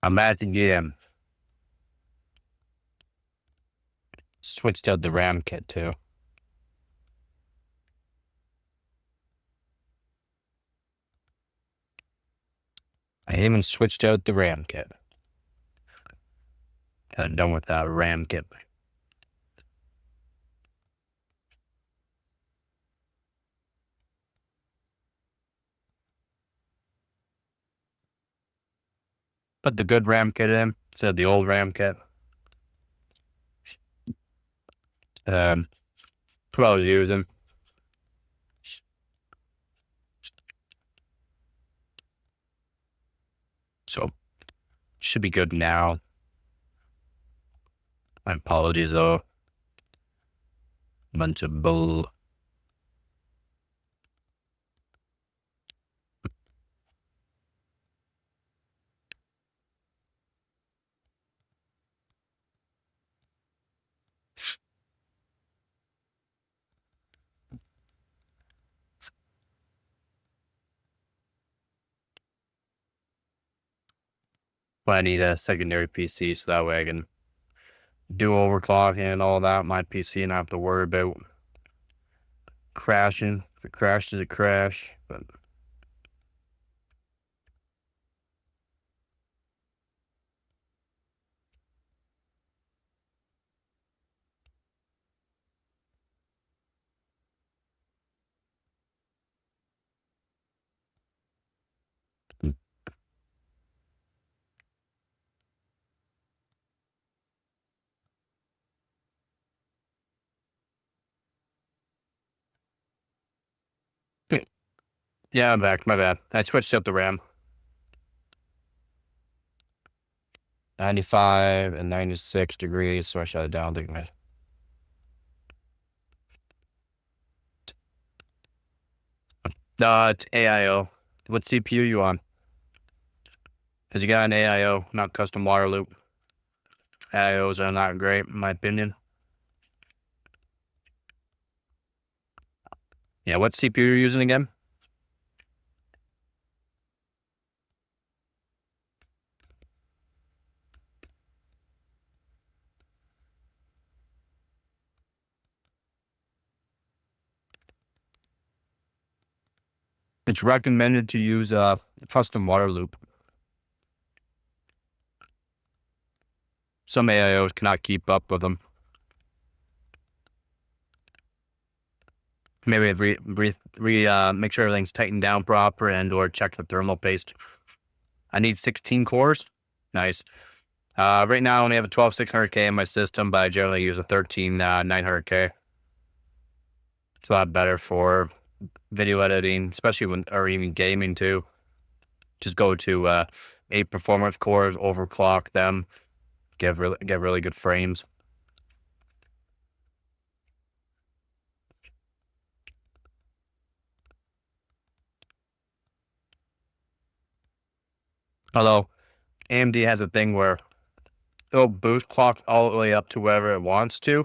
I'm at the game. Switched out the RAM kit too. I even switched out the RAM kit. Got done with that RAM kit. Put the good RAM kit in instead of the old RAM kit. What I was using. So should be good now. My apologies though. Bunch of bull. But I need a secondary PC so that way I can do overclocking and all that. My PC and I have to worry about crashing. If it crashes, it crash. But yeah, I'm back. My bad. I switched up the RAM. 95 and 96 degrees, so I shut it down. Think about it. It's AIO. What CPU you on? Because you got an AIO, not custom water loop. AIOs are not great, in my opinion. Yeah, what CPU you're using again? It's recommended to use a custom water loop. Some AIOs cannot keep up with them. Maybe make sure everything's tightened down proper and or check the thermal paste. I need 16 cores. Nice. Right now I only have a 12600K in my system, but I generally use a 13900K. It's a lot better for video editing, especially or even gaming too. Just go to 8 performance cores, overclock them, get really good frames. Although AMD has a thing where it'll boost clock all the way up to wherever it wants to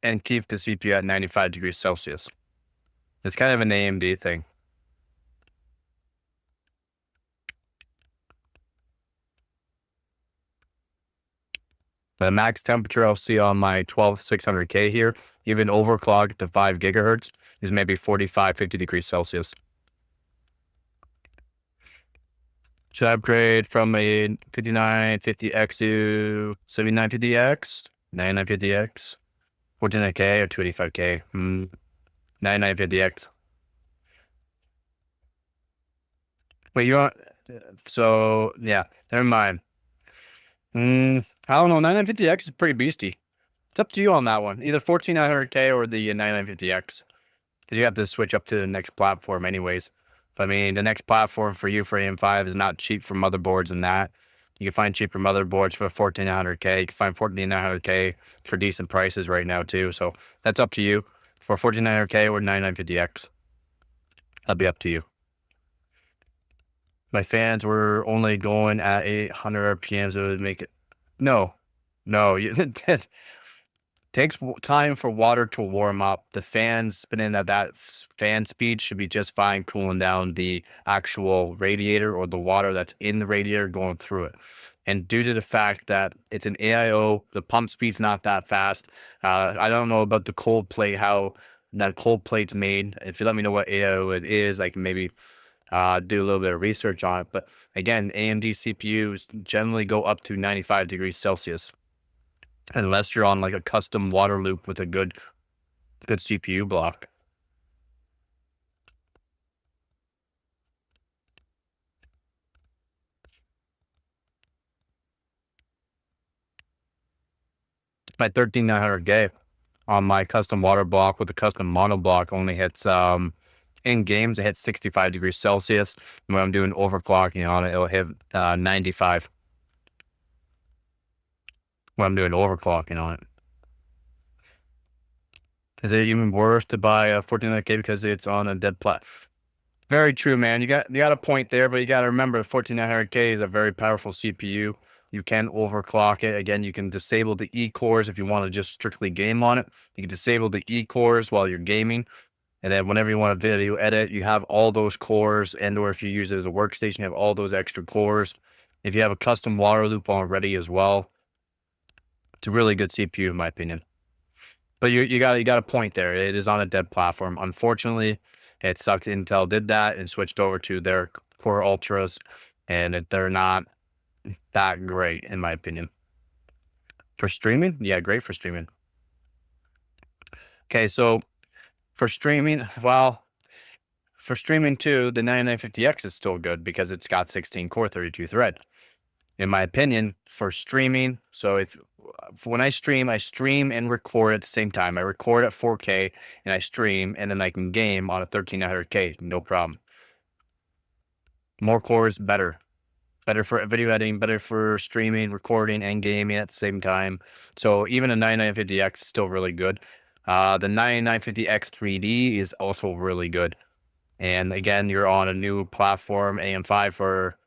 and keep the CPU at 95 degrees Celsius. It's kind of an AMD thing. The max temperature I'll see on my 12600K here, even overclocked to 5 gigahertz, is maybe 45, 50 degrees Celsius. Should I upgrade from a 5950X to 7950X, 9950X, 1400K, or 285K? 9950X. Wait, you want? So yeah, never mind. I don't know. 9950X is pretty beastie. It's up to you on that one. Either 14900K or the 9950X. Because you have to switch up to the next platform anyways. But I mean, the next platform for you for AM5 is not cheap for motherboards and that. You can find cheaper motherboards for 14900K. You can find 14900K for decent prices right now too. So that's up to you for 14900K or 9950X. That'll be up to you. My fans were only going at 800 RPMs. It would make it. No. It takes time for water to warm up. The fans spinning at that fan speed should be just fine cooling down the actual radiator or the water that's in the radiator going through it. And due to the fact that it's an AIO, the pump speed's not that fast. I don't know about the cold plate, how that cold plate's made. If you let me know what AIO it is, I can maybe do a little bit of research on it. But again, AMD CPUs generally go up to 95 degrees Celsius, unless you're on like a custom water loop with a good CPU block. My 13900K on my custom water block with a custom mono block only hits in games it hits 65 degrees Celsius. And when I'm doing overclocking on it, it'll hit 95 when I'm doing overclocking on it. Is it even worse to buy a 14900K because it's on a dead plat? Very true, man. You got a point there, but you got to remember 14900K is a very powerful CPU. You can overclock it. Again, you can disable the E cores if you want to just strictly game on it. You can disable the E cores while you're gaming. And then whenever you want to video edit, you have all those cores, and or if you use it as a workstation, you have all those extra cores. If you have a custom water loop already as well, it's a really good CPU in my opinion. But you got a point there. It is on a dead platform. Unfortunately, it sucks Intel did that and switched over to their Core Ultras, and they're not that great in my opinion. For streaming, yeah, great for streaming. Okay, so for streaming, well, for streaming too, the 9950X is still good because it's got 16 core, 32 thread. In my opinion, for streaming, so when I stream and record at the same time. I record at 4K and I stream, and then I can game on a 13900K, no problem. More cores, better. Better for video editing, better for streaming, recording, and gaming at the same time. So even a 9950X is still really good. The 9950X 3D is also really good. And again, you're on a new platform, AM5 for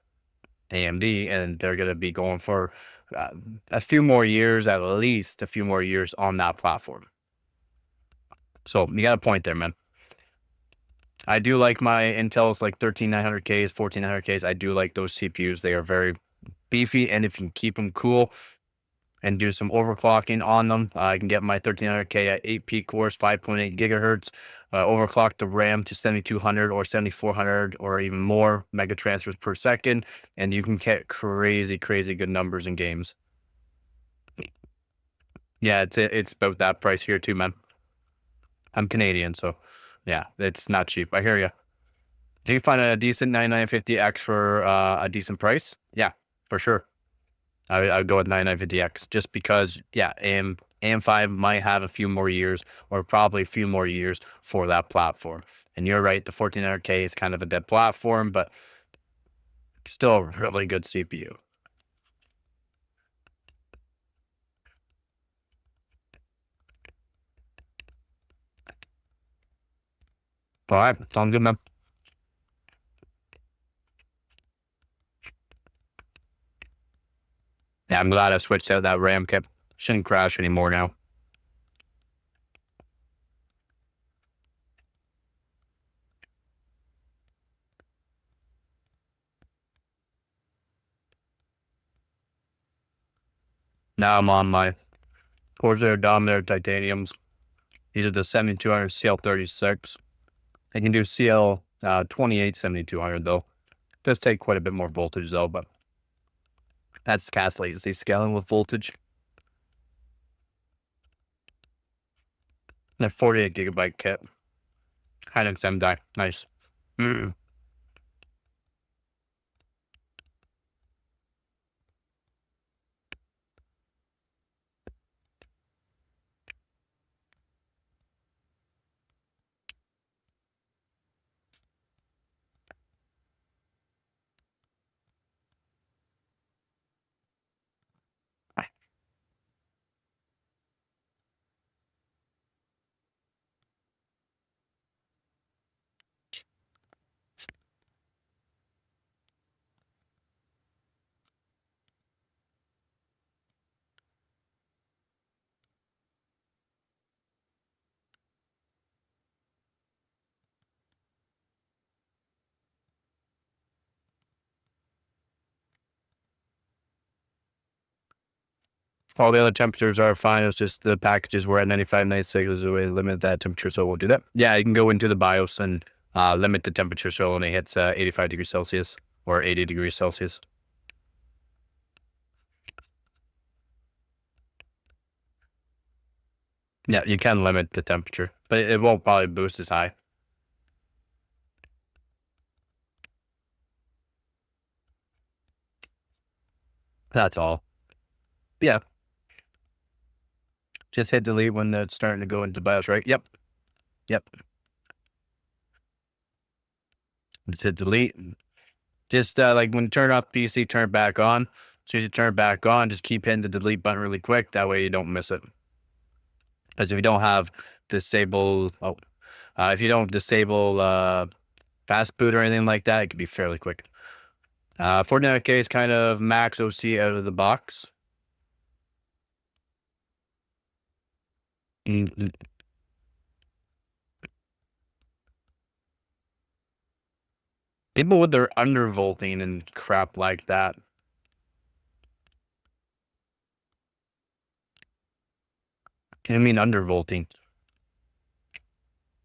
AMD, and they're going to be going for a few more years, at least a few more years on that platform. So you got a point there, man. I do like my Intel's like 13900Ks, 14900Ks. I do like those CPUs. They are very beefy, and if you keep them cool and do some overclocking on them, I can get my 13900K at 8 peak cores, 5.8 gigahertz, overclock the RAM to 7200 or 7400 or even more mega transfers per second, and you can get crazy good numbers in games. Yeah, it's about that price here too, man. I'm Canadian, so yeah, it's not cheap. I hear you. Do you find a decent 9950X for a decent price? Yeah, for sure. I'd go with 9950X just because, yeah, AM5 might have a few more years, or probably a few more years for that platform. And you're right, the 14900K is kind of a dead platform, but still a really good CPU. All right, sounds good, man. Yeah, I'm glad I switched out that RAM kit. Shouldn't crash anymore now. Now I'm on my Corsair Dominator Titaniums. These are the 7200 CL36. I can do CL 28 7200 though. It does take quite a bit more voltage though, but that's cast latency scaling with voltage. And a 48 gigabyte kit. Hynix M-Die. Nice. Mm. All the other temperatures are fine. It's just the packages were at 95, 96 is the way to limit that temperature, so we'll do that. Yeah, you can go into the BIOS and limit the temperature so when it hits 85 degrees Celsius or 80 degrees Celsius. Yeah, you can limit the temperature, but it won't probably boost as high. That's all. Yeah. Just hit delete when it's starting to go into BIOS, right? Yep. Yep. Just hit delete. Just like when you turn off PC, turn it back on. As soon as you turn it back on, just keep hitting the delete button really quick. That way you don't miss it. Because if you don't have disable, if you don't disable fast boot or anything like that, it could be fairly quick. 49K is kind of max OC out of the box. People with their undervolting and crap like that. I mean undervolting.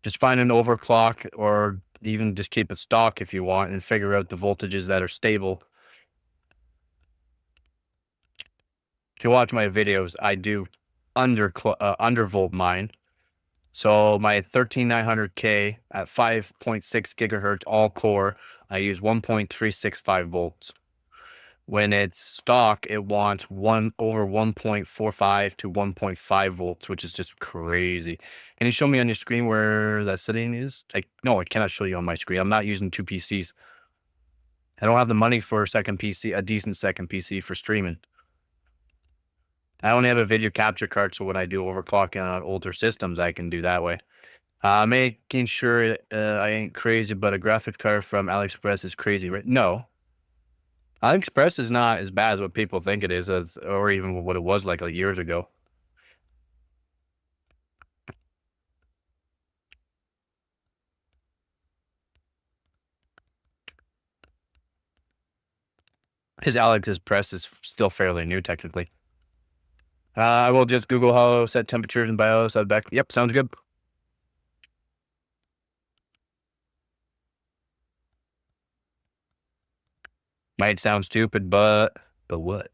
Just find an overclock or even just keep it stock if you want and figure out the voltages that are stable. If you watch my videos, I do undervolt mine. So my 13900K at 5.6 gigahertz all core, I use 1.365 volts. When it's stock, it wants over 1.45 to 1.5 volts, which is just crazy. Can you show me on your screen where that setting is? No, I cannot show you on my screen. I'm not using two PCs. I don't have the money for a decent second PC for streaming. I only have a video capture card, so when I do overclocking on older systems, I can do that way. Making sure I ain't crazy, but a graphic card from AliExpress is crazy, right? No. AliExpress is not as bad as what people think it is, or even what it was like years ago. His AliExpress is still fairly new, technically. I will just Google how to set temperatures and BIOS. I'll back. Yep, sounds good. Might sound stupid, but what?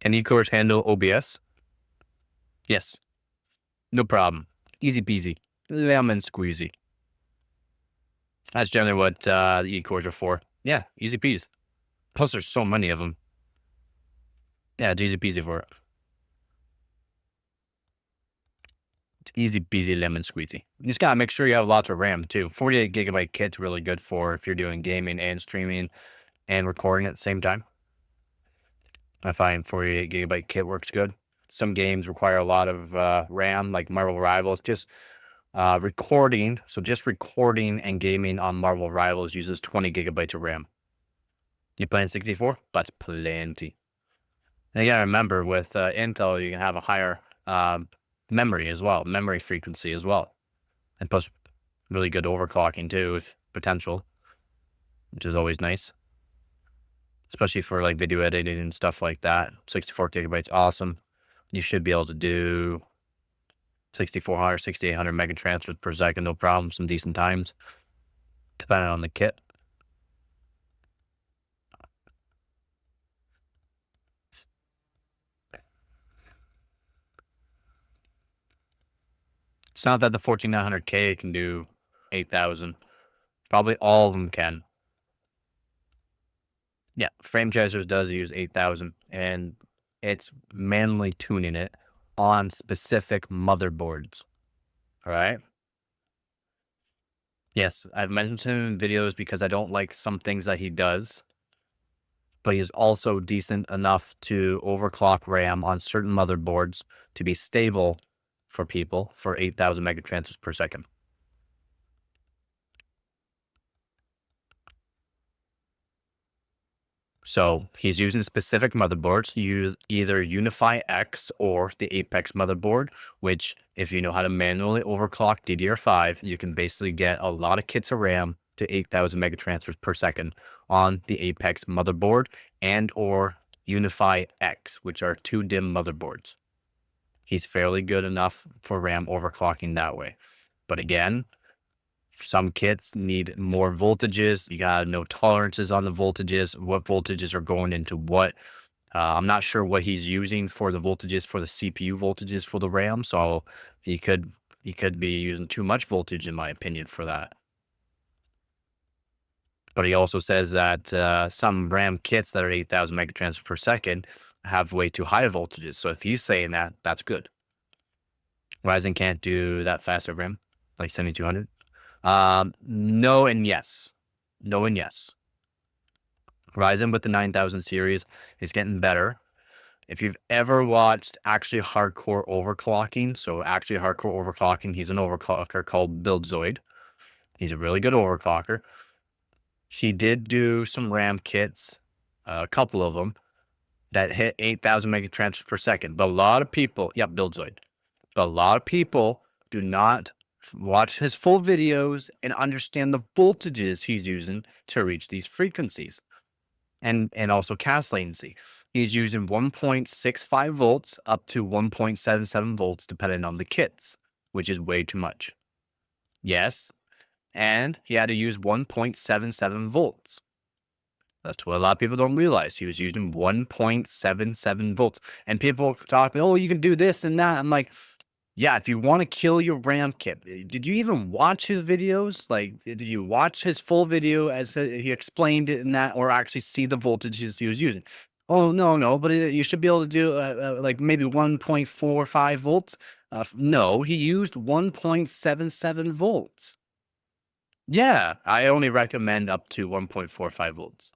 Can eCores handle OBS? Yes. No problem. Easy peasy. Lemon squeezy. That's generally what the eCores are for. Yeah, easy peasy. Plus, there's so many of them. Yeah, it's easy peasy for it. It's easy peasy lemon squeezy. You just gotta make sure you have lots of RAM too. 48 gigabyte kit's really good for if you're doing gaming and streaming and recording at the same time. I find 48 gigabyte kit works good. Some games require a lot of RAM, like Marvel Rivals. Just recording, so just recording and gaming on Marvel Rivals uses 20 gigabytes of RAM. You playing 64? That's plenty. And you gotta remember with Intel, you can have a higher memory as well, memory frequency as well. And plus really good overclocking too, if potential, which is always nice. Especially for like video editing and stuff like that. 64 gigabytes, awesome. You should be able to do 6400, 6800 mega transfers per second, no problem, some decent times, depending on the kit. It's not that the 14900K can do 8000. Probably all of them can. Yeah, Framechasers does use 8000, and it's manually tuning it on specific motherboards. All right. Yes, I've mentioned him in videos because I don't like some things that he does, but he is also decent enough to overclock RAM on certain motherboards to be stable for people for 8000 mega transfers per second. So he's using specific motherboards. Use either Unify X or the Apex motherboard, which if you know how to manually overclock DDR5, you can basically get a lot of kits of RAM to 8000 mega transfers per second on the Apex motherboard, and or UniFi X, which are 2 DIMM motherboards. He's fairly good enough for RAM overclocking that way. But again, some kits need more voltages. You gotta know tolerances on the voltages, what voltages are going into what. I'm not sure what he's using for the voltages for the CPU voltages for the RAM, so he could be using too much voltage, in my opinion, for that. But he also says that some RAM kits that are 8,000 megatransfers per second have way too high voltages. So if he's saying that, that's good. Ryzen can't do that faster RAM, like 7200. No and yes. No and yes. Ryzen with the 9000 series is getting better. If you've ever watched Actually Hardcore Overclocking, so Actually Hardcore Overclocking, he's an overclocker called BuildZoid. He's a really good overclocker. She did do some RAM kits, a couple of them, that hit 8,000 megatransfers per second. But a lot of people, BuildZoid. But a lot of people do not watch his full videos and understand the voltages he's using to reach these frequencies. And also cast latency. He's using 1.65 volts up to 1.77 volts, depending on the kits, which is way too much. Yes. And he had to use 1.77 volts. That's what a lot of people don't realize. He was using 1.77 volts. And people talk, oh, you can do this and that. I'm like, yeah, if you want to kill your RAM kit, did you even watch his videos? Like, did you watch his full video as he explained it in that, or actually see the voltages he was using? Oh, no, but you should be able to do like maybe 1.45 volts. No, he used 1.77 volts. Yeah, I only recommend up to 1.45 volts.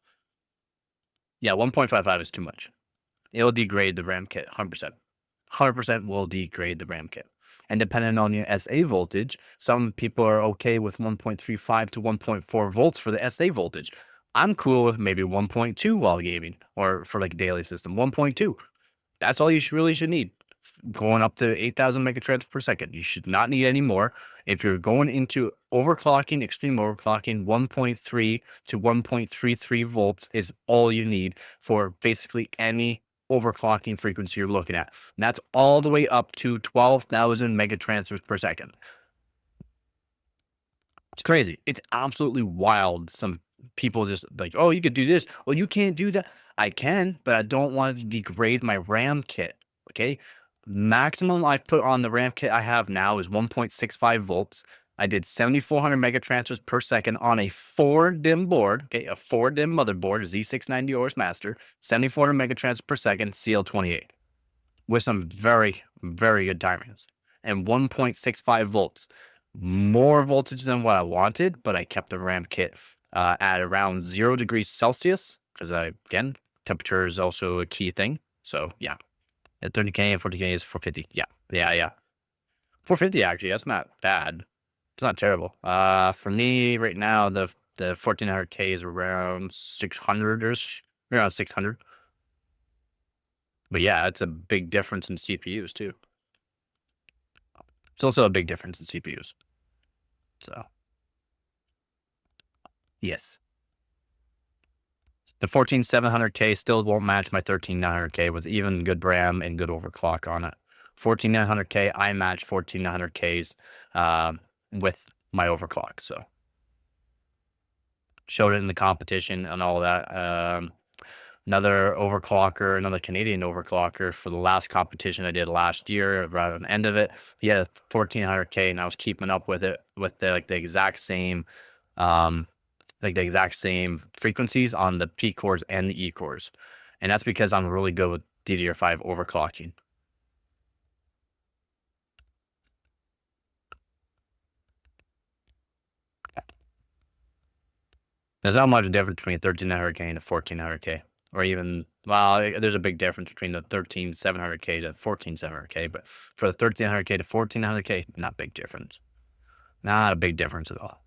Yeah, 1.55 is too much. It'll degrade the RAM kit 100%. 100% will degrade the RAM kit. And depending on your SA voltage, some people are okay with 1.35 to 1.4 volts for the SA voltage. I'm cool with maybe 1.2 while gaming, or for like daily system, 1.2. That's all you really should need. Going up to 8,000 megatransfers per second. You should not need any more. If you're going into overclocking, extreme overclocking, 1.3 to 1.33 volts is all you need for basically any overclocking frequency you're looking at. And that's all the way up to 12,000 megatransfers per second. It's crazy. It's absolutely wild. Some people just like, oh, you could do this. Well, you can't do that. I can, but I don't want to degrade my RAM kit. Okay. Maximum I've put on the RAM kit I have now is 1.65 volts. I did 7,400 megatransfers per second on a 4 DIMM board. Okay. A 4 DIMM motherboard, Z690 ORS Master, 7,400 megatransfers per second, CL28 with some very, very good timings and 1.65 volts. More voltage than what I wanted, but I kept the RAM kit at around 0 degrees Celsius because again, temperature is also a key thing. So yeah, at 30K and 40K is 450. Yeah. 450 actually, that's not bad. It's not terrible. For me right now, the 1400K is around 600-ish, around 600. But yeah, it's a big difference in CPUs too. It's also a big difference in CPUs. So, yes. The 14700K still won't match my 13900K with even good RAM and good overclock on it. 14900K, I match 14900Ks with my overclock. So, showed it in the competition and all that. Another overclocker, another Canadian overclocker for the last competition I did last year, around the end of it. He had a 1400K, and I was keeping up with it with the exact same, frequencies on the P cores and the E cores, and that's because I'm really good with DDR5 overclocking. There's not much difference between 1300K and a 1400K. Or even, well, there's a big difference between the 13700K to 14700K, but for the 1300K to 1400K, not big difference. Not a big difference at all.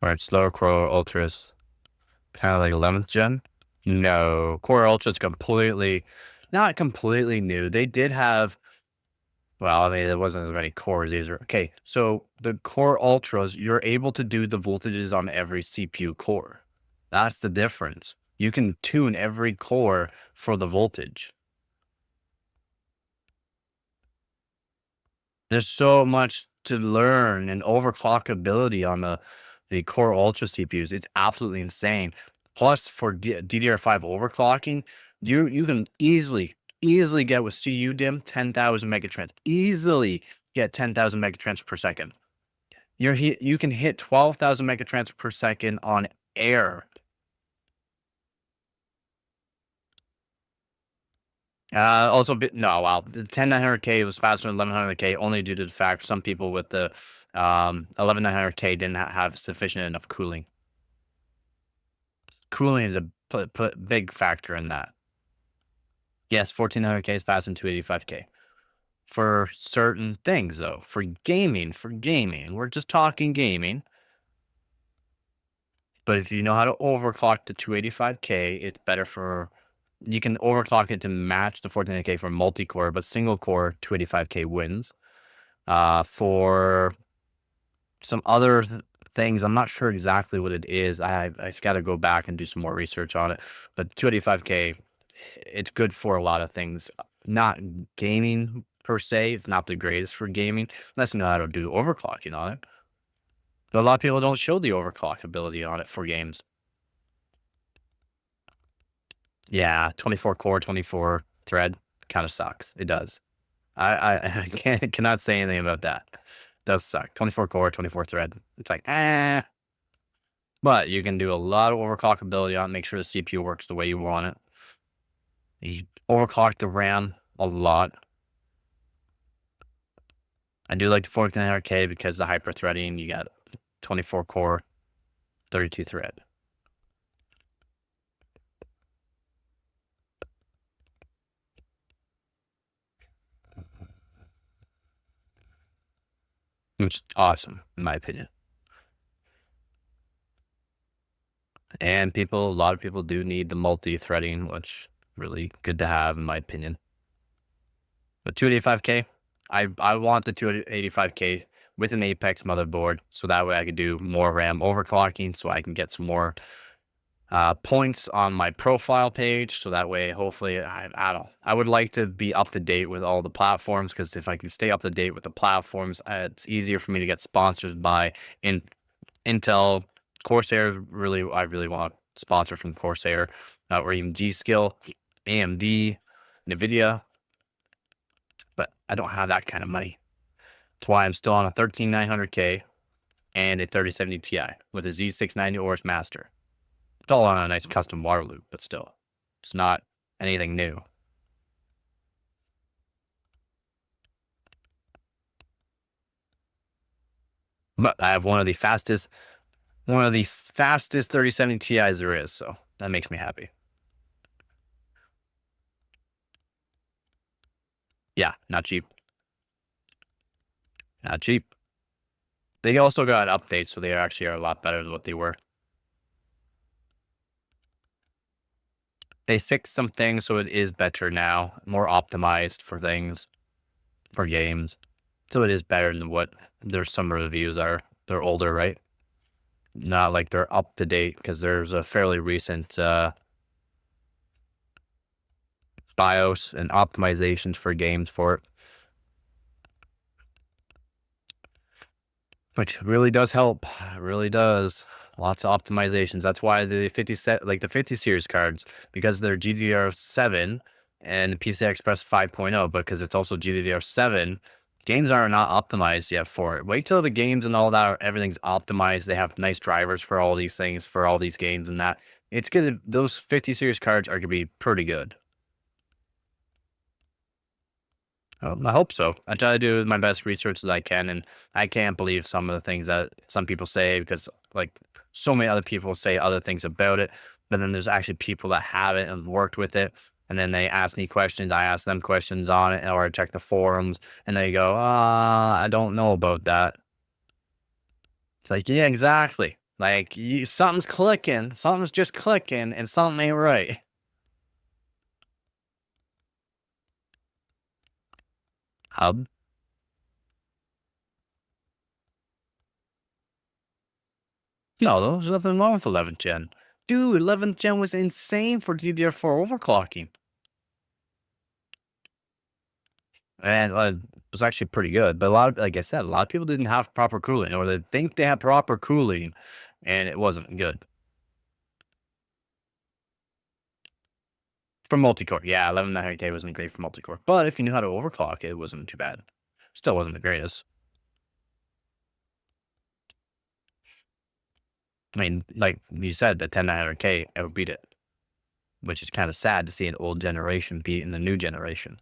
Or it's slower Core Ultras, kind of like 11th gen. No, Core Ultra's not completely new. They did have, well, I mean, there wasn't as many cores either. Okay, so the Core Ultras, you're able to do the voltages on every CPU core. That's the difference. You can tune every core for the voltage. There's so much to learn and overclockability on the Core Ultra CPUs. It's absolutely insane. Plus, for DDR5 overclocking, you can easily get with CUDIM 10,000 megatrends. Easily get 10,000 megatrends per second. You can hit 12,000 megatrends per second on air. Also, no, wow, the 10900K was faster than 1100K only due to the fact some people with the 11900K didn't have sufficient enough cooling. Cooling is a big factor in that. Yes, 1400K is faster than 285K. For certain things, though, for gaming, we're just talking gaming. But if you know how to overclock to 285K, it's better for, you can overclock it to match the 1400K for multi-core, but single core 285K wins. For some other things, I'm not sure exactly what it is. I've got to go back and do some more research on it. But 285K, it's good for a lot of things. Not gaming per se. It's not the greatest for gaming, unless you know how to do overclocking on it. But a lot of people don't show the overclock ability on it for games. Yeah, 24 core, 24 thread kind of sucks. It does. I cannot say anything about that. It does suck. 24 core, 24 thread. It's like, but you can do a lot of overclockability on it, make sure the CPU works the way you want it. You overclock the RAM a lot. I do like the 1400K because the hyper threading, you got 24 core, 32 thread. Which is awesome, in my opinion. And a lot of people do need the multi-threading, which really good to have, in my opinion. But 285K, I want the 285K with an Apex motherboard, so that way I could do more RAM overclocking, so I can get some more points on my profile page. So that way, hopefully, I would like to be up to date with all the platforms, because if I can stay up to date with the platforms, it's easier for me to get sponsors by Intel, Corsair. I really want a sponsor from Corsair, or even G.Skill, AMD, NVIDIA. But I don't have that kind of money. That's why I'm still on a 13900K and a 3070 Ti with a Z690 Aorus Master. It's all on a nice custom water loop, but still, it's not anything new. But I have one of the fastest 3070 Ti's there is, so that makes me happy. Yeah, not cheap. Not cheap. They also got updates, so they actually are a lot better than what they were. They fixed some things, so it is better now, more optimized for things, for games. So it is better than what their some reviews are. They're older, right? Not like they're up to date, because there's a fairly recent BIOS and optimizations for games for it, which really does help. It really does. Lots of optimizations. That's why the 50 series cards, because they're GDDR7 and PCI Express 5.0, because it's also GDDR7, games are not optimized yet for it. Wait till the games and all that, everything's optimized. They have nice drivers for all these things, for all these games and that. Those 50 series cards are gonna be pretty good. I hope so. I try to do my best research as I can, and I can't believe some of the things that some people say, because like so many other people say other things about it, but then there's actually people that have it and worked with it, and then they ask me questions, I ask them questions on it, or I check the forums, and they go, I don't know about that. It's like, yeah, exactly. Like something's clicking, something's just clicking, and something ain't right. Hub. No, there's nothing wrong with 11th gen. Dude, 11th gen was insane for DDR4 overclocking. And it was actually pretty good. But like I said, a lot of people didn't have proper cooling, or they think they had proper cooling, and it wasn't good. For multi-core, yeah, 11900K wasn't great for multi-core. But if you knew how to overclock, it wasn't too bad. Still wasn't the greatest. I mean, like you said, the 10900K, it would beat it, which is kind of sad to see an old generation beating the new generation.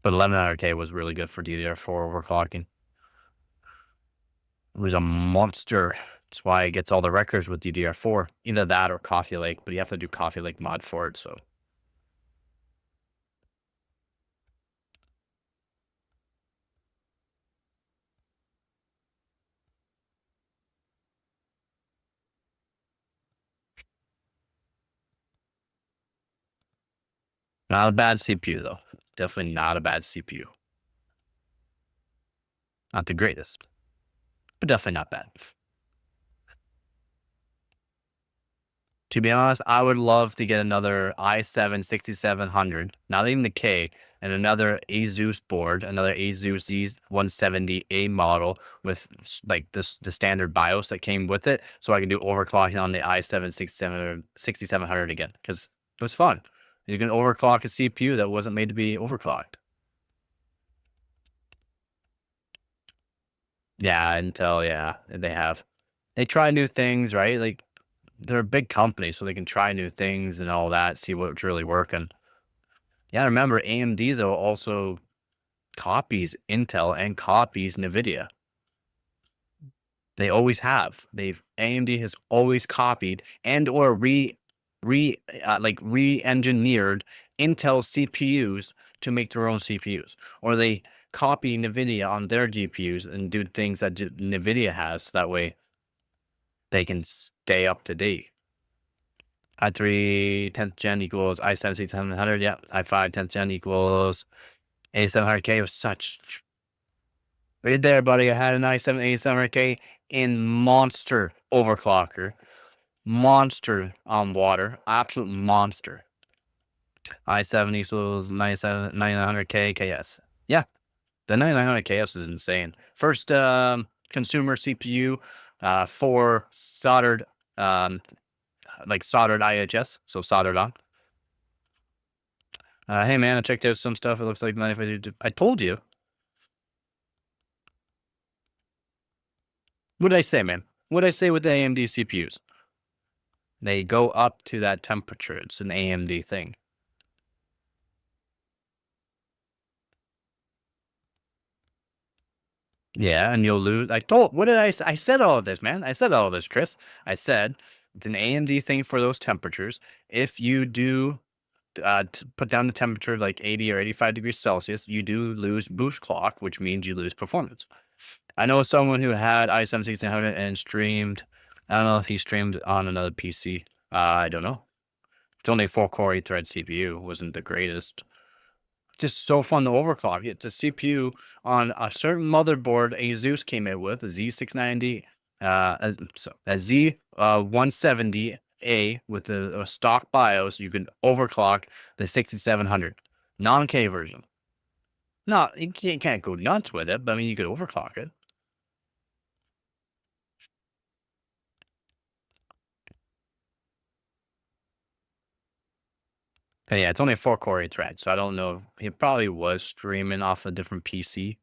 But 11900K was really good for DDR4 overclocking. It was a monster. That's why it gets all the records with DDR4. Either that or Coffee Lake, but you have to do Coffee Lake mod for it, so. Not a bad CPU, though. Definitely not a bad CPU. Not the greatest, but definitely not bad. To be honest, I would love to get another i7 6700, not even the K, and another Asus board, another Asus Z170A model with like this the standard BIOS that came with it, so I can do overclocking on the i7 6700 again, because it was fun. You can overclock a CPU that wasn't made to be overclocked. Yeah, Intel, yeah, they try new things, right? Like they're a big company, so they can try new things and all that, see what's really working. Yeah, remember AMD though also copies Intel and copies NVIDIA. They always have. AMD has always copied and or re-engineered Intel CPUs to make their own CPUs, or they copy NVIDIA on their GPUs and do things that NVIDIA has. So that way, they can stay up to date. i3 10th gen equals i7 6700. Yeah, i5 10th gen equals A700K. Was such right there, buddy. I had an i7 A700K in monster overclocker, monster on water, absolute monster. i7 equals 9900K KS. Yeah, the 9900 KS is insane. First consumer CPU for soldered like soldered IHS, so soldered on. Hey man, I checked out some stuff. It looks like 95. I told you. What did I say, man? What did I say with the AMD CPUs? They go up to that temperature. It's an AMD thing. Yeah, and you'll lose. What did I say? I said all of this, man. I said all of this, Chris. I said it's an AMD thing for those temperatures. If you do put down the temperature like 80 or 85 degrees Celsius, you do lose boost clock, which means you lose performance. I know someone who had i7 1600 and streamed. I don't know if he streamed on another PC. I don't know. It's only 4-core 8-thread CPU. Wasn't the greatest. Just so fun to overclock. It's a CPU on a certain motherboard Asus came in with, a Z690, a Z170A with a stock BIOS. You can overclock the 6700 non-K version. No, you can't go nuts with it, but I mean, you could overclock it. But yeah, it's only a 4-core 8-thread, so I don't know if he probably was streaming off a different PC.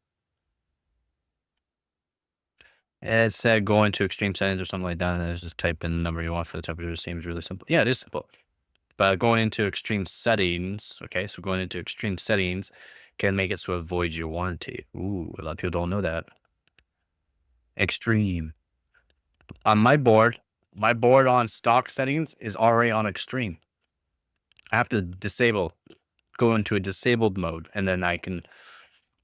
It said go into extreme settings or something like that. And just type in the number you want for the temperature. It seems really simple. Yeah, it is simple. But going into extreme settings, okay, so going into extreme settings can make it so avoid your warranty. Ooh, a lot of people don't know that. Extreme. On my board on stock settings is already on extreme. I have to go into a disabled mode, and then I can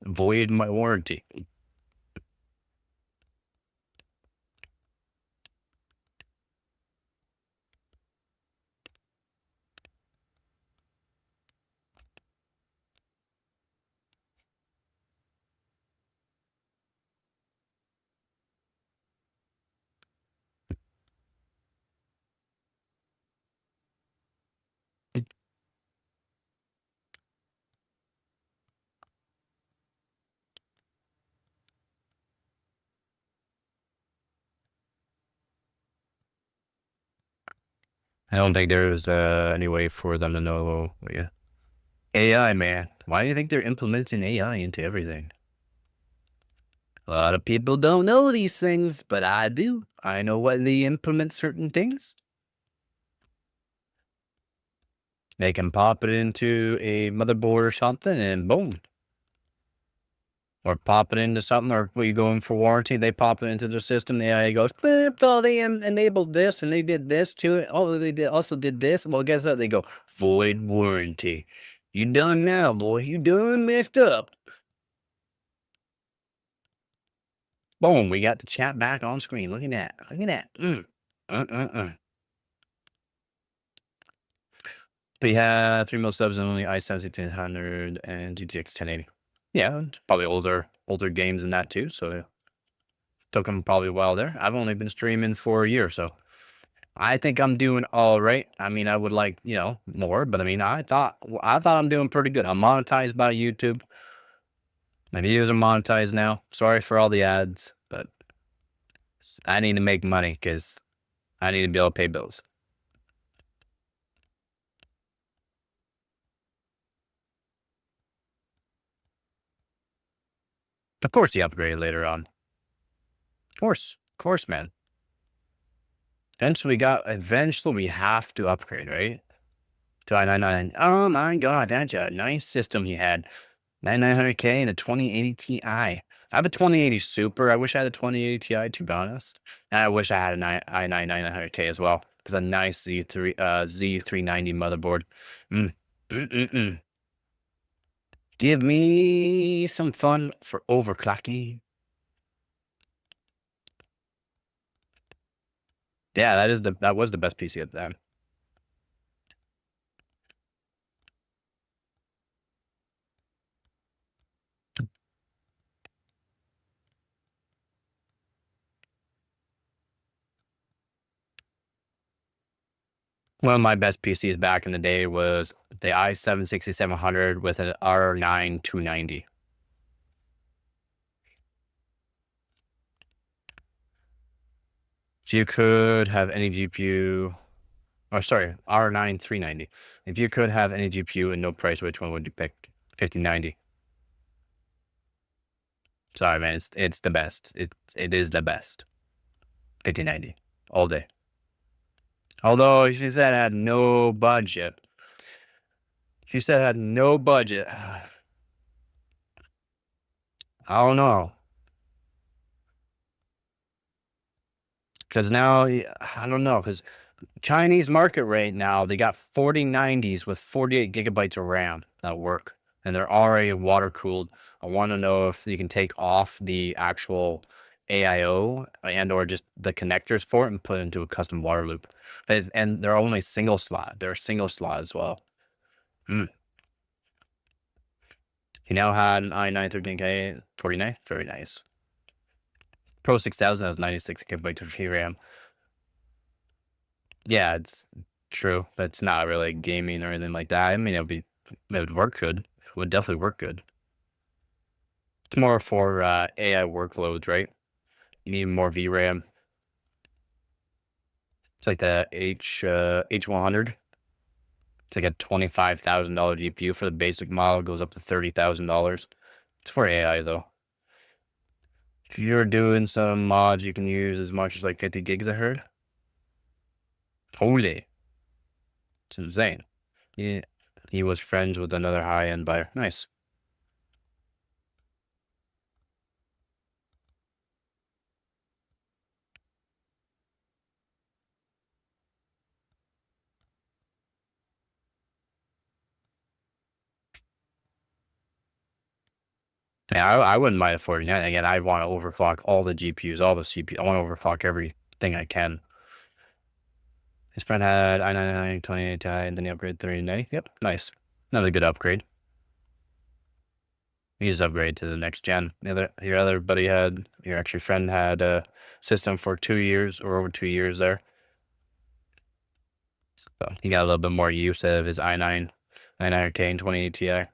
void my warranty. I don't think there's any way for them to know. Yeah. AI, man. Why do you think they're implementing AI into everything? A lot of people don't know these things, but I do. I know why they implement certain things. They can pop it into a motherboard or something, and boom. Or pop it into something, or we go in for warranty, they pop it into the system, the AI goes, "Beep, oh, they enabled this, and they did this to it. Oh, they also did this." Well, guess what? They go, "Void warranty. You done now, boy. You done messed up." Boom, we got the chat back on screen. Look at that. Look at that. But yeah, 3 mil subs and only i7 1600 and GTX 1080. Yeah, probably older games than that too. So took them probably a while there. I've only been streaming for a year, so I think I'm doing all right. I mean, I would like, more, but I mean, I thought I'm doing pretty good. I'm monetized by YouTube. My videos are monetized now. Sorry for all the ads, but I need to make money because I need to be able to pay bills. Of course, he upgraded later on. Of course, man. Eventually we have to upgrade, right? To i999. Oh my god, that's a nice system he had. 9900K and a 2080 Ti. I have a 2080 Super. I wish I had a 2080 Ti, to be honest. And I wish I had an i9 9900K as well. Because a nice Z390 motherboard. Mm. Mm-mm-mm. Give me some fun for overclocking. Yeah, that was the best PC at the time. One of my best PCs back in the day was the i7 6700 with an R9 290. If you could have any GPU, or sorry, R9 390. If you could have any GPU and no price, which one would you pick? 5090. Sorry, man, it's the best. It is the best. 5090 all day. Although she said I had no budget. She said I had no budget. I don't know. Because now, I don't know. Because Chinese market rate now, they got 4090s with 48 gigabytes of RAM that work. And they're already water cooled. I want to know if you can take off the actual AIO and or just the connectors for it and put it into a custom water loop. And they're only single slot. They're a single slot as well. He now had an i9 13K 49. Very nice. Pro 6000 has 96 gigabytes of VRAM. Yeah, it's true. That's not really gaming or anything like that. I mean, it would work good. It would definitely work good. It's more for AI workloads, right? You need more VRAM. It's like the H100. It's like a $25,000 GPU for the basic model. It goes up to $30,000. It's for AI though. If you're doing some mods, you can use as much as like 50 gigs, I heard. Holy. It's insane. Yeah. He was friends with another high-end buyer. Nice. Yeah, I wouldn't mind affording that. Again, I want to overclock all the GPUs, all the CPUs. I want to overclock everything I can. His friend had i9 28 Ti, and then he upgraded 3090. Yep, nice. Another good upgrade. He just upgraded to the next gen. Your other buddy had, your actually friend had a system for 2 years or over 2 years there. So he got a little bit more use out of his i9, 99K and 28 Ti.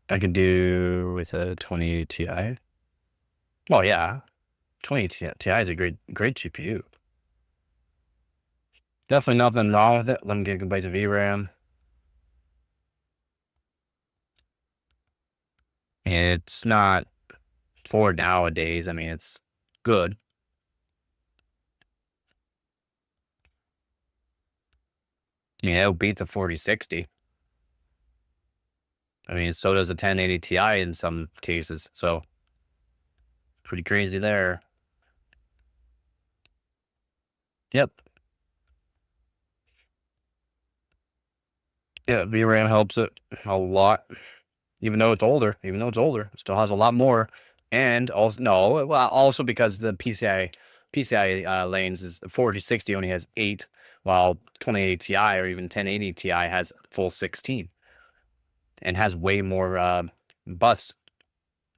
I can do with a 2080 Ti. Well, yeah, 2080 Ti is a great GPU. Definitely nothing wrong with it. 11 gigabytes of VRAM. It's not for nowadays. I mean, it's good. I mean, it'll beat the 4060. I mean, so does the 1080 Ti in some cases. So, pretty crazy there. Yep. Yeah, VRAM helps it a lot. Even though it's older, it still has a lot more. And also, no, well, also because the PCI lanes is 4060 only has 8, while 2080 Ti or even 1080 Ti has full 16 and has way more bus,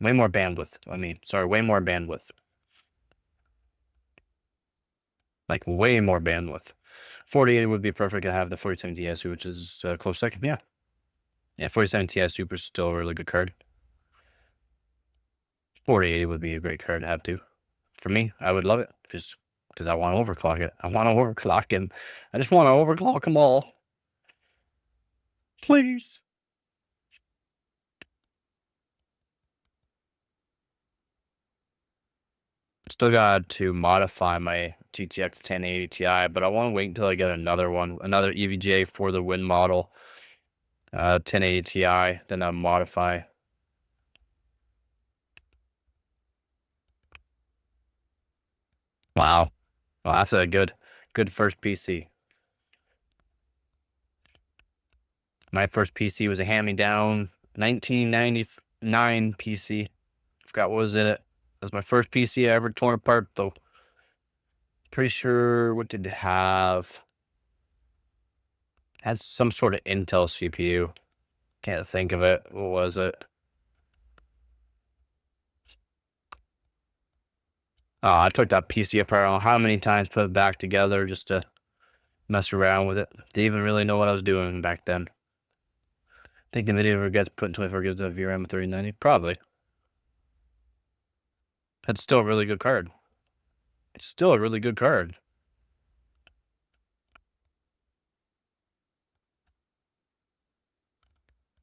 way more bandwidth. Way more bandwidth. Like way more bandwidth. 4080 would be perfect to have the 4070 Ti, which is close second. Yeah. Yeah, 4070 Ti Super is still a really good card. 4080 would be a great card to have too. For me, I would love it just because I want to overclock it. I want to overclock him. I just want to overclock them all. Please. Still got to modify my GTX 1080 Ti, but I want to wait until I get another one, another EVGA for the Win model, 1080 Ti, then I'll modify. Wow. Well, that's a good first PC. My first PC was a hand-me-down 1999 PC. Forgot what was in it. That was my first PC I ever torn apart, though. Pretty sure, what did it have? Has some sort of Intel CPU. Can't think of it. What was it? Oh, I took that PC apart. I don't know how many times, put it back together just to mess around with it. Didn't even really know what I was doing back then. Think NVIDIA ever gets put in 24 gigs of VRAM with 3090? Probably. That's still a really good card. It's still a really good card.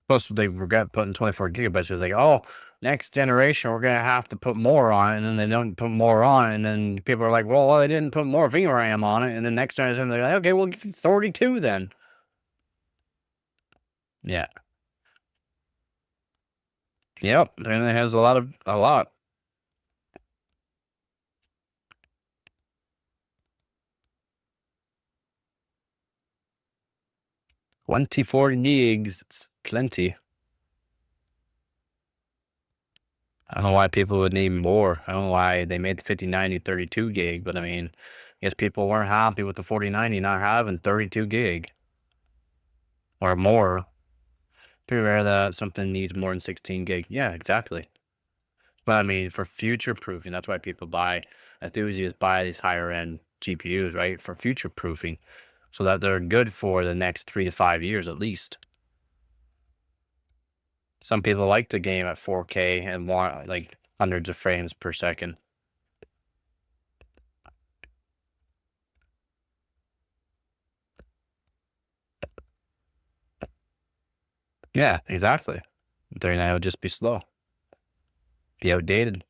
Plus, they forgot putting 24 gigabytes. It's like, oh, next generation, we're going to have to put more on it. And then they don't put more on it. And then people are like, well, they didn't put more VRAM on it. And then next generation, they're like, okay, we'll give you 32 then. Yeah. Yep. And it has a lot. 24 gigs. It's plenty. I don't know why people would need more. I don't know why they made the 5090 32 gig, but I mean, I guess people weren't happy with the 4090 not having 32 gig or more. Pretty rare that something needs more than 16 gig. Yeah, exactly. But I mean, for future proofing, that's why people enthusiasts buy these higher end GPUs, right? For future proofing, so that they're good for the next 3 to 5 years at least. Some people like to game at 4K and want like hundreds of frames per second. Yeah, exactly. 39 would just be slow, be outdated.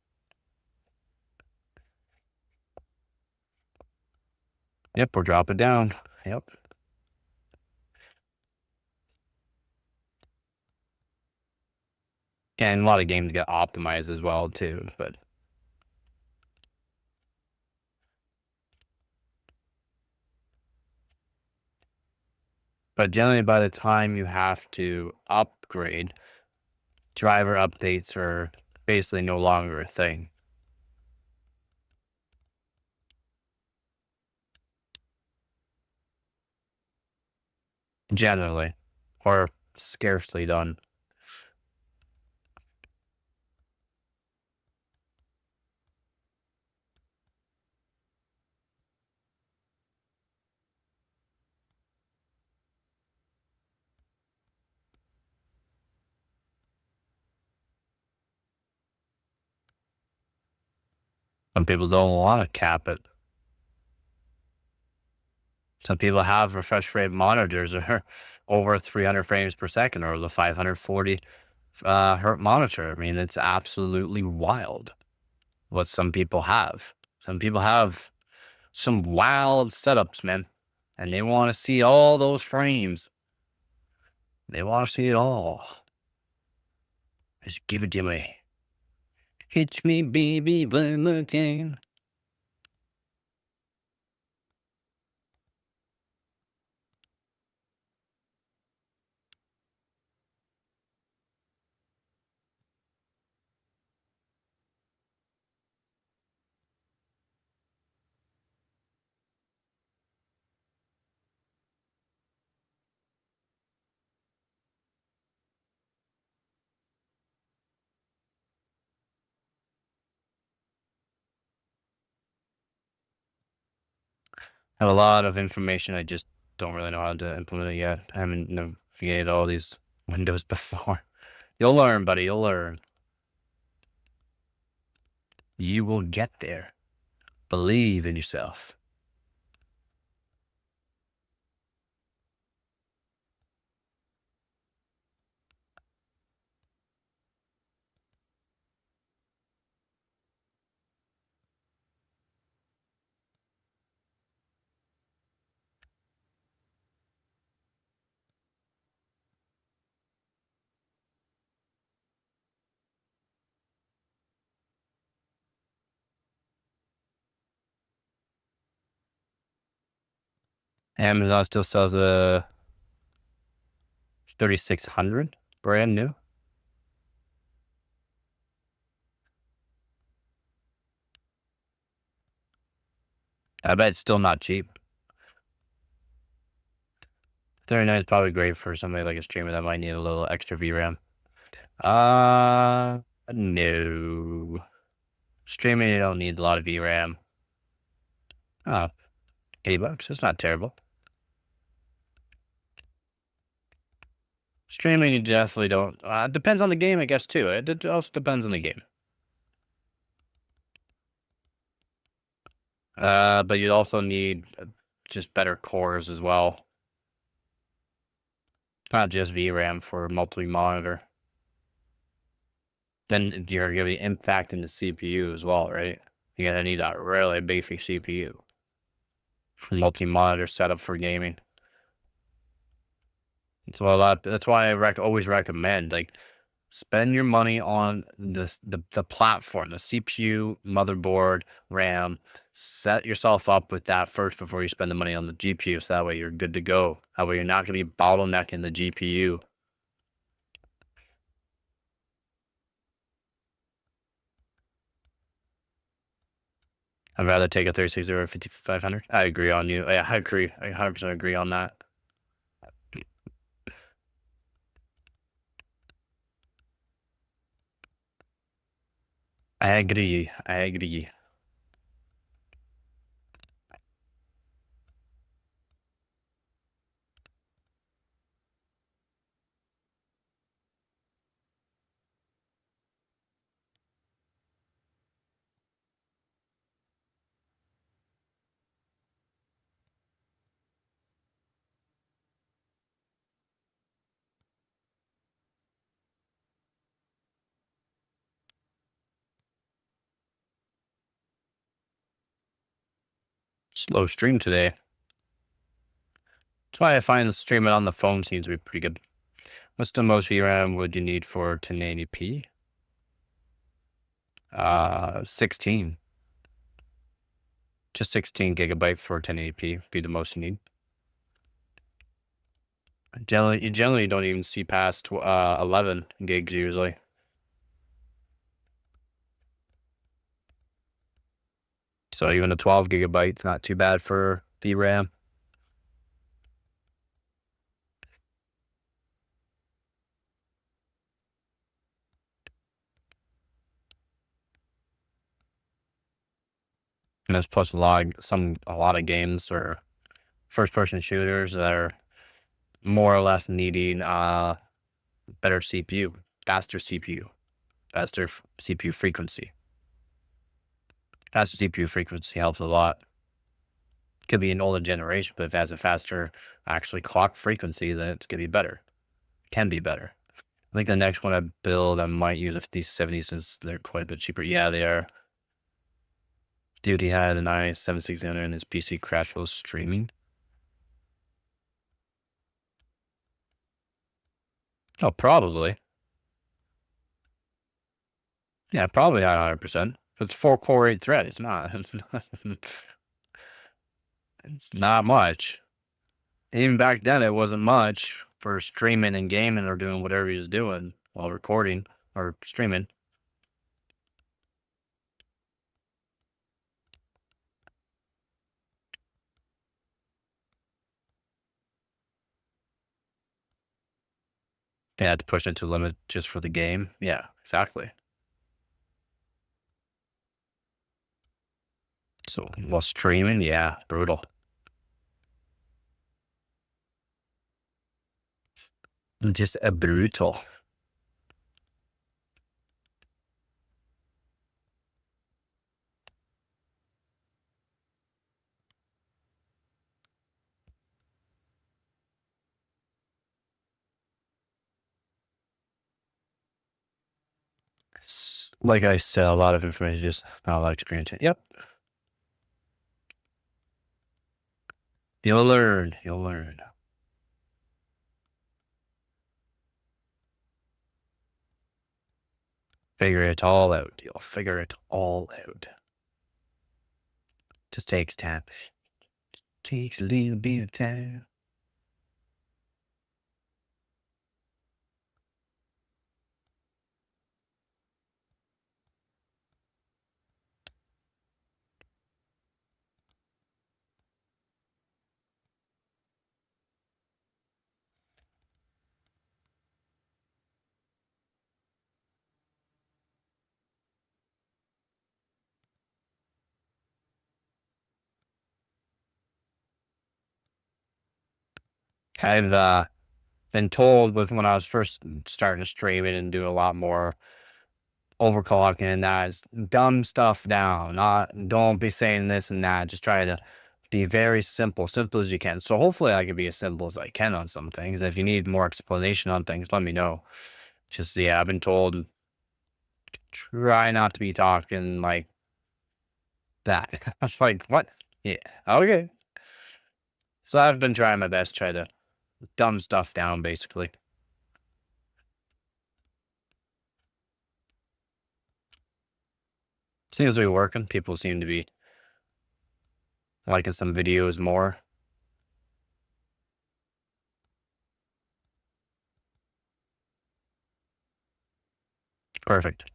Yep, or drop it down. Yep. And a lot of games get optimized as well too, but generally by the time you have to upgrade, driver updates are basically no longer a thing. Generally, or scarcely done. Some people don't want to cap it. Some people have refresh rate monitors that are over 300 frames per second or the 540 hertz monitor. I mean, it's absolutely wild what some people have. Some people have some wild setups, man, and they want to see all those frames. They want to see it all. Just give it to me. Hit me, baby, one more time. I have a lot of information. I just don't really know how to implement it yet. I haven't navigated all these windows before. You'll learn, buddy. You'll learn. You will get there. Believe in yourself. Amazon still sells a 3600 brand new. I bet it's still not cheap. 39 is probably great for somebody like a streamer that might need a little extra VRAM. No. Streaming, you don't need a lot of VRAM. Oh, $80. That's not terrible. Streaming, you definitely don't. Depends on the game, I guess, too. It also depends on the game. But you also need just better cores as well. Not just VRAM for multi-monitor. Then you're going to be impacting the CPU as well, right? You're going to need a really beefy CPU for multi-monitor setup for gaming. That's why I always recommend, like, spend your money on the platform, the CPU, motherboard, RAM. Set yourself up with that first before you spend the money on the GPU, so that way you're good to go. That way you're not going to be bottlenecking the GPU. I'd rather take a 3600 or 5500. I agree on you. Yeah, I agree. I 100% agree on that. I agree. I agree. Slow stream today. That's why I find streaming on the phone seems to be pretty good. What's the most VRAM would you need for 1080p? 16. Just 16 gigabyte for 1080p be the most you need. You generally don't even see past 11 gigs usually. So even a 12 gigabyte's not too bad for VRAM. And there's plus a lot of games or first person shooters that are more or less needing better CPU, faster CPU frequency. Faster CPU frequency helps a lot. Could be an older generation, but if it has a faster actually clock frequency, then it's gonna be better. Can be better. I think the next one I build, I might use a 5070 since they're quite a bit cheaper. Yeah, they are. Dude, he had an i7-6600 and his PC crashed while streaming. Oh, probably. Yeah, probably not 100%. It's 4-core 8 thread. It's not. It's not much. Even back then, it wasn't much for streaming and gaming or doing whatever he was doing while recording or streaming. They had to push it to limit just for the game. Yeah, exactly. So while streaming, yeah, brutal. Just a brutal. Like I said, a lot of information, just not a lot of experience. Yep. You'll learn. You'll learn. Figure it all out. You'll figure it all out. Just takes time. Takes a little bit of time. I've been told with when I was first starting to stream it and do a lot more overclocking and that is dumb stuff down. Not don't be saying this and that. Just try to be very simple as you can. So hopefully I can be as simple as I can on some things. If you need more explanation on things, let me know. Just yeah, I've been told try not to be talking like that. I was like, what? Yeah, okay. So I've been trying my best, try to dumb stuff down basically. Seems to be working. People seem to be liking some videos more. Perfect.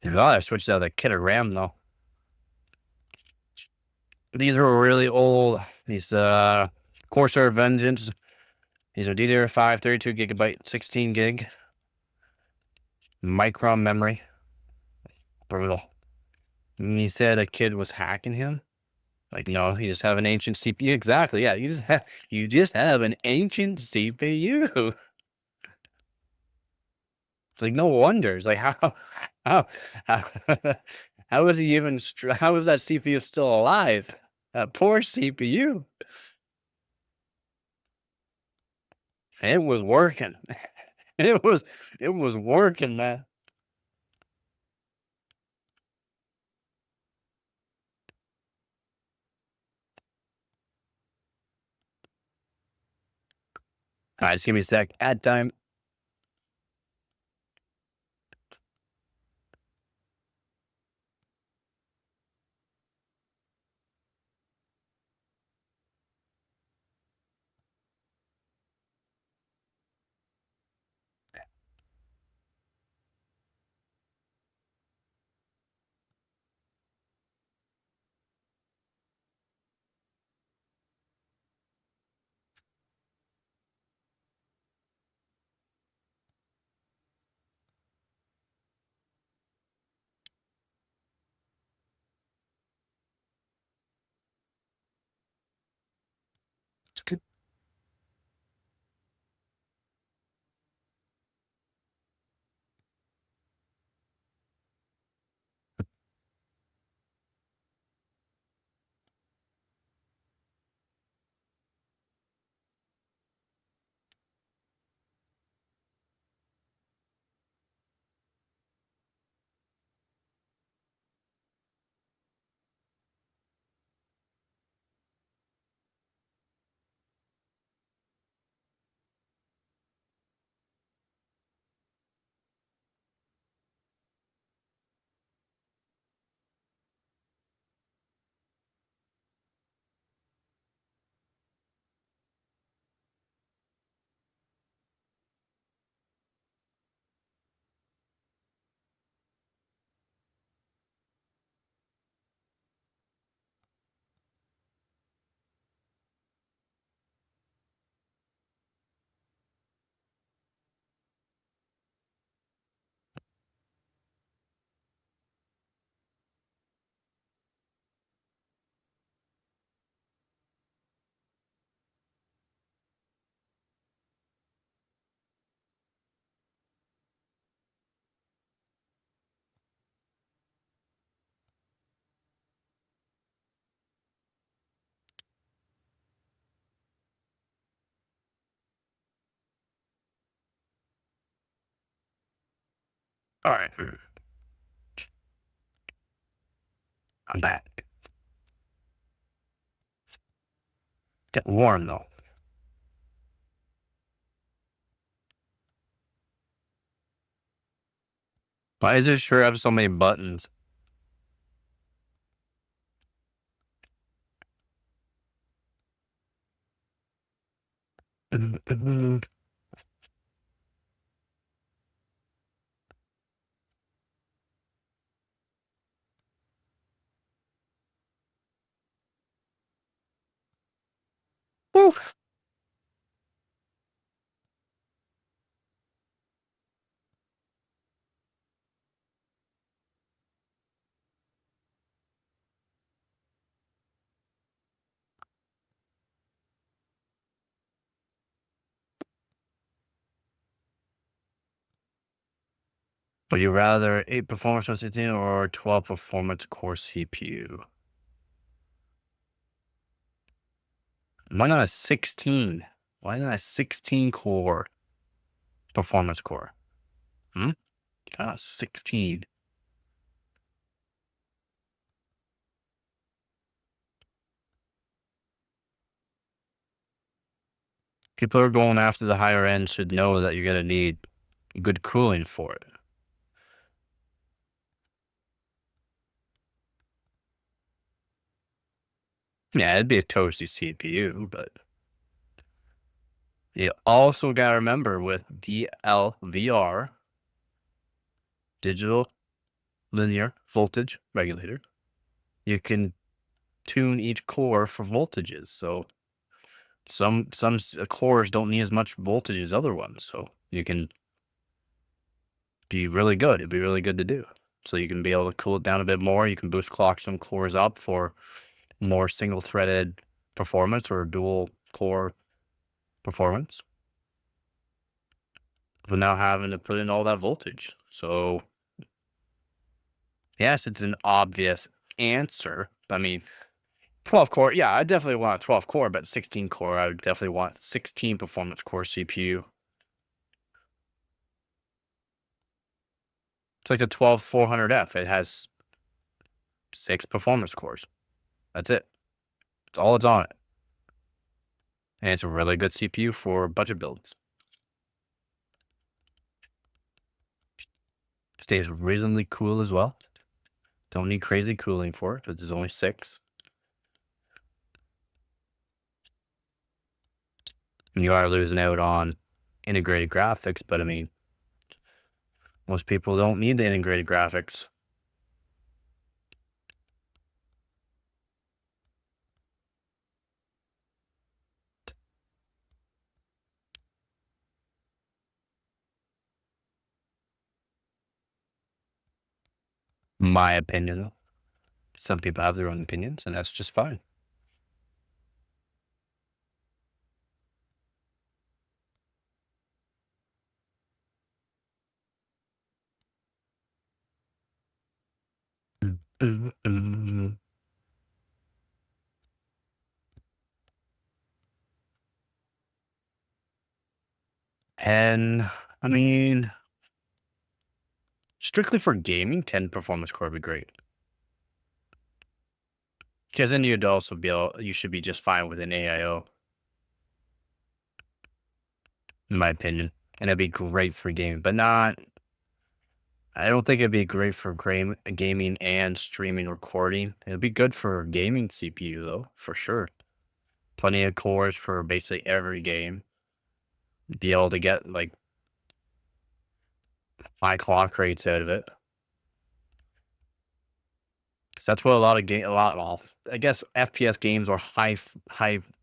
Oh, I switched out the kit of RAM though. These are really old. These Corsair Vengeance. These are DDR5 32 gigabyte, 16 gig. Micron memory. Brutal. And he said a kid was hacking him. Like, no, you just have an ancient CPU. Exactly. Yeah, you just have an ancient CPU. It's like no wonder. It's like how how, how is he even how is that CPU still alive? That poor CPU. It was working. It was working, man. All right, just give me a sec. Add time. All right. I'm back. Get warm though. Why does it sure have so many buttons? Whew. Would you rather 8 performance core CPU or 12 performance core CPU? Why not a 16? Why not a 16 core performance core? Hmm? 16. People who are going after the higher end should know that you're going to need good cooling for it. Yeah, it'd be a toasty CPU, but you also got to remember with DLVR, digital linear voltage regulator, you can tune each core for voltages. So some cores don't need as much voltage as other ones, so you can be really good. It'd be really good to do. So you can be able to cool it down a bit more. You can boost clock some cores up for more single-threaded performance or dual core performance without having to put in all that voltage. So yes, it's an obvious answer. I mean, 12 core, yeah, I definitely want a 12 core, but 16 core, I would definitely want 16 performance core CPU. It's like the 12400F. It has 6 performance cores. That's it. That's all it's on it. And it's a really good CPU for budget builds. Stays reasonably cool as well. Don't need crazy cooling for it because there's only 6. And you are losing out on integrated graphics, but I mean, most people don't need the integrated graphics. My opinion, though. Some people have their own opinions, and that's just fine. And I mean, strictly for gaming, 10 performance core would be great. Because then you'd also be able, you should be just fine with an AIO, in my opinion. And it'd be great for gaming, but not, I don't think it'd be great for gaming and streaming recording. It'd be good for gaming CPU though, for sure. Plenty of cores for basically every game. Be able to get like high clock rates out of it. That's what a lot of well, I guess FPS games or high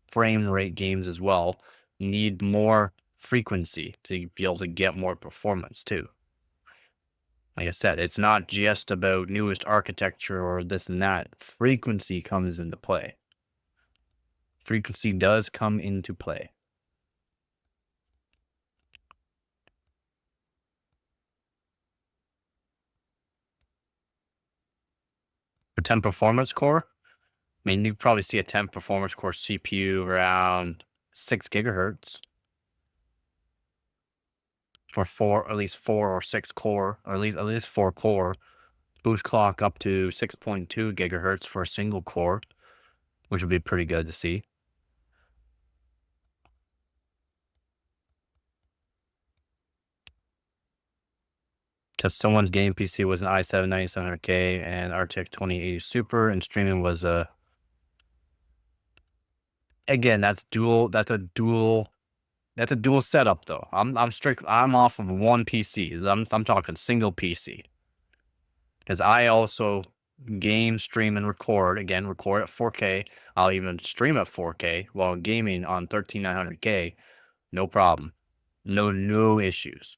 frame rate games as well need more frequency to be able to get more performance too. Like I said, it's not just about newest architecture or this and that. Frequency comes into play. Frequency does come into play. For 10 performance core, I mean, you probably see a 10 performance core CPU around 6 gigahertz. for at least 4 or 6 core, or at least 4 core. Boost clock up to 6.2 gigahertz for a single core, which would be pretty good to see. Because someone's game PC was an i7 9700K and RTX 2080 Super, and streaming was a. Again, that's dual. That's a dual setup though. I'm off of one PC. I'm talking single PC. Because I also game, stream, and record. Again, record at 4K. I'll even stream at 4K while gaming on 13900K. No problem. No issues.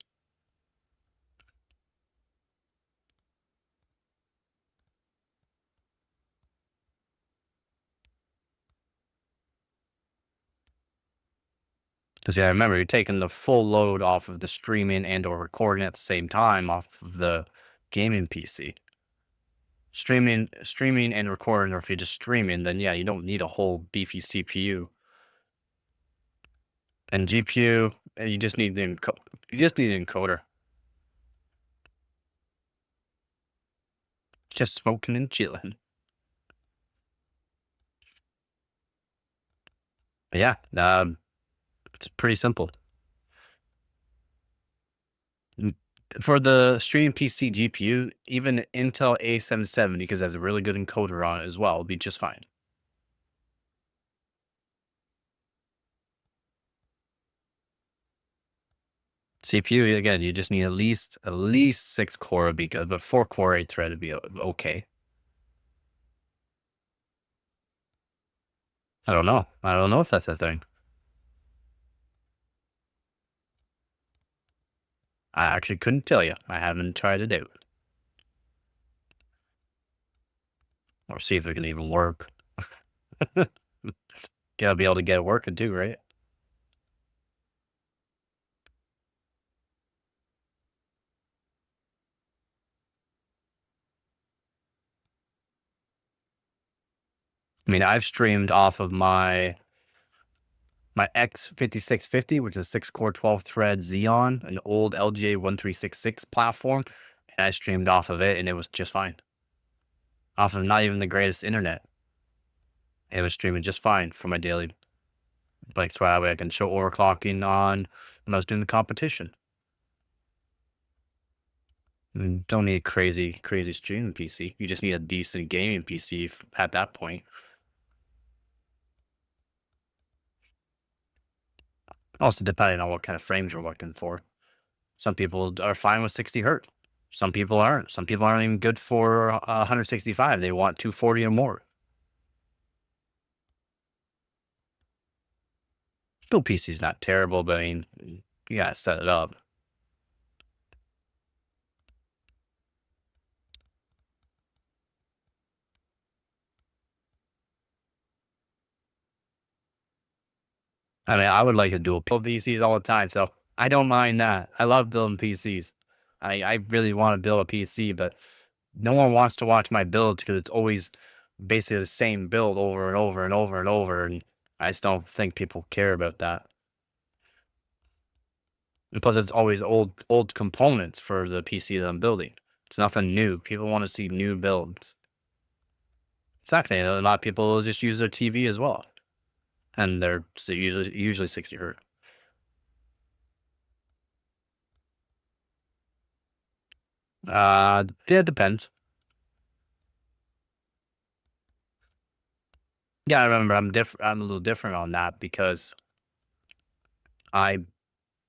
Because yeah, remember, you're taking the full load off of the streaming and or recording at the same time off of the gaming PC. Streaming and recording, or if you're just streaming, then yeah, you don't need a whole beefy CPU. And GPU, you just need an encoder. Just smoking and chilling. But yeah, it's pretty simple. For the streaming PC GPU, even Intel A770, because it has a really good encoder on it as well, will be just fine. CPU, again, you just need at least 6 core would be good, but 4 core 8 thread would be okay. I don't know. I don't know if that's a thing. I actually couldn't tell you. I haven't tried it out. Or see if it can even work. Gotta be able to get it working too, right? I mean, I've streamed off of my X5650, which is 6 core 12 thread Xeon, an old LGA 1366 platform, and I streamed off of it, and it was just fine. Off of not even the greatest internet, it was streaming just fine for my daily. Like, so that way I can show overclocking on when I was doing the competition. You don't need a crazy streaming PC. You just need a decent gaming PC at that point. Also, depending on what kind of frames you're looking for. Some people are fine with 60 hertz. Some people aren't. Some people aren't even good for 165. They want 240 or more. Still, PC's not terrible, but I mean, you gotta set it up. I mean, I would like to dual PCs all the time, so I don't mind that. I love building PCs. I really want to build a PC, but no one wants to watch my builds because it's always basically the same build over and over and over and over, and I just don't think people care about that. And plus, it's always old components for the PC that I'm building. It's nothing new. People want to see new builds. Exactly. A lot of people will just use their TV as well, and they're usually 60 hertz. Yeah, it depends. Yeah, I remember I'm a little different on that because I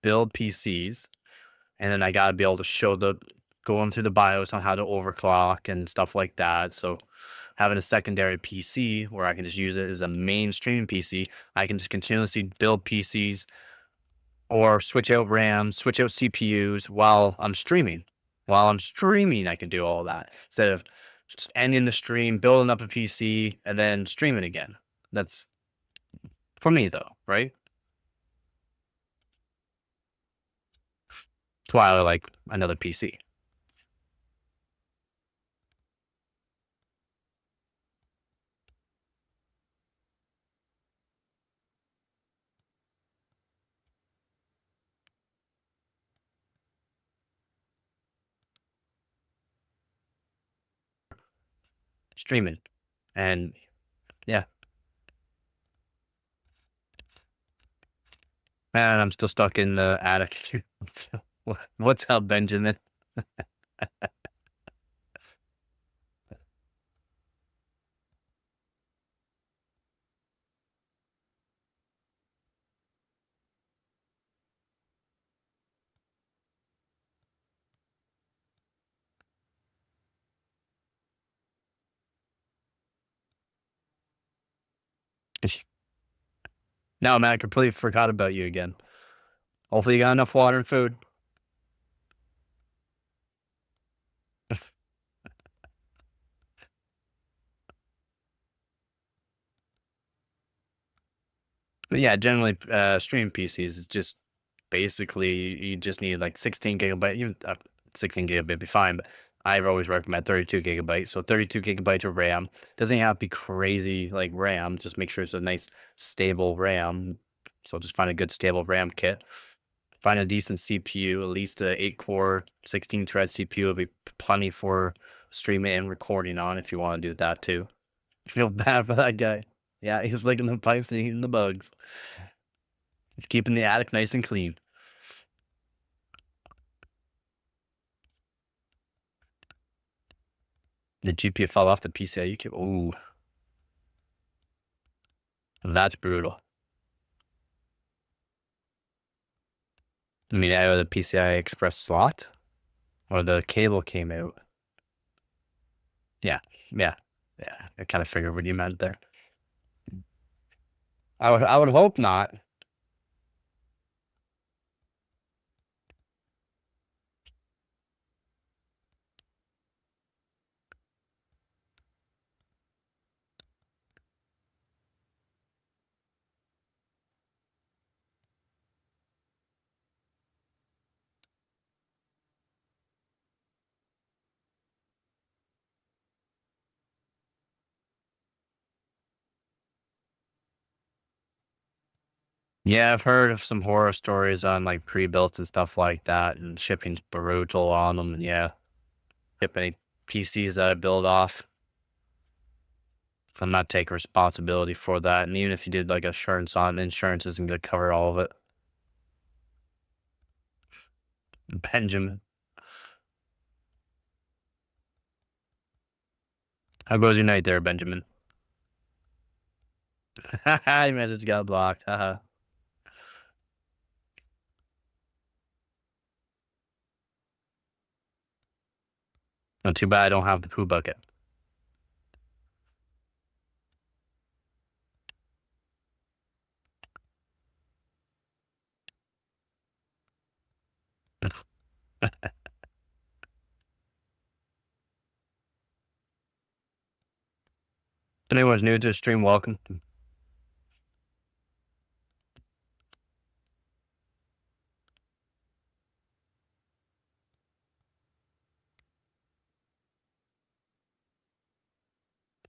build PCs, and then I gotta be able to show going through the BIOS on how to overclock and stuff like that. So having a secondary PC where I can just use it as a main streaming PC, I can just continuously build PCs or switch out RAM, switch out CPUs while I'm streaming. While I'm streaming, I can do all that instead of just ending the stream, building up a PC, and then streaming again. That's for me though, right? That's why I like another PC. streaming. And yeah, man, I'm still stuck in the attic. What's up, Benjamin? No, man, I completely forgot about you again. Hopefully, you got enough water and food. But yeah, generally, streaming PCs is just basically you just need like 16 gigabyte, even 16 gigabyte would be fine. But I've always recommend 32 gigabytes. So 32 gigabytes of RAM. Doesn't have to be crazy like RAM. Just make sure it's a nice stable RAM. So just find a good stable RAM kit. Find a decent CPU, at least a 8-core, 16-thread CPU will be plenty for streaming and recording on if you want to do that too. I feel bad for that guy. Yeah, he's licking the pipes and eating the bugs. He's keeping the attic nice and clean. The GPU fell off the PCIe cable. Ooh. That's brutal. I mean, out of the PCI Express slot? Or the cable came out? Yeah, yeah, yeah. I kind of figured what you meant there. I would hope not. Yeah, I've heard of some horror stories on like pre-built and stuff like that, and shipping's brutal on them. And yeah, ship any PCs that I build off. I'm not taking responsibility for that. And even if you did like insurance on, insurance isn't going to cover all of it. Benjamin. How goes your night there, Benjamin? Your message got blocked. Haha. Not too bad I don't have the poo bucket. If anyone's new to the stream, welcome.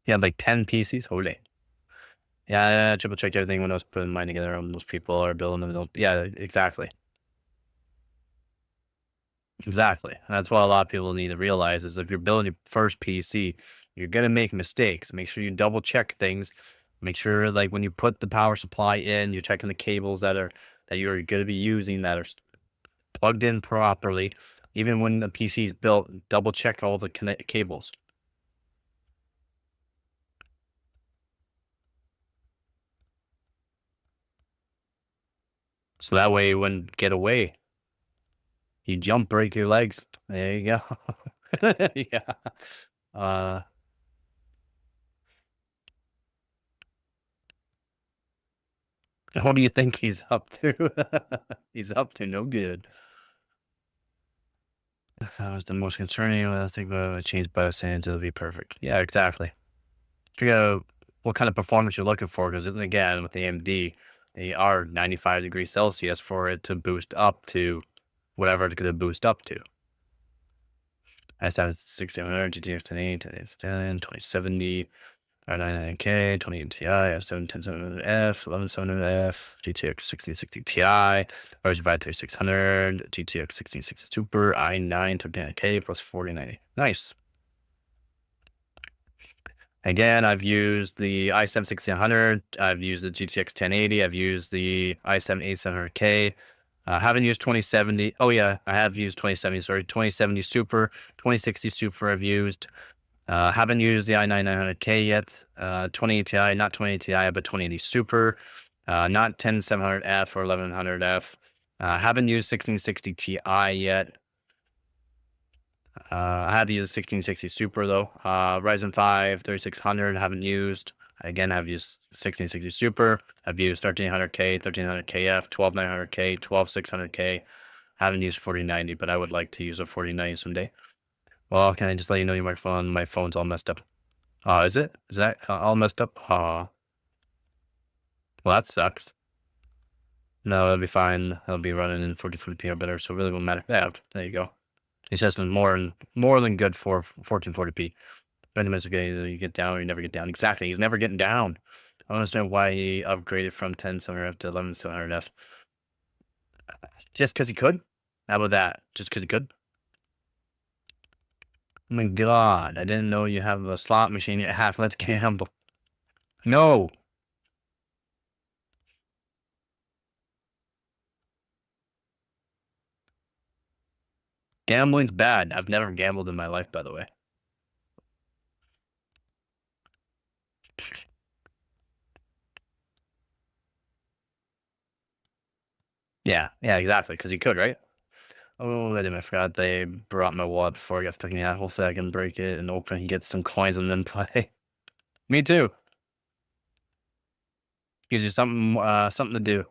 You had like 10 PCs? Holy. Yeah, I triple checked everything when I was putting mine together. Most people are building them. Yeah, exactly. Exactly. That's what a lot of people need to realize is if you're building your first PC, you're gonna make mistakes. Make sure you double check things. Make sure like when you put the power supply in, you're checking the cables that you're gonna be using that are plugged in properly. Even when the PC is built, double check all the cables. So that way you wouldn't get away. You jump, break your legs. There you go. Yeah. Uh, what do you think he's up to? He's up to no good. That was the most concerning. I think I changed BioSans, it'll be perfect. Yeah, exactly. Figure out what kind of performance you're looking for, because again, with the AMD, they are 95 degrees Celsius for it to boost up to whatever it's going to boost up to. I have 6700, GTX 1080, 2070, R99K, 2080 Ti, I7-10700F, 11700F, GTX 1660 Ti, RGB 3600, GTX 1660 Super, i9 39K plus 4090. Nice. Again, I've used the i7 1600. I've used the GTX 1080. I've used the i7 8700K. I haven't used 2070. Oh yeah, I have used 2070. Sorry, 2070 Super, 2060 Super. I've used. Haven't used the i9 900K yet. 2080 Ti, not 2080 Ti, but 2080 Super. Not 10700F or 1100F. Haven't used 1660 Ti yet. I have used 1660 Super though. Ryzen 5 3600 haven't used. Again, I've used 1660 Super. I've used 1300K, 1300KF, 12900K, 12600K. Haven't used 4090, but I would like to use a 4090 someday. Well, can I just let you know my phone's all messed up? Is it? Is that all messed up? Well, that sucks. No, it'll be fine. It'll be running in 4040p or better, so it really won't matter. Yeah, there you go. It's just more than good for 1440p. 20 minutes ago, you get down or you never get down. Exactly. He's never getting down. I don't understand why he upgraded from 10700F to 11700F. Just because he could? How about that? Just because he could? Oh my god. I didn't know you have a slot machine at half. Let's gamble. No. Gambling's bad. I've never gambled in my life, by the way. Yeah, exactly. Because he could, right? Oh, I forgot they brought my wallet before I got stuck in the app. Hopefully I can break it and open and get some coins and then play. Me too. Gives you something to do.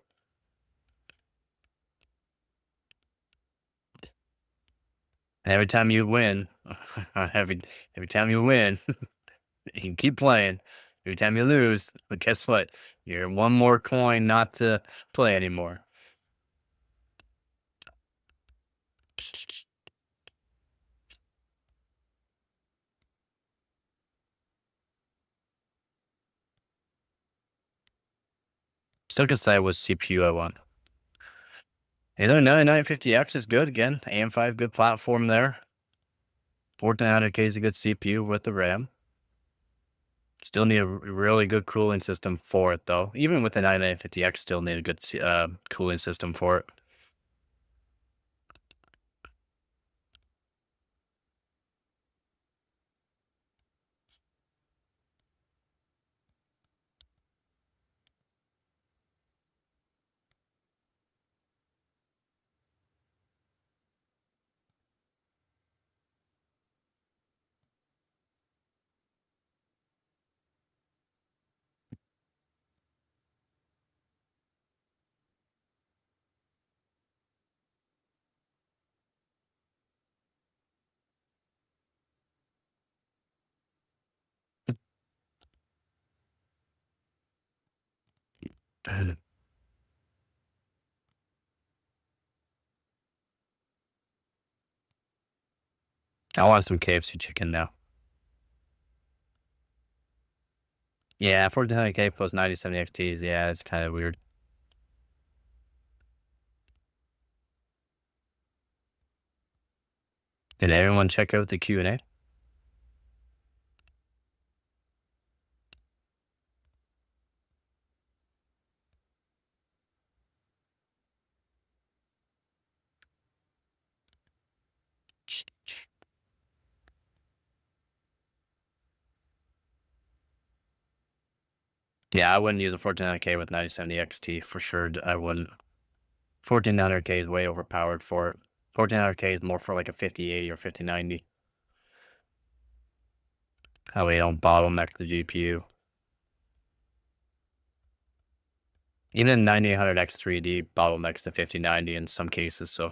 And every time you win, every time you win, you keep playing. Every time you lose, but guess what? You're one more coin not to play anymore. Still can say it was CPU I want. Either 9950X is good again. AM5 good platform there. 1400K is a good CPU with the RAM. Still need a really good cooling system for it though. Even with the 9950X, still need a good cooling system for it. I want some KFC chicken now. Yeah, 1400K plus 9070 XTs. Yeah, it's kind of weird. Did everyone check out the Q&A? Yeah, I wouldn't use a 1400K with 9070 XT for sure. I wouldn't. 1400K is way overpowered for it. 1400K is more for like a 5080 or 5090. That way you don't bottleneck the GPU. Even 9800X3D bottlenecks the 5090 in some cases, so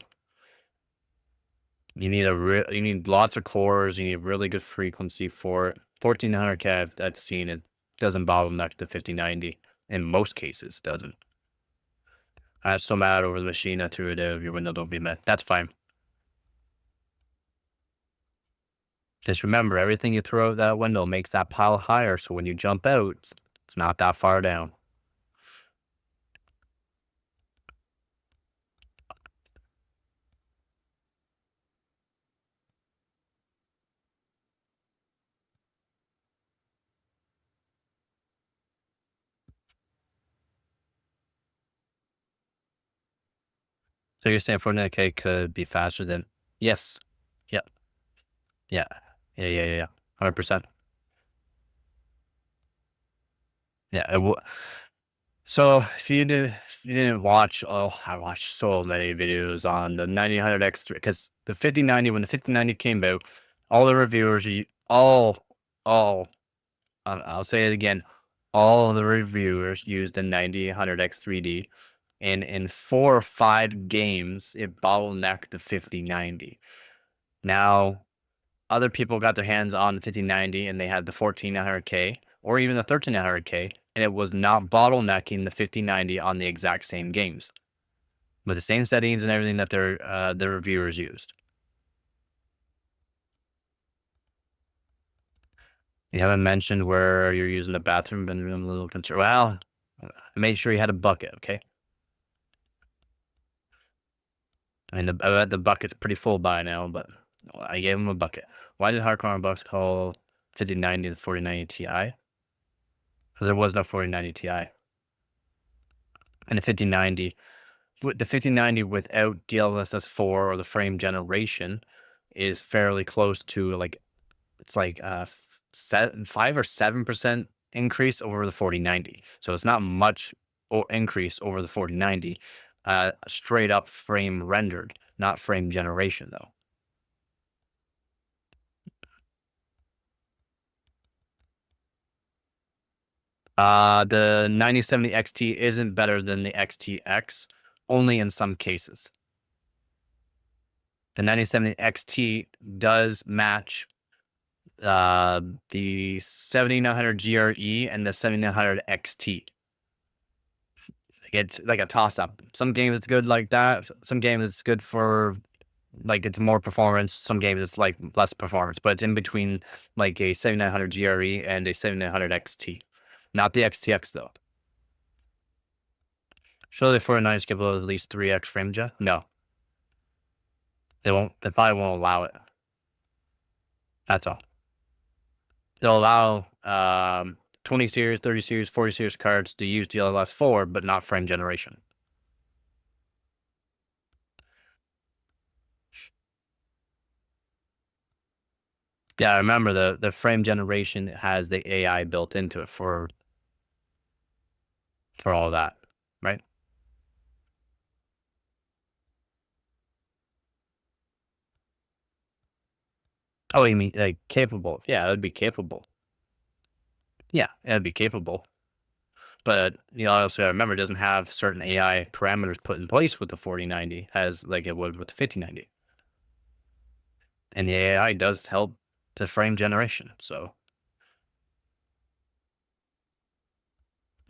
you need lots of cores, you need really good frequency for it. 1400K I've seen it doesn't bottleneck the 5090. In most cases, doesn't. I'm so mad over the machine I threw it out of your window don't be met. That's fine. Just remember, everything you throw out that window makes that pile higher, so when you jump out, it's not that far down. So you're saying 49K could be faster than? Yes. Yeah. Yeah. Yeah. 100%. Yeah. So if you didn't watch, oh, I watched so many videos on the 9000X3 because the 5090 when the 5090 came out, all the reviewers, all, I'll say it again, all the reviewers used the 9000X3D, and in 4 or 5 games, it bottlenecked the 5090. Now, other people got their hands on the 5090 and they had the 1400K or even the 1300K, and it was not bottlenecking the 5090 on the exact same games with the same settings and everything that their reviewers used. You haven't mentioned where you're using the bathroom, been a little concerned. Well, make sure you had a bucket, okay? I mean, I bet the bucket's pretty full by now, but I gave him a bucket. Why did Hardcore Box call 5090 the 4090 Ti? Because there was no 4090 Ti. And the 5090, the 5090 without DLSS 4 or the frame generation is fairly close to like, it's like 5 or 7% increase over the 4090. So it's not much increase over the 4090. Straight up frame rendered, not frame generation though. The 9070 XT isn't better than the XTX, only in some cases. The 9070 XT does match the 7900 GRE and the 7900 XT. It's like a toss up. Some games it's good like that. Some games it's good for like it's more performance. Some games it's like less performance, but it's in between like a 7900 GRE and a 7900 XT. Not the XTX though. Surely 49ers give at least 3x frame gen? No. They won't. They probably won't allow it. That's all. They'll allow 20 series, 30 series, 40 series cards to use DLSS 4, but not frame generation. Yeah, I remember the frame generation has the AI built into it for all that, right? Oh, you mean like capable? Yeah, it would be capable. Yeah, it'd be capable. But you also gotta remember, it doesn't have certain AI parameters put in place with the 4090 as like it would with the 5090. And the AI does help the frame generation. So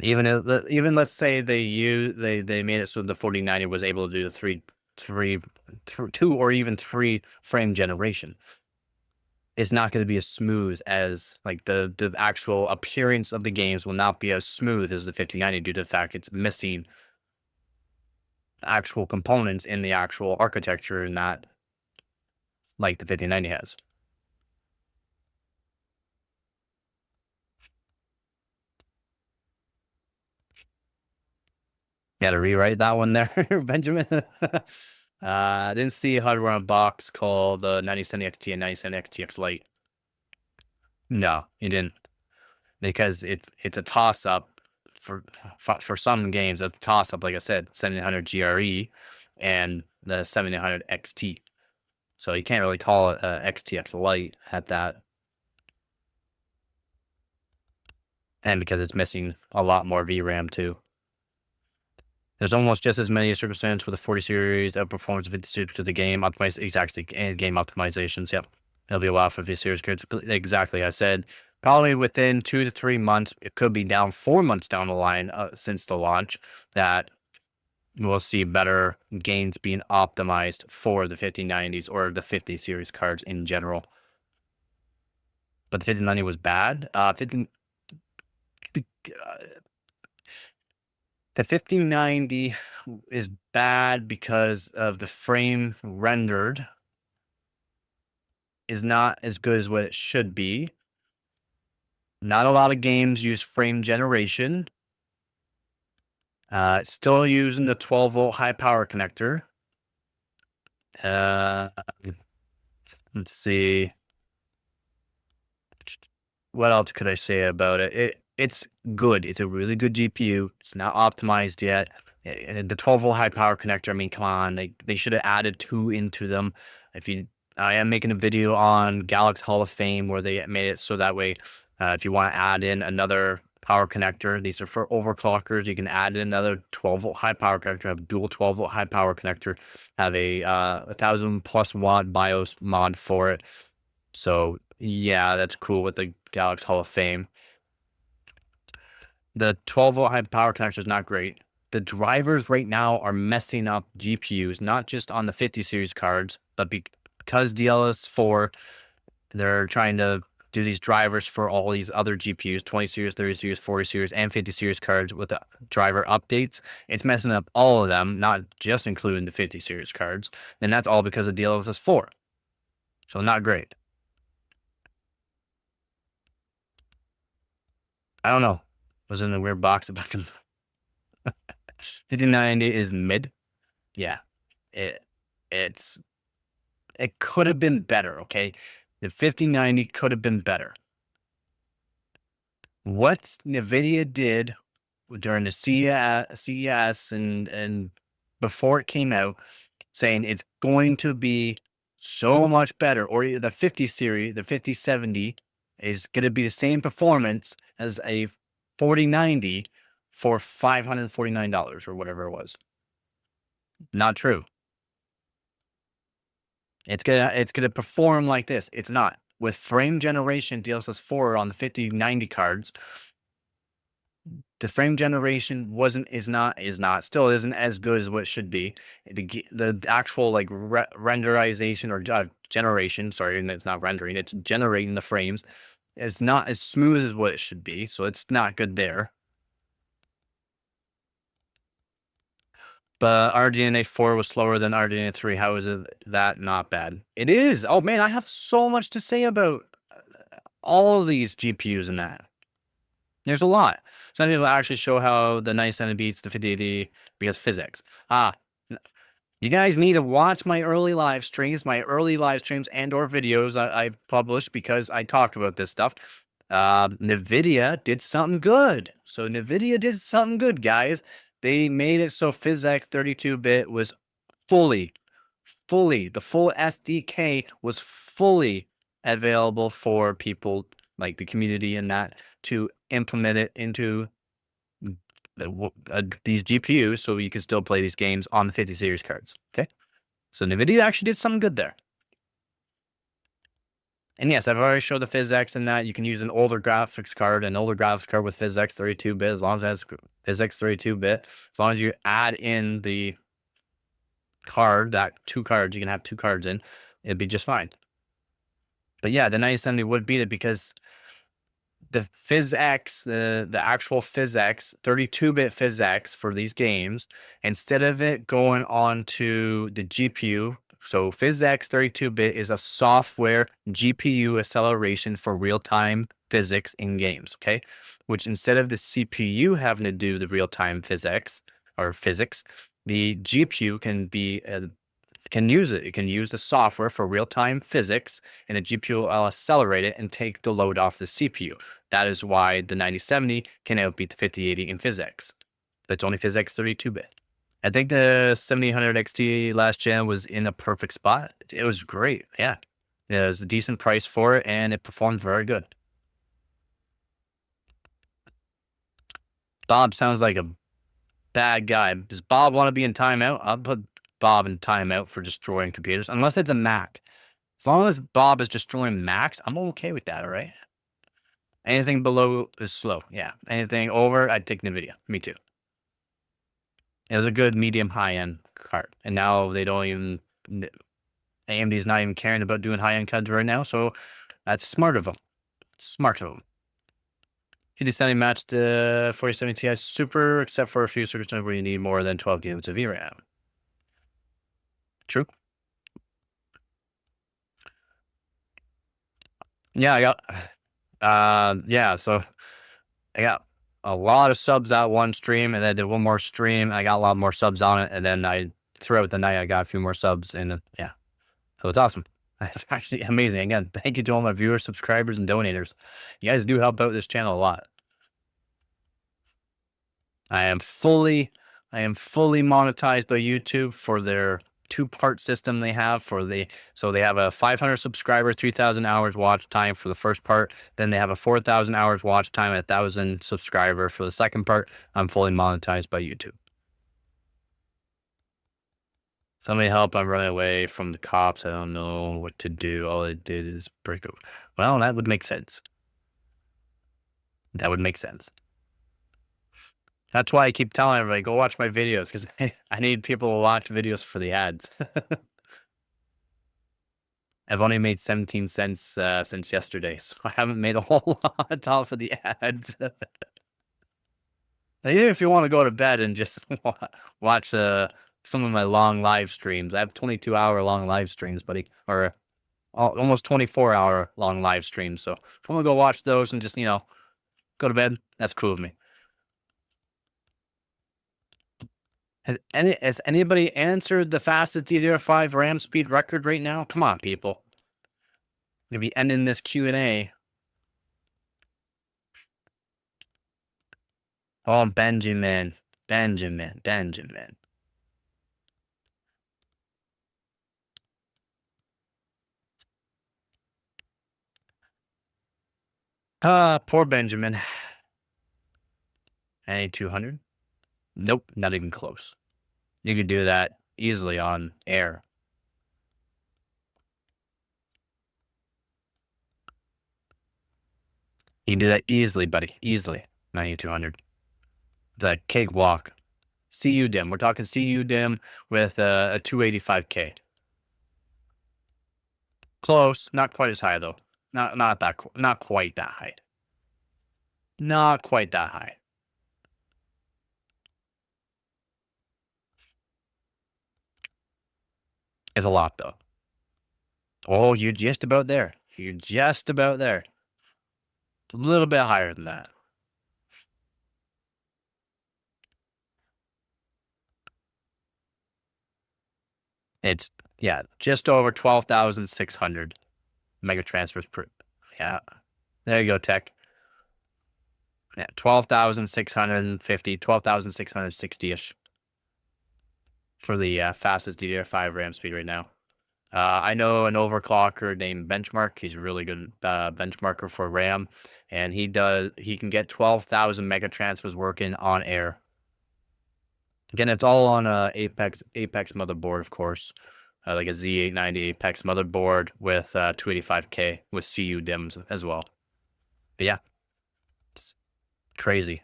even let's say they made it so the 4090 was able to do the two or even 3 frame generation. It's not going to be as smooth as like the actual appearance of the games will not be as smooth as the 5090 due to the fact it's missing actual components in the actual architecture and not like the 5090 has. Got to rewrite that one there, Benjamin. I didn't see hardware on a box called the 9070 XT and 9070 XTX Lite. No, you didn't, because it's a toss up for some games. A toss up, like I said, 7900 GRE and the 7900 XT. So you can't really call it XTX Lite at that. And because it's missing a lot more VRAM too. There's almost just as many circumstances with the 40 series outperforms the 50 series to the game optimized exactly and game optimizations. Yep. It'll be a while for 50 series cards. Exactly. I said probably within 2 to 3 months. It could be down 4 months down the line since the launch that we'll see better games being optimized for the 5090s or the 50 series cards in general. But the 5090 was bad. The 5090 is bad because of the frame rendered is not as good as what it should be. Not a lot of games use frame generation. It's still using the 12-volt high power connector. Uh, let's see. What else could I say about it? It's good. It's a really good GPU. It's not optimized yet. The 12-volt high power connector. I mean, come on, they should have added two into them. If you, I am making a video on Galaxy Hall of Fame where they made it so that way, if you want to add in another power connector, these are for overclockers. You can add in another 12-volt high power connector. Have a dual 12-volt high power connector. Have a 1,000+ watt BIOS mod for it. So yeah, that's cool with the Galaxy Hall of Fame. The 12-volt high power connector is not great. The drivers right now are messing up GPUs, not just on the 50 series cards, but because DLSS4, they're trying to do these drivers for all these other GPUs, 20 series, 30 series, 40 series, and 50 series cards with the driver updates. It's messing up all of them, not just including the 50 series cards. And that's all because of DLSS4. So not great. I don't know. Was in a weird box back in 5090 is mid. Yeah. It it's it could have been better, okay? The 5090 could have been better. What Nvidia did during the CES and before it came out, saying it's going to be so much better, or the 50 series, the 5070 is going to be the same performance as a 4090 for $549 or whatever it was. Not true. It's gonna perform like this. It's not. With frame generation DLSS4 on the 5090 cards, the frame generation still isn't as good as what it should be. The actual like renderization or generation, sorry, and it's not rendering, it's generating the frames. It's not as smooth as what it should be, so it's not good there. But RDNA 4 was slower than RDNA 3. How is it that not bad? It is. Oh man, I have so much to say about all of these GPUs and that. There's a lot. Some people actually show how the 9070 beats the 5080 because physics. You guys need to watch my early live streams and or videos I published because I talked about this stuff. NVIDIA did something good. So NVIDIA did something good, guys. They made it so PhysX 32-bit was fully, the full SDK was fully available for people like the community and that to implement it into these GPUs so you can still play these games on the 50 series cards. Okay. So NVIDIA actually did something good there. And yes, I've already showed the PhysX and that you can use an older graphics card with PhysX 32-bit as long as it has PhysX 32-bit. As long as you add in the card, that two cards, you can have two cards in, it'd be just fine. But yeah, the 9070 would beat it because the PhysX, the actual PhysX, 32-bit PhysX for these games, instead of it going on to the GPU, so PhysX 32-bit is a software GPU acceleration for real-time physics in games, okay? Which instead of the CPU having to do the real-time physics, the GPU can use it. It can use the software for real-time physics, and the GPU will accelerate it and take the load off the CPU. That is why the 9070 can outbeat the 5080 in PhysX. That's only PhysX 32-bit. I think the 7800 XT last gen was in a perfect spot. It was great. Yeah. It was a decent price for it, and it performed very good. Bob sounds like a bad guy. Does Bob want to be in timeout? I'll put Bob in timeout for destroying computers, unless it's a Mac. As long as Bob is destroying Macs, I'm okay with that, all right? Anything below is slow. Yeah. Anything over, I'd take NVIDIA. Me too. It was a good medium high-end card. And now they don't even, AMD is not even caring about doing high-end cards right now. So that's smart of them. Smart of them. 5070 matched the 4070 Ti Super, except for a few circuits where you need more than 12 gigabytes of VRAM. True. Yeah, I got, so I got a lot of subs out one stream, and then I did one more stream. I got a lot more subs on it, and then I throughout the night, I got a few more subs, and yeah, so it's awesome. It's actually amazing. Again, thank you to all my viewers, subscribers, and donators. You guys do help out this channel a lot. I am fully monetized by YouTube for their two-part system they have so they have a 500 subscribers, 3,000 hours watch time for the first part. Then they have a 4,000 hours watch time and 1,000 subscriber for the second part. I'm fully monetized by YouTube. Somebody help, I'm running away from the cops. I don't know what to do. All I did is break up. Well, that would make sense. That would make sense. That's why I keep telling everybody, go watch my videos, because I need people to watch videos for the ads. I've only made 17 cents since yesterday, so I haven't made a whole lot off of the ads. Even if you want to go to bed and just watch some of my long live streams. I have 22-hour long live streams, buddy, or almost 24-hour long live streams. So if you want to go watch those and just, go to bed, that's cool with me. Has anybody answered the fastest DDR5 RAM speed record right now? Come on, people. I'm gonna be ending this Q&A. Oh, Benjamin. Poor Benjamin. Any 200? Nope, not even close. You could do that easily on air. You can do that easily, buddy. Easily. 9200. The cakewalk. CU DIM. We're talking CU DIM with a 285K. Close. Not quite as high though. Not quite that high. Not quite that high. It's a lot though. Oh, you're just about there. You're just about there. It's a little bit higher than that. It's, yeah, just over 12,600 mega transfers per. Yeah. There you go, Tech. Yeah, 12,650, 12,660-ish for the fastest DDR5 RAM speed right now. I know an overclocker named Benchmark. He's a really good benchmarker for RAM, and he can get 12,000 mega transfers working on air. Again, it's all on a Apex motherboard, of course, like a Z890 Apex motherboard with 285K with CU DIMMs as well. But yeah, it's crazy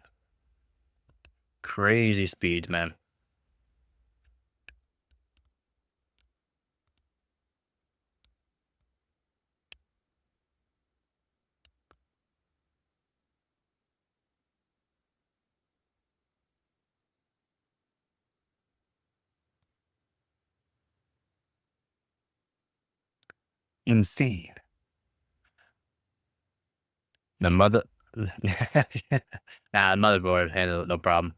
speeds, man. Insane. The mother. Nah, motherboard handle it, no problem.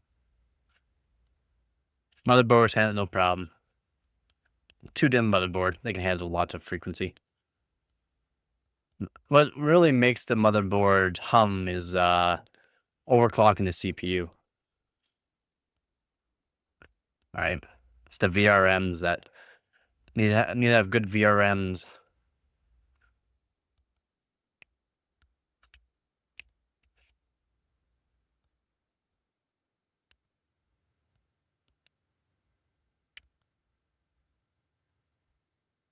Motherboards handle it, no problem. 2DIMM motherboard, they can handle lots of frequency. What really makes the motherboard hum is overclocking the CPU. All right, it's the VRMs that need to have good VRMs.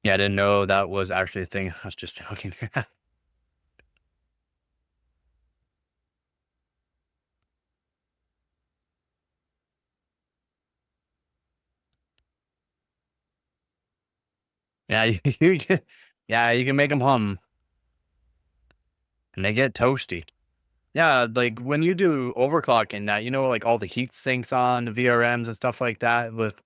Yeah, I didn't know that was actually a thing. I was just joking. Yeah, yeah, you can make them hum, and they get toasty. Yeah, like when you do overclocking that, like all the heat sinks on the VRMs and stuff like that, with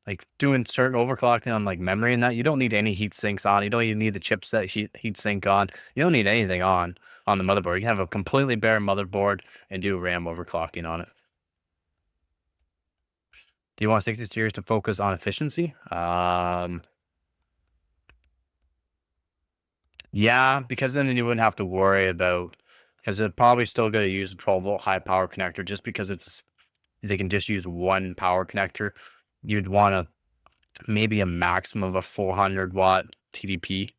like doing certain overclocking on like memory and that, you don't need any heat sinks on. You don't even need the chipset heat sink on. You don't need anything on the motherboard. You can have a completely bare motherboard and do RAM overclocking on it. Do you want 60 series to focus on efficiency? Yeah, because then you wouldn't have to worry about, because they're probably still going to use a 12-volt high power connector just because they can just use one power connector. You'd want maybe a maximum of a 400-watt TDP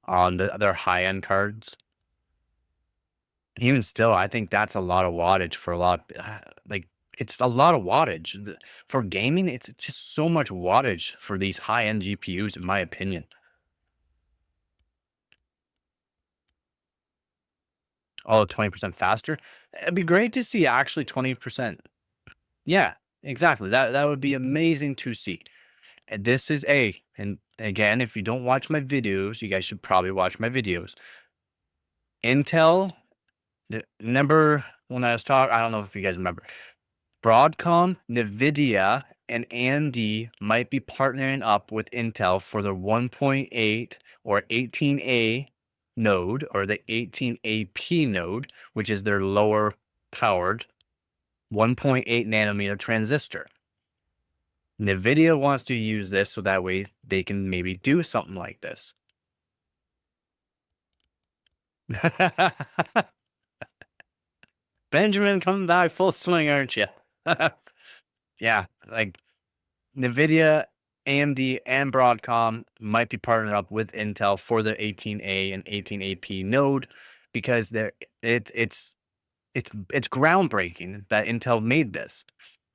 on their high-end cards. Even still, I think that's a lot of wattage for a lot. Like, it's a lot of wattage for gaming. It's just so much wattage for these high-end GPUs, in my opinion. Oh, 20% faster. It'd be great to see actually 20%. Yeah, exactly. That would be amazing to see. And this is and again, if you don't watch my videos, you guys should probably watch my videos. Intel, remember when I was talking, I don't know if you guys remember, Broadcom, NVIDIA, and AMD might be partnering up with Intel for the 1.8 or 18A node, or the 18AP node, which is their lower powered 1.8 nanometer transistor. NVIDIA wants to use this so that way they can maybe do something like this. Benjamin, coming back full swing, aren't you? Yeah, like NVIDIA, AMD, and Broadcom might be partnered up with Intel for the 18A and 18AP node, because it's groundbreaking that Intel made this.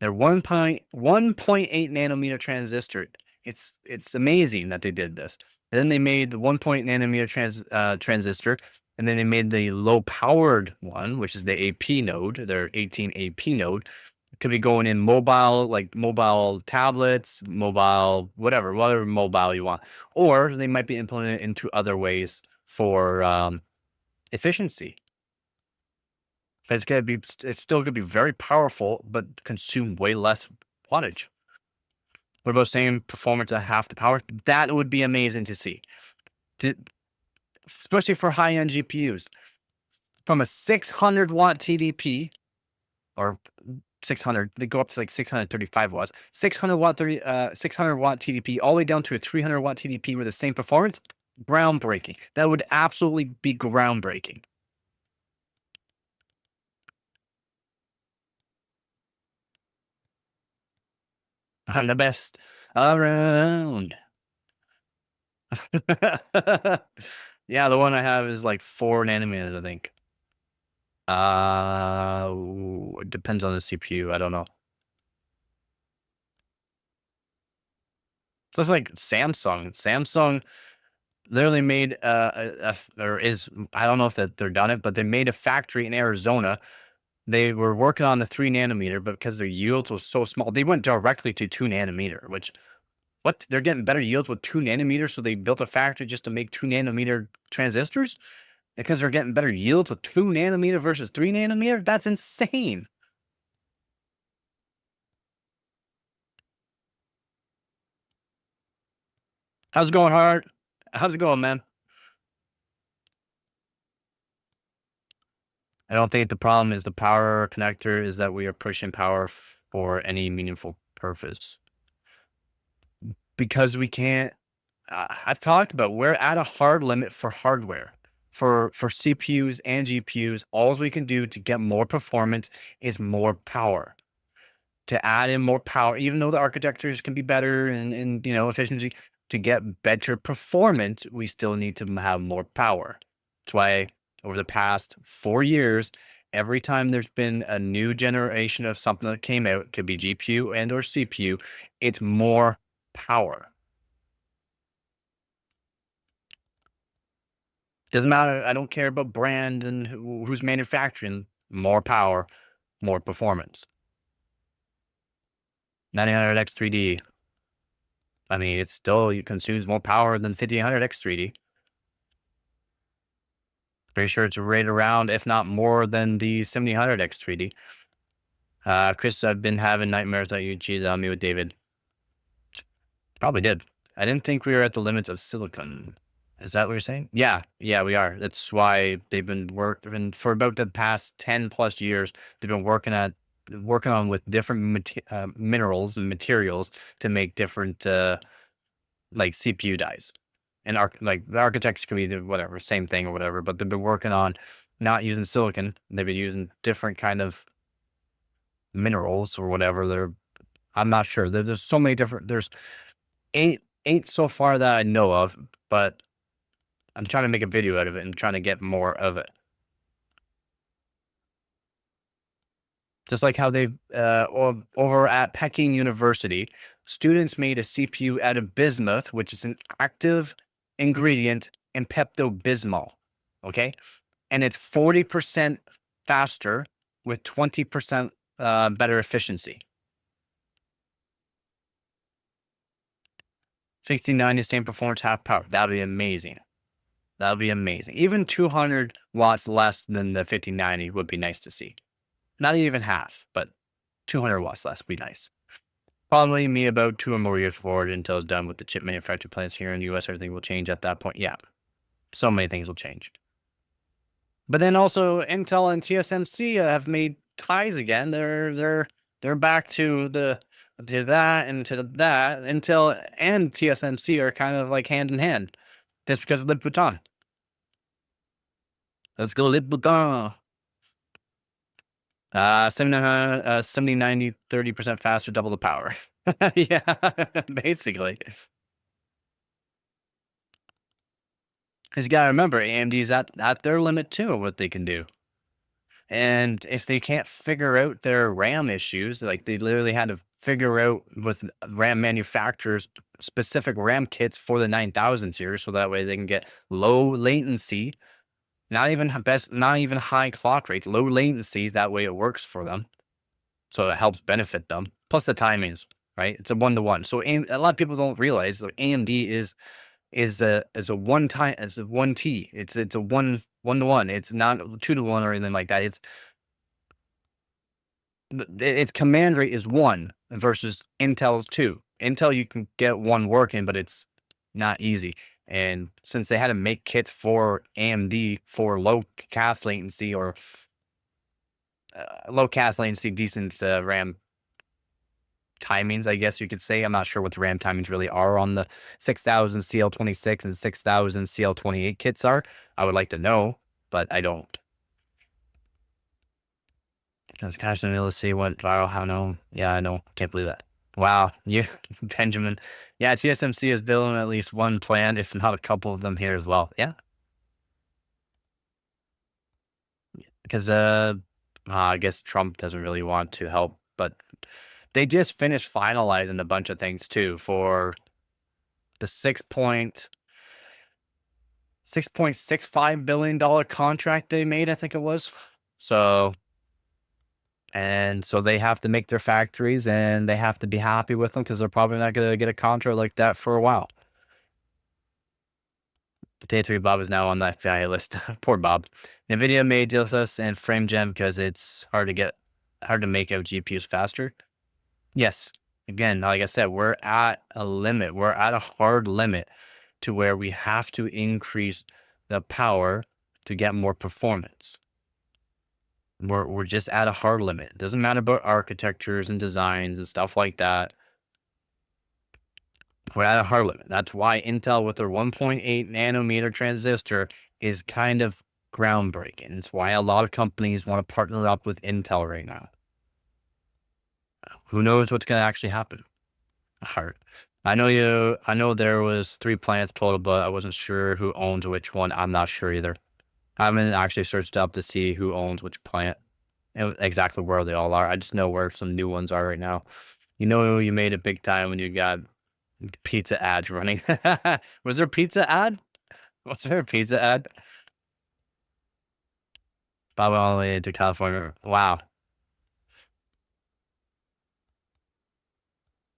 Their 1.8 nanometer transistor. It's amazing that they did this. And then they made the 1.0 nanometer transistor, and then they made the low powered one, which is the AP node, their 18 AP node. It could be going in mobile, like mobile tablets, mobile, whatever mobile you want. Or they might be implemented into other ways for efficiency. But it's still gonna be very powerful, but consume way less wattage. What about same performance at half the power? That would be amazing to see. Especially for high-end GPUs. From a 600-watt TDP, or 600, they go up to like 635 watts. 600-watt TDP, all the way down to a 300-watt TDP with the same performance. Groundbreaking. That would absolutely be groundbreaking. I'm the best around. Yeah, the one I have is like 4 nanometers, I think. It depends on the CPU. I don't know. So it's like Samsung. Samsung literally made I don't know if they're done it, but they made a factory in Arizona. They were working on the 3 nanometer, but because their yields was so small, they went directly to 2 nanometer, which what? They're getting better yields with 2 nanometers, so they built a factory just to make 2 nanometer transistors? Because they're getting better yields with 2 nanometer versus 3 nanometer? That's insane. How's it going, Hart? How's it going, man? I don't think the problem is the power connector, is that we are pushing power for any meaningful purpose. Because we can't, I've talked about, we're at a hard limit for hardware. For CPUs and GPUs, all we can do to get more performance is more power. To add in more power, even though the architectures can be better and efficiency, to get better performance, we still need to have more power. That's why over the past 4 years, every time there's been a new generation of something that came out, it could be GPU and or CPU, it's more power. Doesn't matter. I don't care about brand and who's manufacturing. More power, more performance. 9000 X3D. I mean, it consumes more power than 1500 X3D. Pretty sure it's right around, if not more than the 1700 X3D. Chris, I've been having nightmares that you cheated on me with David. Probably did. I didn't think we were at the limits of silicon. Is that what you're saying? Yeah, we are. That's why they've been working for about the past 10 plus years. They've been working at working on with different minerals and materials to make different like CPU dies. And like the architects could be whatever, same thing or whatever, but they've been working on not using silicon. They've been using different kind of minerals or whatever. I'm not sure. There's so many different. There's eight so far that I know of, but I'm trying to make a video out of it and trying to get more of it. Just like how they over at Peking University, students made a CPU out of bismuth, which is an active ingredient in Pepto-Bismol. Okay, and it's 40% faster with 20% better efficiency. 6090 same performance, half power. That'd be amazing. That'd be amazing. Even 200 watts less than the 5090 would be nice to see. Not even half, but 200 watts less would be nice. Probably me about 2 or more years forward until it's done with the chip manufacturing plants here in the US. Everything will change at that point. Yeah, so many things will change. But then also Intel and TSMC have made ties again. They're back to that and to that. Intel and TSMC are kind of like hand in hand. That's because of Louboutin. Let's go Louboutin. 70, 90, 30% faster, double the power. Yeah, basically. Because you got to remember, AMD's at their limit too of what they can do. And if they can't figure out their RAM issues, like they literally had to figure out with RAM manufacturers specific RAM kits for the 9000 series, so that way they can get low latency, not even high clock rates, low latency. That way it works for them, so it helps benefit them. Plus the timings, right? It's a 1-to-1. So a lot of people don't realize that AMD is a 1T. It's a 1-to-1. It's not 2-to-1 or anything like that. Its command rate is 1 versus Intel's 2. Intel, you can get 1 working, but it's not easy. And since they had to make kits for AMD for low cast latency or decent RAM timings, I guess you could say. I'm not sure what the RAM timings really are on the 6000 CL26 and 6000 CL28 kits are. I would like to know, but I don't. That's cash and let's see what viral, how no. Yeah, I know. Can't believe that. Wow, you Benjamin. Yeah, TSMC is building at least one plant, if not a couple of them here as well. Yeah. Because I guess Trump doesn't really want to help, but they just finished finalizing a bunch of things too for the $6.65 billion contract they made, I think it was. So they have to make their factories and they have to be happy with them because they're probably not going to get a contract like that for a while. Day 3 Bob is now on the FBI list. Poor Bob. NVIDIA made DLSS and FrameGen because it's hard to make out GPUs faster. Yes. Again, like I said, we're at a limit. We're at a hard limit to where we have to increase the power to get more performance. We're just at a hard limit. It doesn't matter about architectures and designs and stuff like that. We're at a hard limit. That's why Intel with their 1.8 nanometer transistor is kind of groundbreaking. It's why a lot of companies want to partner up with Intel right now. Who knows what's going to actually happen? Hard. I know there was 3 plants total, but I wasn't sure who owns which one. I'm not sure either. I haven't actually searched up to see who owns which plant and exactly where they all are. I just know where some new ones are right now. You know, you made it big time when you got pizza ads running. Was there a pizza ad? Was there a pizza ad? Bob all the way to California. Wow.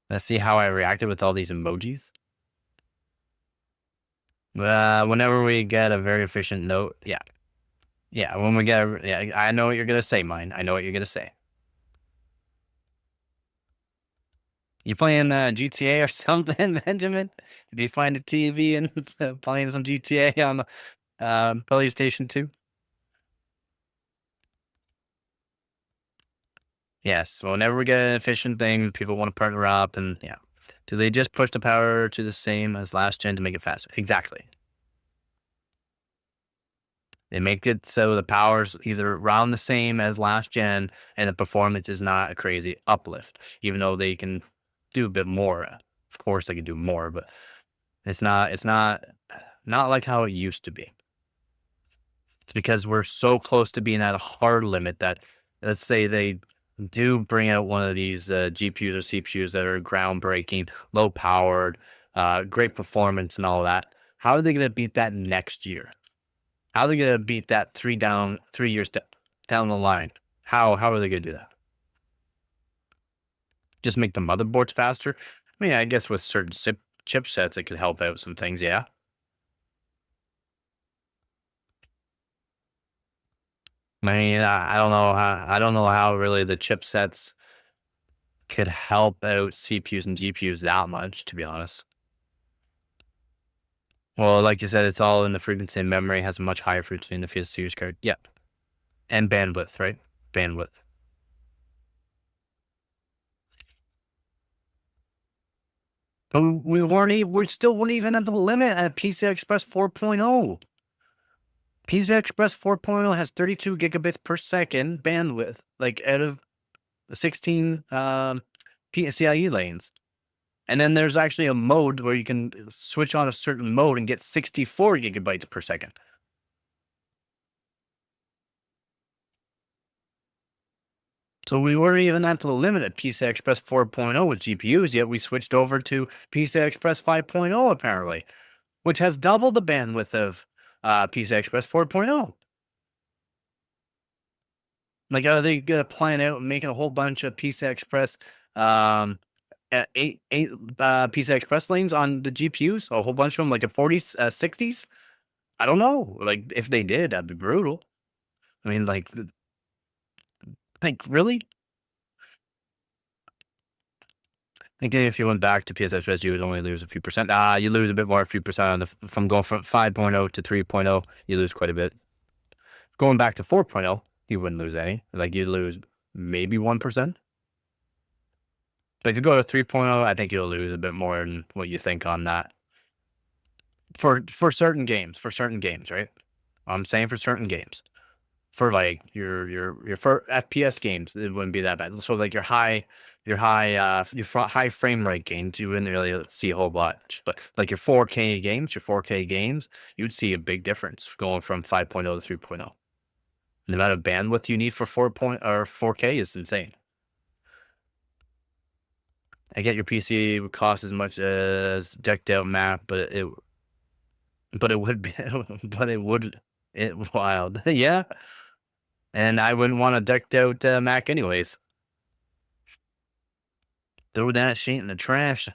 Let's see how I reacted with all these emojis. Whenever we get a very efficient note, yeah. Yeah, when we get I know what you're gonna say, mine. I know what you're gonna say. You playing GTA or something, Benjamin? Did you find a TV and playing some GTA on the PlayStation 2? Yes. Well, whenever we get an efficient thing, people want to partner up, and yeah. Do they just push the power to the same as last gen to make it faster? Exactly. They make it so the power's either around the same as last gen and the performance is not a crazy uplift, even though they can do a bit more. Of course they can do more, but it's not like how it used to be. It's because we're so close to being at a hard limit that, let's say they do bring out one of these GPUs or CPUs that are groundbreaking, low powered, great performance and all that. How are they going to beat that next year? How are they gonna beat that 3 years down the line? How are they gonna do that? Just make the motherboards faster? I mean, I guess with certain chipsets, it could help out some things, yeah. I mean, I don't know how really the chipsets could help out CPUs and GPUs that much, to be honest. Well, like you said, it's all in the frequency, and memory has a much higher frequency in the series card. Yep. And bandwidth, right? Bandwidth. But we still weren't even at the limit at PCI Express 4.0. PCI Express 4.0 has 32 gigabits per second bandwidth, like out of the 16 PCIe lanes. And then there's actually a mode where you can switch on a certain mode and get 64 gigabytes per second. So we weren't even at the limit at PCI Express 4.0 with GPUs, yet we switched over to PCI Express 5.0 apparently, which has double the bandwidth of PCI Express 4.0. Like, are they gonna plan out making a whole bunch of PCI Express, um, eight PCI Express lanes on the GPUs? A whole bunch of them, like the 40s, 60s? I don't know. Like, if they did, that'd be brutal. I mean, like really? I think if you went back to PCI Express, you would only lose a few percent. You lose a bit more, a few percent on from going from 5.0 to 3.0. You lose quite a bit. Going back to 4.0, you wouldn't lose any. Like, you'd lose maybe 1%. But if you go to 3.0, I think you'll lose a bit more than what you think on that. For certain games, right? I'm saying for certain games. For like your for FPS games, it wouldn't be that bad. So like your high frame rate games, you wouldn't really see a whole bunch. But like your 4K games, you'd see a big difference going from 5.0 to 3.0. The amount of bandwidth you need for 4K is insane. I get your PC would cost as much as decked out Mac, but it would be but it wild. Yeah. And I wouldn't want a decked out Mac anyways. Throw that shit in the trash.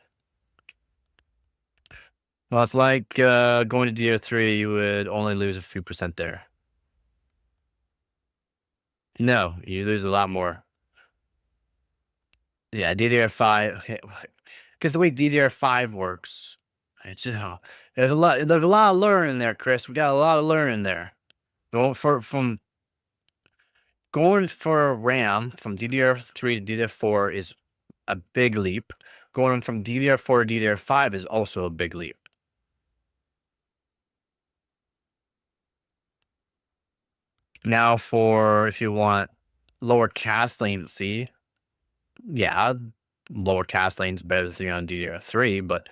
Well, it's like going to DDR3, you would only lose a few percent there. No, you lose a lot more. Yeah, DDR5. Okay, because the way DDR5 works, it's just there's a lot of learning there, Chris. We got a lot of learning there. Going for RAM from DDR3 to DDR4 is a big leap. Going from DDR4 to DDR5 is also a big leap. Now, for if you want lower cast latency, yeah, lower cast lane's better than on DDR3, but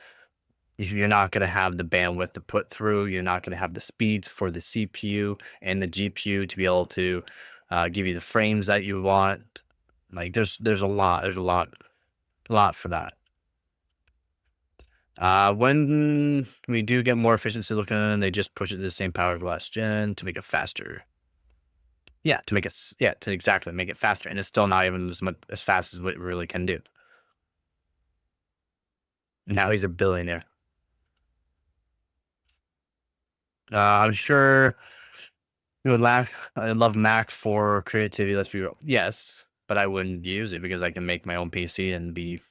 if you're not going to have the bandwidth to put through, you're not going to have the speeds for the CPU and the GPU to be able to give you the frames that you want. Like, there's a lot for that. When we do get more efficiency looking, they just push it to the same power of last gen to make it faster. Yeah, to exactly make it faster, and it's still not even as fast as what it really can do. Now he's a billionaire. I'm sure you would laugh. I love Mac for creativity. Let's be real. Yes, but I wouldn't use it because I can make my own PC and be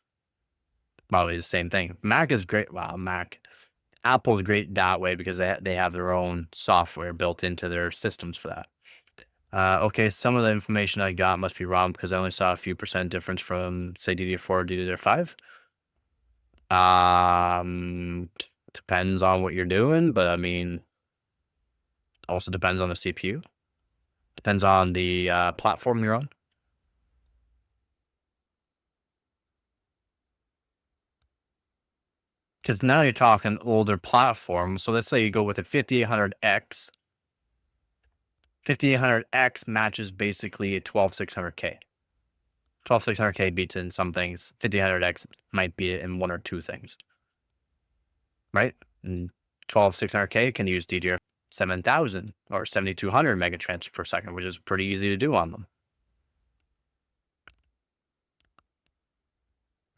probably the same thing. Mac is great. Wow, Apple's great that way because they have their own software built into their systems for that. Okay, some of the information I got must be wrong because I only saw a few percent difference from, say, DDR4 to DDR5. Depends on what you're doing, but I mean, also depends on the CPU. Depends on the platform you're on. Because now you're talking older platforms. So let's say you go with a 5800X. 5800X matches basically a 12600K. 12600K beats in some things. 5800X might be in one or two things. Right? And 12600K can use DDR 7000 or 7200 megatransfers per second, which is pretty easy to do on them.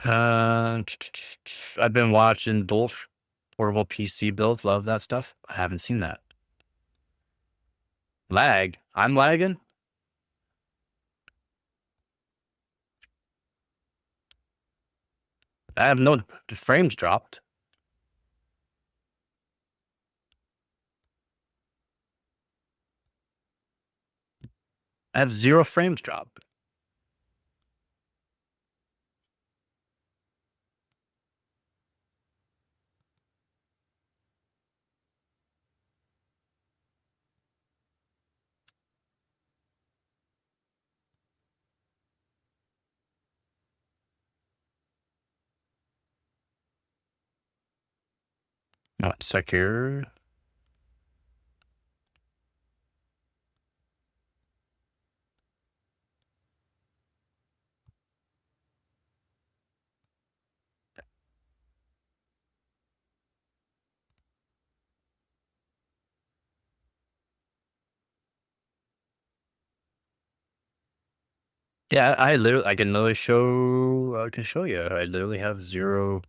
I've been watching both portable PC builds. Love that stuff. I haven't seen that. Lag. I'm lagging. I have no frames dropped. I have 0 frames dropped. Not secure. Yeah, I can literally show. I can show you. I literally have 0.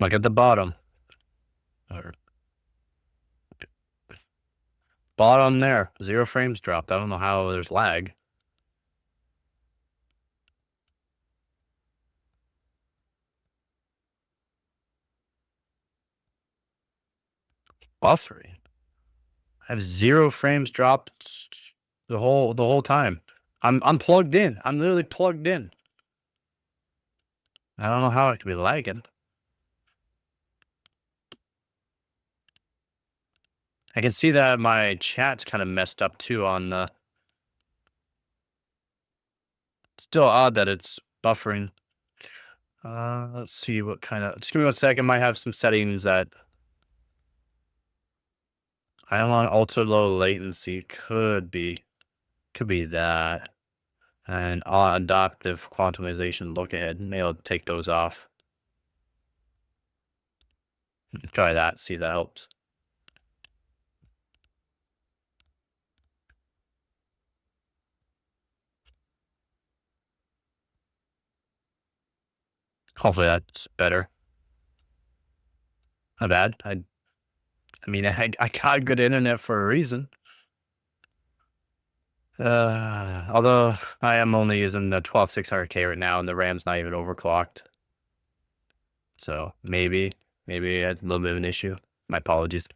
Like at the bottom. Or bottom there. 0 frames dropped. I don't know how there's lag. Buffering. I have 0 frames dropped the whole time. I'm plugged in. I'm literally plugged in. I don't know how it could be lagging. I can see that my chat's kind of messed up too on the. Still odd that it's buffering. Let's see what kind of. Just give me 1 second. Might have some settings that I don't want ultra low latency. Could be that. And adaptive quantumization look ahead. Maybe I'll take those off. Try that. See if that helps. Hopefully that's better. Not bad. I mean, I got good internet for a reason. Although I am only using the 12600K right now, and the RAM's not even overclocked. So maybe it's a little bit of an issue. My apologies.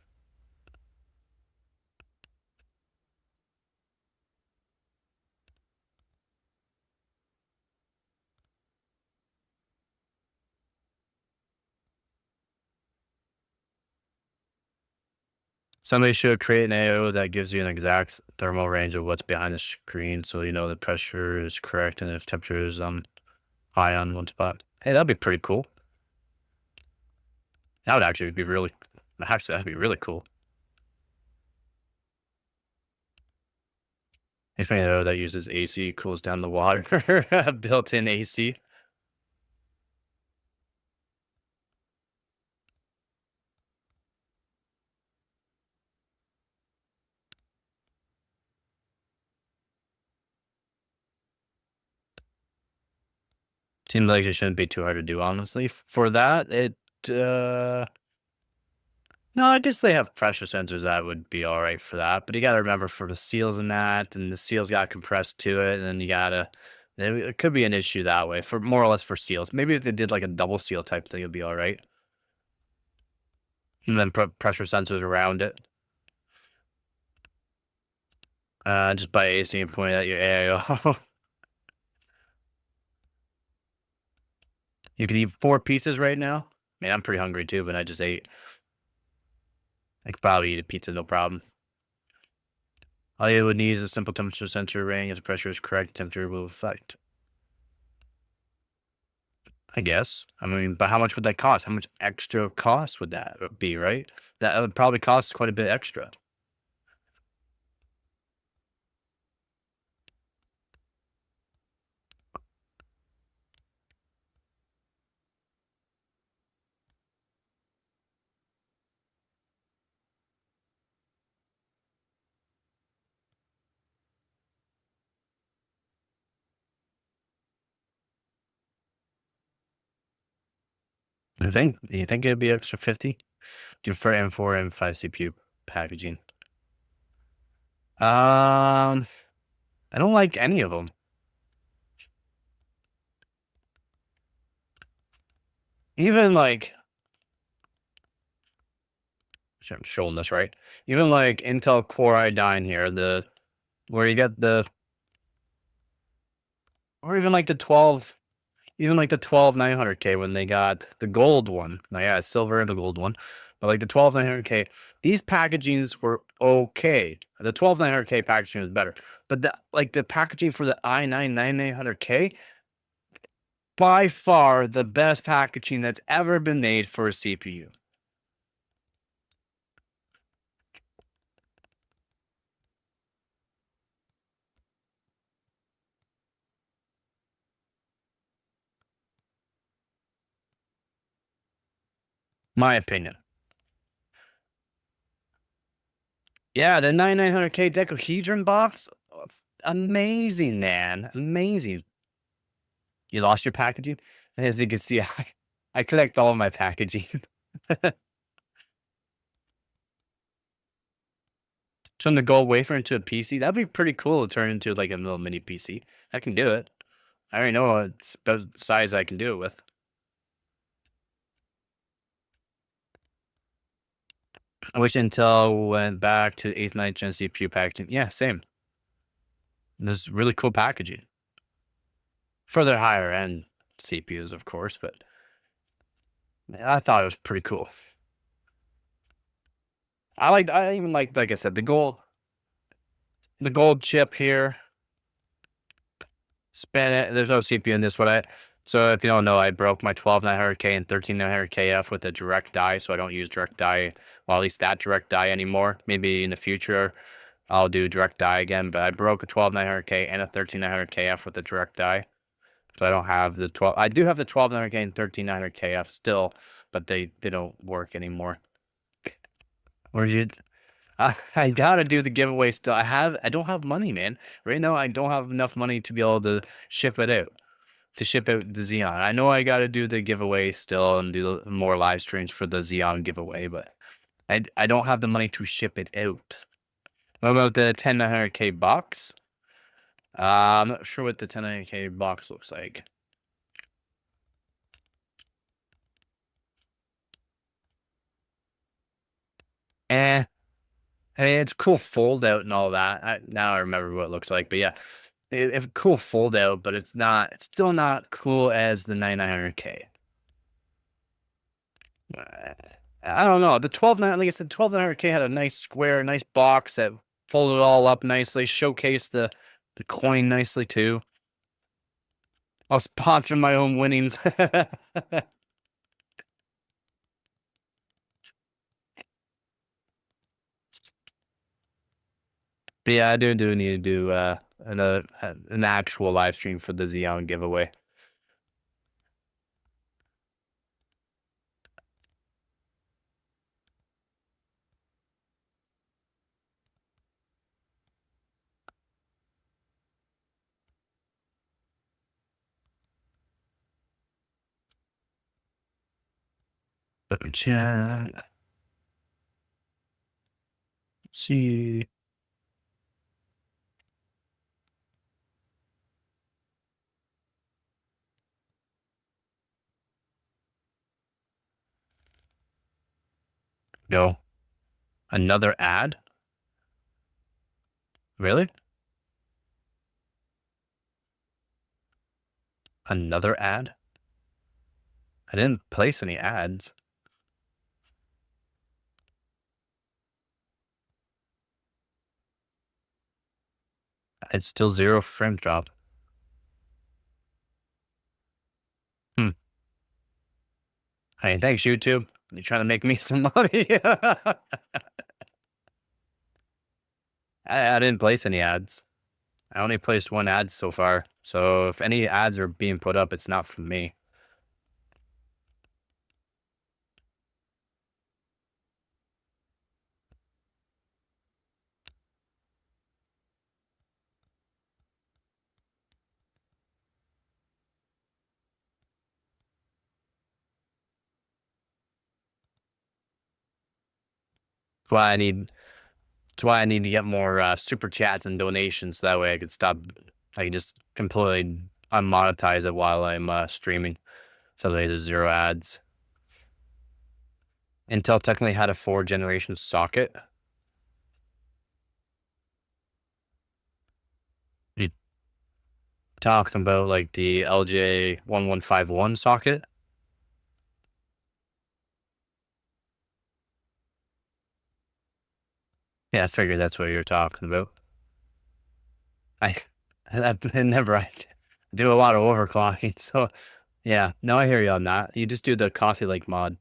Somebody should create an AO that gives you an exact thermal range of what's behind the screen, so you know the pressure is correct and if temperature is high on one spot. Hey, that'd be pretty cool. That would actually be really, that'd be really cool. If an AO that uses AC cools down the water, built-in AC. Seems like it shouldn't be too hard to do, honestly. For that, No, I guess they have pressure sensors that would be all right for that. But you got to remember for the seals and that, and the seals got compressed to it, and then you gotta. It could be an issue that way for more or less for seals. Maybe if they did like a double seal type thing, it'd be all right. And then pressure sensors around it. Just by AC and point at your AIO. You can eat 4 pizzas right now. Man, I'm pretty hungry too, but I just ate. I could probably eat a pizza, no problem. All you would need is a simple temperature sensor ring. If the pressure is correct, temperature will affect. I guess. I mean, but how much would that cost? How much extra cost would that be, right? That would probably cost quite a bit extra. You think it'd be extra 50? For M4 and 5 CPU packaging. I don't like any of them. Even like, I'm showing this right. Even like Intel Core i9 here, the where you get the, or even like the 12, even like the 12900K when they got the gold one. Now, yeah, it's silver and the gold one, but like the 12900K, these packagings were okay. The 12900K packaging was better, but the packaging for the i9 9800K, by far the best packaging that's ever been made for a CPU. My opinion. Yeah, the 9900K Decahedron box, amazing, man, amazing. You lost your packaging? As you can see, I collect all of my packaging. Turn the gold wafer into a PC. That'd be pretty cool to turn into like a little mini PC. I can do it. I already know what size I can do it with. I wish Intel went back to 8th, 9th gen CPU packaging. Yeah, same. There's really cool packaging. For their higher end CPUs, of course, but I thought it was pretty cool. I even like I said, the gold chip here. Spin it. There's no CPU in this one. So if you don't know, I broke my 12900K and 13900KF with a direct die, so I don't use direct die. Well, at least that direct die anymore. Maybe in the future I'll do direct die again, but I broke a 12900K and a 13900KF with a direct die. So I don't have the 12. I do have the 12900K and 13900KF still, but they don't work anymore. Or you I gotta do the giveaway still. I don't have money, man. Right now I don't have enough money to be able to ship it out. To ship out the Xeon. I know I gotta do the giveaway still and do more live streams for the Xeon giveaway, but I don't have the money to ship it out. What about the 10900K box? I'm not sure what the 10900K box looks like. Eh, I mean, it's cool fold out and all that. Now I remember what it looks like, but yeah, it's cool fold out, but it's still not cool as the 9900K. I don't know. The 12900, like I said, 12900K had a nice square, nice box that folded it all up nicely, showcased the coin nicely too. I'll sponsor my own winnings. But yeah, I do need to do an actual live stream for the Xeon giveaway. Chat. see. No. Another ad? Really? Another ad? I didn't place any ads. It's still 0 frame drop. Hmm. Hey, thanks, YouTube. You're trying to make me some money. I didn't place any ads. I only placed one ad so far. So if any ads are being put up, it's not from me. That's why I need. That's why I need to get more super chats and donations. So that way I could stop. I can just completely unmonetize it while I'm streaming. So there's 0 ads. Intel technically had a 4th-generation socket. You talking about like the LJ1151 socket? Yeah, I figured that's what you're talking about. I I do a lot of overclocking, so yeah. No, I hear you on that. You just do the Coffee Lake mod.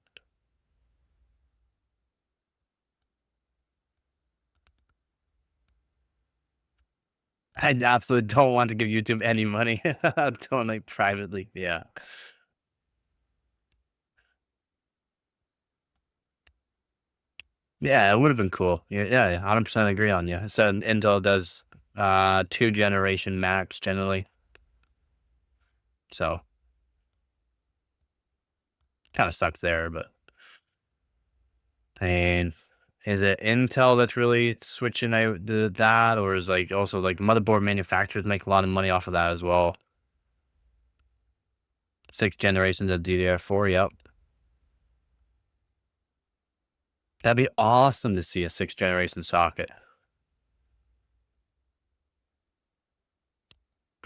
I absolutely don't want to give YouTube any money. I'm doing like privately. Yeah. Yeah, it would have been cool. Yeah, yeah, 100% agree on you. So Intel does 2 generation max generally. So kind of sucks there, but I mean, is it Intel that's really switching out that, or is like also like motherboard manufacturers make a lot of money off of that as well? 6 generations of DDR4, yep. That'd be awesome to see a 6th-generation socket.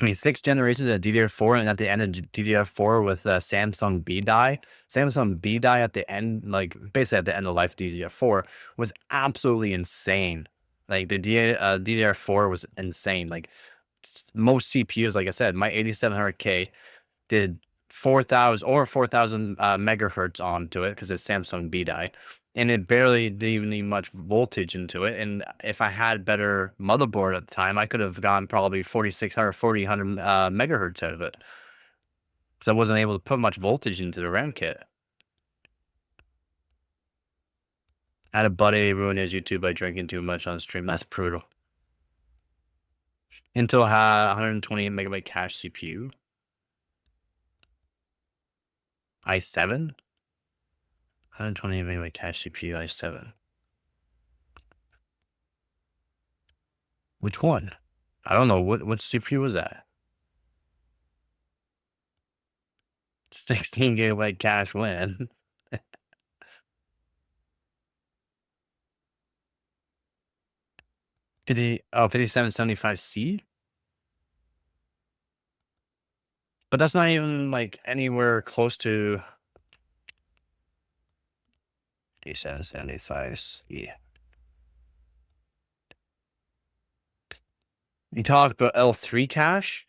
I mean, 6 generations of DDR4, and at the end of DDR4 with Samsung B die. Samsung B die at the end, like basically at the end of life DDR4, was absolutely insane. Like the DDR4 was insane. Like most CPUs, like I said, my 8700K did 4,000 or 4,000 megahertz onto it because it's Samsung B die, and it barely didn't even need much voltage into it. And if I had better motherboard at the time, I could have gotten probably 4,600, 4,000 megahertz out of it because I wasn't able to put much voltage into the RAM kit. I had a buddy ruin his YouTube by drinking too much on stream. That's brutal. Intel had 128 megabyte cache CPU. i7? 128 megabyte cache CPU, i7. Which one? I don't know. What CPU was that? 16 gigabyte cache win. 5775C? But that's not even like anywhere close to 5775C. You talk about L3 cache?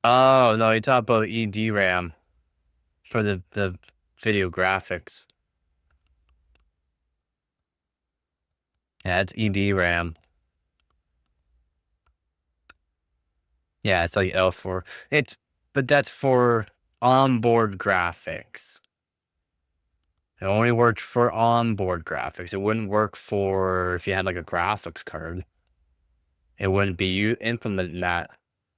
Oh no, you talk about EDRAM for the video graphics. Yeah, it's EDRAM. Yeah, it's like L4. But that's for onboard graphics. It only worked for onboard graphics. It wouldn't work for if you had like a graphics card. It wouldn't be implementing that.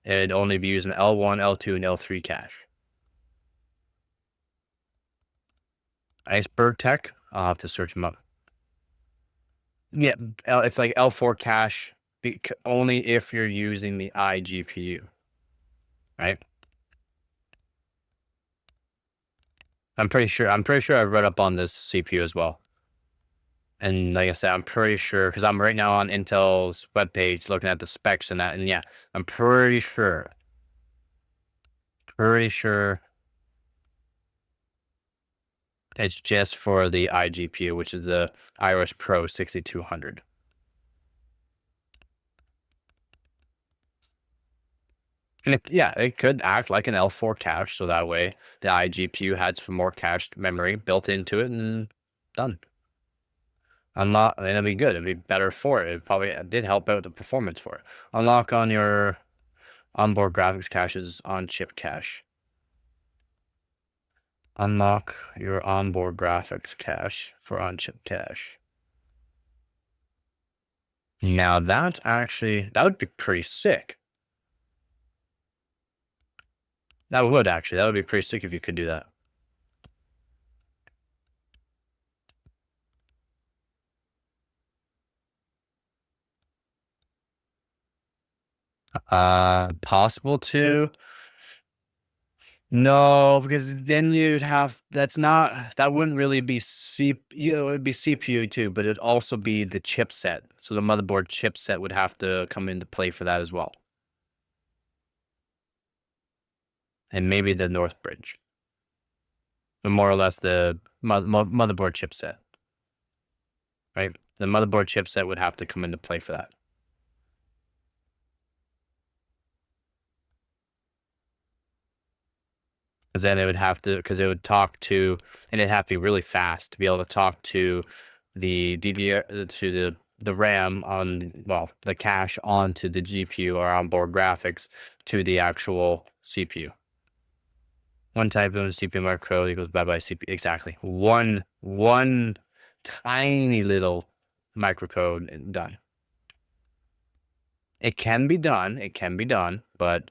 It'd only be using L1, L2, and L3 cache. Iceberg Tech. I'll have to search them up. Yeah, it's like L4 cache, only if you're using the iGPU, right? I'm pretty sure I've read up on this CPU as well. And like I said, I'm pretty sure because I'm right now on Intel's webpage looking at the specs and that, and yeah, I'm pretty sure it's just for the iGPU, which is the Iris Pro 6200. And it could act like an L4 cache, so that way the iGPU had some more cached memory built into it and done. Unlock, and it'd be good. It'd be better for it. It probably did help out the performance for it. Unlock on your onboard graphics caches on chip cache. Unlock your onboard graphics cache for on-chip cache. Now that would be pretty sick. That would be pretty sick if you could do that. Possible to. No, because then that wouldn't really be it would be CPU too, but it'd also be the chipset. So the motherboard chipset would have to come into play for that as well. And maybe the North Bridge. But more or less the motherboard chipset. Right? The motherboard chipset would have to come into play for that. Because then it would have to, because it would talk to, and it'd have to be really fast to be able to talk to the DDR, to the RAM on, well, the cache onto the GPU or onboard graphics to the actual CPU. One type of CPU micro equals bye-bye CPU. Exactly. One tiny little microcode and done. It can be done, but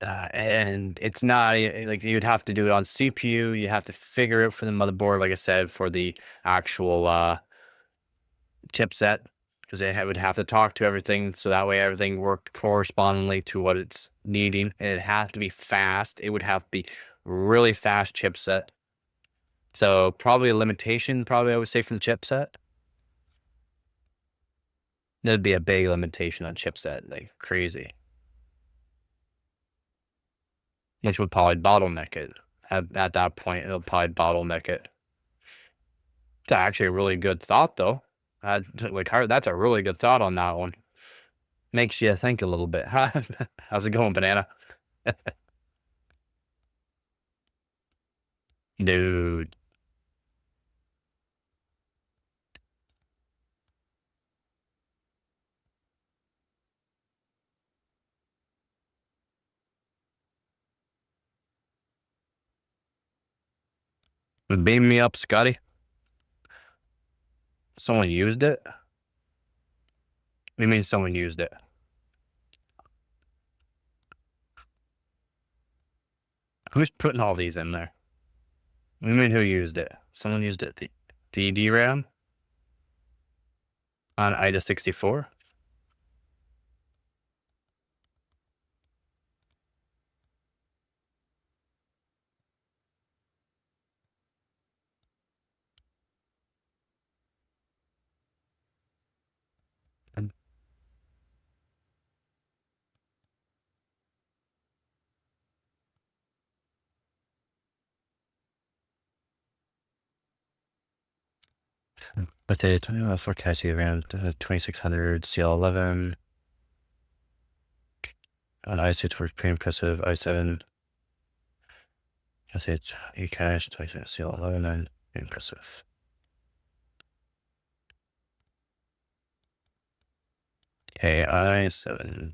and it's not like you'd have to do it on CPU. You have to figure it for the motherboard, like I said, for the actual chipset, because they would have to talk to everything, so that way everything worked correspondingly to what it's needing. And it'd have to be fast. It would have to be really fast chipset. So probably a limitation, I would say, for the chipset. There'd be a big limitation on chipset, like crazy. Which would probably bottleneck it. At that point, it'll probably bottleneck it. It's actually a really good thought, though. That's a really good thought on that one. Makes you think a little bit. How's it going, Banana? Dude. Beam me up, Scotty. Someone used it? We mean someone used it. Who's putting all these in there? We mean who used it? Someone used it. The DRAM on IDA 64. But they forecast around 2600 CL11 on i6 for pretty impressive. i7. I say it's cache 2600 CL11 and impressive. Okay, i7.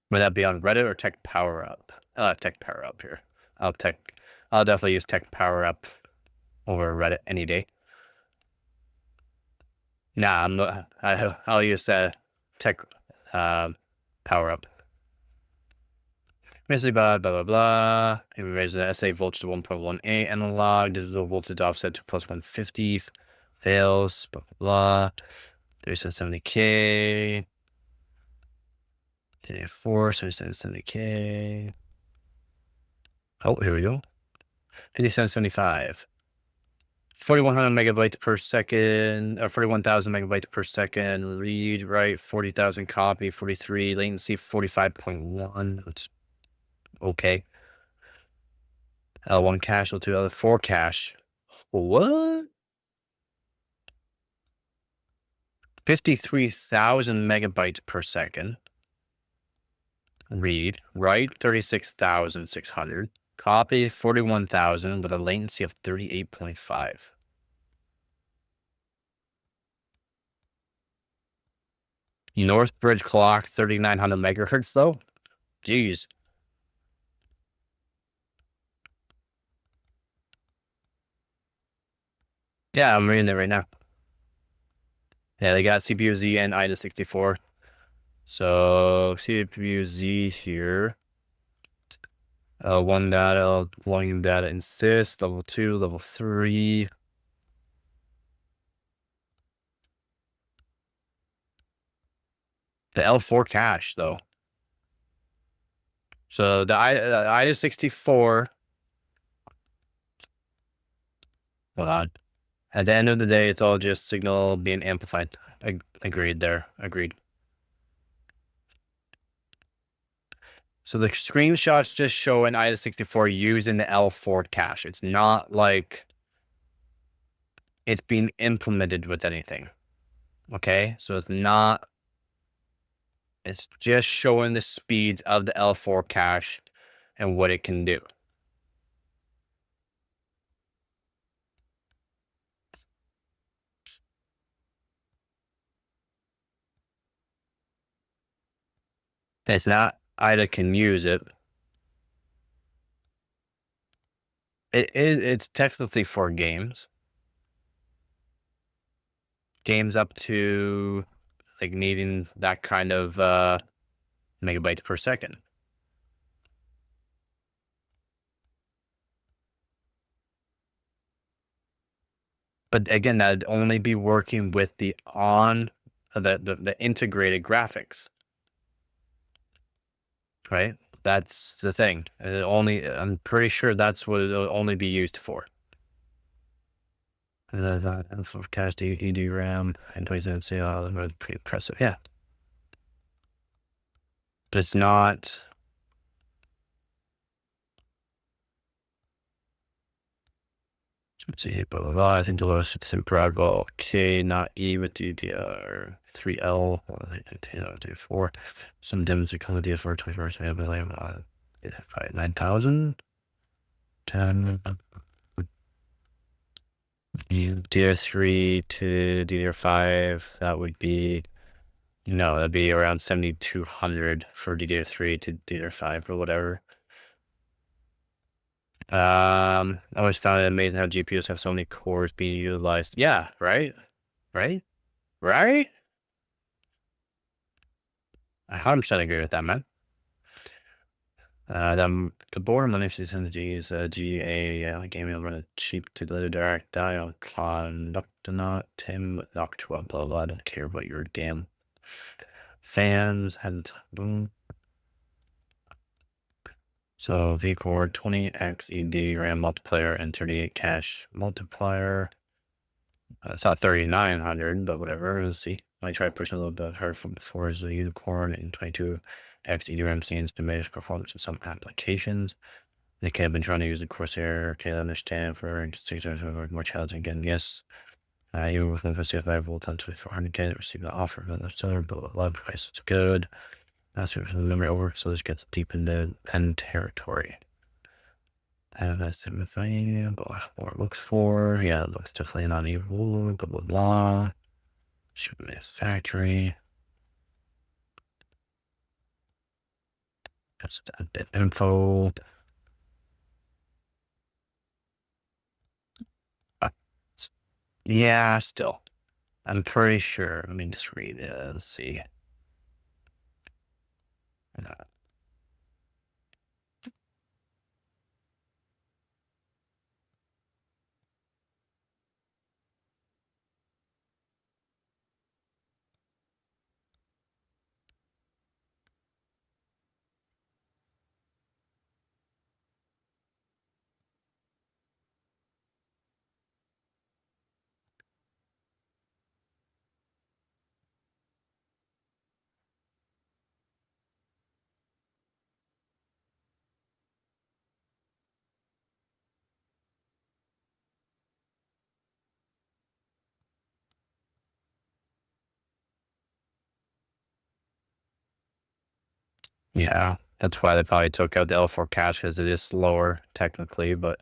Would that be on Reddit or Tech Power Up? Tech Power Up here. I'll definitely use Tech Power Up over Reddit any day. Nah, I'm not. I'll use Tech Power Up. Basically, blah blah blah. We raise the SA voltage to 1.18 analog. Digital voltage offset to plus 150. Fails. Blah blah blah. 3770K. 1084, 3770K. Oh, here we go. 5775. 4100 megabytes per second, or 41,000 megabytes per second. Read, write, 40,000 copy, 43. Latency, 45.1. It's okay. L1 cache, L2, L4 cache. What? 53,000 megabytes per second. Read, write, 36,600. Copy, 41,000 with a latency of 38.5. Northbridge clock, 3,900 megahertz though? Jeez. Yeah, I'm reading it right now. Yeah, they got CPU Z and IDA64. So CPU Z here. One data, volume data insist, level 2, level 3. The L4 cache though. So the IDA64. Hold on. At the end of the day, it's all just signal being amplified. Agreed there. Agreed. So the screenshots just show an IDA64 using the L4 cache. It's not like it's being implemented with anything. Okay, so it's just showing the speeds of the L4 cache and what it can do. It's not IDA can use it. It's technically for games. Games up to like needing that kind of megabytes per second. But again, that'd only be working with the integrated graphics. Right? That's the thing. I'm pretty sure that's what it'll only be used for. Forecast EDRAM and 27 CL, pretty impressive. Yeah. But it's not. Let's see, blah, blah, blah. I think the lowest is improbable. Okay, not E with DDR 3L, 4. Some DIMMs are coming with DDR 24, 9,000. 10. DDR3 to DDR5, that would be, that'd be around 7,200 for DDR3 to DDR5 or whatever. I always found it amazing how GPUs have so many cores being utilized. Yeah, right? Right? Right? I 100% agree with that, man. The board on Linux is entities, GA, gaming will run a cheap to the direct dial conductor, Tim, Octua, blah, blah, I don't care about your damn fans, and boom. So vCore 20x ED RAM multiplier and 38 cache multiplier. It's not 3,900, but whatever. Let's see. Might try pushing a little bit harder from before as the unicorn and 22x EDRAM scenes diminish performance in some applications. They could have been trying to use the Corsair to understand for more challenging again. Yes. Even with the 55 volts on 2400K, receive the offer, but that's other, but a lot of price. It's good. That's the memory over, so this gets deep into pen territory. That's simplifying, but what it looks for. Yeah, it looks definitely not evil, blah, blah, blah. Should be a factory. Just a bit info. Yeah, still. I'm pretty sure. Let me just read it. Let's see. Uh, yeah, that's why they probably took out the L4 cache because it is slower technically, but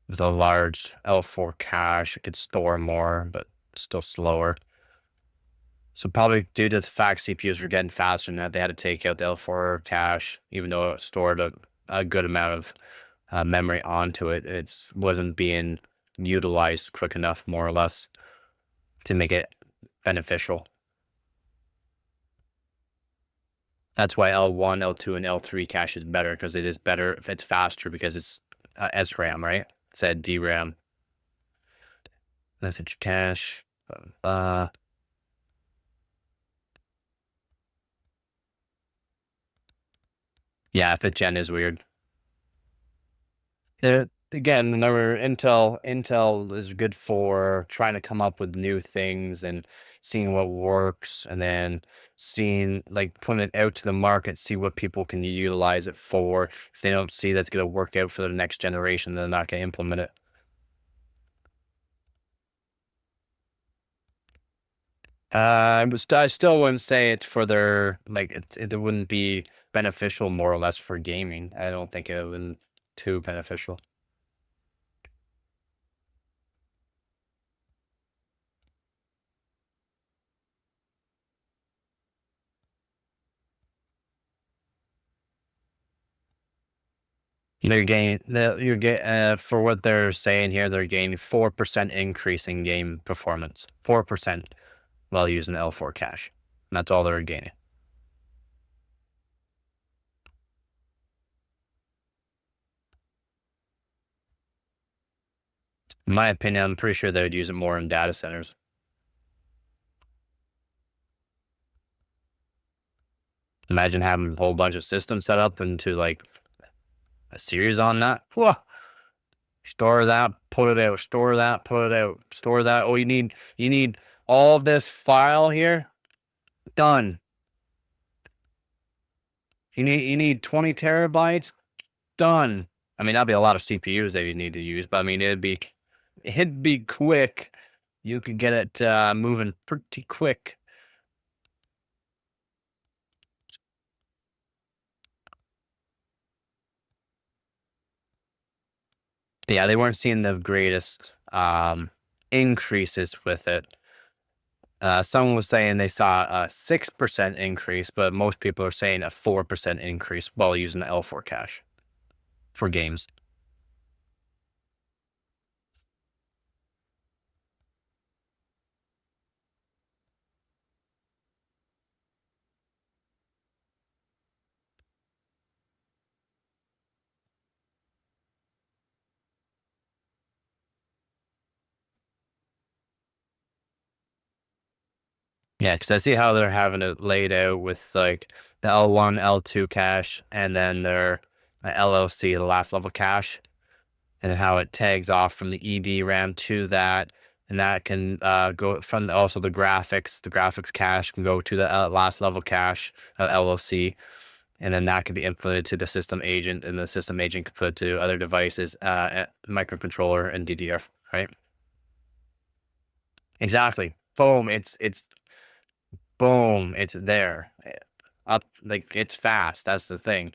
with a large L4 cache, it could store more, but still slower. So probably due to the fact CPUs were getting faster and that they had to take out the L4 cache, even though it stored a good amount of memory onto it, it wasn't being utilized quick enough, more or less, to make it beneficial. That's why L1, L2, and L3 cache is better because it is better if it's faster because it's SRAM, right? Instead DRAM. Message cache. Yeah, 5th gen is weird. Again, remember Intel is good for trying to come up with new things and seeing what works, and then seeing, like, putting it out to the market, see what people can utilize it for. If they don't see that's going to work out for the next generation, they're not going to implement it. I still wouldn't say it's for their, like, it wouldn't be beneficial, more or less, for gaming. I don't think it would be too beneficial. You're getting for what they're saying here, they're gaining 4% increase in game performance. 4% while using L4 cache. And that's all they're gaining. In my opinion, I'm pretty sure they would use it more in data centers. Imagine having a whole bunch of systems set up into, like, a series on that. Whoa. Store that, put it out, store that, put it out, store that. Oh, you need all of this file here. Done. You need 20 terabytes. Done. I mean, that'd be a lot of CPUs that you need to use, but I mean, it'd be quick. You could get it moving pretty quick. Yeah, they weren't seeing the greatest increases with it. Someone was saying they saw a 6% increase, but most people are saying a 4% increase while using the L4 cache for games. Yeah, because I see how they're having it laid out with, like, the L1, L2 cache, and then their LLC, the last level cache, and how it tags off from the EDRAM to that, and that can go from also the graphics cache can go to the last level cache, LLC, and then that can be implemented to the system agent, and the system agent can put it to other devices, microcontroller and DDR, right? Exactly. Boom. It's boom. It's there. Up, like, it's fast. That's the thing.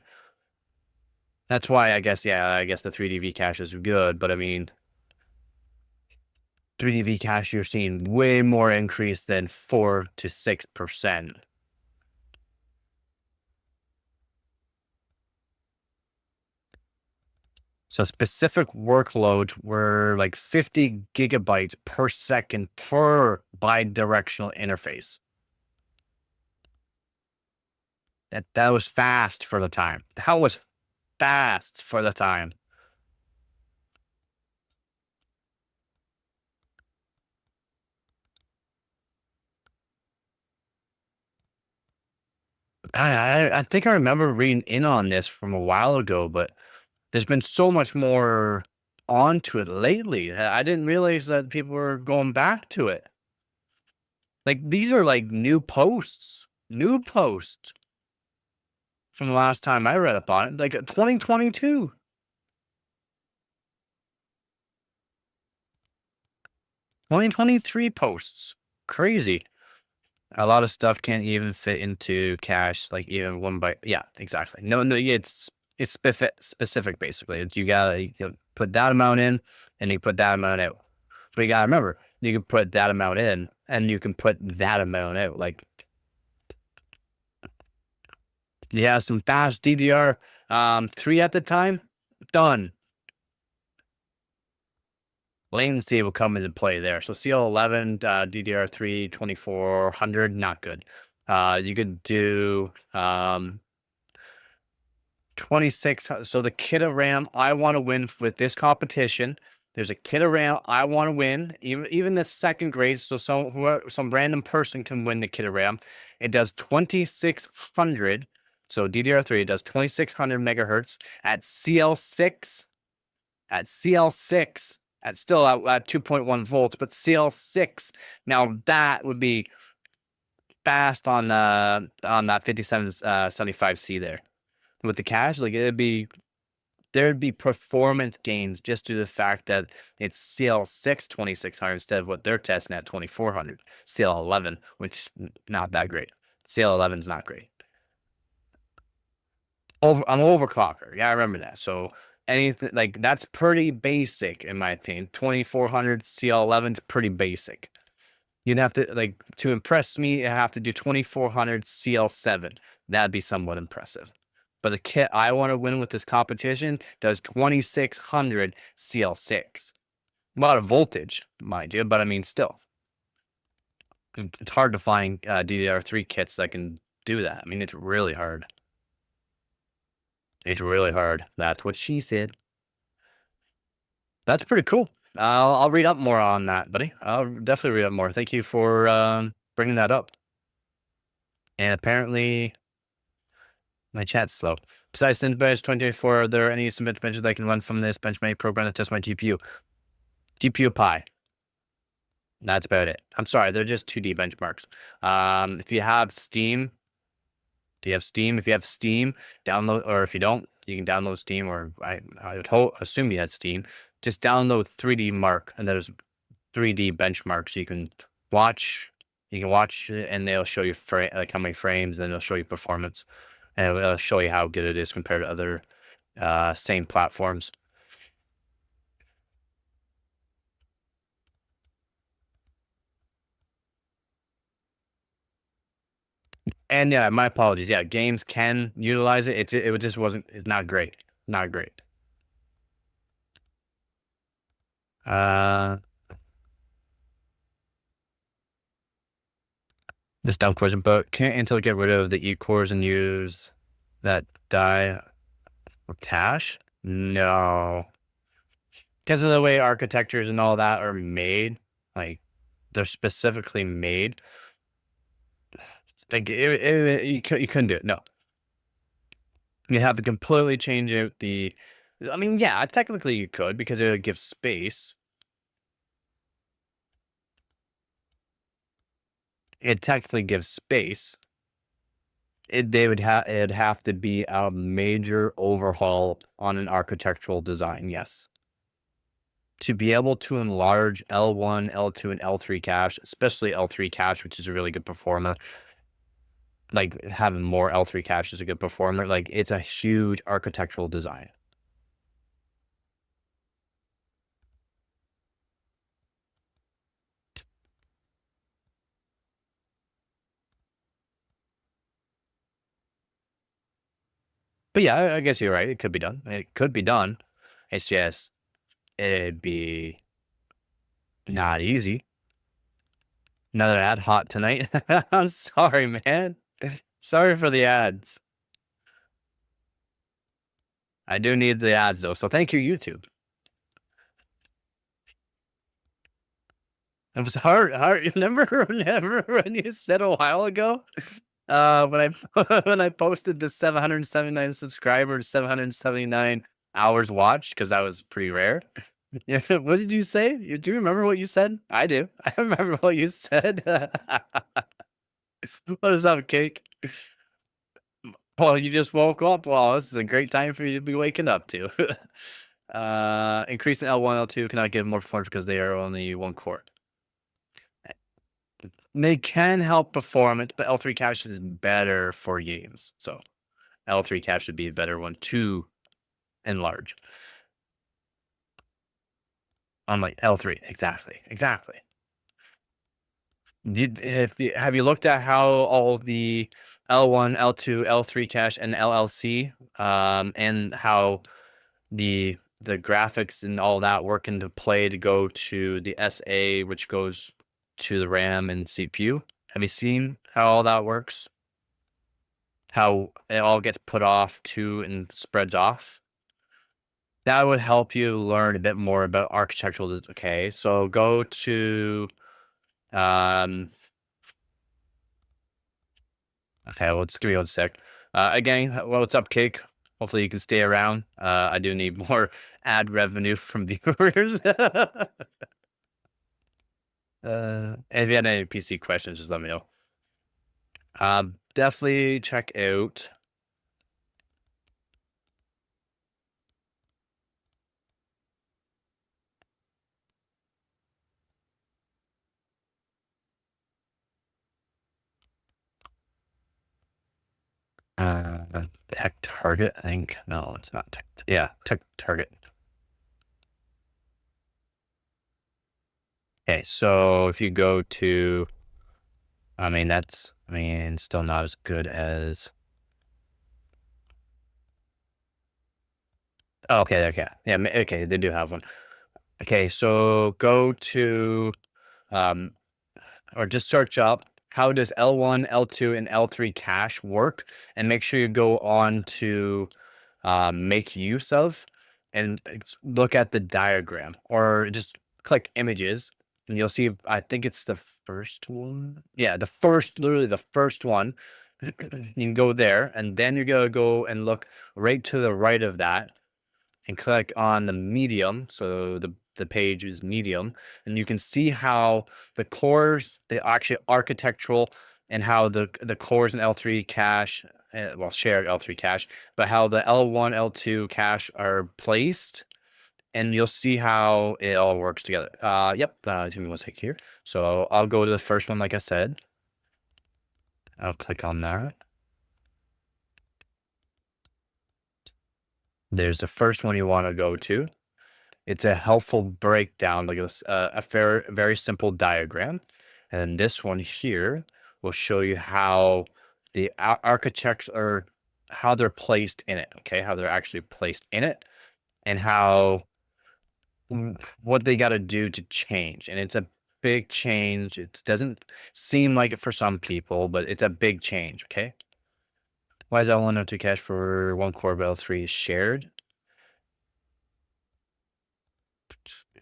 That's why I guess, yeah, I guess the 3D cache is good, but I mean, 3D cache, you're seeing way more increase than 4 to 6%. So specific workloads were like 50 gigabytes per second per bidirectional interface. That was fast for the time. That was fast for the time. I think I remember reading in on this from a while ago, but there's been so much more onto it lately. I didn't realize that people were going back to it. Like these are like new posts from the last time I read up on it, like 2022, 2023 posts. Crazy. A lot of stuff can't even fit into cache, like even 1 byte. Yeah, exactly. No, it's specific basically. You gotta put that amount in, and you put that amount out. But you gotta remember, you can put that amount in, and you can put that amount out. Like, yeah, some fast DDR3 at the time, done. Latency will come into play there. So CL11, DDR3, 2400, not good. You could do 26. So the kit of RAM, I want to win with this competition. There's a kit of RAM I want to win, even the second grade. So some random person can win the kit of RAM. It does 2600. So DDR3 does 2600 megahertz at CL6. At CL6, at still at 2.1 volts, but CL6. Now that would be fast on that 5775C there. With the cache, like there'd be performance gains just due to the fact that it's CL6 2600 instead of what they're testing at 2400 CL11, which not that great. CL11 is not great. I'm an overclocker. Yeah, I remember that. So anything like that's pretty basic in my opinion. 2400 CL11 is pretty basic. You'd have to like to impress me. You have to do 2400 CL7. That'd be somewhat impressive. But the kit I want to win with this competition does 2600 CL6. A lot of voltage, mind you, but I mean, still, it's hard to find DDR3 kits that can do that. I mean, it's really hard. It's really hard. That's what she said. That's pretty cool. I'll read up more on that, buddy. I'll definitely read up more. Thank you for bringing that up. And apparently, my chat's slow. Besides Cinebench 2024, are there any Cinebench benches that I can run from this Benchmade program to test my GPU? GPU Pi. That's about it. I'm sorry, they're just 2D benchmarks. If you have Steam, do you have Steam? If you have Steam, download, or if you don't, you can download Steam, or I would assume you had Steam. Just download 3D Mark, and there's 3D benchmarks you can watch. You can watch it, and they'll show you like how many frames, and they'll show you performance, and it'll show you how good it is compared to other same platforms. And yeah, my apologies. Yeah, games can utilize it. It just wasn't. It's not great. Not great. This dumb question, but can't Intel get rid of the E cores and use that die for cache? No, because of the way architectures and all that are made, like they're specifically made. Like you couldn't do it. No, you have to completely change out the. I mean, yeah, technically you could because it would give space. It technically gives space. It'd have to be a major overhaul on an architectural design. Yes. To be able to enlarge L1, L2, and L3 cache, especially L3 cache, which is a really good performer. Like having more L3 cache is a good performer. Like it's a huge architectural design. But yeah, I guess you're right. It could be done. It could be done. It's just, it'd be not easy. Another ad hot tonight. I'm sorry, man. Sorry for the ads. I do need the ads though, so thank you, YouTube. It was hard. Remember when you said a while ago, when I when I posted the 779 subscribers, 779 hours watched, because that was pretty rare. Yeah, what did you say? Do you remember what you said? I do. I remember what you said. What is up, Cake? Well, you just woke up. Well, this is a great time for you to be waking up too. Increase in L1, L2 cannot give more performance because they are only one core. They can help performance, but L3 cache is better for games. So L3 cache would be a better one to enlarge. Unlike L3, exactly. Have you looked at how all the L1, L2, L3 cache, and LLC, and how the graphics and all that work into play to go to the SA, which goes to the RAM and CPU? Have you seen how all that works? How it all gets put off to and spreads off? That would help you learn a bit more about architectural. Okay, so go to okay, well, just give me 1 sec. Again, what's up, Cake? Hopefully you can stay around. I do need more ad revenue from viewers. If you had any PC questions, just let me know. Definitely check out Tech Target, I think. No, it's not Tech. Yeah, Tech Target. Okay, so if you go to, still not as good as. Oh, okay, yeah, okay, they do have one. Okay, so go to, or just search up how does L1, L2, and L3 cache work, and make sure you go on to make use of and look at the diagram, or just click images and you'll see, I think it's the first one. Yeah, literally the first one. You can go there, and then you're gonna go and look right to the right of that and click on the medium. So the page is medium, and you can see how the cores, the actual architectural, and how the cores in L3 cache, well, shared L3 cache, but how the L1, L2 cache are placed, and you'll see how it all works together. Yep. Give me 1 sec here. So I'll go to the first one, like I said. I'll click on that. There's the first one you want to go to. It's a helpful breakdown, like a very simple diagram. And this one here will show you how the architects are, how they're placed in it. Okay, how they're actually placed in it, and how what they got to do to change. And it's a big change. It doesn't seem like it for some people, but it's a big change. Okay. Why is L1 L2 cache for one core but L3 is shared?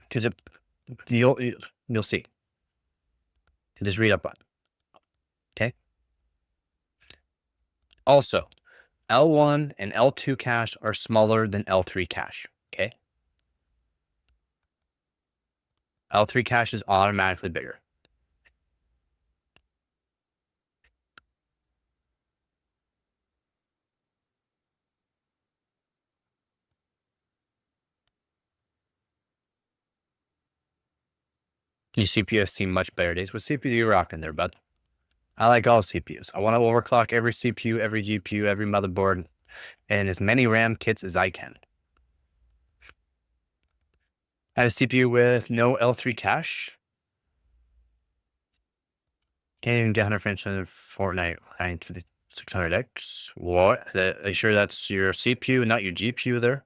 Because you'll see. Just read up on. Okay. Also, L1 and L2 cache are smaller than L3 cache. Okay. L3 cache is automatically bigger. Your CPU has seen much better days. What CPU you rocking there, bud? I like all CPUs. I want to overclock every CPU, every GPU, every motherboard, and as many RAM kits as I can. I have a CPU with no L3 cache. Can't even get 100 frames in Fortnite. 600X. What? Are you sure that's your CPU, not your GPU there?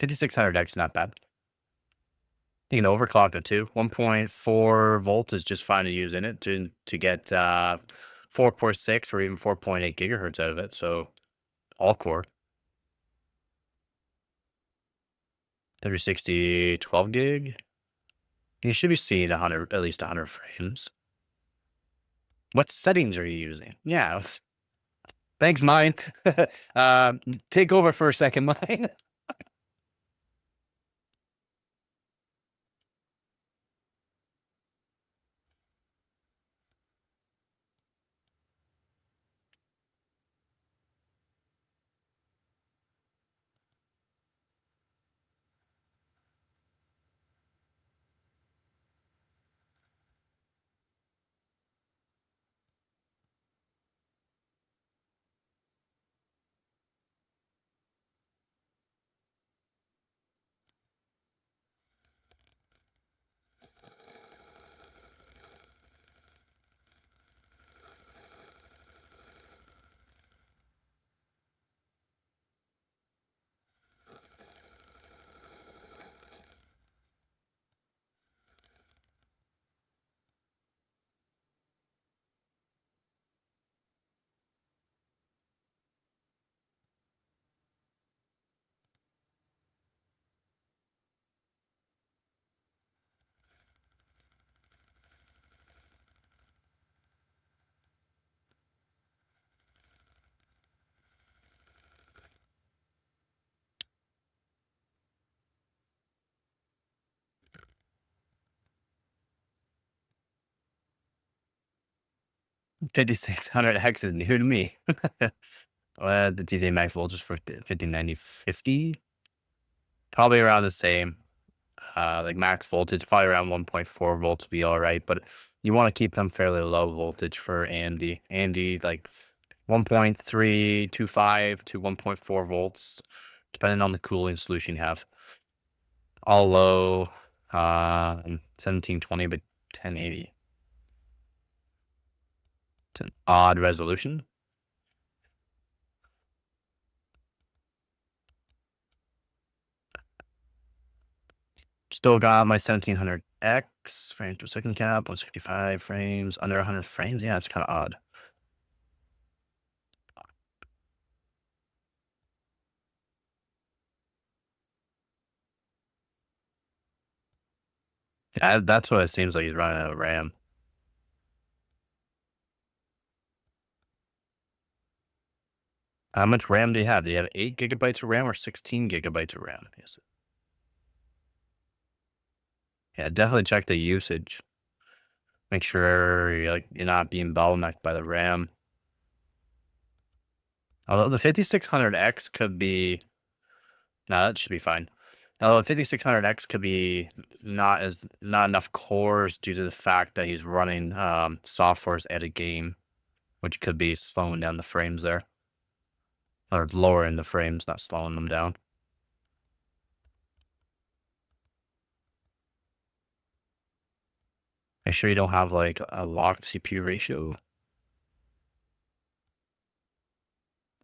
5600X is not bad. You can overclock it too. 1.4 volts is just fine to use in it to get 4.6 or even 4.8 gigahertz out of it. So all core. 3060 12 gig. You should be seeing at least 100 frames. What settings are you using? Yeah. Thanks, mine. Take over for a second, mine. — 5600X is new to me. The TJ Max voltage for 1590 50. Probably around the same. Like max voltage, probably around 1.4 volts would be all right. But you want to keep them fairly low voltage for AMD. AMD like 1.325 to 1.4 volts, depending on the cooling solution you have. All low, 1720 by 1080. It's an odd resolution. Still got my 1700X frames per second cap, 165 frames, under 100 frames. Yeah, it's kind of odd. Yeah, that's what it seems like. He's running out of RAM. How much RAM do you have? Do you have 8 gigabytes of RAM or 16 gigabytes of RAM? Yeah, definitely check the usage. Make sure you're not being bottlenecked by the RAM. Although the 5600X could be, no, that should be fine. Although 5600X could be not enough cores due to the fact that he's running softwares at a game, which could be slowing down the frames there, or lowering the frames, not slowing them down. Make sure you don't have like a locked CPU ratio.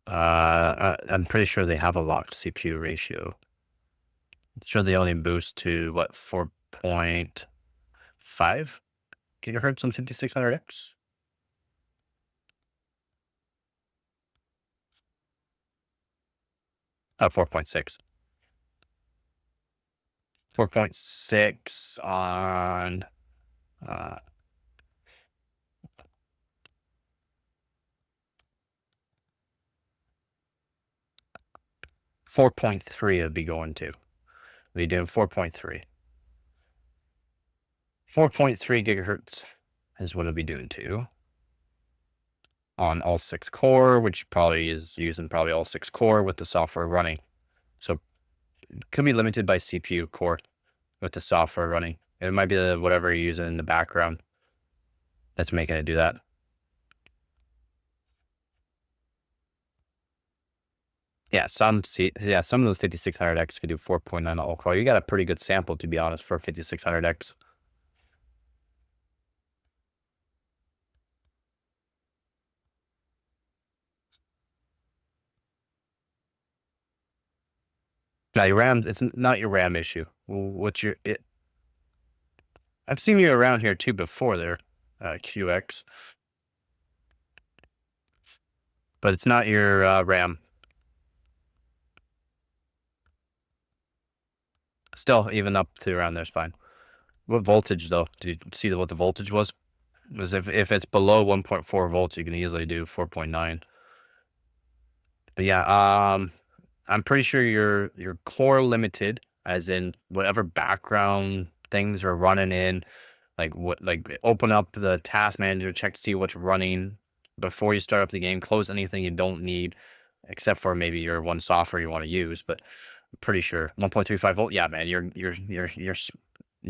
I'm pretty sure they have a locked CPU ratio. I'm sure they only boost to what, 4.5 gigahertz on 5600X. 4.6. 4.6 on 4.3 would be going to. We'd be doing 4.3. 4.3 gigahertz is what it'll be doing to. On all 6 core, which probably is using all 6 core with the software running. So it could be limited by CPU core with the software running. It might be whatever you're using in the background that's making it do that. Yeah, some of the 5600X could do 4.9 all core. You got a pretty good sample, to be honest, for 5600X. Now your RAM, it's not your RAM issue. What's your it? I've seen you around here too before there, QX, but it's not your RAM. Still, even up to around there's fine. What voltage though? Did you see what the voltage was? Was if it's below 1.4 volts, you can easily do 4.9. But yeah, I'm pretty sure your core limited, as in whatever background things are running in, like open up the task manager, check to see what's running before you start up the game. Close anything you don't need, except for maybe your one software you want to use. But I'm pretty sure 1.35 volt. Yeah, man, you're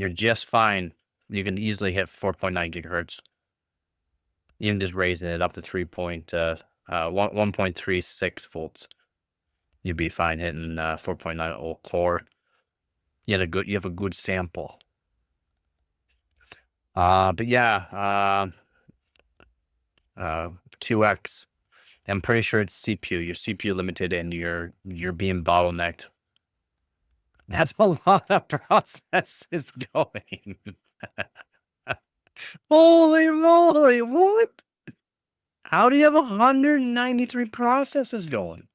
just fine. You can easily hit 4.9 gigahertz. Even just raising it up to 1.36 volts, you'd be fine hitting 4.9 core. You have a good sample. But yeah, 2x. I'm pretty sure it's CPU. Your CPU limited, and you're being bottlenecked. That's a lot of processes going. Holy moly! What? How do you have 193 processes going?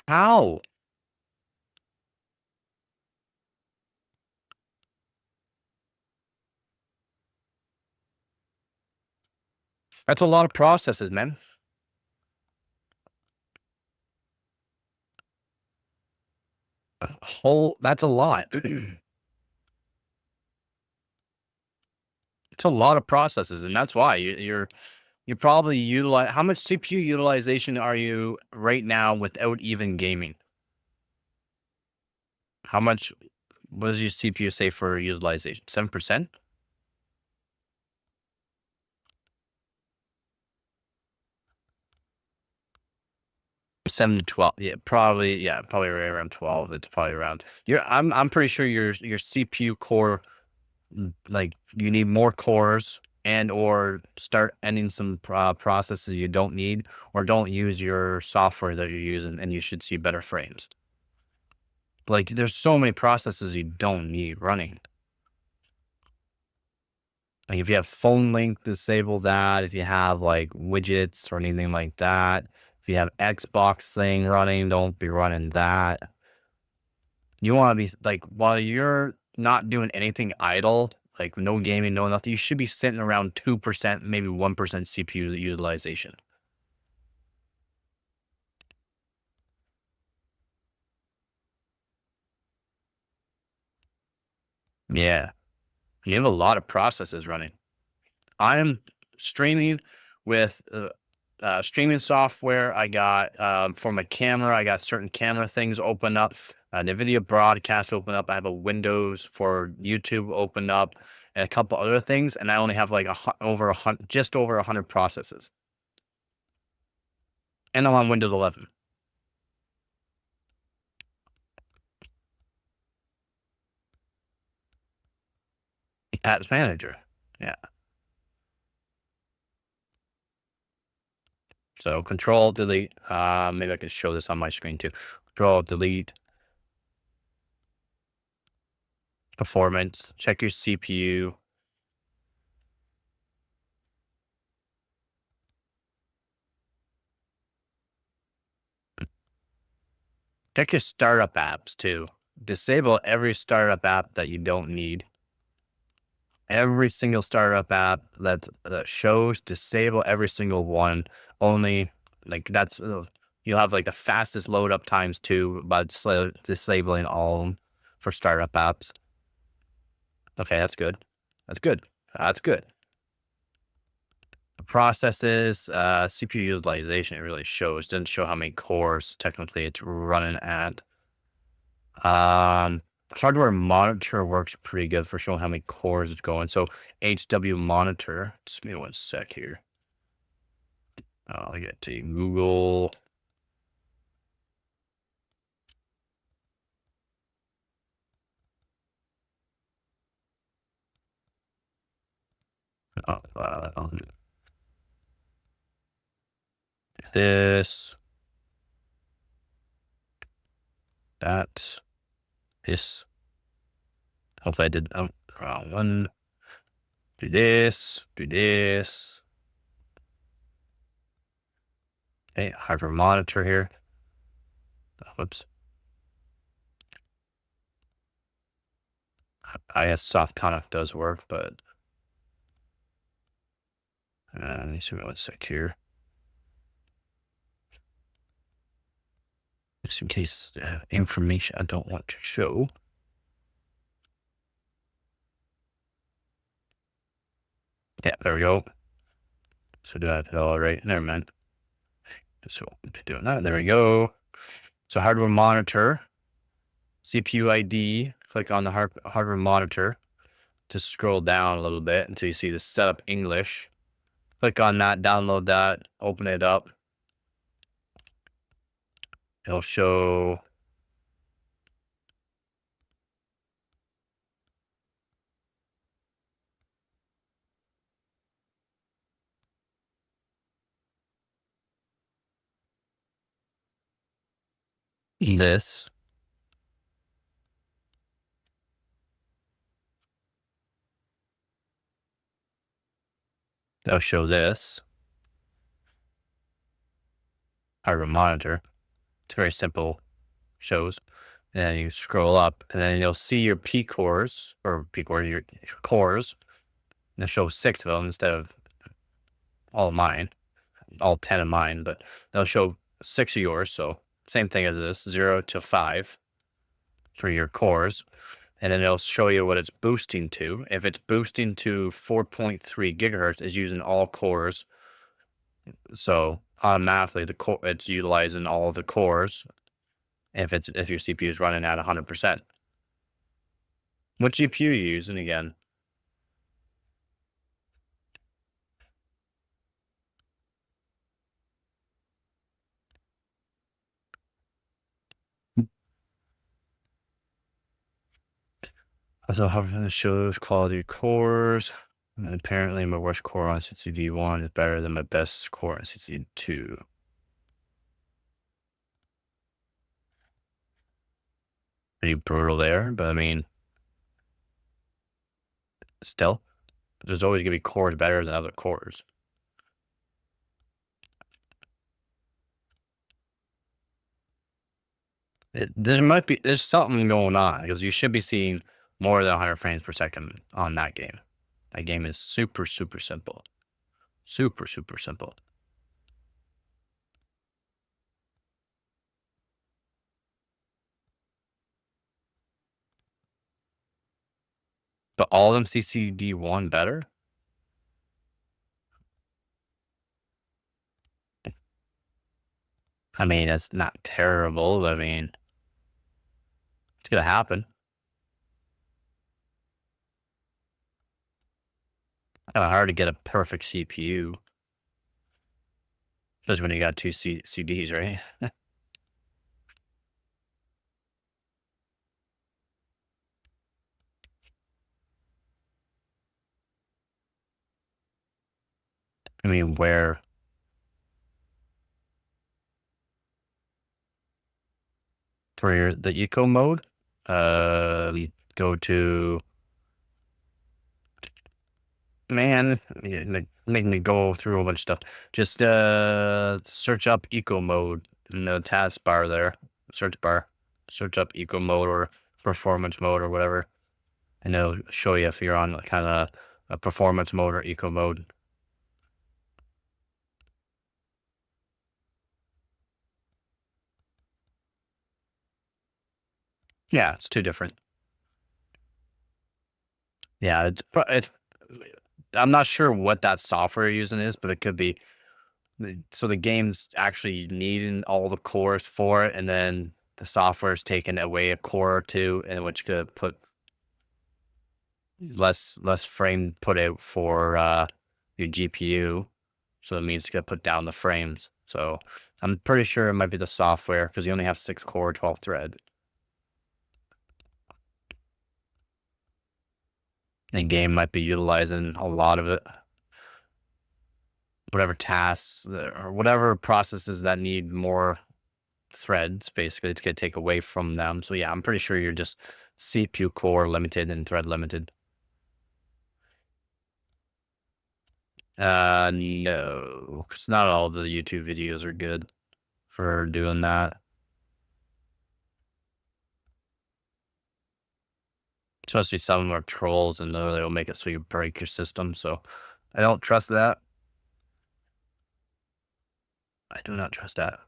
How? That's a lot of processes, man. That's a lot. It's a lot of processes, and that's why you're probably utilize. How much CPU utilization are you right now without even gaming? How much? What does your CPU say for utilization? 7%? 7 to 12. Yeah, probably. Yeah, probably right around 12. It's probably around. I'm pretty sure your CPU core, like you need more cores, and or start ending some processes you don't need, or don't use your software that you're using, and you should see better frames. Like there's so many processes you don't need running. Like if you have phone link, disable that. If you have like widgets or anything like that, if you have Xbox thing running, don't be running that. You want to be like, while you're not doing anything idle, like no gaming, no nothing, you should be sitting around 2%, maybe 1% CPU utilization. Yeah. You have a lot of processes running. I am streaming with streaming software. I got for my camera, I got certain camera things open up. The video broadcast open up. I have a Windows for YouTube open up, and a couple other things. And I only have like just over 100 processes. And I'm on Windows 11. Ads Manager. Yeah. So Control Delete. Maybe I can show this on my screen too. Control Delete. Performance. Check your CPU. Check your startup apps too. Disable every startup app that you don't need. Every single startup app that shows, disable every single one. Only like that's you'll have like the fastest load up times too by disabling all for startup apps. Okay, that's good. That's good. That's good. Processes, CPU utilization, it really shows. Doesn't show how many cores technically it's running at. Hardware monitor works pretty good for showing how many cores it's going. So HW monitor. Just give me one sec here. I'll get to Google. Oh, this, that, this. Hopefully I did wrong one. Do this, do this. Okay, hyper monitor here. Whoops. I guess soft tonic does work, but let me see one sec here. Just in case information I don't want to show. Yeah, there we go. So do I have it all right? Never mind. So doing that. There we go. So hardware monitor, CPU ID. Click on the hardware monitor to scroll down a little bit until you see the setup English. Click on that, download that, open it up. It'll show this. It'll show this. Hardware monitor. It's very simple. Shows. And then you scroll up, and then you'll see your P cores, or P core, your cores. And it'll show 6 of them instead of all of mine, all 10 of mine, but they'll show 6 of yours. So same thing as this, 0 to 5 for your cores. And then it'll show you what it's boosting to. If it's boosting to 4.3 gigahertz, it's using all cores. So automatically it's utilizing all of the cores. If your CPU is running at 100%. What GPU are you using again? So how this shows quality cores. And apparently my worst core on CCD1 is better than my best core on CCD2. Pretty brutal there, but I mean, still, there's always gonna be cores better than other cores. There's something going on because you should be seeing more than 100 frames per second on that game. That game is super, super simple. Super, super simple. But all of them CCD1 better? I mean, that's not terrible. I mean, it's gonna happen. Kind of hard to get a perfect CPU. Especially when you got two CDs, right? I mean, where? For the eco mode, go to, man, make me go through a bunch of stuff. Just search up eco mode in the taskbar there, search bar. Search up eco mode or performance mode or whatever, and it'll show you if you're on kind of a performance mode or eco mode. Yeah, it's 2 different. Yeah, I'm not sure what that software you're using is, but it could be so the game's actually needing all the cores for it, and then the software is taking away a core or 2, and which could put less frame put out for your GPU. So it means it's gonna put down the frames. So I'm pretty sure it might be the software because you only have 6 core, 12 thread. The game might be utilizing a lot of it. whatever tasks or whatever processes that need more threads, basically, it's going to take away from them. So yeah, I'm pretty sure you're just CPU core limited and thread limited. No, because not all the YouTube videos are good for doing that. Especially some of them are trolls and they'll make it so you break your system. So I don't trust that. I do not trust that.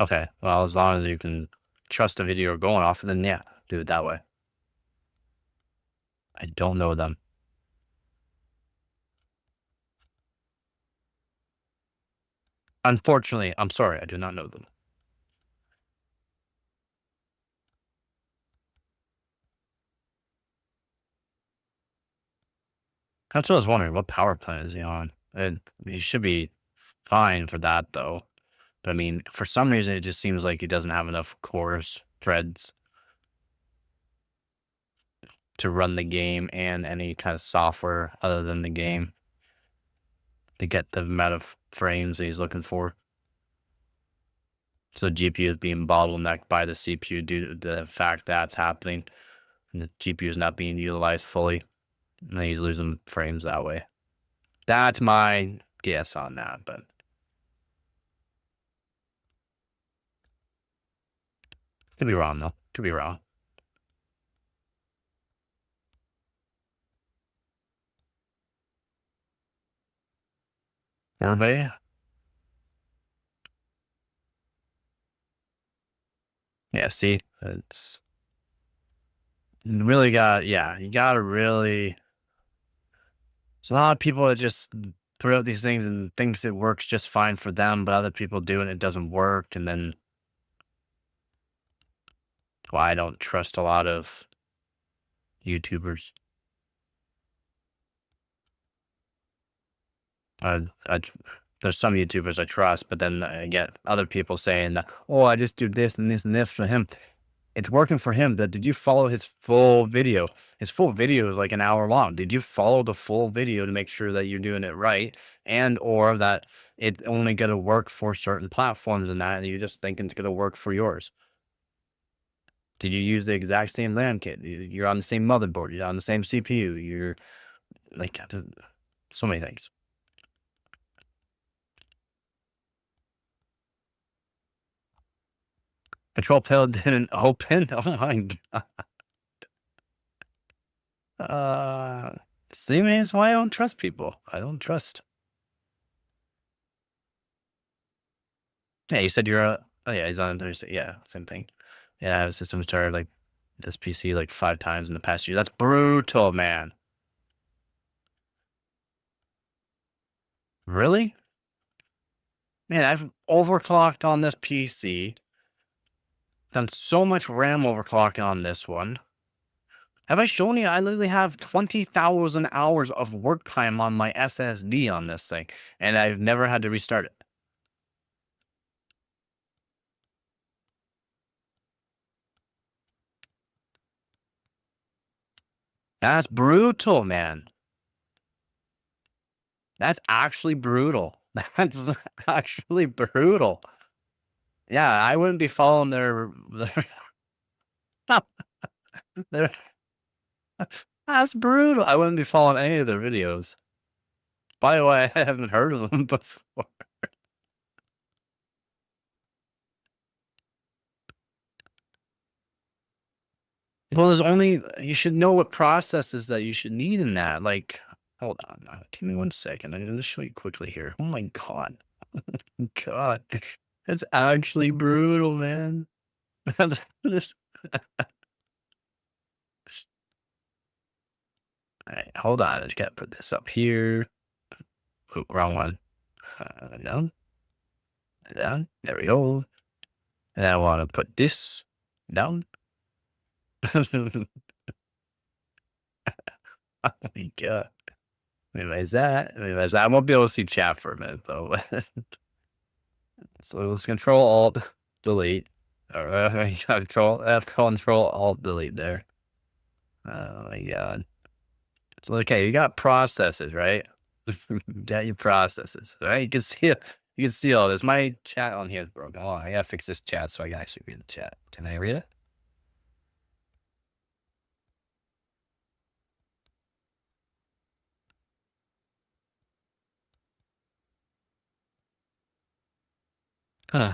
Okay, well, as long as you can trust a video going off, then yeah, do it that way. I don't know them. Unfortunately, I'm sorry, I do not know them. That's what I was wondering. What power plant is he on? And he should be fine for that, though. But I mean, for some reason, it just seems like he doesn't have enough cores, threads to run the game and any kind of software other than the game to get the amount of frames that he's looking for. So GPU is being bottlenecked by the CPU due to the fact that's happening. And the GPU is not being utilized fully. And he's losing frames that way. That's my guess on that, but could be wrong though. Could be wrong. Survey. Yeah, see, it's really you gotta really. There's a lot of people that just throw out these things and thinks it works just fine for them, but other people do and it doesn't work. And then why I don't trust a lot of YouTubers. I there's some YouTubers I trust, but then I get other people saying that, oh, I just do this and this and this for him. It's working for him. But did you follow his full video? His full video is like an hour long. Did you follow the full video to make sure that you're doing it right, and or that it only gonna work for certain platforms and that, and you just think it's gonna work for yours? Did you use the exact same LAN kit? You're on the same motherboard. You're on the same CPU. You're like so many things. Control panel didn't open. Oh my god. See, man, that's why I don't trust people. I don't trust. Yeah, you said you're oh yeah, he's on Thursday. Yeah, same thing. Yeah, I have a system started like this PC like 5 times in the past year. That's brutal, man. Really? Man, I've overclocked on this PC. Done so much RAM overclocking on this one. Have I shown you? I literally have 20,000 hours of work time on my SSD on this thing, and I've never had to restart it. That's brutal, man. That's actually brutal. That's actually brutal. Yeah, I wouldn't be following their that's brutal. I wouldn't be following any of their videos. By the way, I haven't heard of them before. Well, there's only you should know what processes that you should need in that. Like, hold on, give me 1 second. I'm gonna show you quickly here. Oh my god, god, it's actually brutal, man. This- All right, hold on. I just gotta put this up here. Oh, wrong one. Down, down. There we go. And I want to put this down. Oh my god. Minimize that. Minimize that. I won't be able to see chat for a minute though. So let's control alt delete. Or control alt delete there. Oh my god. So okay, you got processes, right? Data processes, right? You can see it. You can see all this. My chat on here is broken. Oh, I gotta fix this chat so I can actually read the chat. Can I read it?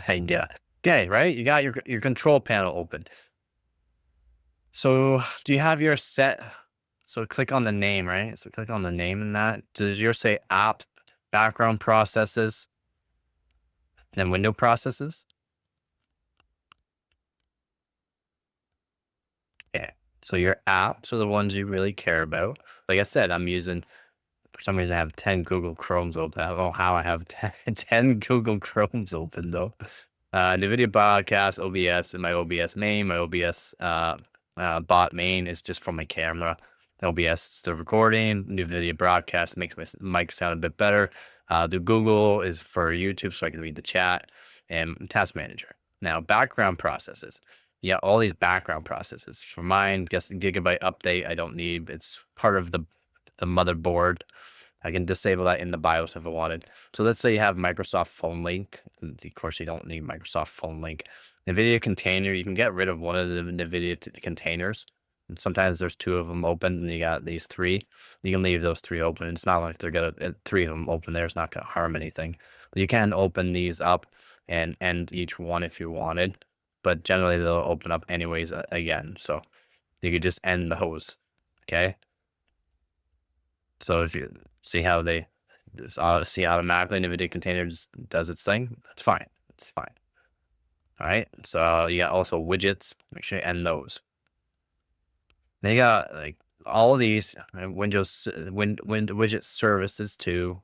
Hey, yeah. Okay, right? You got your control panel open. So do you have your set? So click on the name, right? So click on the name in that. Does yours say app, background processes, and then window processes? Yeah. So your apps are the ones you really care about. Like I said, I'm using, for some reason, I have 10 Google Chromes open. I don't know how I have 10 Google Chromes open though. NVIDIA Broadcast, OBS, and my OBS name, my OBS bot main is just from my camera. OBS is the recording. NVIDIA Broadcast makes my mic sound a bit better. The Google is for YouTube, so I can read the chat, and Task Manager. Now, background processes. Yeah, all these background processes. For mine, guess Gigabyte Update, I don't need. It's part of the motherboard. I can disable that in the BIOS if I wanted. So let's say you have Microsoft Phone Link. Of course, you don't need Microsoft Phone Link. NVIDIA container, you can get rid of one of the NVIDIA containers. And sometimes there's 2 of them open, and you got these 3. You can leave those 3 open. It's not like they're gonna 3 of them open there. It's not gonna harm anything. But you can open these up and end each one if you wanted. But generally, they'll open up anyways again. So you could just end the hose. Okay. So if you see how they see automatically NVIDIA container just does its thing, that's fine. It's fine. All right. So you got also widgets. Make sure you end those. Then you got like all of these Windows widget services too,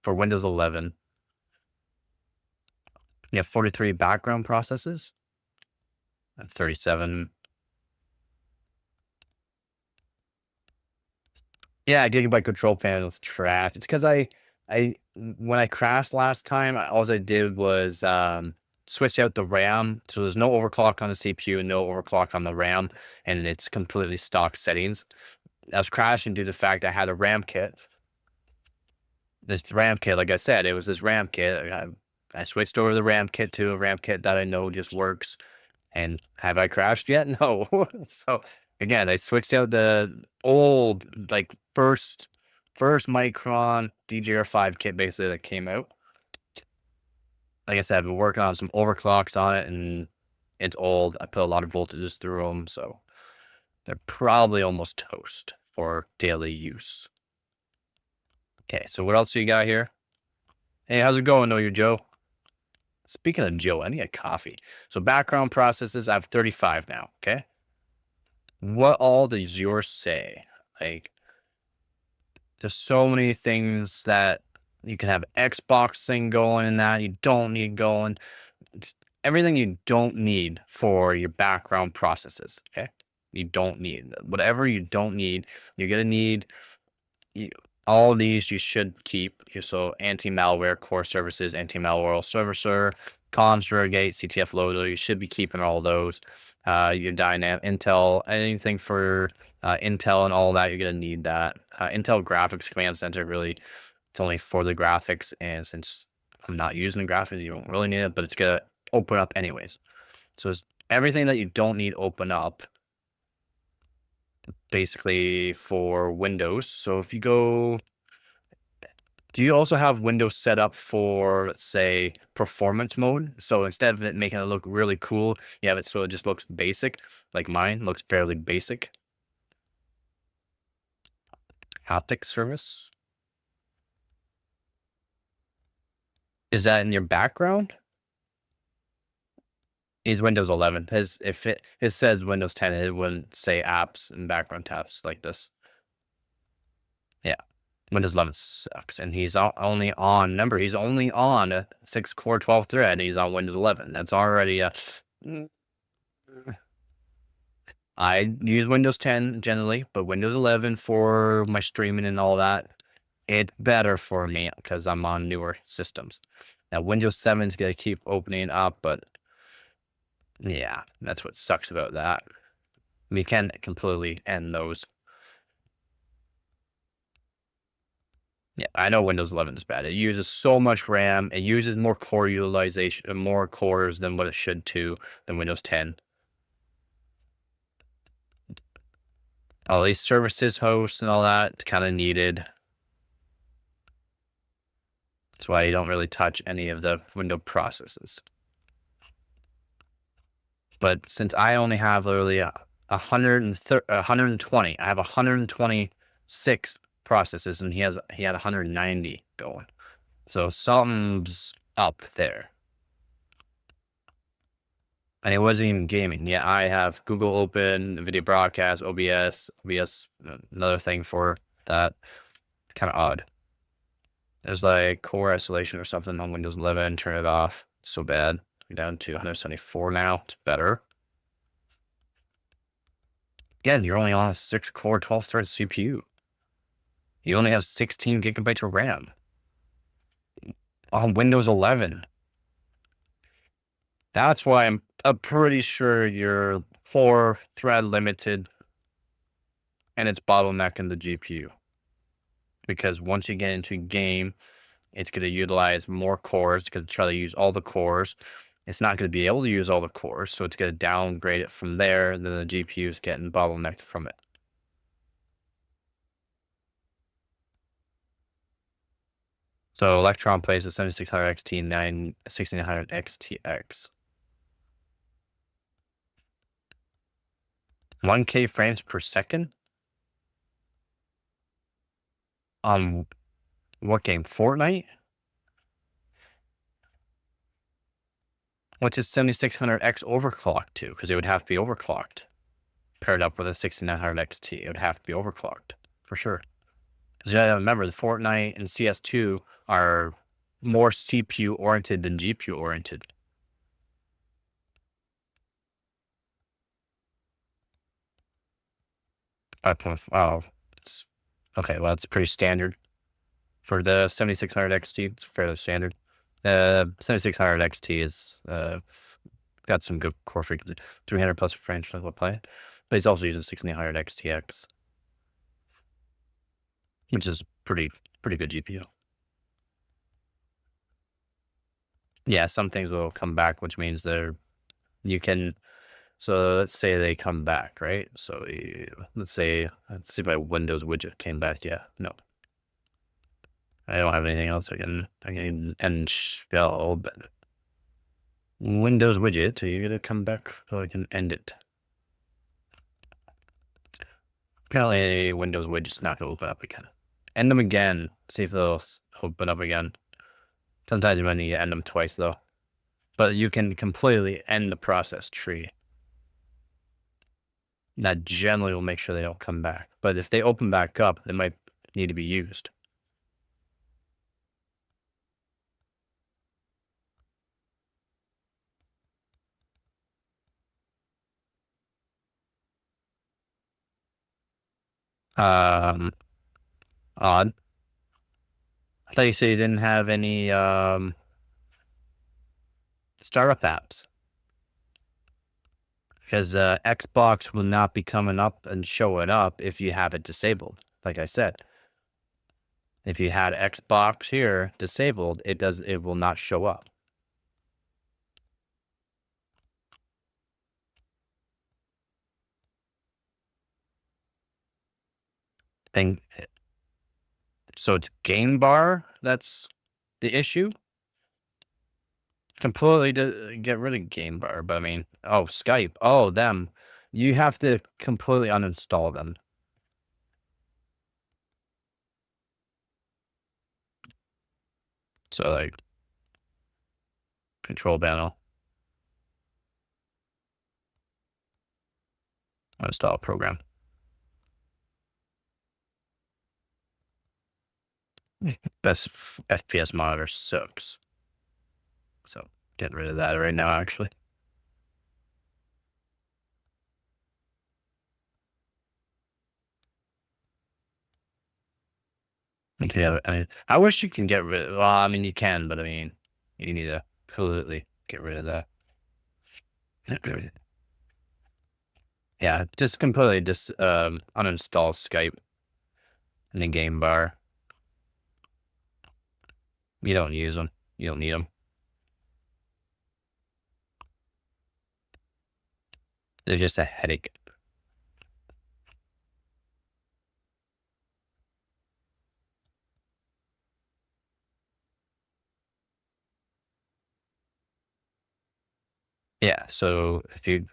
for Windows 11. You have 43 background processes, 37. Yeah, Gigabyte control panel is trash. It's because when I crashed last time, all I did was switch out the RAM. So there's no overclock on the CPU and no overclock on the RAM, and it's completely stock settings. I was crashing due to the fact I had a RAM kit. This RAM kit, like I said, it was this RAM kit. I switched over the RAM kit to a RAM kit that I know just works. And have I crashed yet? No. So again, I switched out the old, like first Micron DDR5 kit basically that came out. Like I said, I've been working on some overclocks on it, and it's old. I put a lot of voltages through them, so they're probably almost toast for daily use. Okay, so what else do you got here? Hey, how's it going, Know Your Joe? Speaking of Joe, I need a coffee. So background processes, I have 35 now, okay? What all does yours say? Like, there's so many things that you can have Xbox thing going in that you don't need going. It's everything you don't need for your background processes, okay? You don't need whatever you don't need. You're gonna need all these. You should keep. So anti-malware core services, anti-malware servicer, Conjugate, CTF loader. You should be keeping all those. Your dynamic Intel, anything for Intel and all that, you're gonna need that. Intel Graphics Command Center, really, it's only for the graphics, and since I'm not using the graphics, you don't really need it, but it's gonna open up anyways. So it's everything that you don't need open up, basically for Windows. So if you go, do you also have Windows set up for, let's say, performance mode? So instead of it making it look really cool, you have it so it just looks basic, like mine looks fairly basic. Haptic service. Is that in your background? Is Windows 11. If it says Windows 10, it wouldn't say apps and background tabs like this. Yeah. Windows 11 sucks, and he's only on. Remember, he's only on a 6-core 12 thread. He's on Windows 11. That's already a. I use Windows 10 generally, but Windows 11 for my streaming and all that, it's better for me because I'm on newer systems. Now, Windows 7 is gonna keep opening up, but yeah, that's what sucks about that. We can completely end those. Yeah, I know Windows 11 is bad. It uses so much RAM. It uses more core utilization, more cores than what it should than Windows 10. All these services hosts and all that kind of needed. That's why you don't really touch any of the window processes. But since I only have literally 120, I have 126 processes, and he had 190 going. So something's up there. And it wasn't even gaming. Yeah, I have Google Open, NVIDIA Broadcast, OBS, another thing for that. It's kind of odd. There's like core isolation or something on Windows 11. Turn it off. It's so bad. We're down to 174 now. It's better. Again, you're only on a 6-core, 12-thread CPU. You only have 16 gigabytes of RAM on Windows 11. That's why I'm pretty sure you're 4-thread limited, and it's bottlenecking the GPU. Because once you get into a game, it's going to utilize more cores. It's going to try to use all the cores. It's not going to be able to use all the cores, so it's going to downgrade it from there, and then the GPU is getting bottlenecked from it. So Electron plays a 7600 XT, 1600 XTX. 1K frames per second? On what game? Fortnite? What's its 7600X overclocked to? Because it would have to be overclocked. Paired up with a 6900 XT, it would have to be overclocked, for sure. Because you gotta remember, the Fortnite and CS2 are more CPU oriented than GPU oriented. Wow. Okay, well, it's pretty standard. For the 7600 XT, it's fairly standard. 7600 XT is got some good core frequency, 300 plus frames per play, but he's also using 1600 XTX, which is pretty good GPU. Yeah, some things will come back, which means you can. So let's say they come back, right? So let's see if my Windows widget came back. Yeah, no. I don't have anything else I can end shell, but Windows widget, you gotta come back so I can end it. Apparently Windows widget's not gonna open up again. End them again. See if they'll open up again. Sometimes you might need to end them twice though. But you can completely end the process tree. That generally will make sure they don't come back. But if they open back up, they might need to be used. Odd. I thought you said you didn't have any startup apps. Because Xbox will not be coming up and showing up if you have it disabled. Like I said, if you had Xbox here disabled, it will not show up. So it's game bar that's the issue. Completely get rid of game bar, but I mean, oh, Skype, oh, them. You have to completely uninstall them. So like control panel. Uninstall program. Best FPS monitor sucks. So getting rid of that right now, actually. Yeah, I mean, I wish you can get rid of, well, I mean, you can, but I mean, you need to completely get rid of that. Yeah, just completely uninstall Skype in the game bar. You don't use them. You don't need them. They're just a headache. Yeah. So if you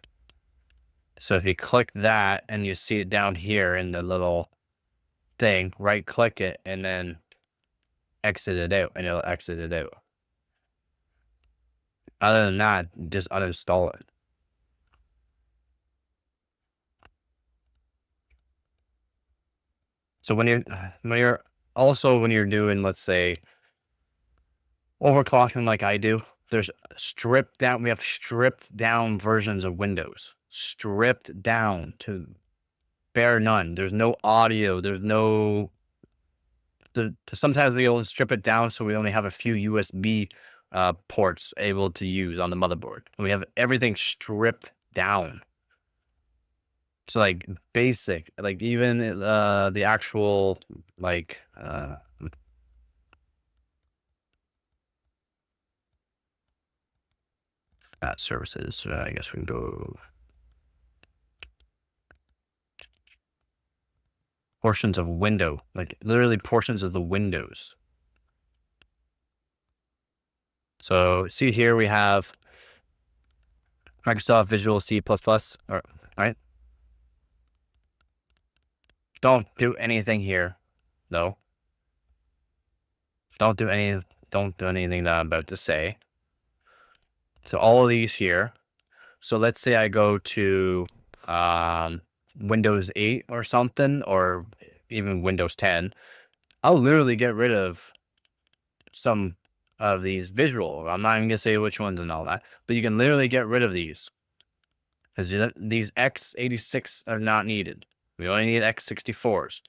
click that and you see it down here in the little thing, right click it and then exit it out, and it'll exit it out. Other than that, just uninstall it. So when you're doing, let's say, overclocking like I do, there's stripped down. We have stripped down versions of Windows, stripped down to bare none. There's no audio. There's no. Sometimes we only strip it down so we only have a few USB ports able to use on the motherboard, and we have everything stripped down. So like basic, like even the actual like services. I guess we can go portions of window, like literally portions of the windows. So see here we have Microsoft Visual C++, or right? Don't do anything here, though. Don't do anything that I'm about to say. So all of these here. So let's say I go to Windows 8 or something, or even Windows 10. I'll literally get rid of some of these visual. I'm not even gonna say which ones and all that, but you can literally get rid of these because these x86 are not needed. We only need x64s.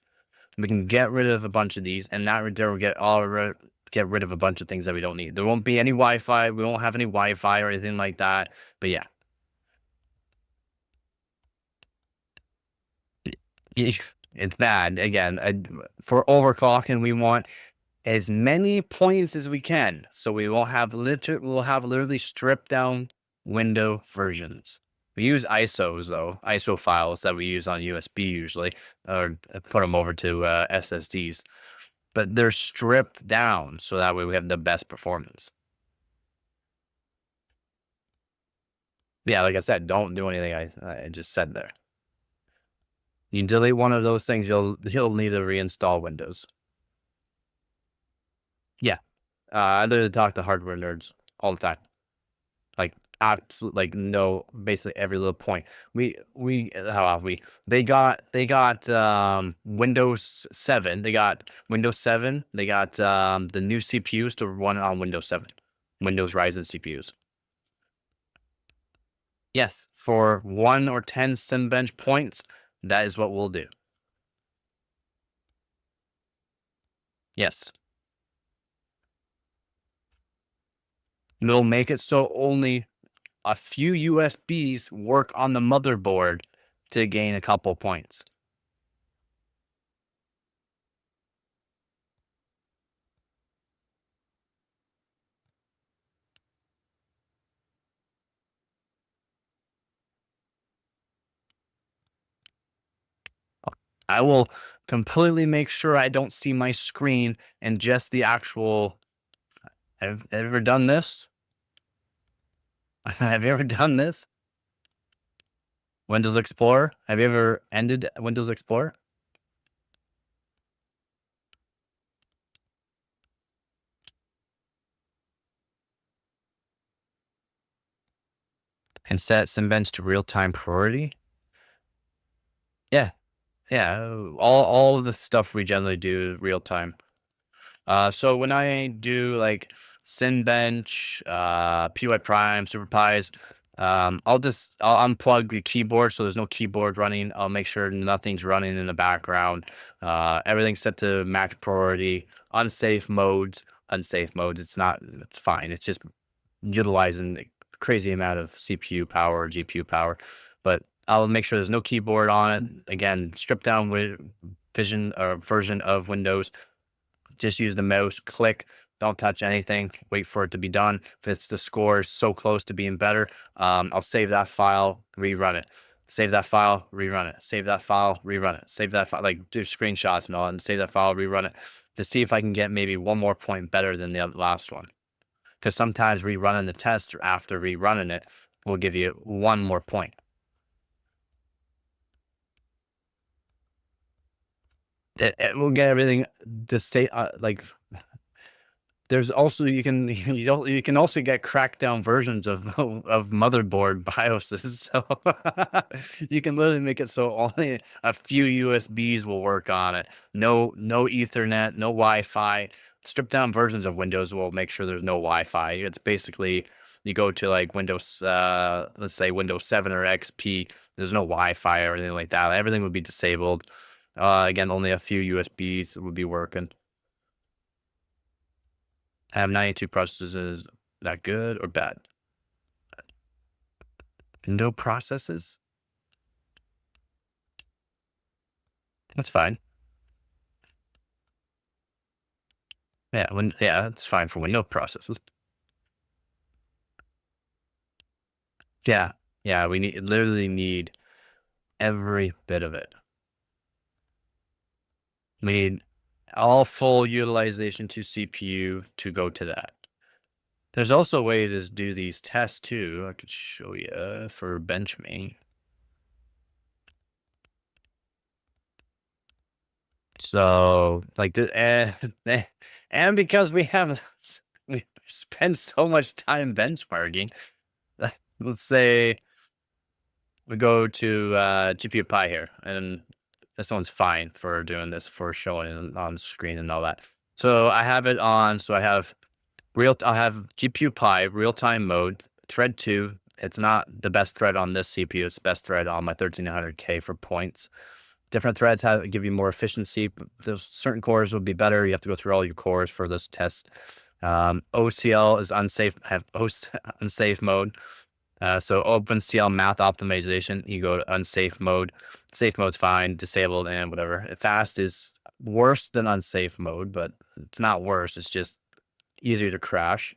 We can get rid of a bunch of these, and that will get rid of a bunch of things that we don't need. There won't be any Wi-Fi. We won't have any Wi-Fi or anything like that. But yeah, it's bad. Again, for overclocking, we want as many points as we can, so we'll have literally stripped down window versions. We use ISOs though, ISO files that we use on USB usually, or put them over to SSDs. But they're stripped down so that way we have the best performance. Yeah, like I said, don't do anything I just said there. You delete one of those things, you'll need to reinstall Windows. Yeah, I literally talk to hardware nerds all the time. Like absolute, like no, basically every little point. They got Windows 7. They got Windows 7. They got the new CPUs to run on Windows 7, Windows Ryzen CPUs. Yes, for 1 or 10 Cinebench points, that is what we'll do. Yes. They'll make it so only a few USBs work on the motherboard to gain a couple points. I will completely make sure I don't see my screen and just the actual. Have you ever done this? Have you ever done this? Windows Explorer? Have you ever ended Windows Explorer? And set Cinebench to real-time priority? Yeah. Yeah. All of the stuff we generally do is real time. So when I do like Cinebench, PY Prime, Super Pies, I'll unplug the keyboard so there's no keyboard running. I'll make sure nothing's running in the background. Everything's set to max priority, unsafe modes. It's fine. It's just utilizing a crazy amount of CPU power or GPU power. But I'll make sure there's no keyboard on it. Again, stripped down with version of Windows. Just use the mouse, click, Don't touch anything. Wait for it to be done. If it's the score is so close to being better, I'll save that file, rerun it. Save that file, rerun it. Save that file, rerun it. Save that file, like do screenshots and all, and save that file, rerun it to see if I can get maybe one more point better than the last one. Because sometimes rerunning the test or after rerunning it will give you one more point. It will get everything to stay like. There's also you can also get cracked down versions of motherboard BIOSes, so you can literally make it so only a few USBs will work on it. No Ethernet, no Wi-Fi. Stripped down versions of Windows will make sure there's no Wi-Fi. It's basically you go to like Windows, let's say Windows 7 or XP. There's no Wi-Fi or anything like that. Everything would be disabled. Again, only a few USBs would be working. I have 92 processes. Is that good or bad? No processes? That's fine. Yeah, it's fine for Windows processes. Yeah, we literally need every bit of it. We need all full utilization to CPU to go to that. There's also ways to do these tests too. I could show you for Benchmade. So like and because we spend so much time benchmarking, let's say we go to GPU here, and this one's fine for doing this, for showing on screen and all that. So I have it on. So I have GPU Pi real-time mode, thread 2. It's not the best thread on this CPU. It's the best thread on my 1300K for points. Different threads give you more efficiency. Those certain cores will be better. You have to go through all your cores for this test. OCL is unsafe. Have unsafe mode. So OpenCL math optimization, you go to unsafe mode. Safe mode's fine, disabled, and whatever. Fast is worse than unsafe mode, but it's not worse. It's just easier to crash.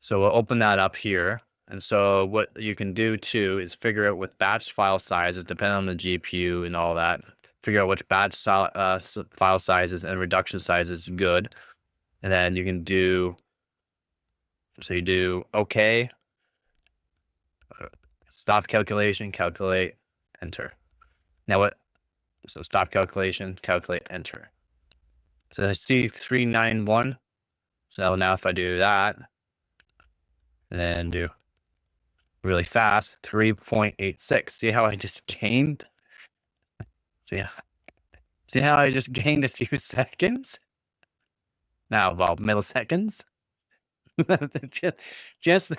So we'll open that up here. And so what you can do too is figure out with batch file sizes, depending on the GPU and all that, figure out which batch file sizes and reduction sizes is good. And then you can do, so you do okay, stop calculation, calculate, enter. Now what? So stop calculation, calculate, enter. So I see 391. So now if I do that, and then do really fast, 3.86. See how I just gained? See how I just gained a few seconds? Now, well, milliseconds. just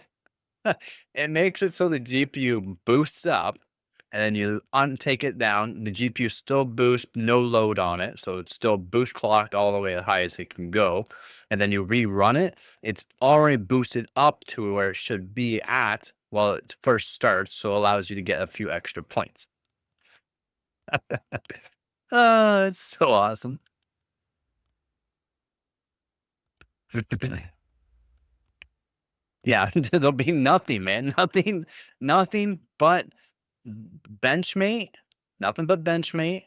it makes it so the GPU boosts up, and then you untake it down. The GPU still boosts, no load on it, so it's still boost clocked all the way as high as it can go. And then you rerun it. It's already boosted up to where it should be at while it first starts, so it allows you to get a few extra points. Oh, it's so awesome. Yeah, there'll be nothing, man. Nothing but Benchmade. Nothing but Benchmade.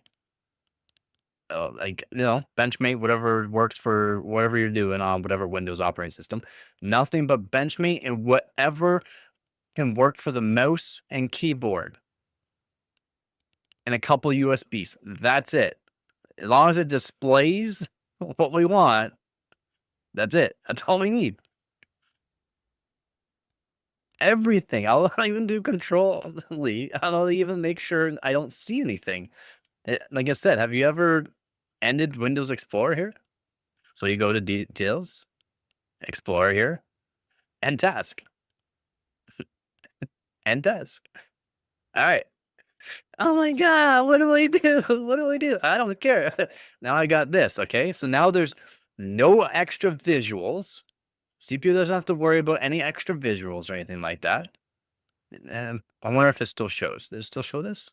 Like, Benchmade, whatever works for whatever you're doing on whatever Windows operating system. Nothing but Benchmade and whatever can work for the mouse and keyboard. And a couple USBs. That's it. As long as it displays what we want, that's it. That's all we need. Everything. I'll not even do control delete. I'll even make sure I don't see anything. Like I said, have you ever ended Windows Explorer here? So you go to details, Explorer here, end task. End task. All right. Oh my God, what do I do? What do I do? I don't care. Now I got this, okay? So now there's no extra visuals. CPU doesn't have to worry about any extra visuals or anything like that. I wonder if it still shows. Does it still show this?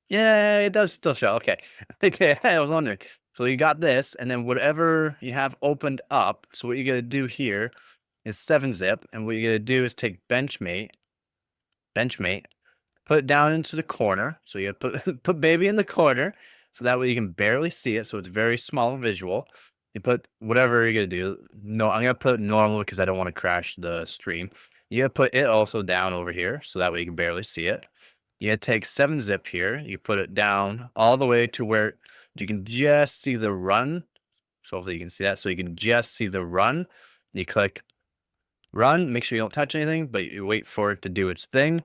Yeah, it does still show. Okay. Okay, I was wondering. So you got this, and then whatever you have opened up. So what you're gonna do here is 7-zip, and what you're gonna do is take Benchmate, put it down into the corner. So you put baby in the corner, so that way you can barely see it. So it's very small visual. You put whatever you're gonna do. No, I'm gonna put normal because I don't want to crash the stream. You gotta put it also down over here, so that way you can barely see it. You gotta take 7-zip here. You put it down all the way to where you can just see the run. So hopefully you can see that. So you can just see the run. You click run. Make sure you don't touch anything, but you wait for it to do its thing.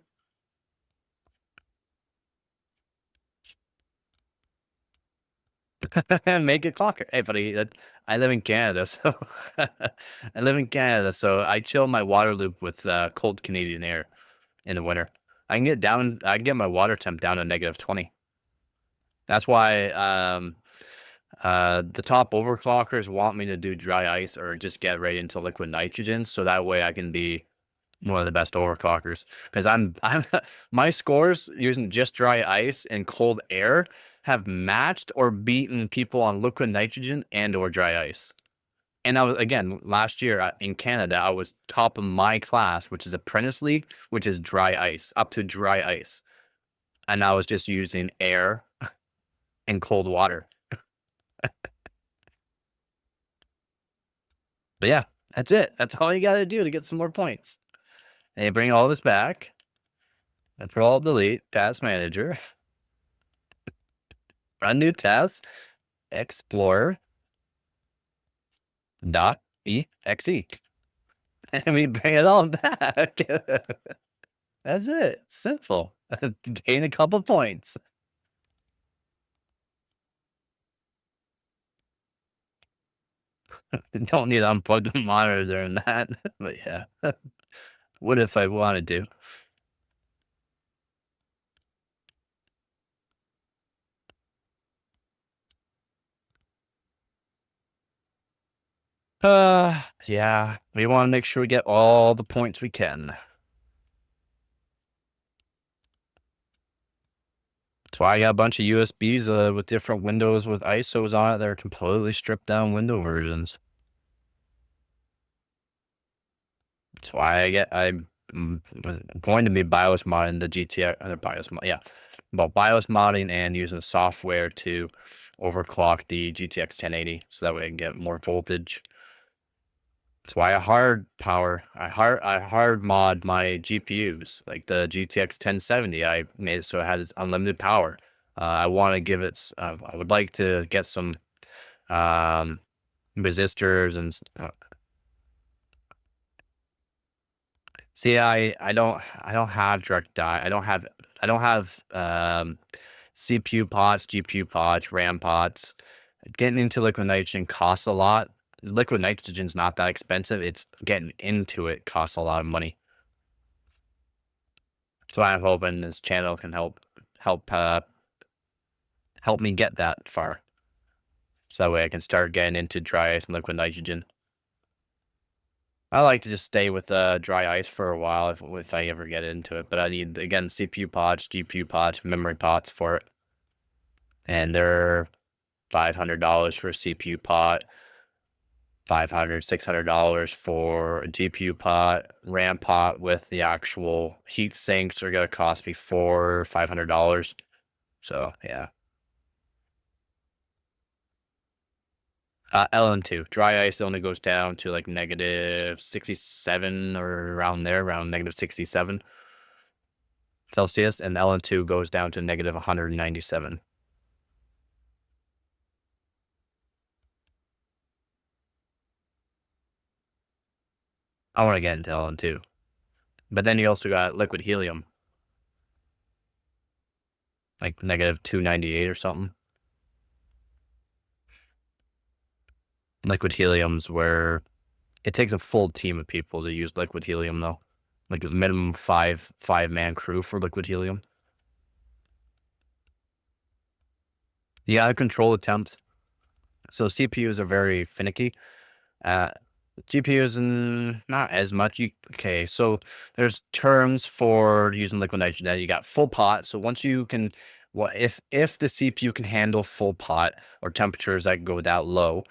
Make it clocker. Hey, buddy, I live in Canada, so I chill my water loop with cold Canadian air in the winter. I can get my water temp down to -20. That's why the top overclockers want me to do dry ice or just get right into liquid nitrogen, so that way I can be one of the best overclockers. Because I'm my scores using just dry ice and cold air have matched or beaten people on liquid nitrogen and or dry ice. And I was, again, last year in Canada, I was top of my class, which is Apprentice League, which is dry ice, up to dry ice. And I was just using air and cold water. But yeah, that's it. That's all you got to do to get some more points. And you bring all this back. Control delete, task manager. Run new task. Explorer. .exe. And we bring it all back. That's it. Simple. Gain a couple points. Don't need to unplug the monitor and that. But yeah. What if I wanted to? Yeah. We want to make sure we get all the points we can. That's why I got a bunch of USBs with different windows with ISOs on it. They're completely stripped down window versions. That's why I'm going to be BIOS modding the GTX, BIOS modding and using software to overclock the GTX 1080, so that way I can get more voltage. That's why I hard mod my GPUs, like the GTX 1070. I made it so it has unlimited power. I want to give it. I would like to get some resistors and. See, I don't have direct die. I don't have CPU pots, GPU pots, RAM pots. Getting into liquid nitrogen costs a lot. Liquid nitrogen's not that expensive. It's getting into it costs a lot of money. So I'm hoping this channel can help me get that far. So that way I can start getting into dry ice and liquid nitrogen. I like to just stay with dry ice for a while if I ever get into it. But I need, again, CPU pots, GPU pots, memory pots for it. And they're $500 for a CPU pot, $500, $600 for a GPU pot. RAM pot with the actual heat sinks are going to cost me $400, $500. So, yeah. LN2. Dry ice only goes down to like -67 or around there, around -67 Celsius, and LN2 goes down to -197. I want to get into LN2. But then you also got liquid helium, like -298 or something. Liquid helium's where it takes a full team of people to use liquid helium, though. Like a minimum five-man crew for liquid helium. You gotta control the temps. So CPUs are very finicky. GPUs not as much. Okay, so there's terms for using liquid nitrogen. You got full pot. So once you can Well, if the CPU can handle full pot or temperatures that go that low,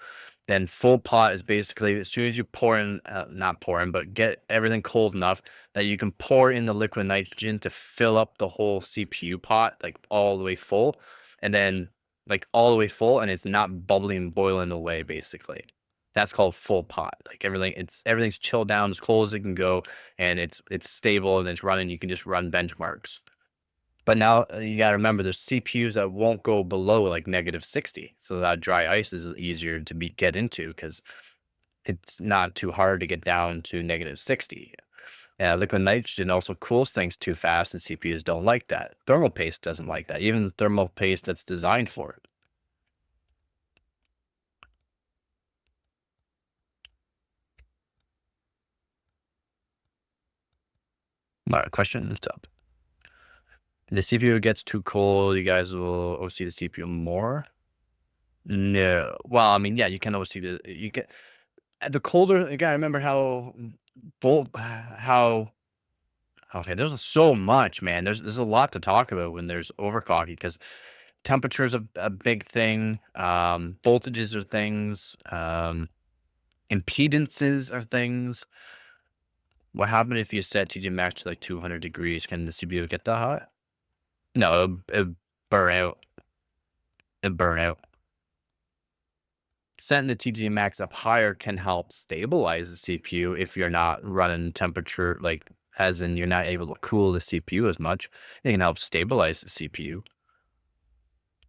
then full pot is basically as soon as you pour in, not pour in, but get everything cold enough that you can pour in the liquid nitrogen to fill up the whole CPU pot, like all the way full, and then like all the way full, and it's not bubbling, boiling away, basically. That's called full pot. Like everything's chilled down as cold as it can go, and it's stable and it's running. You can just run benchmarks. But now you got to remember there's CPUs that won't go below like -60. So that dry ice is easier to get into because it's not too hard to get down to -60. Liquid nitrogen also cools things too fast, and CPUs don't like that. Thermal paste doesn't like that, even the thermal paste that's designed for it. All right, question is up. The CPU gets too cold, you guys will OC the CPU more? No. Well, I mean, yeah, you can OC you get the colder. You gotta remember how how okay. There's so much, man. There's a lot to talk about when there's overclocking because temperature's a big thing. Voltages are things. Impedances are things. What happened if you set TJ max to like 200 degrees? Can the CPU get that hot? No, it burn out. It burn out. Setting the TJ max up higher can help stabilize the CPU if you're not running temperature, like as in you're not able to cool the CPU as much. It can help stabilize the CPU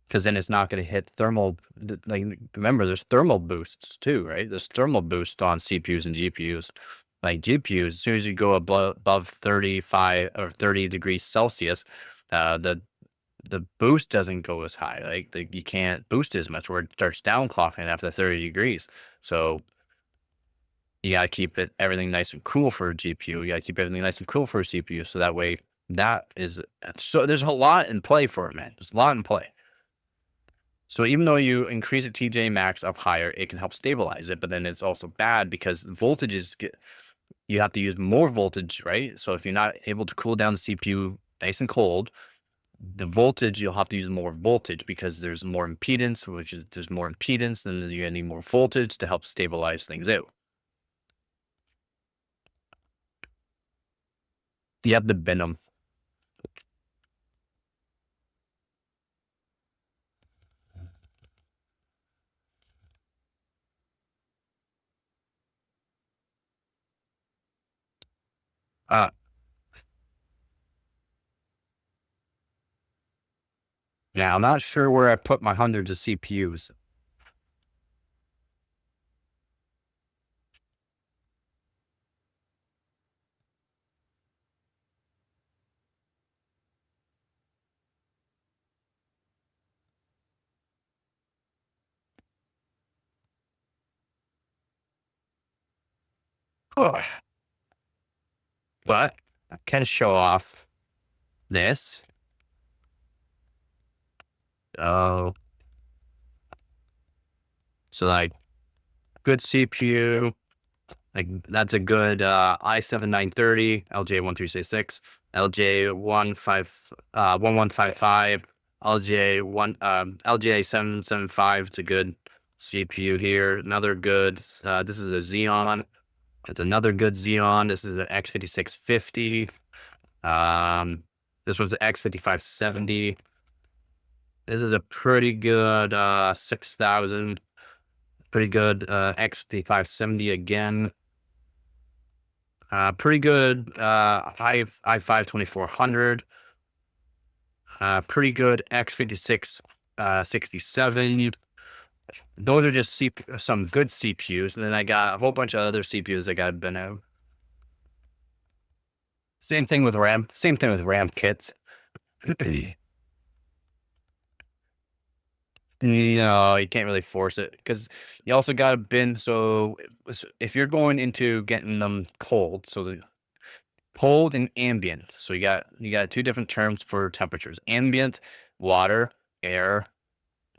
because then it's not going to hit thermal. Like remember, there's thermal boosts too, right? There's thermal boosts on CPUs and GPUs. Like GPUs, as soon as you go above 35 or 30 degrees Celsius, the boost doesn't go as high. Like you can't boost as much, where it starts downclocking after 30 degrees. So you gotta keep everything nice and cool for a GPU. You gotta keep everything nice and cool for a CPU. So that way, so there's a lot in play for it, man. There's a lot in play. So even though you increase the TJ max up higher, it can help stabilize it, but then it's also bad because voltages you have to use more voltage, right? So if you're not able to cool down the CPU nice and cold, the voltage, you'll have to use more voltage because there's more impedance, there's more impedance, then you're gonna need more voltage to help stabilize things out. You have to bend them. Yeah, I'm not sure where I put my hundreds of CPUs. Ugh. But I can show off this. Oh, so like good CPU, like that's a good i7 930, LJ1366, LJ1155, LJ775. It's a good CPU here. Another good. This is a Xeon. It's another good Xeon. This is an X5650. This was the X5570. This is a pretty good 6000. Pretty good X5570 again. Pretty good i5 2400. Pretty good X56 67. Those are just some good CPUs. And then I got a whole bunch of other CPUs that got been out. Same thing with RAM. Same thing with RAM kits. You can't really force it because you also got to bin. So if you're going into getting them cold, so the cold and ambient. So you got two different terms for temperatures: ambient, water, air,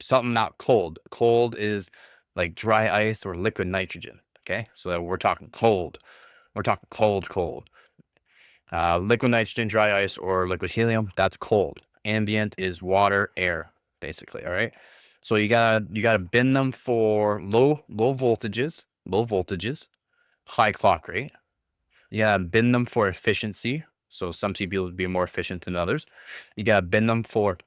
something not cold. Cold is like dry ice or liquid nitrogen. Okay, so we're talking cold. We're talking cold. Liquid nitrogen, dry ice, or liquid helium. That's cold. Ambient is water, air, basically. All right. So you gotta bin them for low voltages, high clock rate. You gotta bin them for efficiency. So some CPUs will be more efficient than others. You gotta bin them for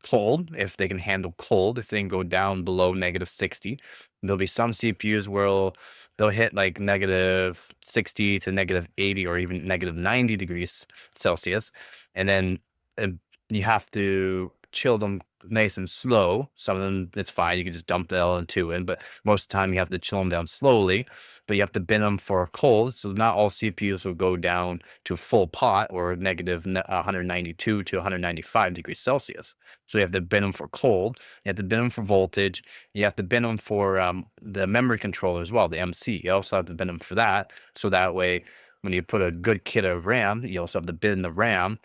cold, if they can handle cold, if they can go down below -60. There'll be some CPUs where they'll hit like -60 to -80 or even -90 degrees Celsius. And then uh, you have to chill them nice and slow. Some of them, it's fine. You can just dump the LN2 in, but most of the time you have to chill them down slowly. But you have to bin them for cold. So not all CPUs will go down to full pot or -192 to 195 degrees Celsius. So you have to bin them for cold. You have to bin them for voltage. You have to bin them for the memory controller as well, the MC. You also have to bin them for that. So that way, when you put a good kit of RAM, you also have to bin the RAM,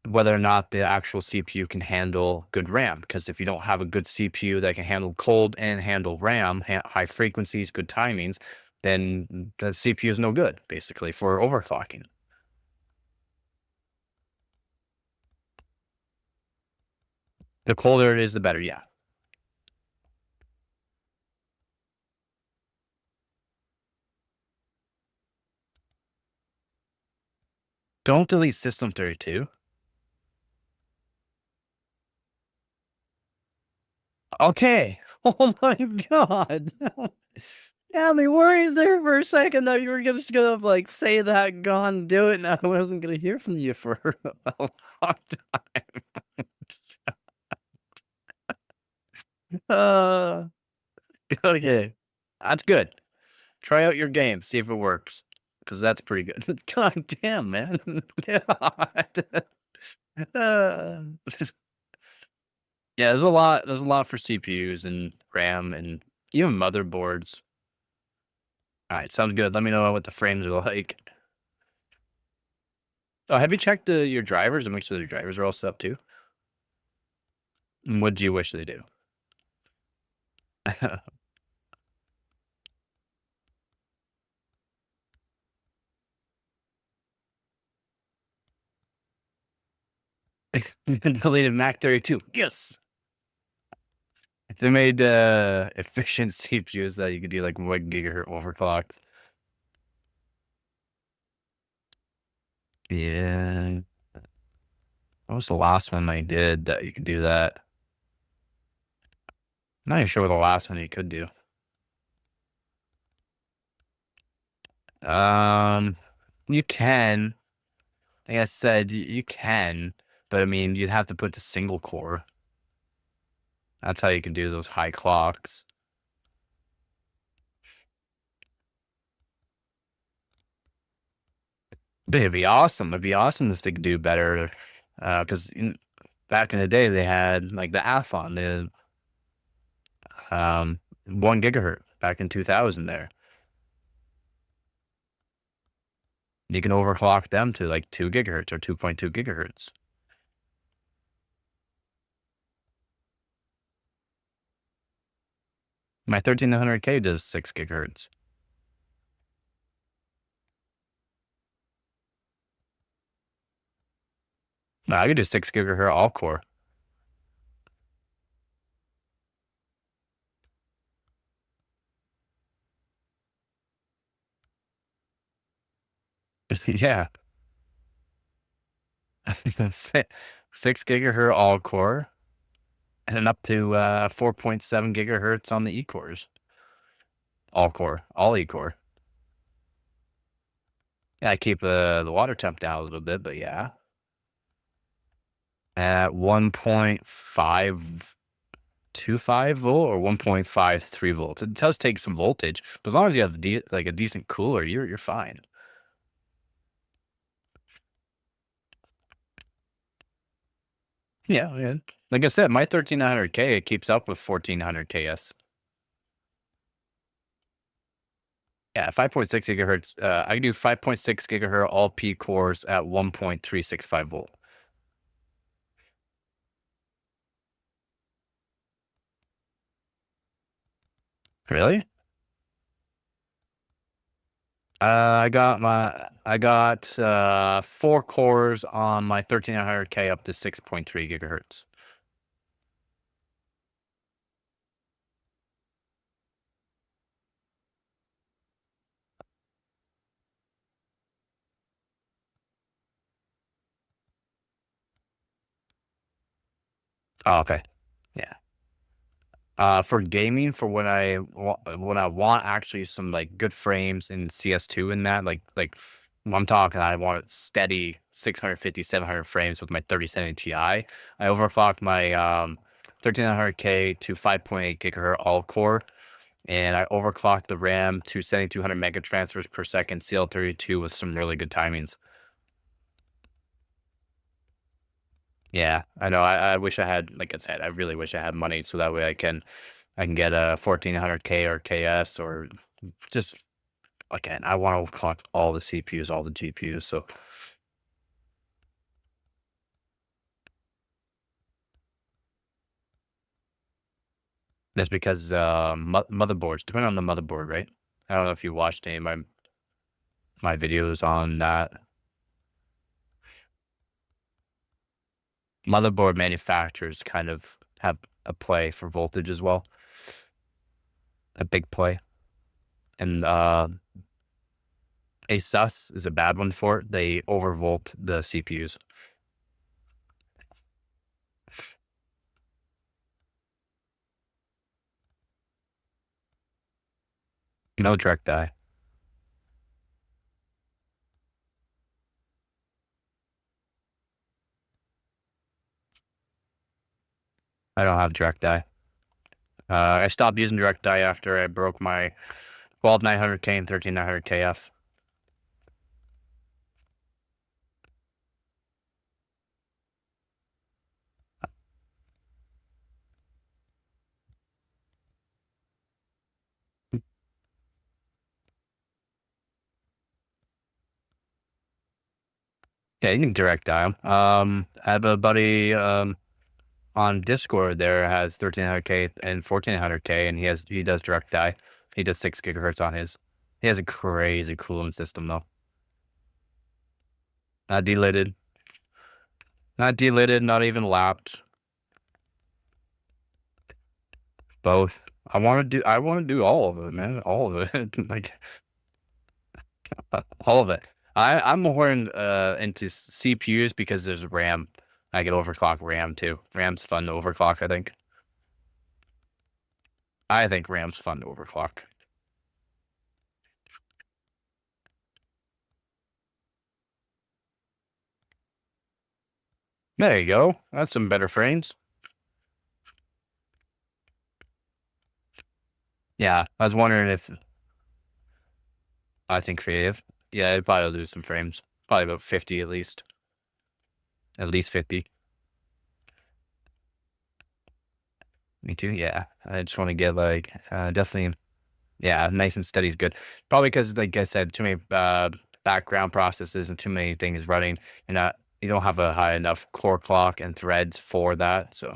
whether or not the actual CPU can handle good RAM. Because if you don't have a good CPU that can handle cold and handle RAM, high frequencies, good timings, then the CPU is no good, basically, for overclocking. The colder it is, the better, yeah. Don't delete System32. Okay. Oh my god. Yeah, I mean, worried there for a second that you were just gonna like say that, go on, do it, and I wasn't gonna hear from you for a long time. Uh, okay, that's good. Try out your game, see if it works, because that's pretty good. God damn, man. God. Uh, yeah, there's a lot. There's a lot for CPUs and RAM and even motherboards. All right, sounds good. Let me know what the frames are like. Oh, have you checked your drivers to make sure your drivers are all set up too? And what do you wish they do? Deleted Mac 32. Yes. If they made efficient CPUs that you could do like 1 gigahertz overclocks. Yeah. What was the last one they did that you could do that? I'm not even sure what the last one you could do. You can. Like I said, you can, but I mean, you'd have to put the single core. That's how you can do those high clocks. But it'd be awesome. It'd be awesome if they could do better. Because back in the day, they had like the Athlon, the 1 gigahertz back in 2000 there. You can overclock them to like 2 gigahertz or 2.2 gigahertz. My 13900K does 6 gigahertz. No, I could do 6 gigahertz all core. Yeah. 6 gigahertz all core and then up to 4.7 gigahertz on the E cores. All core, all E core. Yeah, I keep the water temp down a little bit, but yeah. At 1.525 volt or 1.53 volts. It does take some voltage, but as long as you have like a decent cooler, you're fine. Yeah, yeah. Like I said, my 13900K it keeps up with 1400 KS. Yeah, 5.6 gigahertz. I can do 5.6 gigahertz all P cores at 1.365 volt. Really? I got my I got 4 cores on my 13900K up to 6.3 gigahertz. Oh, okay. Yeah. For gaming, for when I want actually some like good frames in CS2 and that, I'm talking, I want steady 650, 700 frames with my 3070 Ti. I overclocked my 13900K to 5.8 gigahertz all core, and I overclocked the RAM to 7200 mega transfers per second CL32 with some really good timings. Yeah, I know. I wish I had, like I said, I really wish I had money so that way I can get a 1400K or KS or just again, I want to collect all the CPUs, all the GPUs. So that's because motherboards, depending on the motherboard, right? I don't know if you watched any of my videos on that. Motherboard manufacturers kind of have a play for voltage as well, a big play. And ASUS is a bad one for it. They overvolt the CPUs. No direct die. I don't have direct die. I stopped using direct die after I broke my 12900K and 13900KF. Yeah, you can direct dial. I have a buddy on Discord there has 1300K and 1400K, and he does direct die. He does 6 gigahertz on his. He has a crazy cooling system though. Not delidded, not delidded, not even lapped. Both. I want to do all of it, man. All of it. Like all of it. I'm more into CPUs because there's RAM. I can overclock RAM too. RAM's fun to overclock, I think. I think RAM's fun to overclock. There you go. That's some better frames. Yeah, I was wondering if I think creative. Yeah, it'd probably lose some frames. Probably about 50 at least. At least 50. Me too. Yeah. I just want to get like definitely yeah, nice and steady is good. Probably because like I said, too many background processes and too many things running and you don't have a high enough core clock and threads for that. So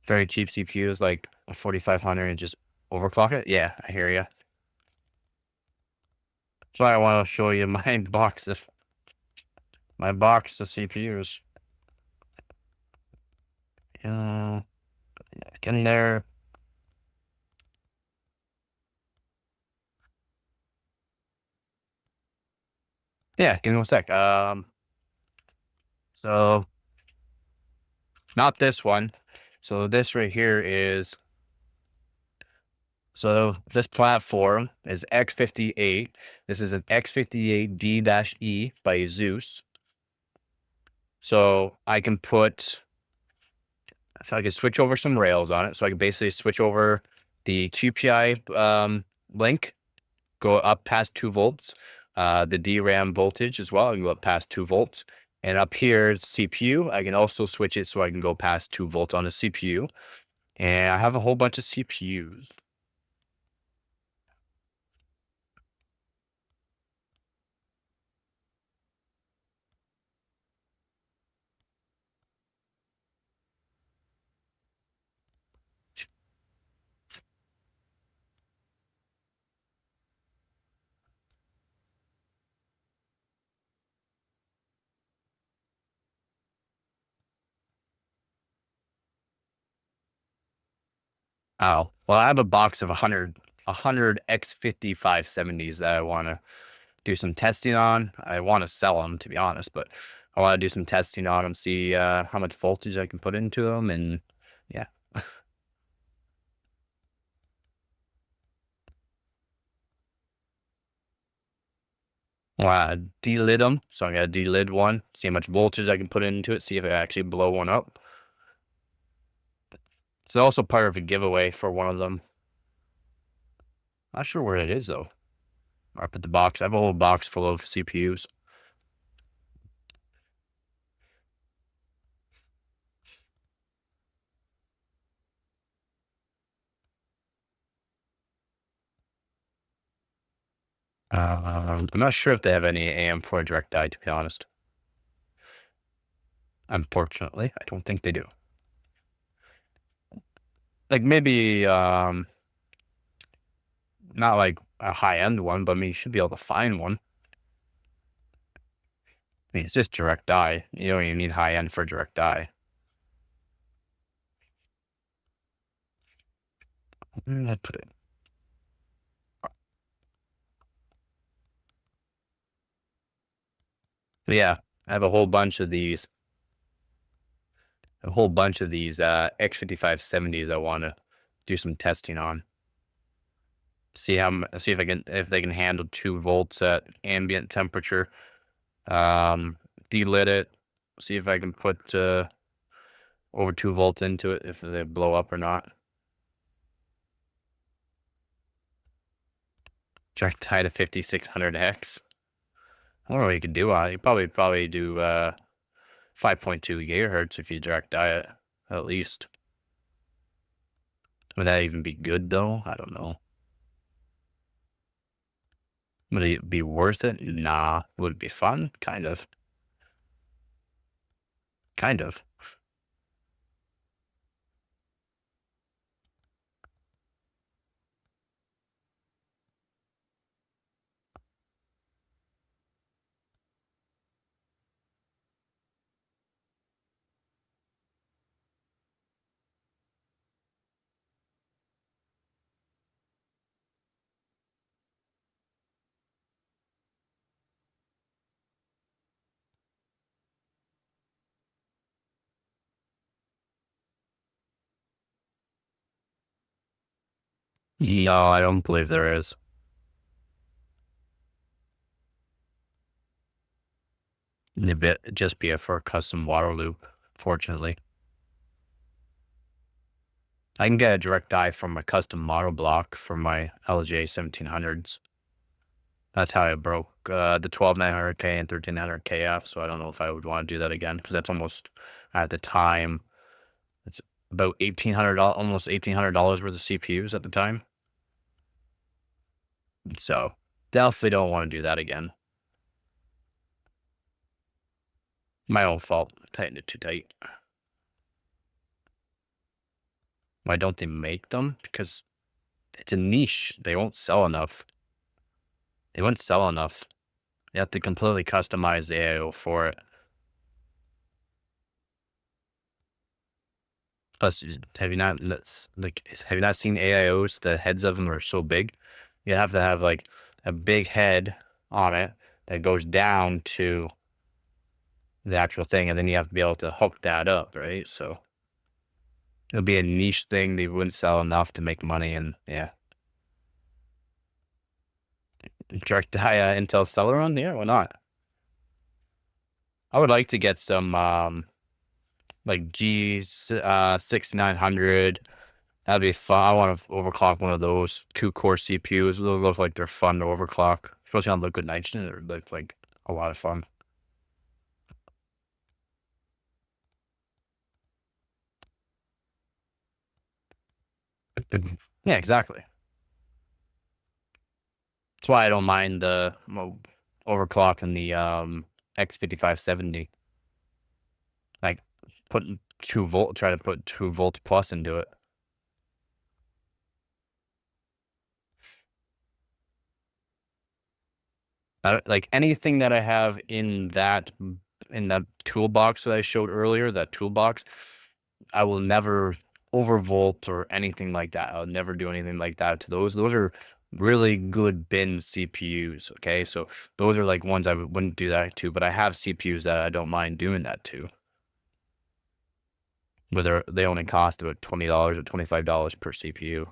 very cheap CPUs like a 4500 and just overclock it. Yeah, I hear you. That's why I want to show you my box of CPUs. Yeah, get in there. Yeah, give me 1 sec. So not this one. So this right here is so this platform is X58. This is an X58D-E by Zeus. So I can put, if I could switch over some rails on it. So I can basically switch over the QPI link, go up past 2 volts, the DRAM voltage as well. I can go up past 2 volts. And up here is CPU. I can also switch it so I can go past 2 volts on the CPU. And I have a whole bunch of CPUs. Oh, well, I have a box of 100 X5570s that I want to do some testing on. I want to sell them, to be honest, but I want to do some testing on them, see how much voltage I can put into them, and yeah. Well, I delid them, so I got to delid one, see how much voltage I can put into it, see if I actually blow one up. It's also part of a giveaway for one of them. Not sure where it is though. Up at the box. I have a whole box full of CPUs. I'm not sure if they have any AM4 direct die, to be honest. Unfortunately, I don't think they do. Like maybe not like a high end one, but I mean you should be able to find one. I mean it's just direct die. You don't even need high end for direct die. Where did I put it? But yeah, I have a whole bunch of these. X5570s I want to do some testing on. See if they can handle 2 volts at ambient temperature. Delit it. See if I can put over 2 volts into it if they blow up or not. Direct tie to 5600X. I don't know what you could do on it. You probably do 5.2 gigahertz if you direct die it, at least. Would that even be good though? I don't know. Would it be worth it? Nah. Would it be fun? Kind of. Kind of. No, I don't believe there is. It'd just be for a custom water loop, fortunately. I can get a direct die from a custom model block for my LJ 1700s. That's how I broke the 12900K and 1300KF, so I don't know if I would want to do that again, because that's almost, at the time, it's about $1,800, almost $1,800 worth of CPUs at the time. So definitely don't want to do that again. My own fault. Tightened it too tight. Why don't they make them? Because it's a niche. They won't sell enough. They won't sell enough. You have to completely customize the AIO for it. Plus, have you not seen AIOs? The heads of them are so big. You have to have like a big head on it that goes down to the actual thing, and then you have to be able to hook that up, right? So it'll be a niche thing. They wouldn't sell enough to make money, and yeah. Direct die Intel Celeron? Yeah, why not? I would like to get some like G6900. That'd be fun. I want to overclock one of those 2-core CPUs. Those look like they're fun to overclock, especially on liquid nitrogen. They look like a lot of fun. Yeah, exactly. That's why I don't mind the overclocking the X5570. Like putting 2 volt, try to put 2 volt plus into it. Like anything that I have in that toolbox that I showed earlier, that toolbox, I will never overvolt or anything like that. I'll never do anything like that to those. Those are really good bin CPUs. Okay, so those are like ones I wouldn't do that to, but I have CPUs that I don't mind doing that to. Whether they only cost about $20 or $25 per CPU.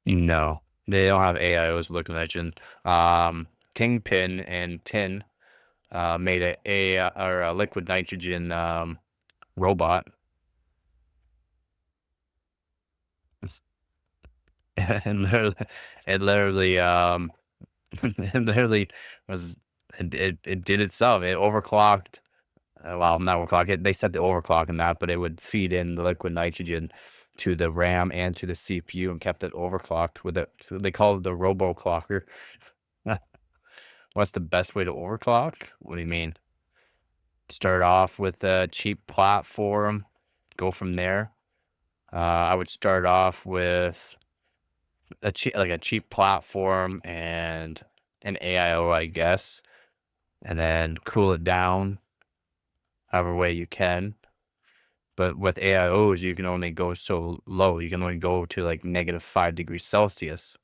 No, they don't have AIOs looking legend. Kingpin and Tin made a liquid nitrogen robot. And literally it literally was it did itself. It overclocked. Well, not overclock. They set the overclock in that, but it would feed in the liquid nitrogen to the RAM and to the CPU and kept it overclocked with it. So they call it the robo clocker. What's the best way to overclock? What do you mean? Start off with a cheap platform, go from there. I would start off with a cheap platform and an AIO, I guess, and then cool it down however way you can. But with AIOs, you can only go so low. You can only go to like -5 degrees Celsius.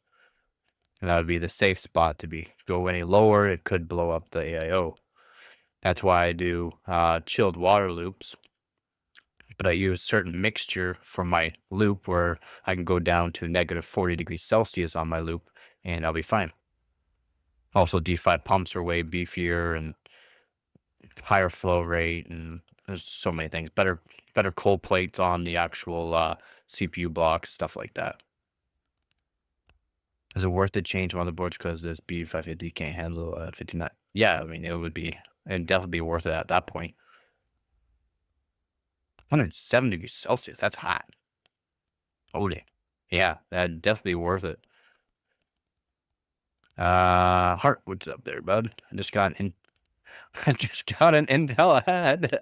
And that would be the safe spot to be. Go any lower, it could blow up the AIO. That's why I do chilled water loops. But I use certain mixture for my loop where I can go down to -40 degrees Celsius on my loop and I'll be fine. Also, D5 pumps are way beefier and higher flow rate, and there's so many things. Better cold plates on the actual CPU blocks, stuff like that. Is it worth the change motherboards because this B550 can't handle 59? Yeah, I mean, it'd definitely be worth it at that point. 107 degrees Celsius, that's hot. Holy. Yeah, that'd definitely be worth it. Hart, what's up there, bud? I just got an Intel ad.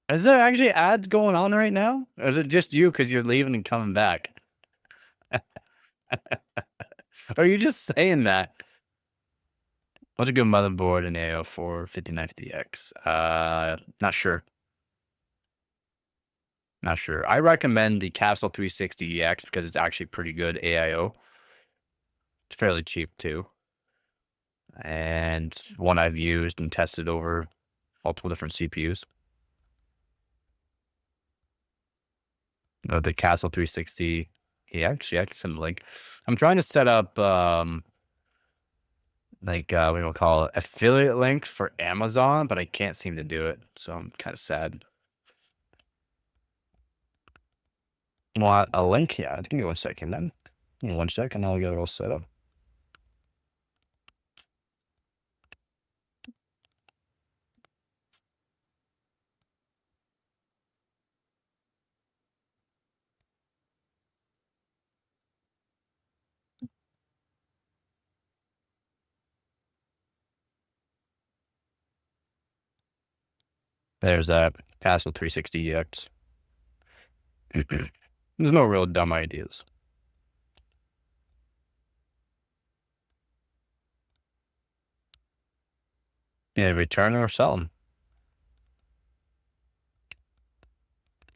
Is there actually ads going on right now? Or is it just you because you're leaving and coming back? Or are you just saying that? What's a good motherboard in AO for 5950X? Not sure. Not sure. I recommend the Castle 360EX because it's actually pretty good AIO. It's fairly cheap too. And one I've used and tested over multiple different CPUs. The Castle 360. Yeah, actually, I can send the link. I'm trying to set up what do we call it, affiliate links for Amazon, but I can't seem to do it, so I'm kind of sad. Want a link? Yeah, give me 1 second then. Give me 1 second, I'll get it all set up. There's that Castle 360EX. There's no real dumb ideas. Yeah, return or sell them.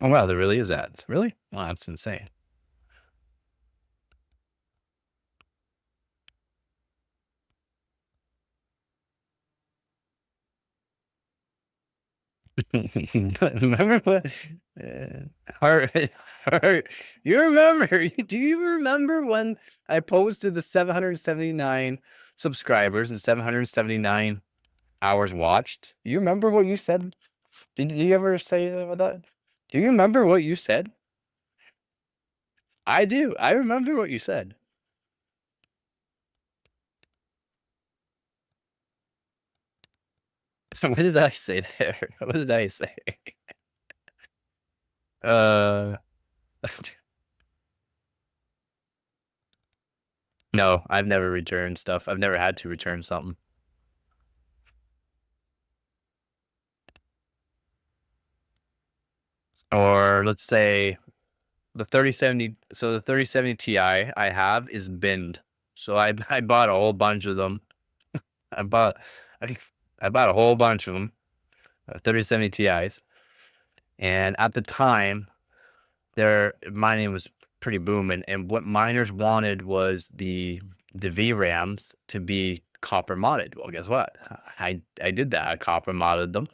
Oh wow, there really is ads. Really? Wow, that's insane. Remember what? You remember? Do you remember when I posted the 779 subscribers and 779 hours watched? You remember what you said? Did you ever say about that? Do you remember what you said? I do. I remember what you said. What did I say there? What did I say? No, I've never returned stuff. I've never had to return something. Or let's say the 3070 Ti I have is binned. So I bought a whole bunch of them I bought, I think I bought a whole bunch of them, 3070 Ti's, and at the time, their mining was pretty booming, and what miners wanted was the VRAMs to be copper modded. Well, guess what? I did that. I copper modded them,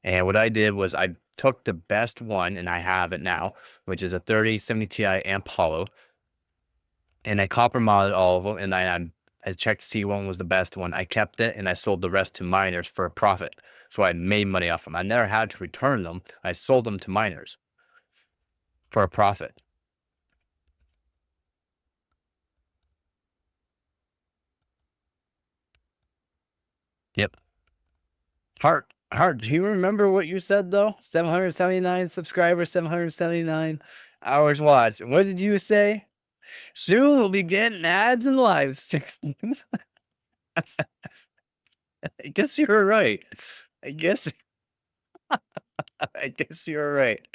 and what I did was I took the best one, and I have it now, which is a 3070 Ti amp hollow, and I copper modded all of them, and I checked to see one was the best one. I kept it, and I sold the rest to miners for a profit. So I made money off them. I never had to return them. I sold them to miners for a profit. Yep. Heart, do you remember what you said though? 779 subscribers, 779 hours watched. What did you say? Soon we'll be getting ads and live streams. I guess you were right. I guess I guess you were right.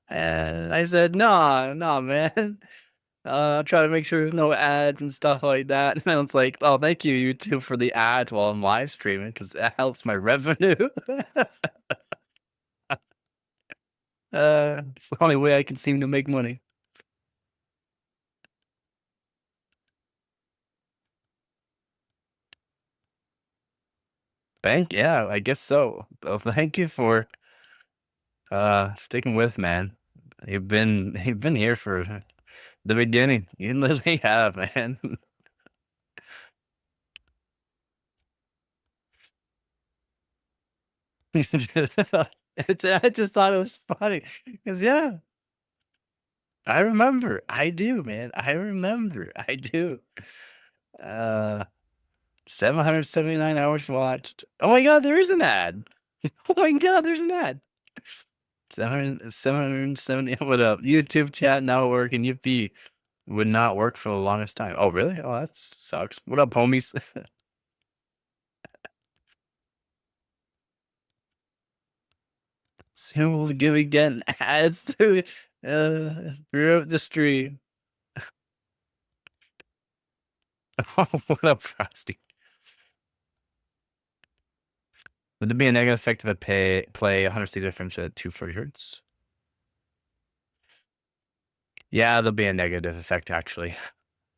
And I said, nah, man. I'll try to make sure there's no ads and stuff like that. And I was like, oh, thank you, YouTube, for the ads while I'm live streaming because that helps my revenue. It's the only way I can seem to make money. Yeah, I guess so. Well, thank you for sticking with, man. You've been here for the beginning. You literally have, man. I just thought it was funny because yeah, I remember. I do, man. I remember. I do. Uh, 779 hours watched. Oh my god, there is an ad. Oh my god, there's an ad. 770. What up? YouTube chat now working. Yippee. Would not work for the longest time. Oh, really? Oh, that sucks. What up, homies? Soon we'll be giving ads to throughout the stream. What up, Frosty? Would there be a negative effect if I play 160 frames at 240 hertz? Yeah, there'll be a negative effect actually.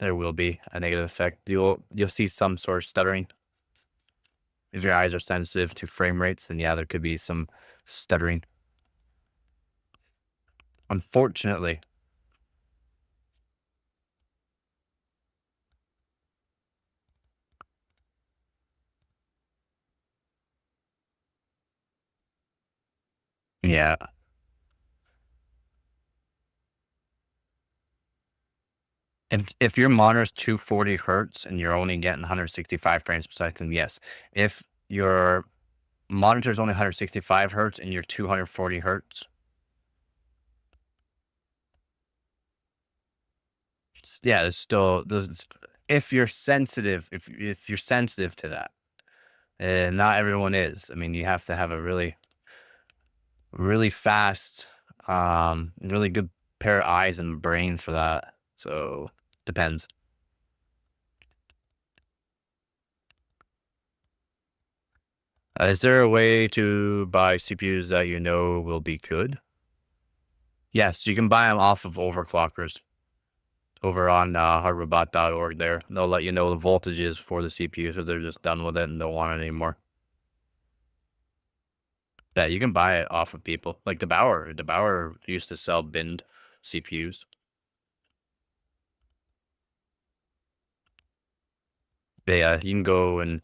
There will be a negative effect. You'll see some sort of stuttering. If your eyes are sensitive to frame rates, then yeah, there could be some stuttering. Unfortunately. Yeah. If your monitor's 240 hertz and you're only getting 165 frames per second, yes. If your monitor's only 165 hertz and you're 240 hertz, yeah, there's still if you're sensitive, if you're sensitive to that, and not everyone is. I mean, you have to have a really fast, really good pair of eyes and brain for that. So depends. Is there a way to buy CPUs that you know will be good? Yes, you can buy them off of overclockers over on hardrobot.org there. They'll let you know the voltages for the CPUs if they're just done with it and don't want it anymore. Yeah, you can buy it off of people. Like DeBauer. DeBauer used to sell binned CPUs. But yeah, you can go and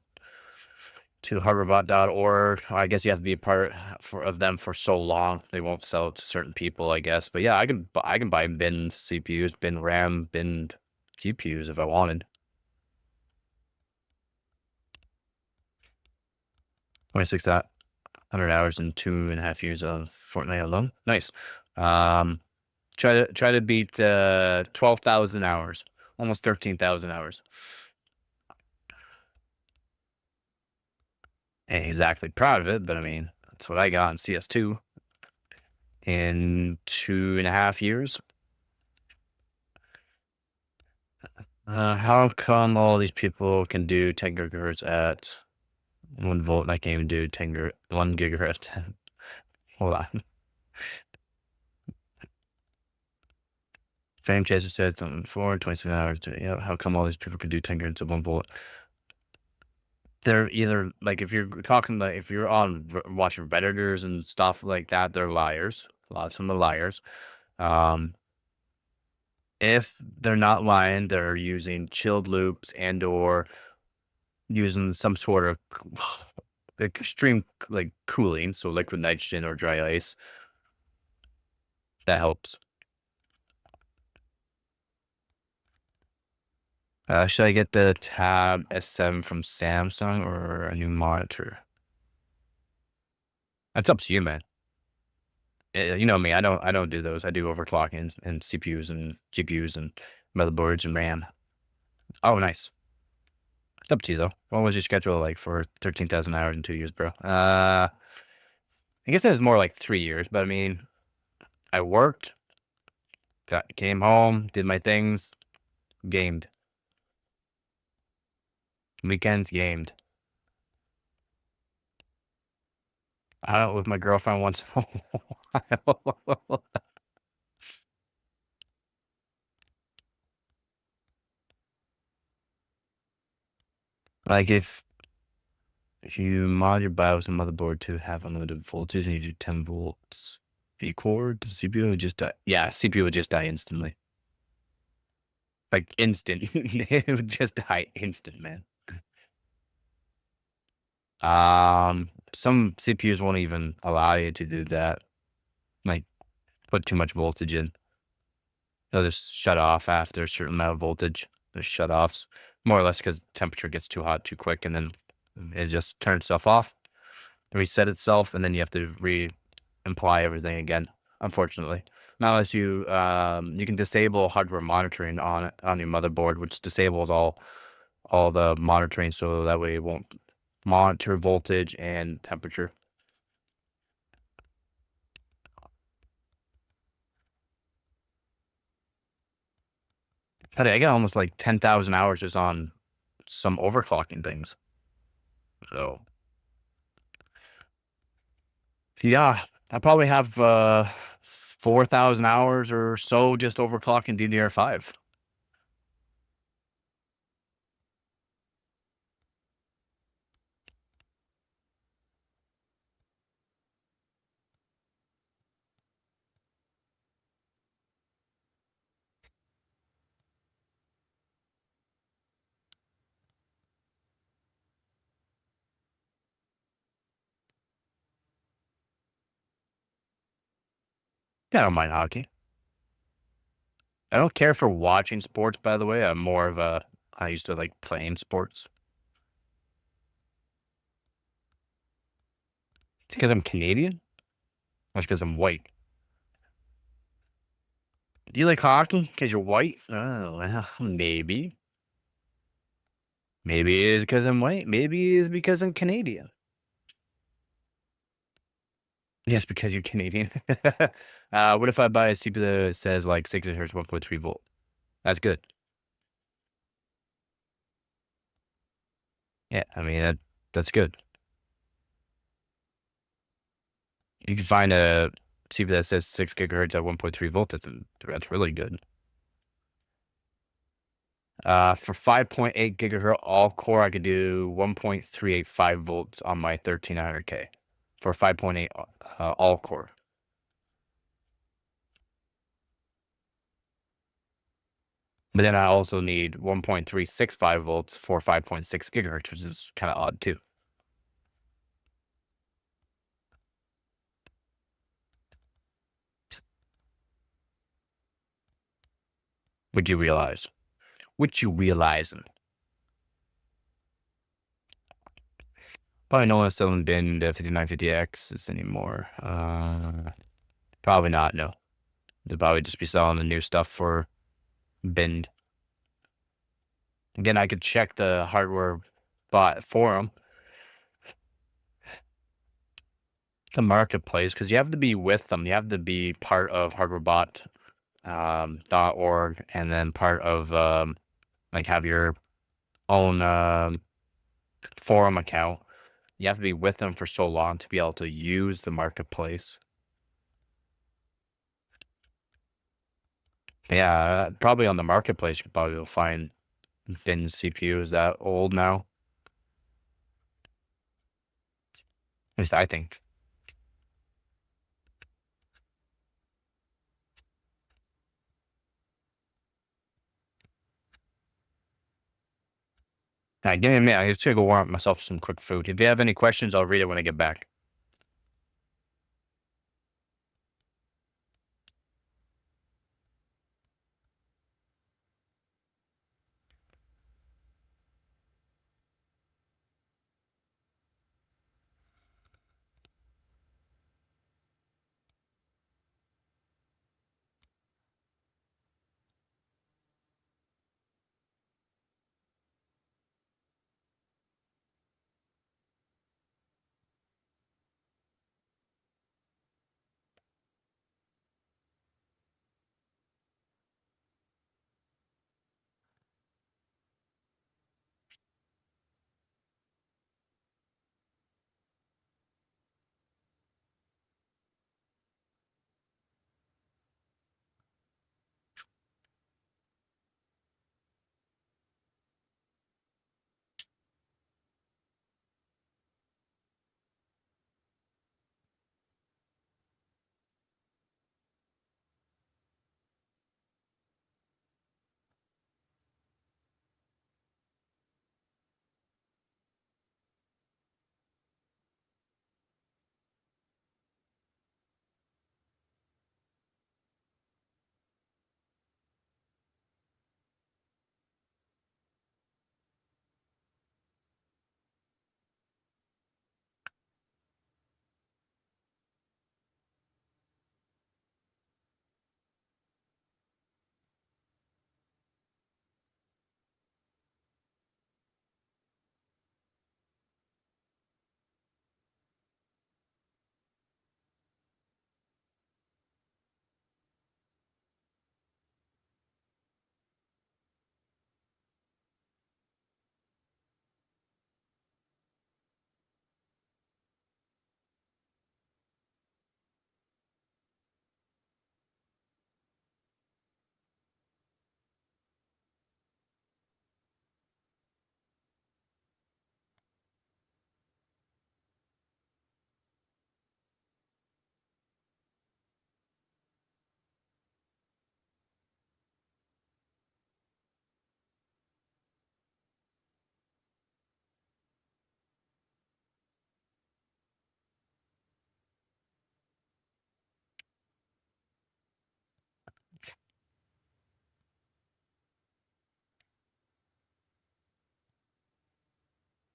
to hardrobot.org. I guess you have to be a part of them for so long. They won't sell it to certain people, I guess. But yeah, I can buy binned CPUs, bin RAM, binned GPUs if I wanted. 26,100 hours in 2.5 years of Fortnite alone. Nice. Try to beat 12,000 hours, almost 13,000 hours. Ain't exactly proud of it, but I mean, that's what I got in CS2 in 2.5 years. How come all these people can do 10 gigahertz at 1 volt. I can't even do 1 gigahertz. Hold on. Frame Chaser said something before 27 hours. Yeah, how come all these people can do 10 gigahertz at 1 volt? They're either like if you're talking like if you're on watching Redditors and stuff like that, they're liars. Lots of them are liars. If they're not lying, they're using chilled loops and or using some sort of extreme like cooling, so liquid nitrogen or dry ice. That helps. Should I get the Tab S7 from Samsung or a new monitor? That's up to you, man. You know me. I don't do those. I do overclocking and CPUs and GPUs and motherboards and RAM. Oh, nice. It's up to you though. What was your schedule like for 13,000 hours in 2 years, bro? I guess it was more like 3 years, but I mean, I worked, came home, did my things, gamed. Weekends gamed. I don't with my girlfriend once in a while. Like if you mod your BIOS and motherboard to have unlimited voltage and you do 10 volts V-core, the CPU would just die. Yeah, CPU would just die instantly. Like instant. It would just die instant, man. Some CPUs won't even allow you to do that. Like put too much voltage in. They'll just shut off after a certain amount of voltage. There's shut offs, more or less because temperature gets too hot too quick, and then it just turns itself off, reset itself, and then you have to re-imply everything again. Unfortunately, not unless you can disable hardware monitoring on your motherboard, which disables all the monitoring, so that way it won't monitor voltage and temperature. I got almost like 10,000 hours just on some overclocking things. So yeah, I probably have 4,000 hours or so just overclocking DDR5. Yeah, I don't mind hockey. I don't care for watching sports, by the way. I'm more of a, I used to like playing sports. It's because I'm Canadian? Or it's because I'm white? Do you like hockey because you're white? Oh, well, maybe. Maybe it is because I'm white. Maybe it is because I'm Canadian. Yes, because you're Canadian. What if I buy a CPU that says like 60 hertz, 1.3 volt? That's good. Yeah, I mean that's good. You can find a CPU that says 6 gigahertz at 1.3 volts. That's really good. For 5.8 gigahertz all core, I could do 1.385 volts on my 1300K for 5.8 all core. But then I also need 1.365 volts for 5.6 gigahertz, which is kind of odd too. Would you realize? Would you realizing? Probably no one's selling bin the 5950Xs anymore. Probably not, no. They'll probably just be selling the new stuff for bin. Again, I could check the hardware bot forum, the marketplace, because you have to be with them. You have to be part of hardwarebot.org and then part of like have your own forum account you have to be with them for so long to be able to use the marketplace. Yeah, probably on the marketplace, you could probably will find bin CPUs that old now. At least I think. Give me a minute. I'm just gonna go warm up myself some quick food. If you have any questions, I'll read it when I get back.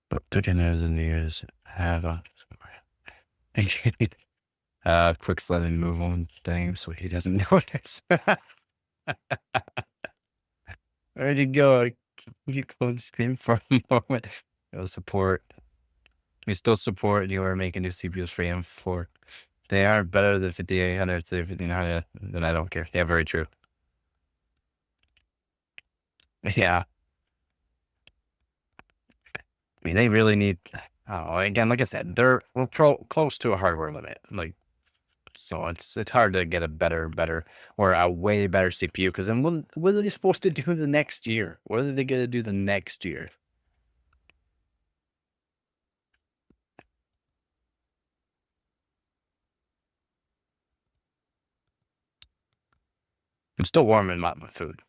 But chicken is in the ears have a quick sliding move on thing so he doesn't notice. Where'd you go? You close screen for a moment. It'll support. We still support, and you are making new CPUs for M4. They are better than 5800 to 1500. Then I don't care. Yeah, very true. Yeah. I mean, they really need. Oh, again, like I said, we're close to a hardware limit. Like, so it's hard to get a better, or a way better CPU. Because then what are they supposed to do the next year? What are they going to do the next year? I'm still warming my food.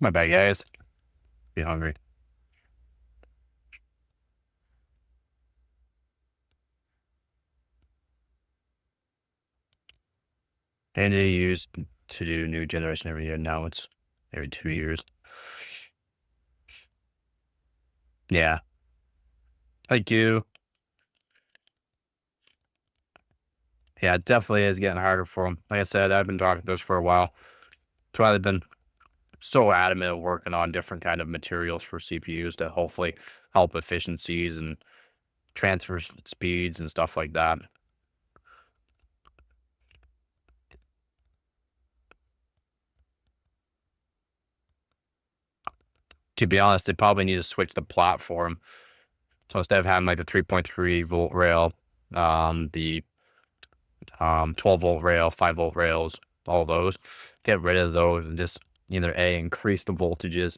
My bad, guys. Be hungry. And they used to do new generation every year. Now it's every 2 years. Yeah. Thank you. Yeah, it definitely is getting harder for them. Like I said, I've been talking to this for a while. That's why they've been so adamant of working on different kind of materials for CPUs to hopefully help efficiencies and transfer speeds and stuff like that. To be honest, they probably need to switch the platform. So instead of having like the 3.3 volt rail, the 12 volt rail, 5 volt rails, all those, get rid of those and just either increase the voltages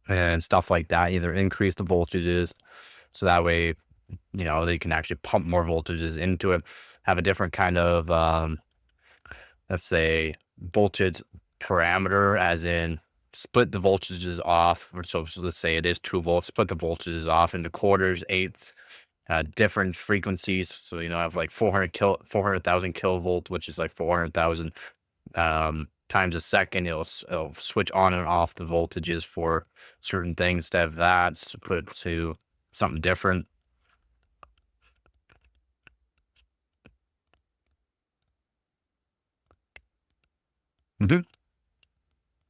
and stuff like that. Either increase the voltages so that way, they can actually pump more voltages into it, have a different kind of, let's say, voltage parameter, as in split the voltages off. So let's say it is 2 volts, split the voltages off into quarters, eighths, different frequencies. So, I have like 400,000 kilovolt, which is like 400,000 times a second. It'll switch on and off the voltages for certain things. Instead of that, so put it to something different.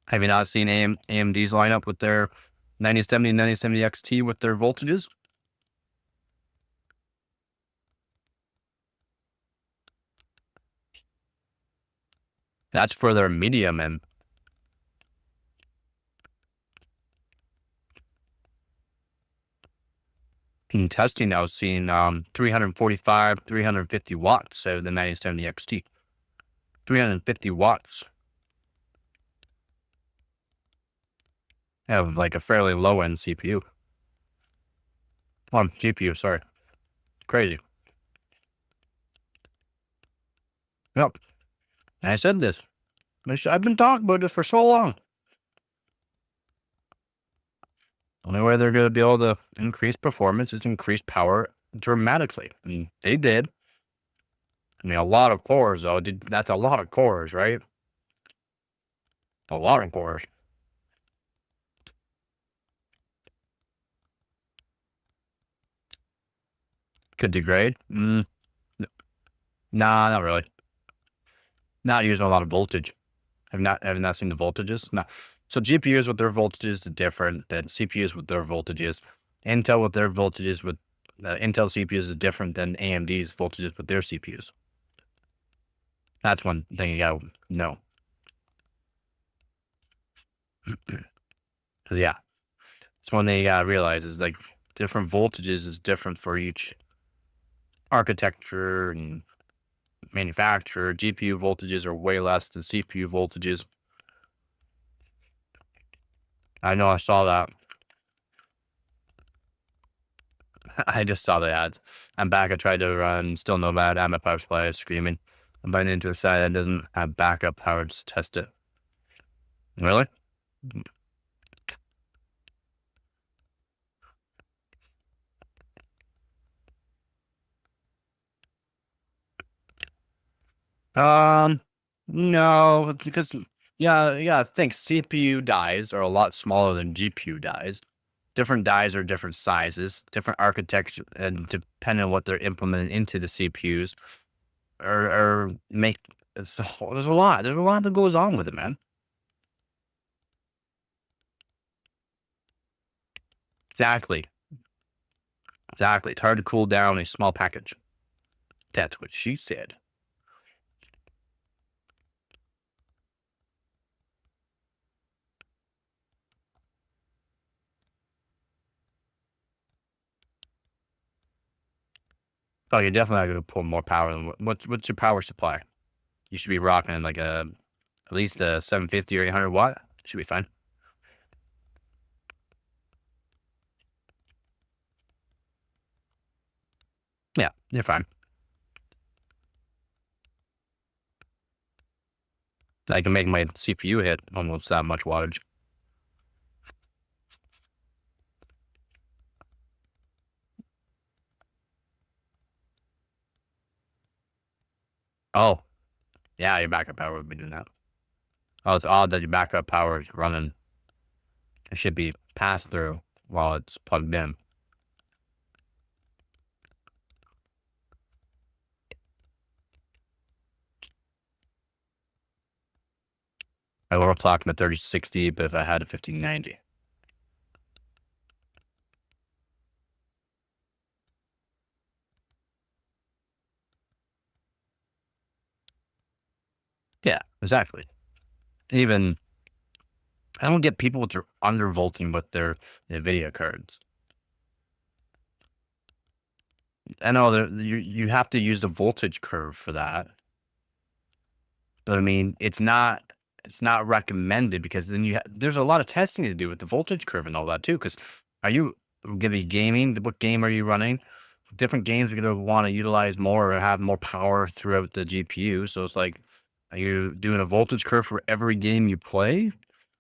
Have you not seen AMD's lineup with their 9070 and 9070 XT with their voltages? That's for their medium end. In testing, I was seeing 345, 350 watts of the 9070 XT. 350 watts. Have like a fairly low end CPU. GPU, sorry. Crazy. Yep. And I said this. I've been talking about this for so long. Only way they're going to be able to increase performance is increase power dramatically. I mean, they did. I mean, a lot of cores, though. That's a lot of cores, right? A lot of cores. Could degrade? Nah, not really. Not using a lot of voltage. Have not seen the voltages? No. So GPUs with their voltages is different than CPUs with their voltages. Intel with their voltages with Intel CPUs is different than AMD's voltages with their CPUs. That's one thing you gotta know. Cause yeah, it's one thing you gotta realize is like different voltages is different for each architecture and manufacturer. GPU voltages are way less than CPU voltages. I know, I saw that. I just saw the ads. I'm back. I tried to run Still Nomad. I'm a power supply screaming. I'm buying into a site that doesn't have backup power to test it. Really? No, because yeah, I think CPU dies are a lot smaller than GPU dies. Different dies are different sizes, different architecture, and depending on what they're implementing into the CPUs, or make there's a lot. There's a lot that goes on with it, man. Exactly. Exactly. It's hard to cool down a small package. That's what she said. Oh, you're definitely not going to pull more power than what's your power supply? You should be rocking like at least a 750 or 800 watt. Should be fine. Yeah, you're fine. I can make my CPU hit almost that much wattage. Oh, yeah, your backup power would be doing that. Oh, it's odd that your backup power is running. It should be passed through while it's plugged in. I overclocked my 3060, but if I had a 1590. Yeah, exactly. Even I don't get people with their undervolting with their NVIDIA cards. I know you have to use the voltage curve for that, but I mean it's not recommended because then there's a lot of testing to do with the voltage curve and all that too. Because are you gonna be gaming? What game are you running? Different games are gonna want to utilize more or have more power throughout the GPU. So it's like, are you doing a voltage curve for every game you play?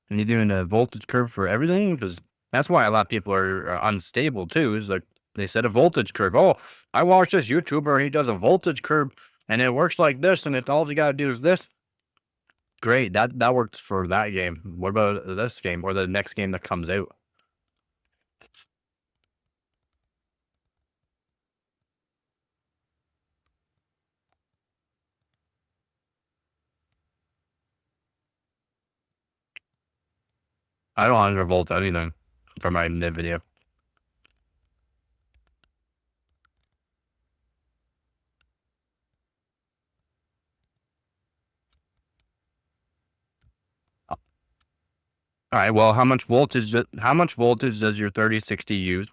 And you're doing a voltage curve for everything? Because that's why a lot of people are unstable too. Is like they set a voltage curve. Oh, I watched this YouTuber. He does a voltage curve, and it works like this, and all you got to do is this. Great, that works for that game. What about this game or the next game that comes out? I don't undervolt anything for my NVIDIA. All right. Well, how much voltage does your 3060 use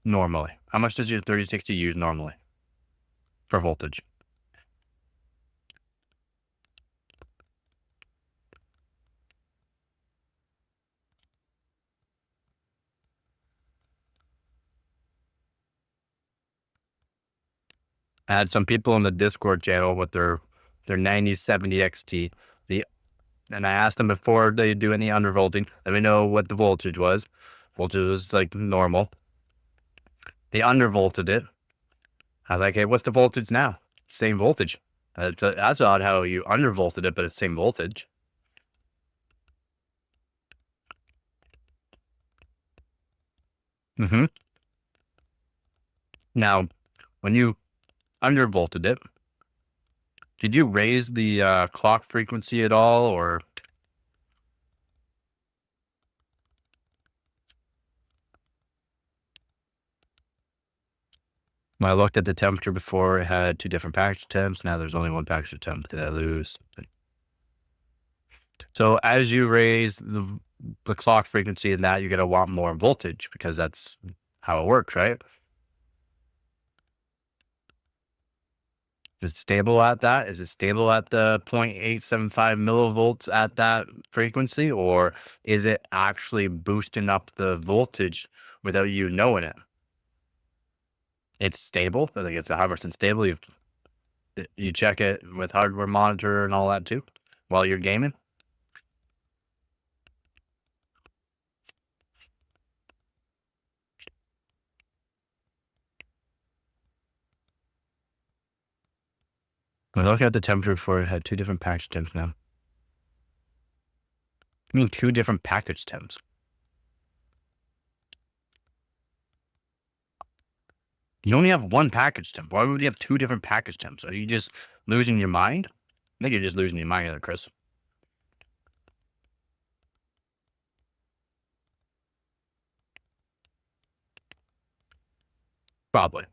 normally? How much does your 3060 use normally for voltage? I had some people in the Discord channel with their 9070 XT. The and I asked them before they do any undervolting, let me know what the voltage was. Voltage was like normal. They undervolted it. I was like, hey, what's the voltage now? Same voltage. That's odd how you undervolted it, but it's same voltage. Hmm. Now, when you undervolted it, did you raise the clock frequency at all, or when I looked at the temperature before, it had two different package temps. Now there's only one package temp that I lose. So as you raise the clock frequency in that, you're gonna want more voltage because that's how it works, right? Is it stable at that? Is it stable at the 0.875 millivolts at that frequency, or is it actually boosting up the voltage without you knowing it? It's stable. I think it's 100% stable. You check it with hardware monitor and all that too while you're gaming. When looking at the temperature before, it had two different package temps now. I mean, two different package temps. You only have one package temp. Why would you have two different package temps? Are you just losing your mind? I think you're just losing your mind there, Chris. Probably.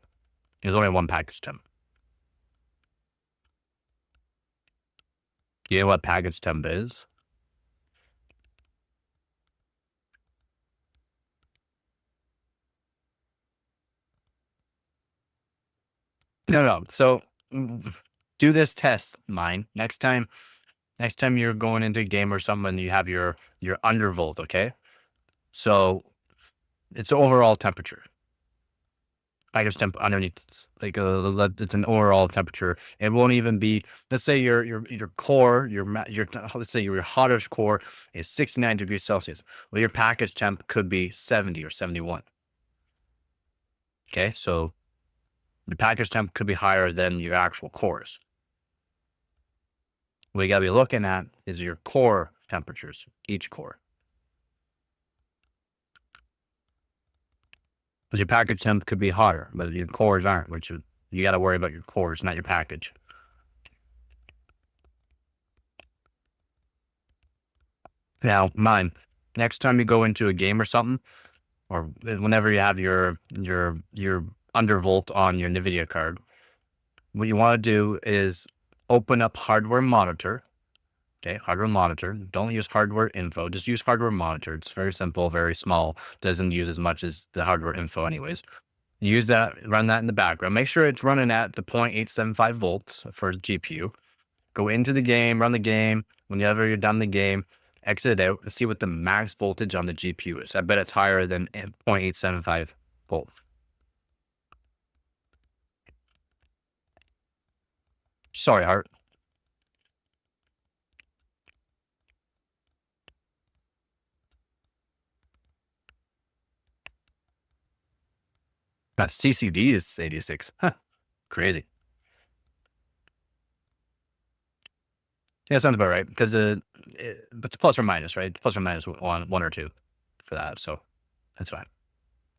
There's only one package temp. You know what package temp is? No. So do this test, mine. Next time you're going into a game or something, you have your undervolt, okay? So it's the overall temperature. package temp underneath, like it's an overall temperature. It won't even be. Let's say your core, your let's say your hottest core is 69 degrees Celsius. Well, your package temp could be 70 or 71. Okay, so the package temp could be higher than your actual cores. What you gotta be looking at is your core temperatures, each core. Because your package temp could be hotter, but your cores aren't, which you got to worry about your cores, not your package. Now, mine. Next time you go into a game or something, or whenever you have your undervolt on your NVIDIA card, what you want to do is open up hardware monitor. Okay, hardware monitor. Don't use hardware info. Just use hardware monitor. It's very simple, very small. Doesn't use as much as the hardware info, anyways. Use that, run that in the background. Make sure it's running at the 0.875 volts for GPU. Go into the game, run the game. Whenever you're done the game, exit it out and see what the max voltage on the GPU is. I bet it's higher than 0.875 volts. Sorry, Art. That CCD is 86. Huh. Crazy. Yeah, sounds about right. Because but it's plus or minus, right? Plus or minus one or two for that. So that's fine.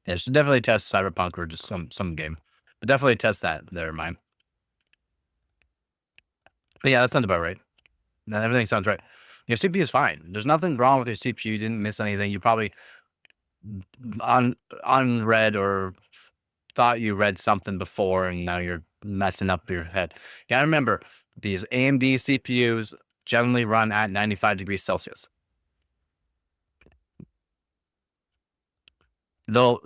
Yeah, should definitely test Cyberpunk or just some game. But definitely test that there, mine. But yeah, that sounds about right. Everything sounds right. Your CPU is fine. There's nothing wrong with your CPU. You didn't miss anything. You probably unread or thought you read something before, and now you're messing up your head. You gotta remember, these AMD CPUs generally run at 95 degrees Celsius. They'll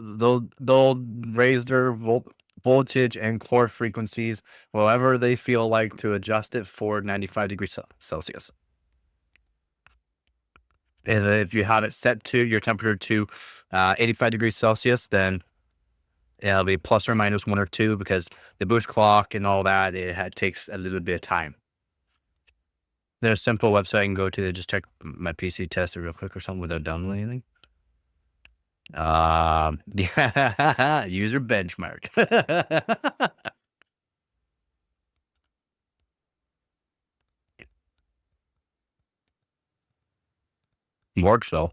raise their voltage and core frequencies however they feel like to adjust it for 95 degrees Celsius. And if you have it set to your temperature to 85 degrees Celsius, then it'll be plus or minus one or two, because the boost clock and all that, it takes a little bit of time. There's a simple website I can go to just check my PC tester real quick or something without downloading anything. Yeah, user benchmark. Works though.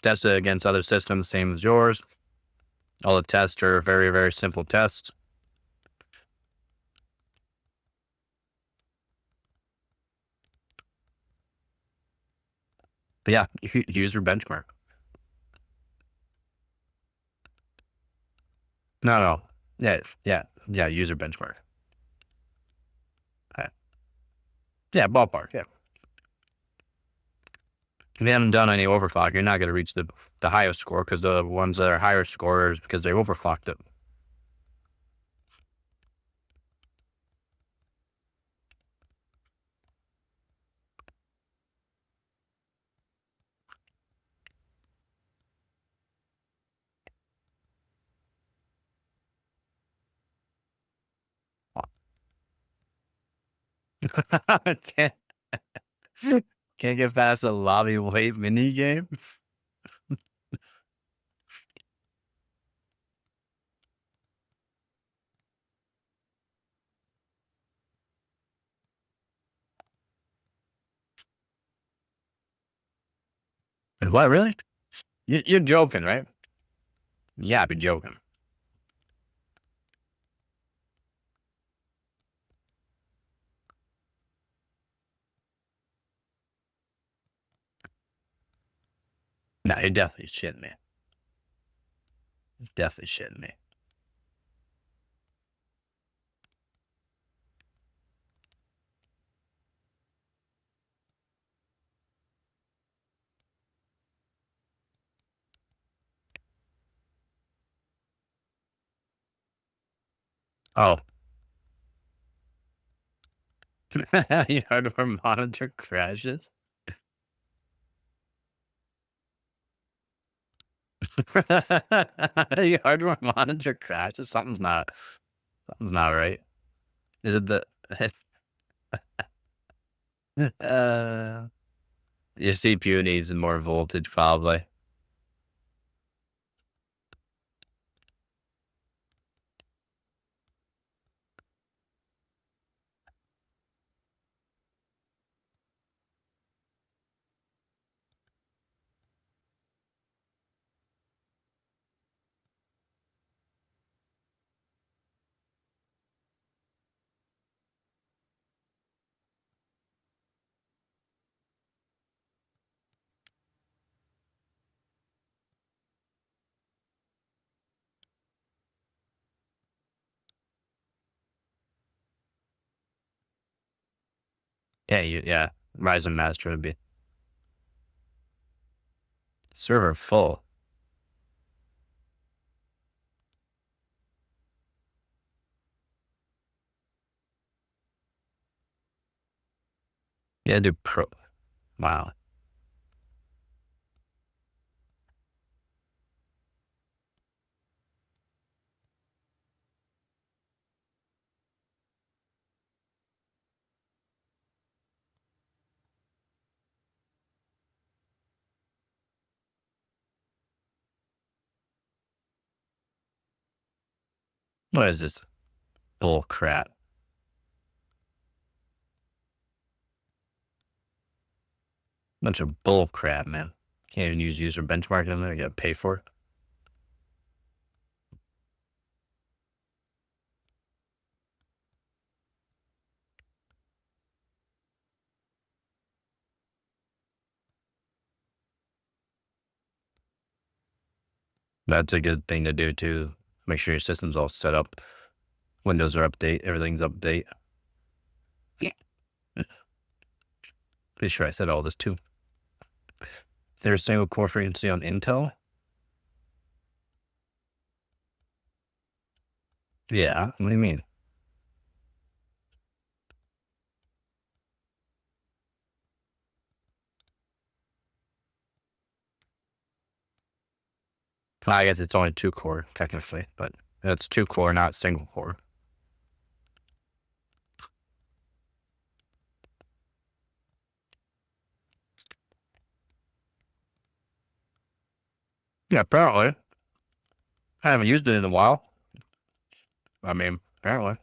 Test it against other systems, same as yours. All the tests are very, very simple tests. But yeah, user benchmark. No. Yeah, user benchmark. Yeah, ballpark. Yeah. If you haven't done any overclock, you're not going to reach the highest score, because the ones that are higher scorers because they overclocked it. can't, can't get past the lobby wait mini game. What, really? You're joking, right? Yeah, I'd be joking. No, you're definitely shitting me. Definitely shitting me. Oh. Your hardware monitor crashes? Your hardware monitor crashes. Something's not right. Is it the uh your CPU needs more voltage probably. Yeah. Ryzen Master would be server full. Yeah, do pro. Wow. What is this bull crap? Bunch of bull crap, man. Can't even use user benchmarking in there. You gotta pay for it. That's a good thing to do too. Make sure your system's all set up. Windows are update. Everything's update. Yeah. Pretty sure I said all this too. There's single core frequency on Intel. Yeah. What do you mean? I guess it's only 2-core technically, but it's 2-core, not single core. Yeah, apparently. I haven't used it in a while. I mean, apparently.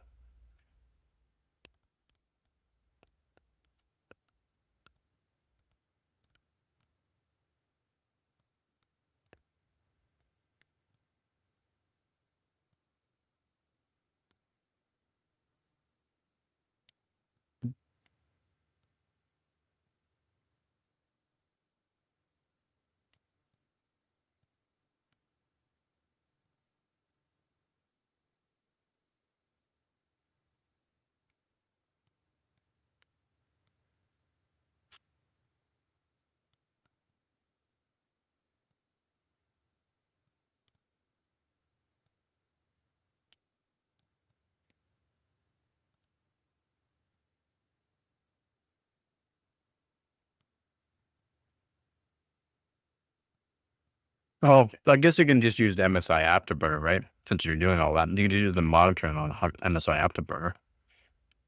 Oh, I guess you can just use the MSI Afterburner, right? Since you're doing all that, you can just use the monitoring on MSI Afterburner.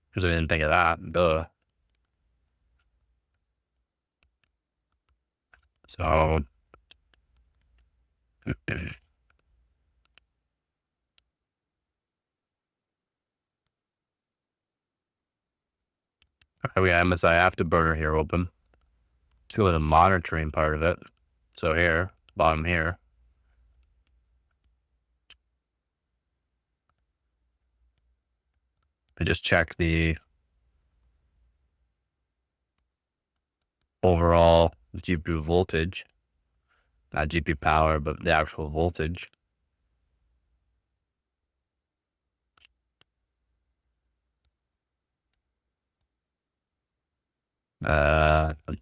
Because I didn't think of that. Duh. So, we got MSI Afterburner here open. Let's go to the monitoring part of it. So here, bottom here. I just check the overall GPU voltage. Not GPU power, but the actual voltage.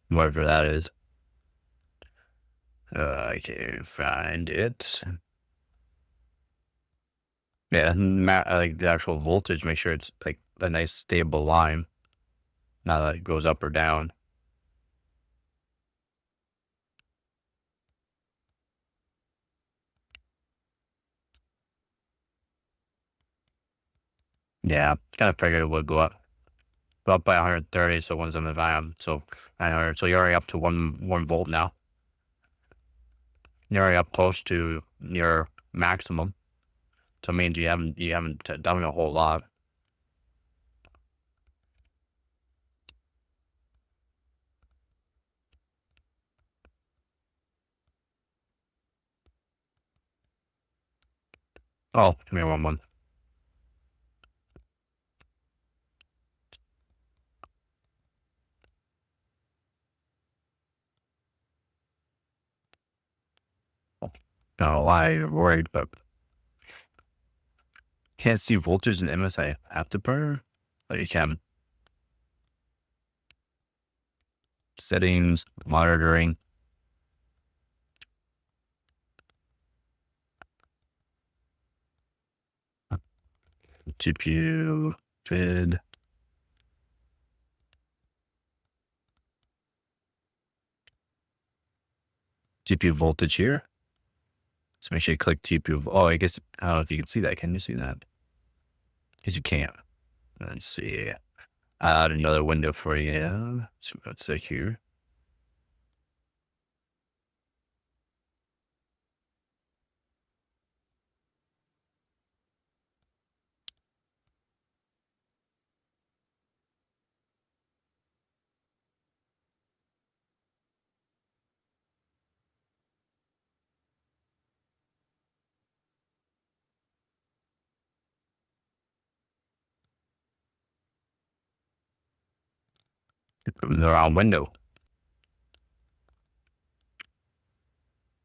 Whatever that is. I can't find it. Yeah, like the actual voltage, make sure it's like a nice stable line. Not that it goes up or down. Yeah, kind of figured it would go up by 130. So 175. So 900. So you're already up to one volt now. You're already up close to your maximum. So it means you haven't done a whole lot. Oh, give me one. No, I'm worried, but can't see voltage in MSI Afterburner. But you can. Settings, monitoring. GPU, vid. GPU voltage here. So make sure you click GPU. Oh, I guess, I don't know if you can see that. Can you see that? Because you can't. Let's see. Add another window for you. So what's that here? The round window.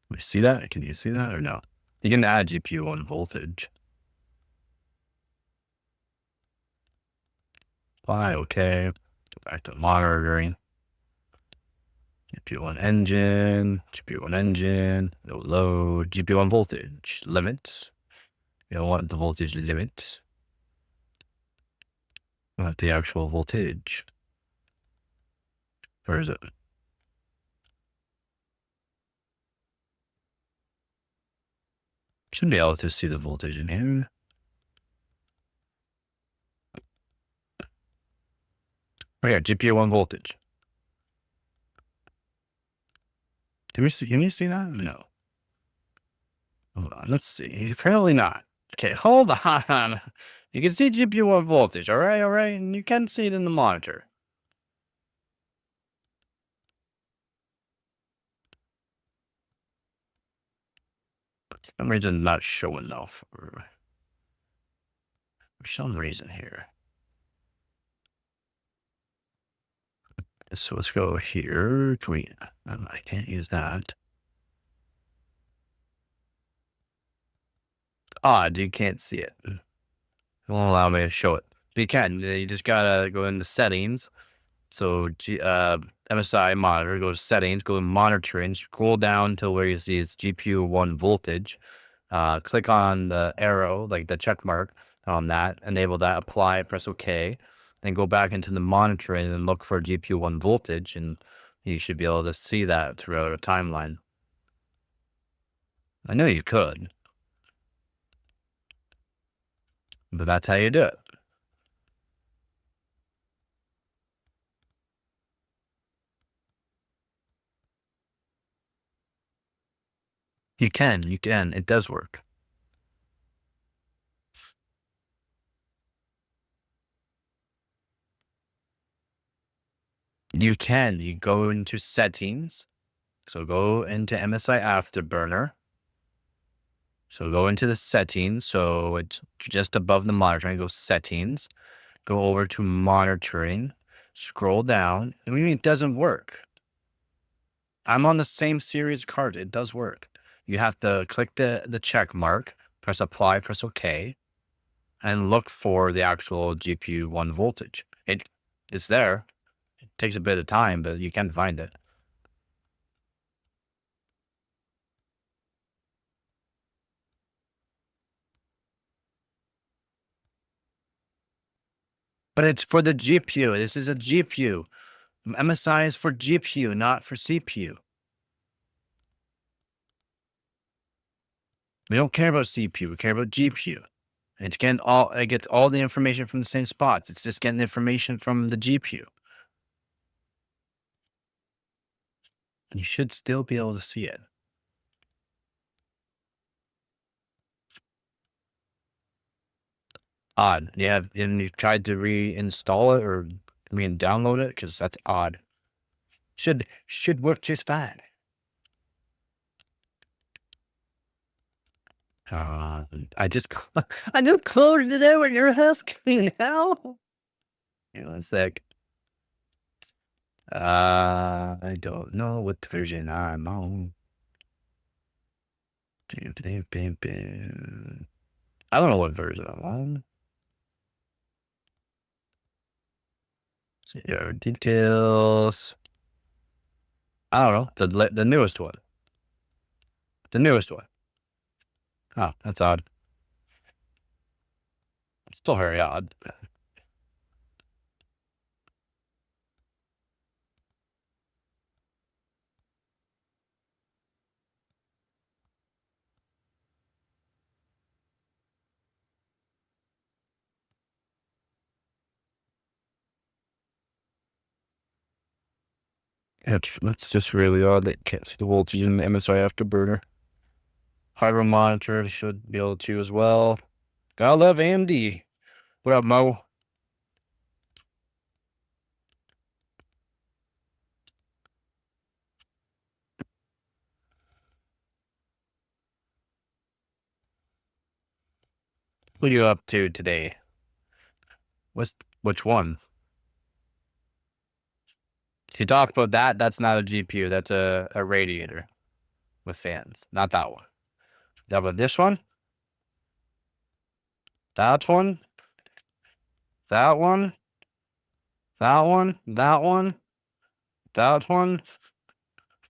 Can you see that? Can you see that or no? You can add GPU on voltage. Apply, okay. Go back to monitoring. GPU on engine, GPU on engine, no load, GPU on voltage, limit. You don't want the voltage limit. Not the actual voltage. Where is it? Should be able to see the voltage in here. Right here, GPU on voltage. Can you see that? No. Hold on, let's see. Apparently not. Okay, hold on. You can see GPU on voltage, all right? And you can see it in the monitor. For some reason, not showing though. For some reason here. So let's go here. Can we? I can't use that. Odd, you can't see it. It won't allow me to show it. But you can. You just gotta go into settings. So MSI monitor, go to settings, go to monitoring, scroll down to where you see it's GPU 1 voltage. Click on the arrow, like the check mark on that, enable that, apply, press OK. Then go back into the monitoring and look for GPU 1 voltage, and you should be able to see that throughout a timeline. I know you could, but that's how you do it. You can. It does work. You can. You go into settings. So go into MSI Afterburner. So go into the settings. So it's just above the monitoring. Go settings. Go over to monitoring. Scroll down. I mean, it doesn't work. I'm on the same series card. It does work. You have to click the check mark, press apply, press OK, and look for the actual GPU 1 voltage. It's there. It takes a bit of time, but you can find it. But it's for the GPU. This is a GPU. MSI is for GPU, not for CPU. We don't care about CPU. We care about GPU. It gets all the information from the same spots. It's just getting information from the GPU. You should still be able to see it. Odd. Yeah, and you tried to reinstall it or download it because that's odd. Should work just fine. I just closed it out when you're asking now. Hang on a sec. I don't know what version I'm on. I don't know what version I'm on. See your details. I don't know. The newest one. The newest one. Oh, that's odd. It's still very odd. That's just really odd that can't see the voltage in the MSI Afterburner. Hardware monitor should be able to as well. Gotta love AMD. What up, Mo? What are you up to today? Which one? If you talk about that, that's not a GPU. That's a radiator with fans. Not that one. That about this one? That one? That one? That one? That one? That one?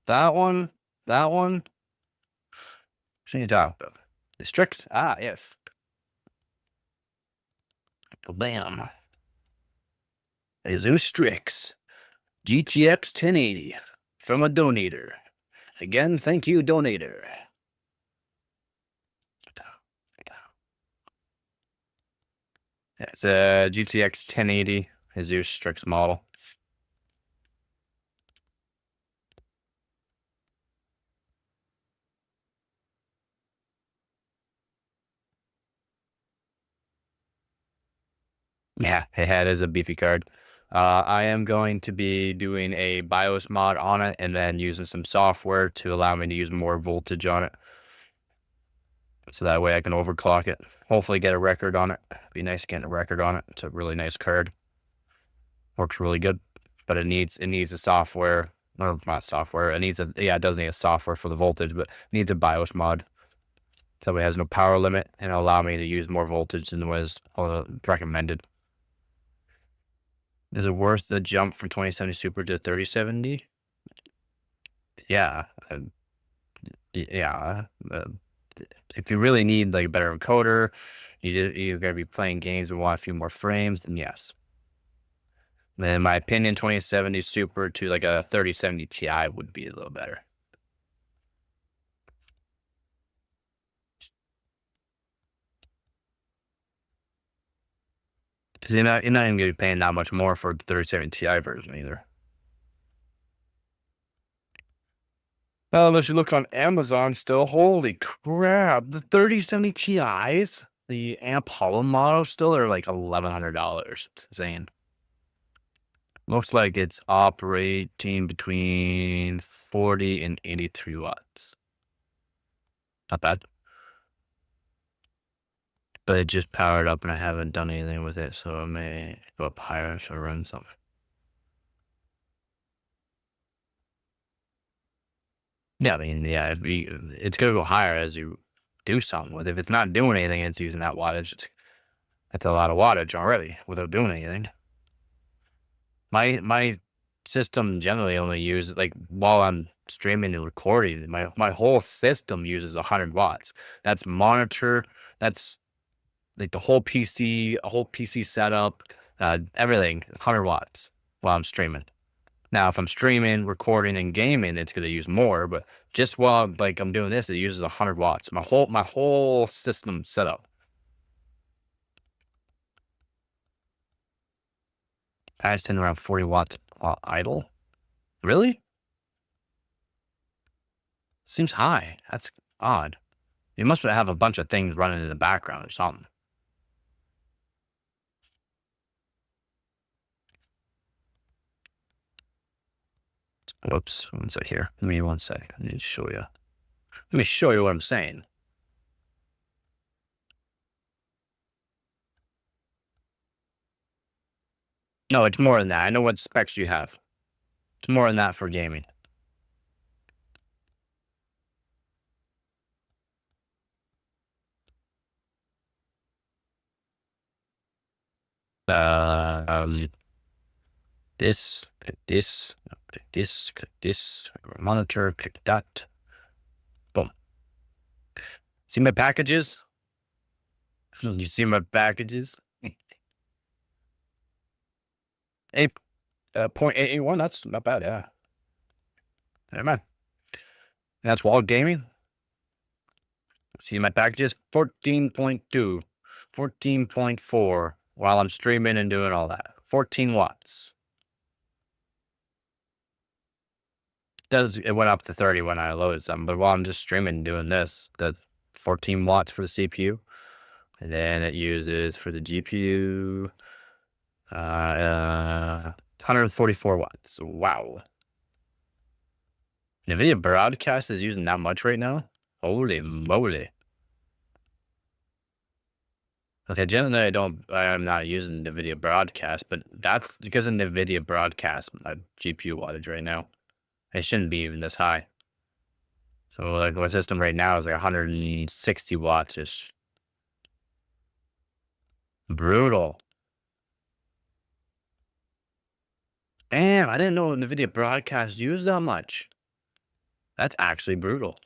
That one? That one? What are you talking about? The Strix? Ah, yes. Bam. Asus Strix GTX 1080 from a donator. Again, thank you, donator. It's a GTX 1080 Asus Strix model. Yeah, it is a beefy card. I am going to be doing a BIOS mod on it and then using some software to allow me to use more voltage on it. So that way I can overclock it. Hopefully get a record on it. Be nice getting a record on it. It's a really nice card. Works really good. But it needs a software. Well, not software. It does need a software for the voltage, but it needs a BIOS mod. So it has no power limit and it'll allow me to use more voltage than was recommended. Is it worth the jump from 2070 Super to 3070? Yeah. Yeah. If you really need like a better encoder, you're gonna be playing games and want a few more frames, then yes. Then in my opinion, 2070 Super to like a 3070 Ti would be a little better. Because you're not even gonna be paying that much more for the 3070 Ti version either. Well, unless you look on Amazon still, holy crap, the 3070 Ti's, the Amp Hollow model still are like $1,100. It's insane. Looks like it's operating between 40 and 83 watts. Not bad. But it just powered up and I haven't done anything with it, so I may go up higher to run something. Yeah, I mean, yeah, it's gonna go higher as you do something with it. If it's not doing anything, it's using that wattage. That's a lot of wattage already without doing anything. My system generally only uses, like, while I'm streaming and recording, my whole system uses 100 watts. That's monitor, that's like the whole PC setup, everything, 100 watts while I'm streaming. Now, if I'm streaming, recording, and gaming, it's going to use more. But just while like I'm doing this, it uses 100 watts. My whole system setup. Paddington around 40 watts idle. Really? Seems high. That's odd. You must have a bunch of things running in the background or something. Whoops. What's it here? Give me 1 second. I need to show you. Let me show you what I'm saying. No, it's more than that. I know what specs you have. It's more than that for gaming. This, click this, click this, click this, monitor, click that. Boom. See my packages? You see my packages? 0.881, that's not bad, yeah. Never mind. That's wall gaming. See my packages? 14.2, 14.4 while I'm streaming and doing all that. 14 watts. It went up to 30 when I loaded some, but while I'm just streaming and doing this, the 14 watts for the CPU. And then it uses for the GPU 144 watts. Wow. NVIDIA Broadcast is using that much right now? Holy moly. Okay, generally I'm not using NVIDIA Broadcast, but that's because of NVIDIA Broadcast GPU wattage right now. It shouldn't be even this high. So like my system right now is like 160 watts-ish. Brutal. Damn, I didn't know NVIDIA Broadcast used that much. That's actually brutal.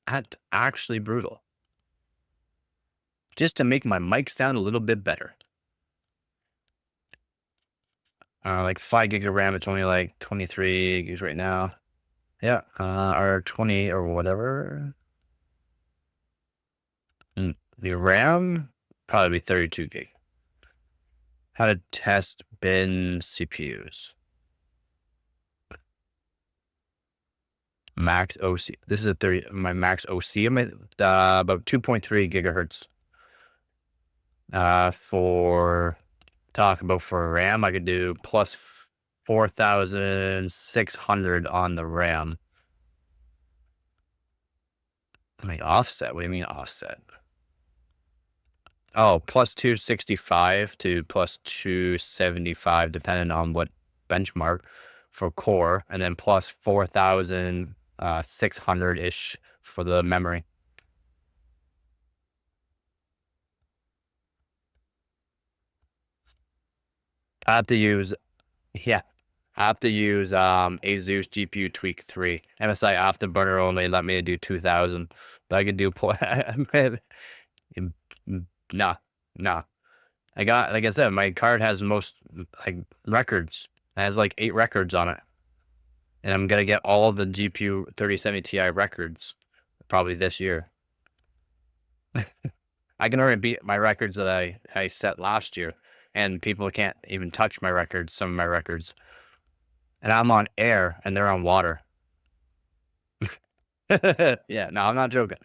That's actually brutal. Just to make my mic sound a little bit better. Like 5 gigs of RAM, it's only like 23 gigs right now. Yeah, or 20 or whatever. And the RAM, probably 32 gig. How to test bin CPUs. Max OC. This is my max OC. I'm at about 2.3 gigahertz. For RAM, I could do plus 4,600 on the RAM. I mean, offset. What do you mean offset? Oh, plus 265 to plus 275, depending on what benchmark for core, and then plus 4,600-ish for the memory. I have to use ASUS GPU Tweak 3. MSI Afterburner only let me do 2,000, but I could do nah. I got, like I said, my card has most like records. It has like 8 records on it, and I'm gonna get all the GPU 3070 Ti records probably this year. I can already beat my records that I set last year, and people can't even touch my records, some of my records. And I'm on air, and they're on water. Yeah, no, I'm not joking.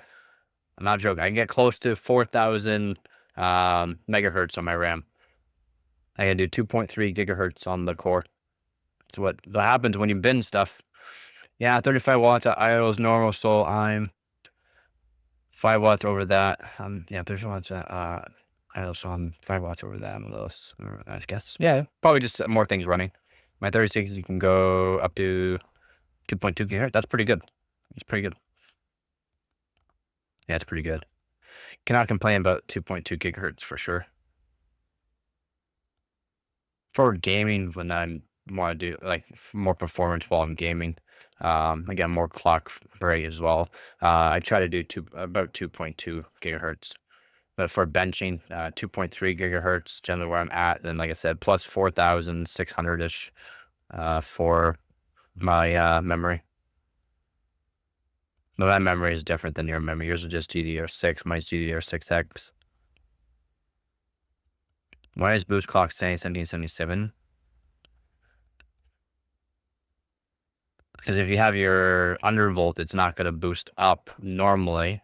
I can get close to 4,000 megahertz on my RAM. I can do 2.3 gigahertz on the core. That's what happens when you bin stuff. Yeah, 35 watts at idle is normal, so I'm 5 watts over that. Yeah, 35 watts at idle, so I'm 5 watts over that. I'm a little, I guess. Yeah, probably just more things running. My 36, you can go up to 2.2 gigahertz. That's pretty good. It's pretty good. Yeah, it's pretty good. Cannot complain about 2.2 gigahertz for sure. For gaming, when I want to do like more performance while I'm gaming, again, more clock rate as well. I try to do about 2.2 gigahertz. But for benching, 2.3 gigahertz, generally where I'm at. Then, like I said, plus 4,600-ish for my memory. No, that memory is different than your memory. Yours is just GDDR6. Mine's GDDR6X. Why is Boost Clock saying 1777? Because if you have your undervolt, it's not going to boost up normally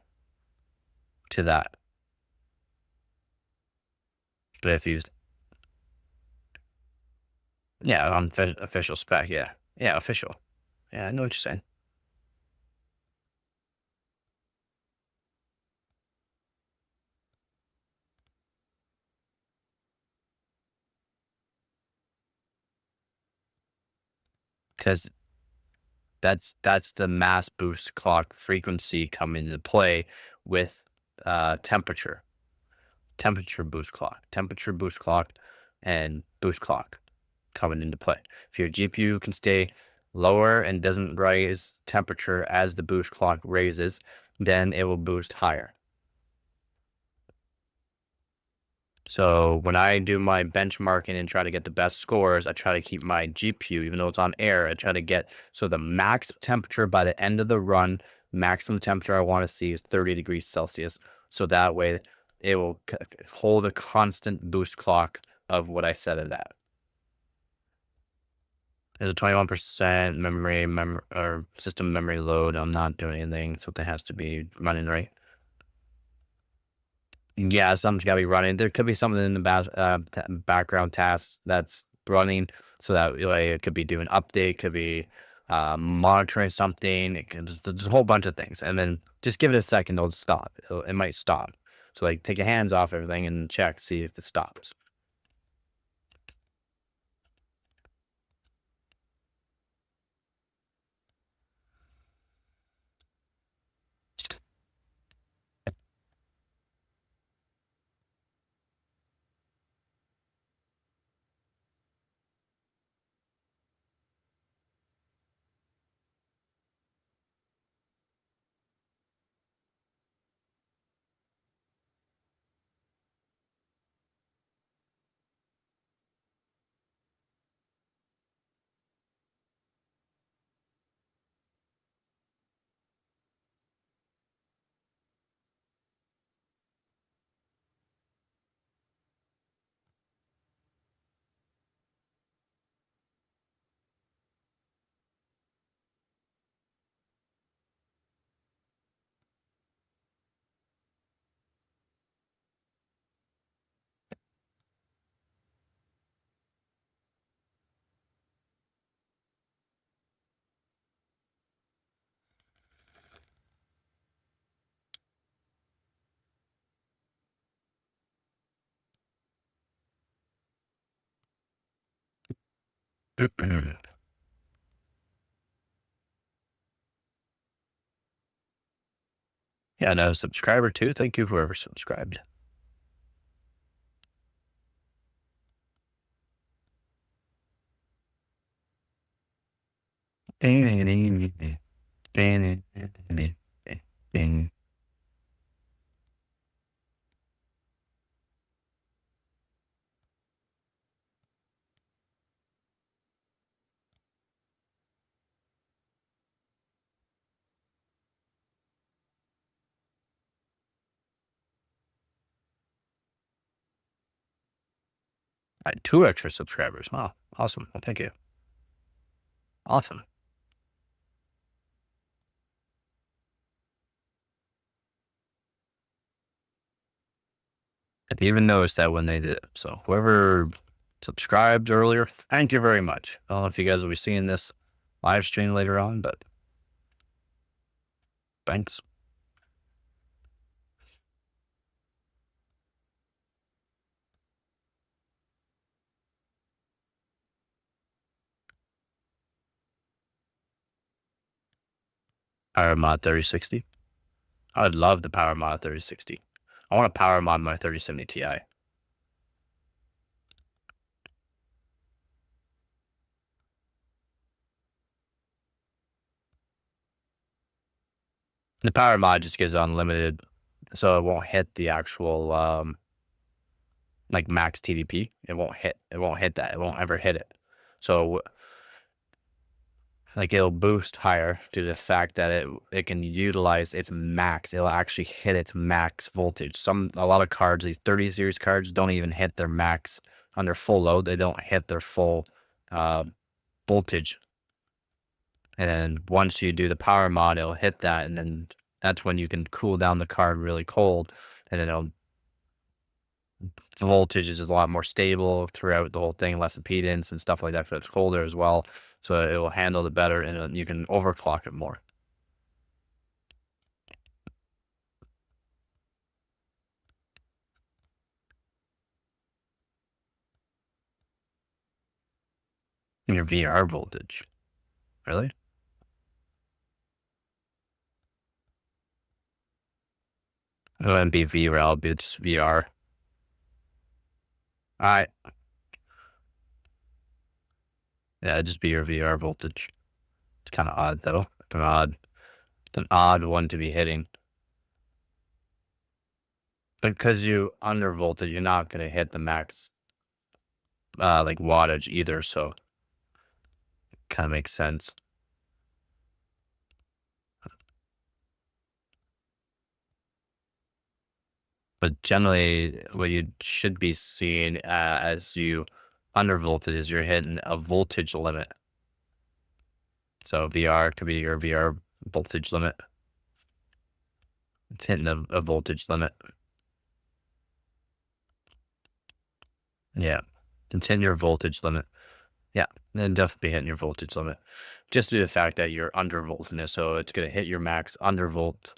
to that. But if you, yeah, on official spec, yeah, official, yeah, I know what you're saying. Because that's the mass boost clock frequency coming into play with temperature boost clock, and boost clock coming into play. If your GPU can stay lower and doesn't raise temperature as the boost clock raises, then it will boost higher. So when I do my benchmarking and try to get the best scores, I try to keep my GPU, even though it's on air, I try to get, so the max temperature by the end of the run, maximum temperature I want to see is 30 degrees Celsius. So that way it will hold a constant boost clock of what I set it at. There's a 21% memory or system memory load. I'm not doing anything, so it has to be running right. Yeah, something's got to be running. There could be something in the background tasks that's running, so that it could be doing update, could be monitoring something. There's a whole bunch of things, and then just give it a second. It'll stop. It might stop. So like take your hands off everything and check, see if it stops. Yeah, no, subscriber too. Thank you, whoever subscribed. I had 2 extra subscribers. Wow, awesome. Well, thank you. Awesome. I didn't even notice that when they did it. So whoever subscribed earlier, thank you very much. I don't know if you guys will be seeing this live stream later on, but thanks. Power Mod 3060. I would love the Power Mod 3060. I want to power mod my 3070 Ti. The power mod just gives unlimited, so it won't hit the actual like max TDP. It won't hit that. It won't ever hit it. So like it'll boost higher due to the fact that it can utilize its max. It'll actually hit its max voltage. A lot of cards, these 30 series cards, don't even hit their max on their full load. They don't hit their full voltage. And then once you do the power mod, it'll hit that, and then that's when you can cool down the card really cold, and then the voltage is a lot more stable throughout the whole thing, less impedance and stuff like that, but it's colder as well. So it will handle it better, and you can overclock it more. In your VR voltage. Really? It wouldn't be VRAL, it'd be just VR. Alright. Yeah, it'd just be your VR voltage. It's kind of odd, though. It's an odd one to be hitting. Because you undervolted, you're not going to hit the max, like wattage either, so kind of makes sense. But generally, what you should be seeing as you undervolted is you're hitting a voltage limit. So VR could be your VR voltage limit. It's hitting a voltage limit. Yeah, it's hitting your voltage limit. Yeah, then definitely hitting your voltage limit. Just due to the fact that you're undervolting it, so it's going to hit your max undervolt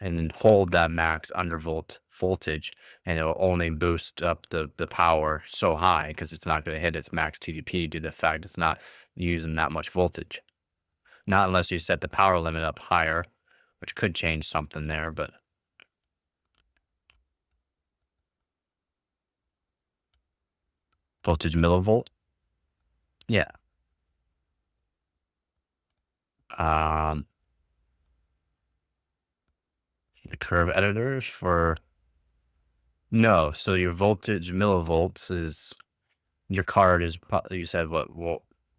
and then hold that max undervolt voltage, and it'll only boost up the power so high because it's not going to hit its max TDP due to the fact it's not using that much voltage. Not unless you set the power limit up higher, which could change something there, but voltage millivolt. Yeah. Um, the curve editors for no. So your voltage millivolts is your card is you said what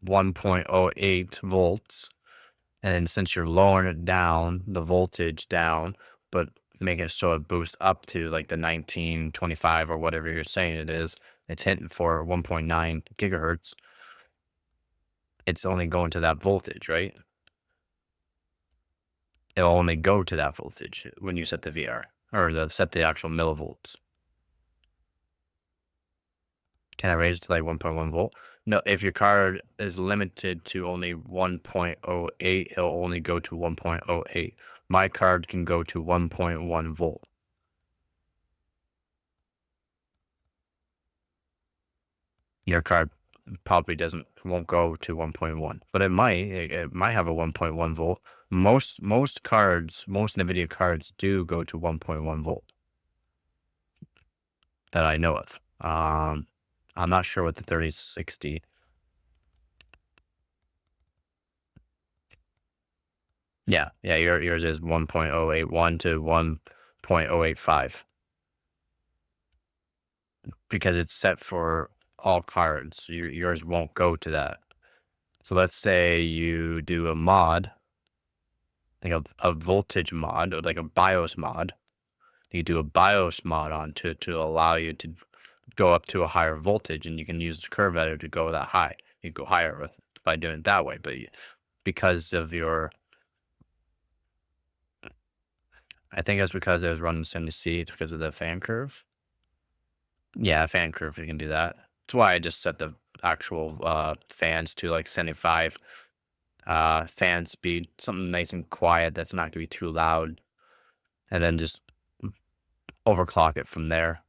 1.08 volts, and since you're lowering it down, the voltage down, but making it so it boosts up to like the 1925 or whatever you're saying it is, it's hitting for 1.9 gigahertz. It's only going to that voltage, right? It'll only go to that voltage when you set the VR or set the actual millivolts. Can I raise it to like 1.1 volt? No, if your card is limited to only 1.08, it'll only go to 1.08. My card can go to 1.1 volt. Your card probably won't go to 1.1, but it might have a 1.1 volt. Most NVIDIA cards do go to 1.1 volt that I know of. I'm not sure what the 3060. Yeah, yours is 1.081 to 1.085 because it's set for all cards. Yours won't go to that. So let's say you do a mod, like a voltage mod or like a BIOS mod. You do a BIOS mod on to allow you to go up to a higher voltage, and you can use the curve editor to go that high. You go higher by doing it that way, but because of your, I think it's because it was running 70C. It's because of the fan curve. Yeah, fan curve. You can do that. That's why I just set the actual fans to like 75 fan speed, something nice and quiet that's not gonna be too loud, and then just overclock it from there.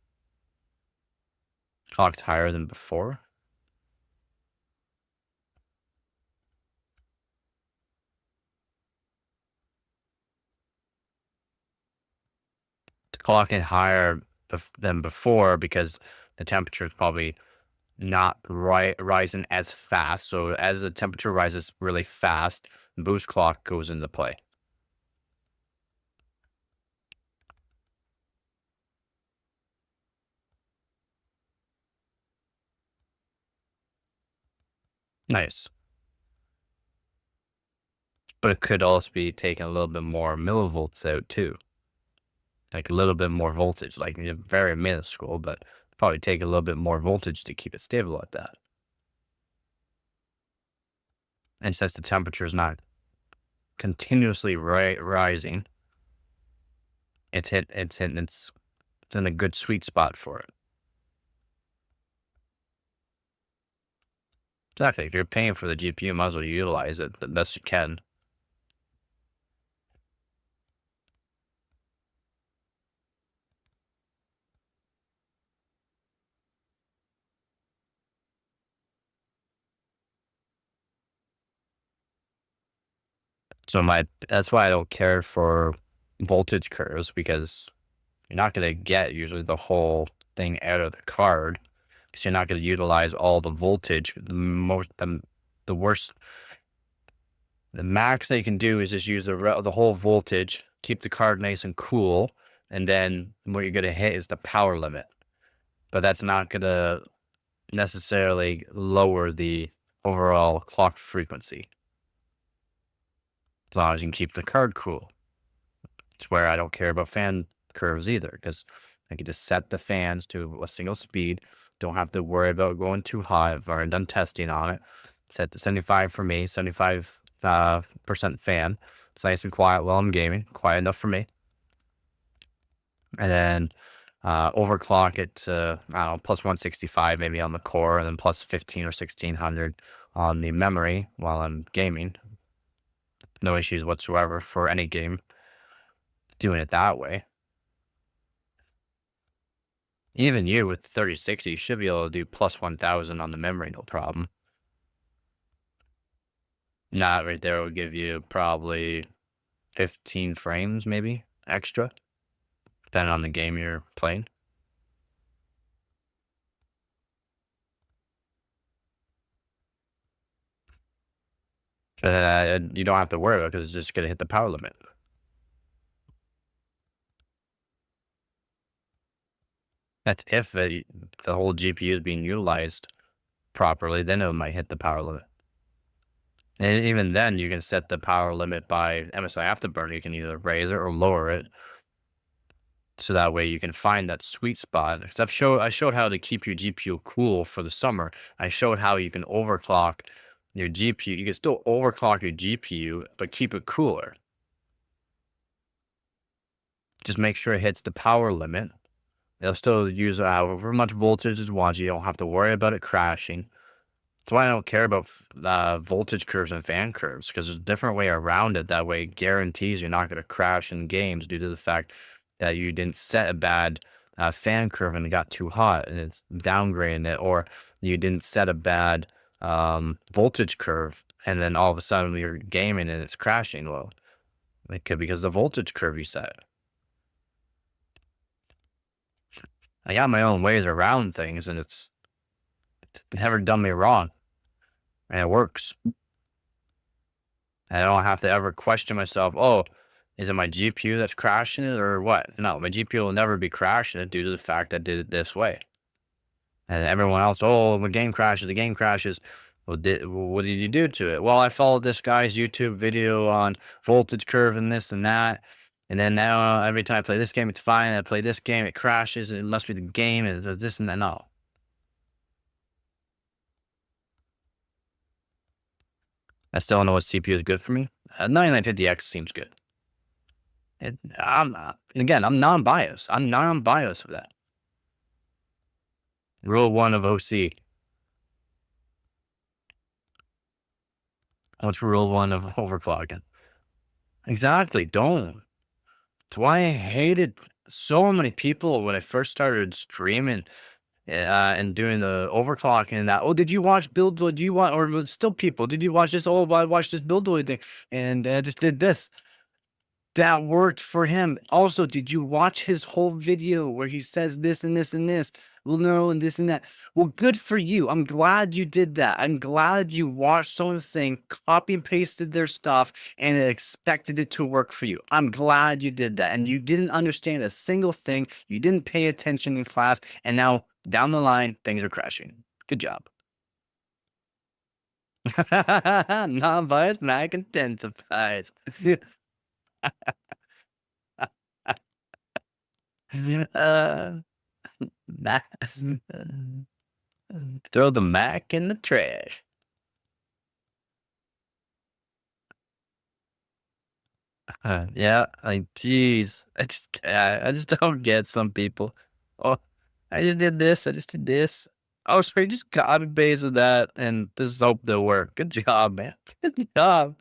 Clock's higher than before. To clock it higher than before because the temperature is probably not rising as fast. So as the temperature rises really fast, boost clock goes into play. Nice. But it could also be taking a little bit more millivolts out too. Like a little bit more voltage, like very minuscule, but probably take a little bit more voltage to keep it stable at that. And since the temperature is not continuously rising. It's in a good sweet spot for it. Exactly. If you're paying for the GPU, you might as well utilize it the best you can. So that's why I don't care for voltage curves, because you're not going to get usually the whole thing out of the card, because you're not going to utilize all the voltage. The worst, the max they can do is just use the whole voltage, keep the card nice and cool, and then what you're going to hit is the power limit. But that's not going to necessarily lower the overall clock frequency, as long as you can keep the card cool. It's where I don't care about fan curves either, because I can just set the fans to a single speed. Don't have to worry about going too high. I've already done testing on it. Set to 75 for me, 75% fan. It's nice and quiet while I'm gaming, quiet enough for me. And then overclock it to, I don't know, plus 165 maybe on the core, and then plus 15 or 1600 on the memory while I'm gaming. No issues whatsoever for any game doing it that way. Even you with 3060 should be able to do plus 1000 on the memory, no problem. That right there will give you probably 15 frames maybe extra, depending on the game you're playing. You don't have to worry about it, because it's just going to hit the power limit. That's if the whole GPU is being utilized properly, then it might hit the power limit. And even then, you can set the power limit by MSI Afterburner. You can either raise it or lower it, so that way you can find that sweet spot. Because I showed how to keep your GPU cool for the summer. I showed how you can overclock your GPU. You can still overclock your GPU, but keep it cooler. Just make sure it hits the power limit. It'll still use however much voltage it wants. You don't have to worry about it crashing. That's why I don't care about voltage curves and fan curves, because there's a different way around it. That way guarantees you're not going to crash in games due to the fact that you didn't set a bad fan curve and it got too hot and it's downgrading it, or you didn't set a bad voltage curve and then all of a sudden you're gaming and it's crashing. Well, it could be because the voltage curve you set. I got my own ways around things, and it's never done me wrong, and it works. I don't have to ever question myself, oh, is it my GPU that's crashing it or what? No, my GPU will never be crashing it due to the fact I did it this way. And everyone else, oh, the game crashes, the game crashes. Well, what did you do to it? Well, I followed this guy's YouTube video on voltage curve and this and that. And then now every time I play this game, it's fine. I play this game, it crashes. It must be the game. And this and that. No. I still don't know what CPU is good for me. 9950X seems good. Again, I'm non-biased. I'm non-biased with that. Rule 1 of OC. What's rule 1 of overclocking? Exactly. Don't. That's why I hated so many people when I first started streaming and doing the overclocking and that. Oh, did you watch Build? Do you want, or still people? Did you watch this? Oh, I watched this Build thing and I just did this. That worked for him. Also, did you watch his whole video where he says this and this and this? Well, no, and this and that. Well, good for you. I'm glad you did that. I'm glad you watched someone saying, copy and pasted their stuff and expected it to work for you. I'm glad you did that. And you didn't understand a single thing. You didn't pay attention in class. And now down the line, things are crashing. Good job. Non-biased, Mac intensifies. Throw the Mac in the trash. Yeah, like, jeez, I just don't get some people. Oh, I just did this. I just did this. Oh, so you just copy pasted that, and this hope they'll work. Good job, man. Good job.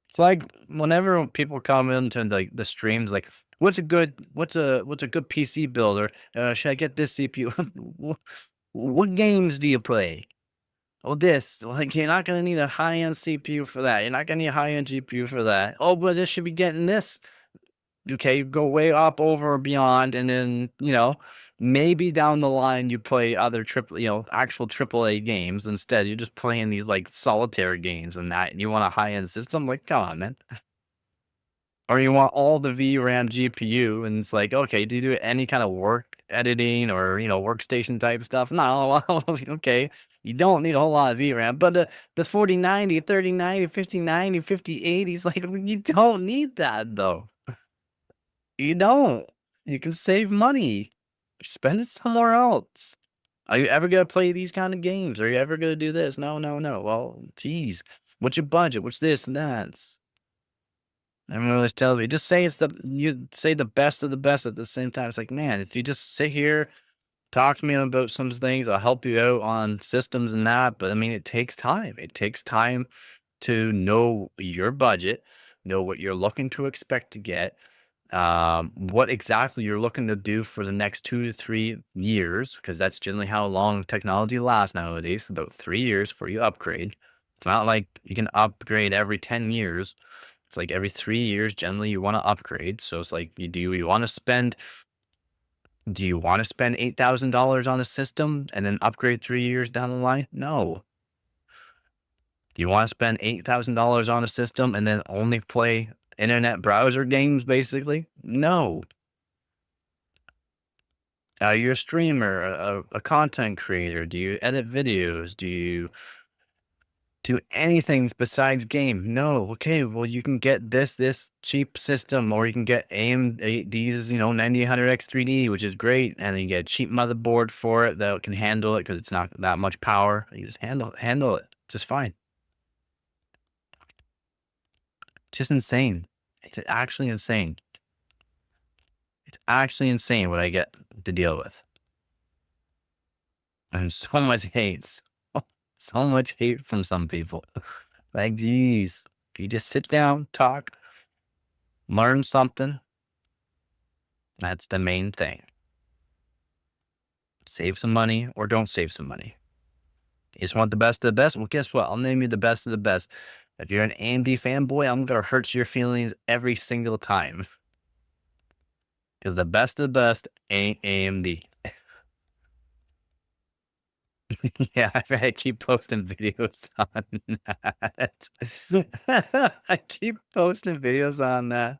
It's like whenever people come into like the streams, like, what's a good PC builder? Should I get this CPU? What games do you play? Oh, this, like, you're not gonna need a high-end CPU for that. You're not gonna need a high-end GPU for that. Oh, but this should be getting this. Okay, go way up over and beyond, and then, maybe down the line you play other actual AAA games instead. You're just playing these like solitaire games and that, and you want a high-end system? Like, come on, man. Or you want all the VRAM GPU, and it's like, okay, do you do any kind of work editing or workstation type stuff? No, well, okay, you don't need a whole lot of VRAM, but the 4090, 3090, 5090, 5080 is like, you don't need that though. You don't. You can save money. Spend it somewhere else. Are you ever gonna play these kind of games? Are you ever gonna do this? No, no, no. Well, geez, what's your budget? What's this and that? Everyone always tells me, just say you say the best of the best at the same time. It's like, man, if you just sit here, talk to me about some things, I'll help you out on systems and that. But I mean, it takes time. It takes time to know your budget, know what you're looking to expect to get, what exactly you're looking to do for the next 2 to 3 years, because that's generally how long technology lasts nowadays, about 3 years before you upgrade. It's not like you can upgrade every 10 years. It's like every 3 years, generally, you want to upgrade. So it's like, do you want to spend $8,000 on a system and then upgrade 3 years down the line? No. Do you want to spend $8,000 on a system and then only play internet browser games, basically? No. You're a streamer, a content creator. Do you edit videos? Do you do anything besides game? No. Okay, well, you can get this cheap system, or you can get AMD's, 9800X 3D, which is great, and then you get a cheap motherboard for it that can handle it because it's not that much power. You just handle it just fine. Just insane. It's actually insane. It's actually insane what I get to deal with. And so much hate. So much hate from some people. Like, geez, you just sit down, talk, learn something. That's the main thing. Save some money or don't save some money. You just want the best of the best? Well, guess what? I'll name you the best of the best. If you're an AMD fanboy, I'm going to hurt your feelings every single time. Because the best of the best ain't AMD. Yeah, I keep posting videos on that. I keep posting videos on that.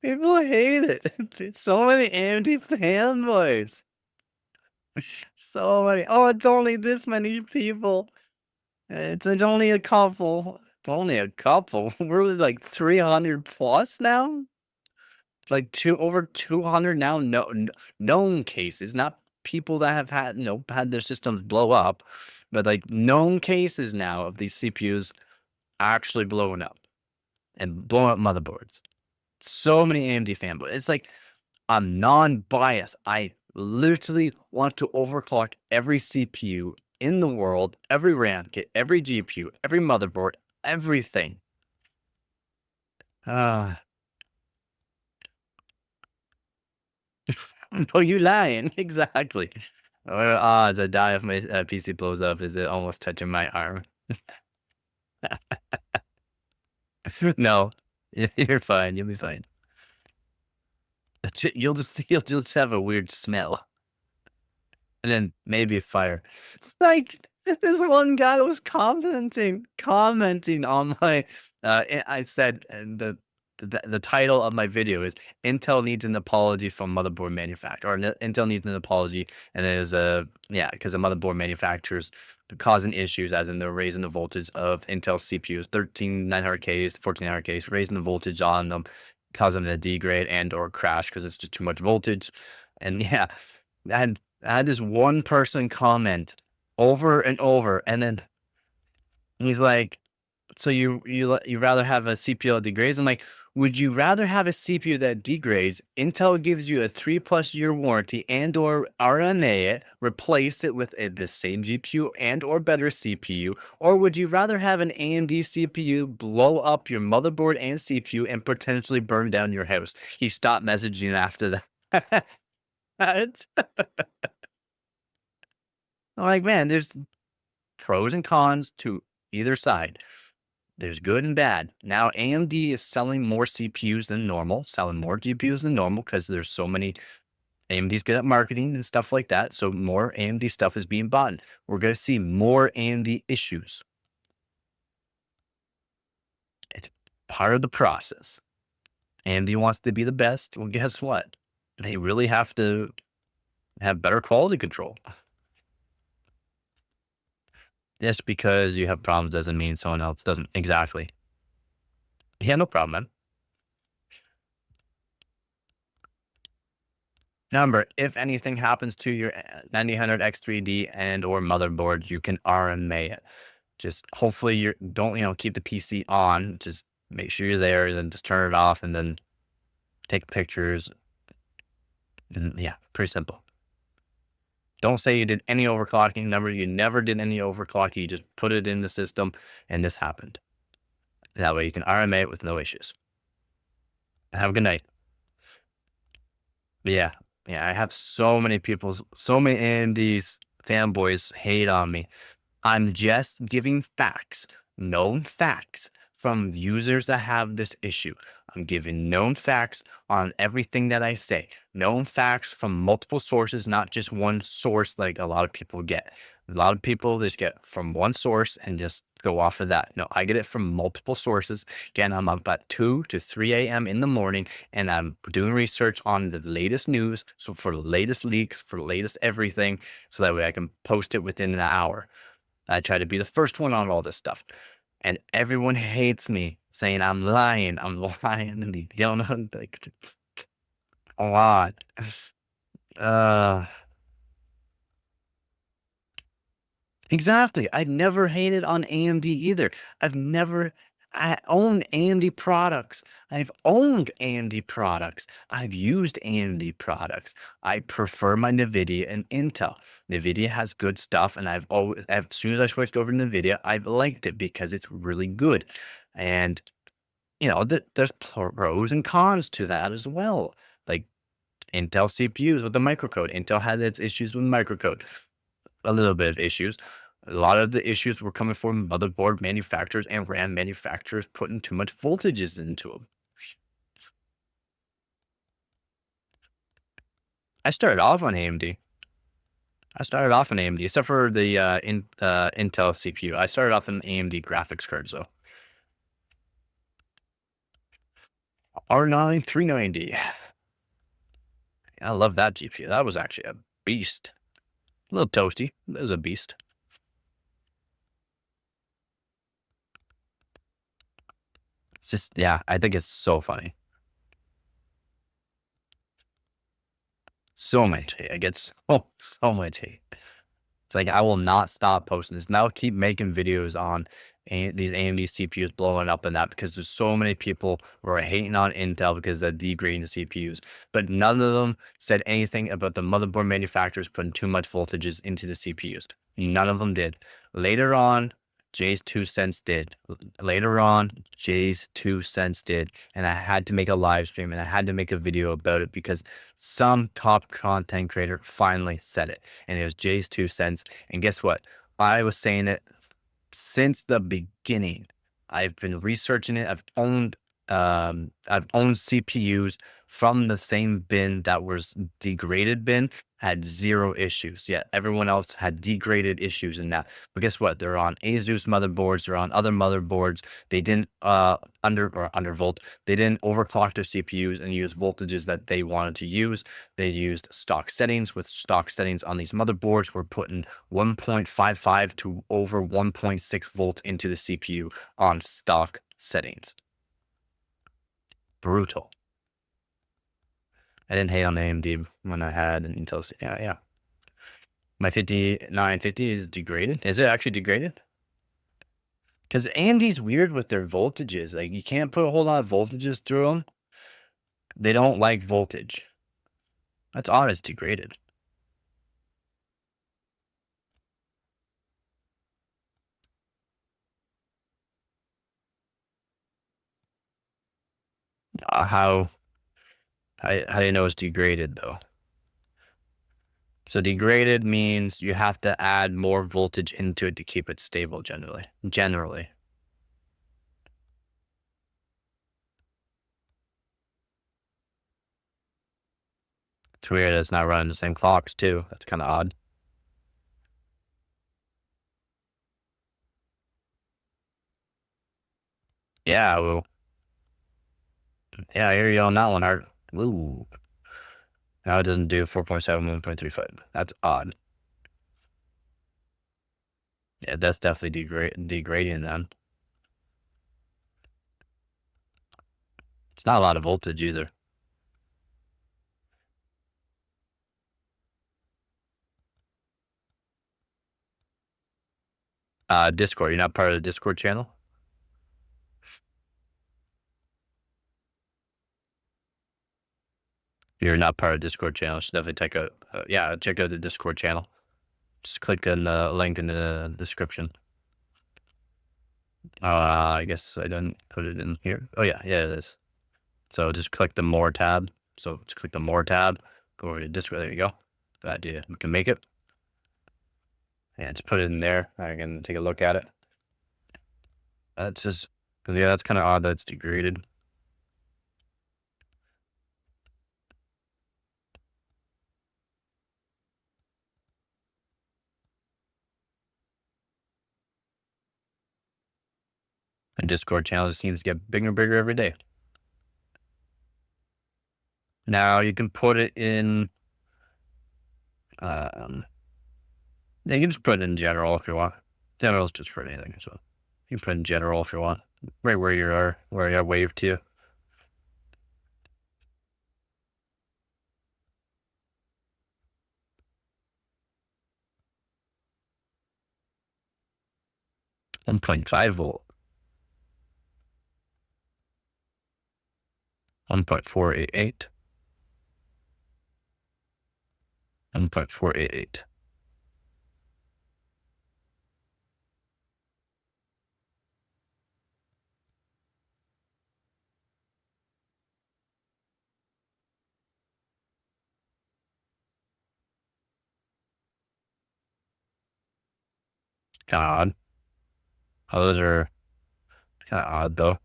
People hate it. So many AMD fanboys. So many. Oh, it's only this many people. It's only a couple. It's only a couple. We're like 300 plus now. Like over 200 now. No, known cases, not people that have had their systems blow up, but like known cases now of these CPUs actually blowing up and blowing up motherboards. So many AMD fanboys. It's like, I'm non-biased. I literally want to overclock every CPU in the world, every RAM kit, every GPU, every motherboard, everything. No, you lying. Exactly. What are the odds I die if my PC blows up? Is it almost touching my arm? No, you're fine. You'll be fine. You'll just have a weird smell, and then maybe a fire. Like, this one guy was commenting on my. I said, and the title of my video is "Intel needs an apology from motherboard manufacturer," or Intel needs an apology, and it is because the motherboard manufacturers causing issues, as in they're raising the voltage of Intel CPUs, 13900Ks, 1400Ks, raising the voltage on them, causing them to degrade and or crash because it's just too much voltage. And yeah, I had this one person comment over and over, and then he's like, so you rather have a CPU that degrades? I'm like, would you rather have a CPU that degrades? Intel gives you a 3+ year warranty and or RMA it, replace it with the same GPU and or better CPU, or would you rather have an AMD CPU blow up your motherboard and CPU and potentially burn down your house? He stopped messaging after that. I'm like, man, there's pros and cons to either side. There's good and bad. Now AMD is selling more CPUs than normal, selling more GPUs than normal because there's so many. AMD's good at marketing and stuff like that. So more AMD stuff is being bought. We're going to see more AMD issues. It's part of the process. AMD wants to be the best. Well, guess what? They really have to have better quality control. Just because you have problems doesn't mean someone else doesn't. Exactly. Yeah, no problem, man. Remember, if anything happens to your 9000 X3D and or motherboard, you can RMA it. Just hopefully you don't, keep the PC on. Just make sure you're there, then just turn it off and then take pictures. And yeah, pretty simple. Don't say you did any overclocking. Remember, you never did any overclocking. You just put it in the system and this happened. That way you can RMA it with no issues. Have a good night. But yeah. Yeah, I have so many AMD's fanboys hate on me. I'm just giving facts, known facts from users that have this issue. I'm giving known facts on everything that I say, known facts from multiple sources, not just one source like a lot of people get. A lot of people just get from one source and just go off of that. No, I get it from multiple sources. Again, I'm up at 2 to 3 a.m. in the morning and I'm doing research on the latest news. So for the latest leaks, for the latest everything, so that way I can post it within an hour. I try to be the first one on all this stuff. And everyone hates me saying I'm lying. I'm lying. And they don't know, like, a lot. Exactly. I've never hated on AMD either. I own AMD products. I've owned AMD products. I've used AMD products. I prefer my NVIDIA and Intel. NVIDIA has good stuff, and as soon as I switched over to NVIDIA, I've liked it because it's really good. And, there's pros and cons to that as well. Like Intel CPUs with the microcode. Intel had its issues with microcode. A little bit of issues. A lot of the issues were coming from motherboard manufacturers and RAM manufacturers putting too much voltages into them. I started off on AMD. Except for the Intel CPU. I started off on AMD graphics cards though. R9 390. I love that GPU. That was actually a beast. A little toasty. It was a beast. It's just, yeah, I think it's so funny. So much hate. I get so much hate. It's like I will not stop posting this. Now keep making videos on these AMD CPUs blowing up and that because there's so many people who are hating on Intel because they're degrading the CPUs. But none of them said anything about the motherboard manufacturers putting too much voltages into the CPUs. None of them did. Later on, Jay's 2 cents did. Later on, Jay's 2 cents did. And I had to make a live stream and I had to make a video about it because some top content creator finally said it. And it was Jay's 2 cents. And guess what? I was saying it since the beginning. I've been researching it. I've owned CPUs from the same bin that was degraded bin, had zero issues. Yet everyone else had degraded issues in that. But guess what? They're on Asus motherboards, they're on other motherboards. They didn't undervolt. They didn't overclock their CPUs and use voltages that they wanted to use. They used stock settings. With stock settings on these motherboards, we're putting 1.55 to over 1.6 volts into the CPU on stock settings. Brutal. I didn't hate on AMD when I had an Intel. Yeah. My 5950 is degraded. Is it actually degraded? Because Andy's weird with their voltages. Like, you can't put a whole lot of voltages through them. They don't like voltage. That's odd. It's degraded. How do you know it's degraded though? So degraded means you have to add more voltage into it to keep it stable generally. It's weird it's not running the same clocks too. That's kind of odd. Yeah, well, yeah, I hear you on that one, Art. Ooh. Now it doesn't do 4.7, 1.35. That's odd. Yeah, that's definitely degrading then. It's not a lot of voltage either. Discord, you're not part of the Discord channel? You're not part of the Discord channel. You should definitely check out the Discord channel. Just click on the link in the description. I guess I didn't put it in here. Oh yeah, it is. So just click the more tab. So just click the more tab. Go over to Discord. There you go. That idea. We can make it. Yeah, just put it in there. I can take a look at it. That's just because yeah, that's kind of odd that it's degraded. And Discord channel just seems to get bigger and bigger every day. Now you can put it in. You can just put it in general if you want. General is just for anything, so you can put in general if you want. Right where you are, where you have wave to. $1.5 volt. 1.488. 1.488. Kind of odd. Oh, those are kind of odd though.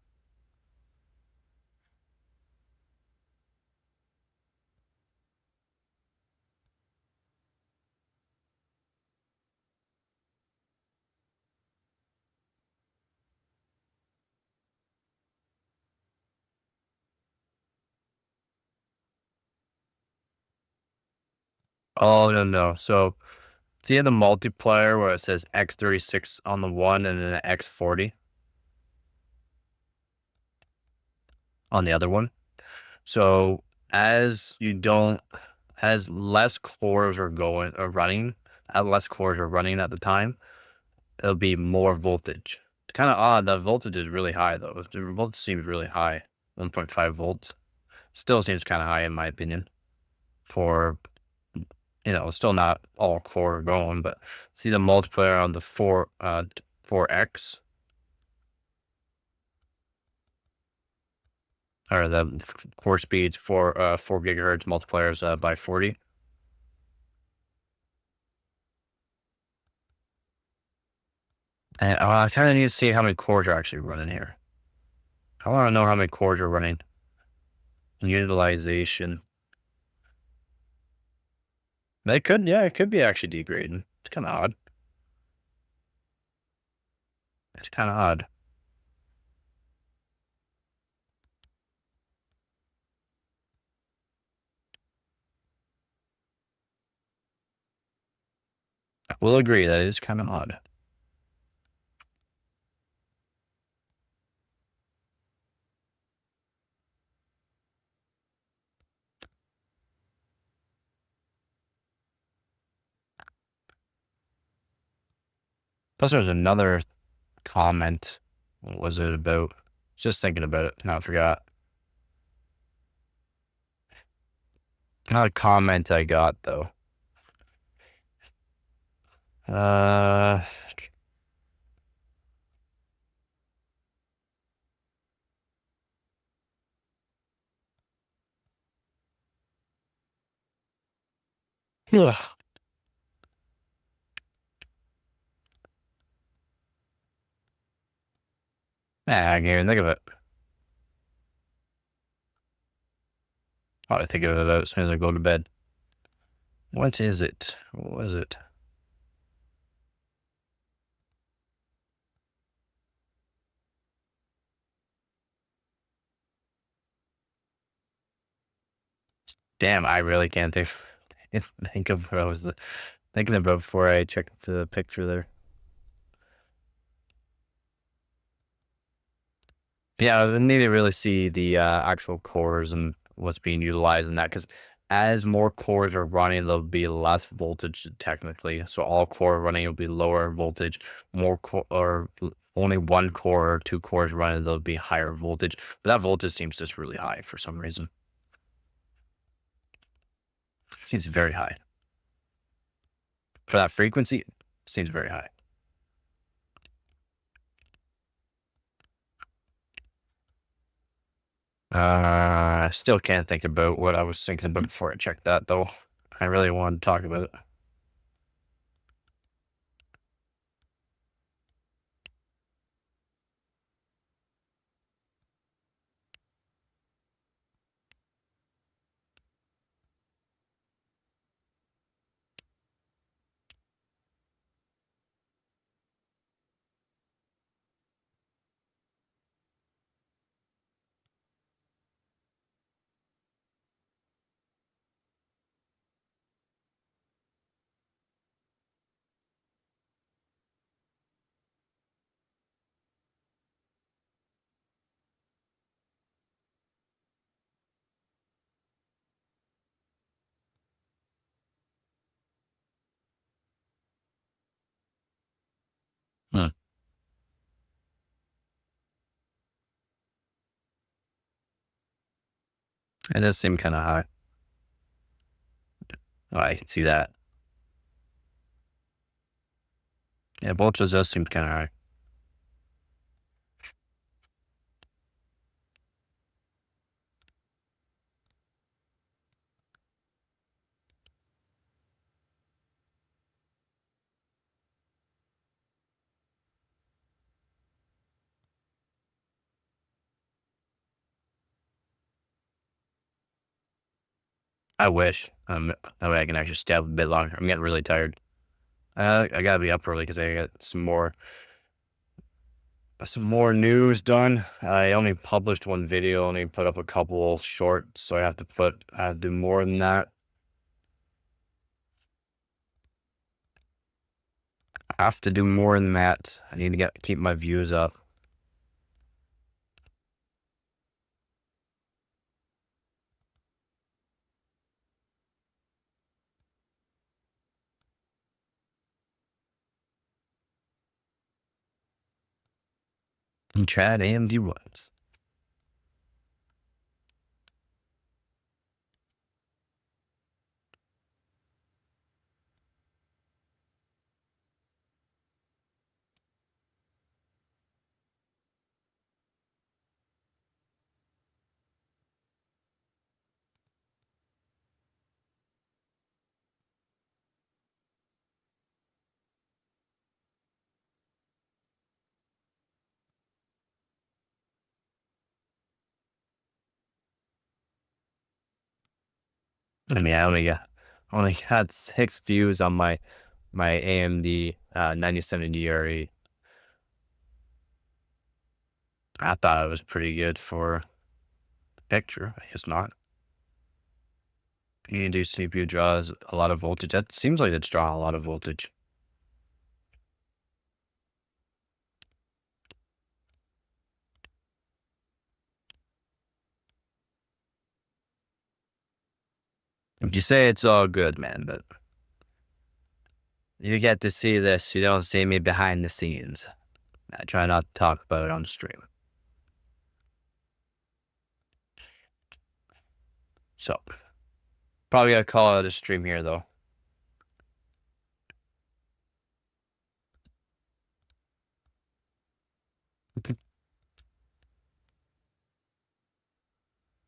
Oh no. So see the multiplier where it says X36 on the one and then X40 on the other one. So as less cores are running at the time, it'll be more voltage. It's kind of odd. The voltage is really high though. The voltage seems really high. 1.5 volts. Still seems kind of high in my opinion. For still not all core going, but see the multiplier on the 4x or the core speeds for 4 gigahertz multipliers by 40. And I kind of need to see how many cores are actually running here. I want to know how many cores are running. Utilization. It could be actually degrading. It's kind of odd. It's kind of odd. I will agree that is kind of odd. Plus, there's another comment. What was it about? Just thinking about it. Now I forgot. Not a comment I got though. Uh, ugh. I can't even think of it. Probably think of it as soon as I go to bed. What is it? What was it? Damn, I really can't think of what I was thinking about before I checked the picture there. Yeah, I need to really see the actual cores and what's being utilized in that because as more cores are running, there'll be less voltage technically. So all core running will be lower voltage. More core or only one core or two cores running, there'll be higher voltage. But that voltage seems just really high for some reason. Seems very high for that frequency. Seems very high. I still can't think about what I was thinking about before I checked that though. I really wanted to talk about it. Hmm. It does seem kind of high. Oh, I can see that. Yeah, voltage does seem kind of high. I wish. That way I can actually stay up a bit longer. I'm getting really tired. I gotta be up early because I got some more news done. I only published one video, only put up a couple shorts, so I have to do more than that. I have to do more than that. I need to keep my views up. And Chad AMD was. I mean, I only had 6 views on my AMD 9070 RE. I thought it was pretty good for the picture. I guess not. AMD CPU draws a lot of voltage. That seems like it's drawing a lot of voltage. Would you say it's all good, man? But you get to see this. You don't see me behind the scenes. I try not to talk about it on the stream. So probably gotta call it a stream here though.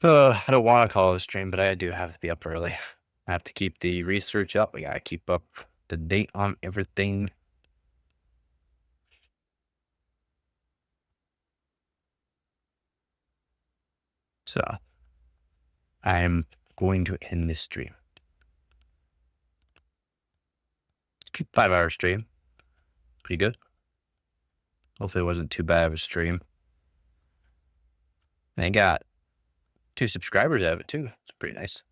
I don't want to call it a stream, but I do have to be up early. I have to keep the research up. We gotta keep up the date on everything. So I'm going to end this stream. 5-hour stream. Pretty good. Hopefully it wasn't too bad of a stream. And I got 2 subscribers out of it too. It's pretty nice.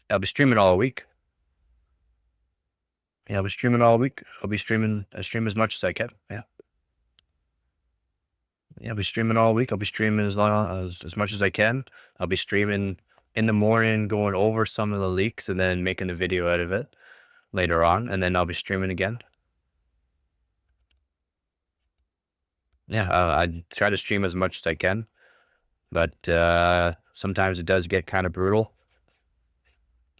I'll be streaming all week. Yeah, I'll be streaming all week. I'll be streaming. I stream as much as I can. Yeah. Yeah, I'll be streaming all week. I'll be streaming as much as I can. I'll be streaming in the morning, going over some of the leaks, and then making a video out of it later on, and then I'll be streaming again. Yeah, I try to stream as much as I can, but sometimes it does get kind of brutal.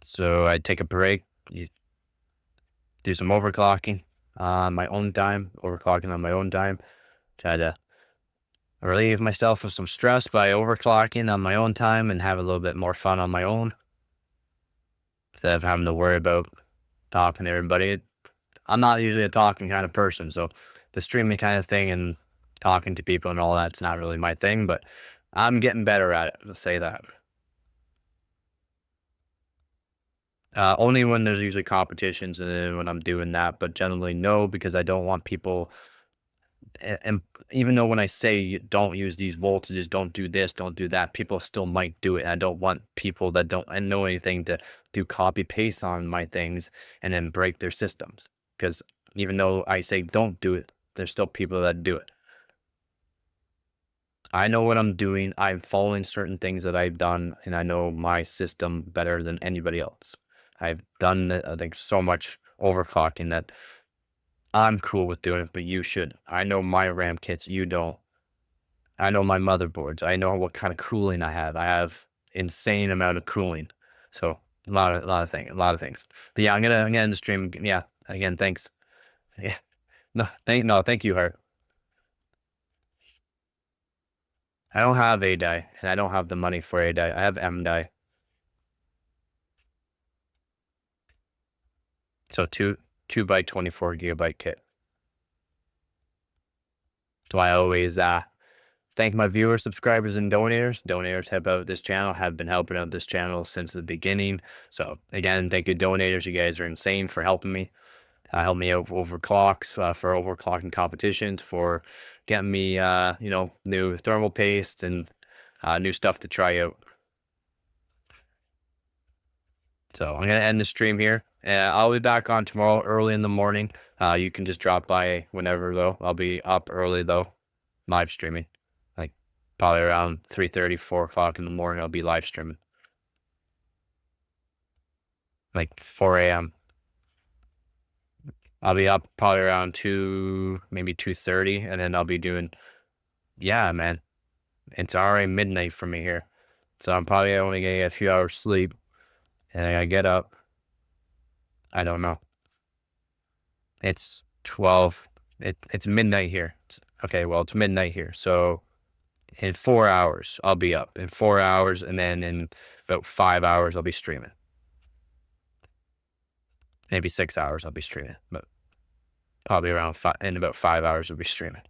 So I take a break, do some overclocking on my own time, try to relieve myself of some stress by overclocking on my own time and have a little bit more fun on my own instead of having to worry about talking to everybody. I'm not usually a talking kind of person, so the streaming kind of thing and talking to people and all that's not really my thing, but I'm getting better at it, let's say that. Only when there's usually competitions and when I'm doing that, but generally no, because I don't want people. And even though when I say don't use these voltages, don't do this, don't do that, people still might do it. I don't want people that don't know anything to do copy paste on my things and then break their systems. Because even though I say don't do it, there's still people that do it. I know what I'm doing. I'm following certain things that I've done, and I know my system better than anybody else. I've done, I think, so much overclocking that I'm cool with doing it, but you should. I know my RAM kits, you don't. I know my motherboards. I know what kind of cooling I have. I have insane amount of cooling. So a lot of things. But yeah, I'm gonna end the stream. Yeah, again, thanks. Yeah. Thank you, Hart. I don't have A die, and I don't have the money for A die. I have M die. So two by 24 gigabyte kit. So I always thank my viewers, subscribers, and donators. Donators have out this channel, have been helping out this channel since the beginning. So again, thank you, donators. You guys are insane for helping me. Help me out for overclocking competitions, for getting me, new thermal paste and new stuff to try out. So I'm gonna end the stream here. I'll be back on tomorrow early in the morning. You can just drop by whenever though. I'll be up early though, live streaming, like probably around 3:30, 4 o'clock in the morning. I'll be live streaming, like 4 a.m. I'll be up probably around 2, maybe 2:30, and then I'll be doing. Yeah, man, it's already midnight for me here, so I'm probably only gonna get a few hours sleep, and I get up. I don't know. It's 12. It's midnight here. Okay, well, it's midnight here. So in 4 hours, I'll be up. In 4 hours, and then in about 5 hours, I'll be streaming. Maybe 6 hours, I'll be streaming. But probably in about 5 hours, I'll be streaming.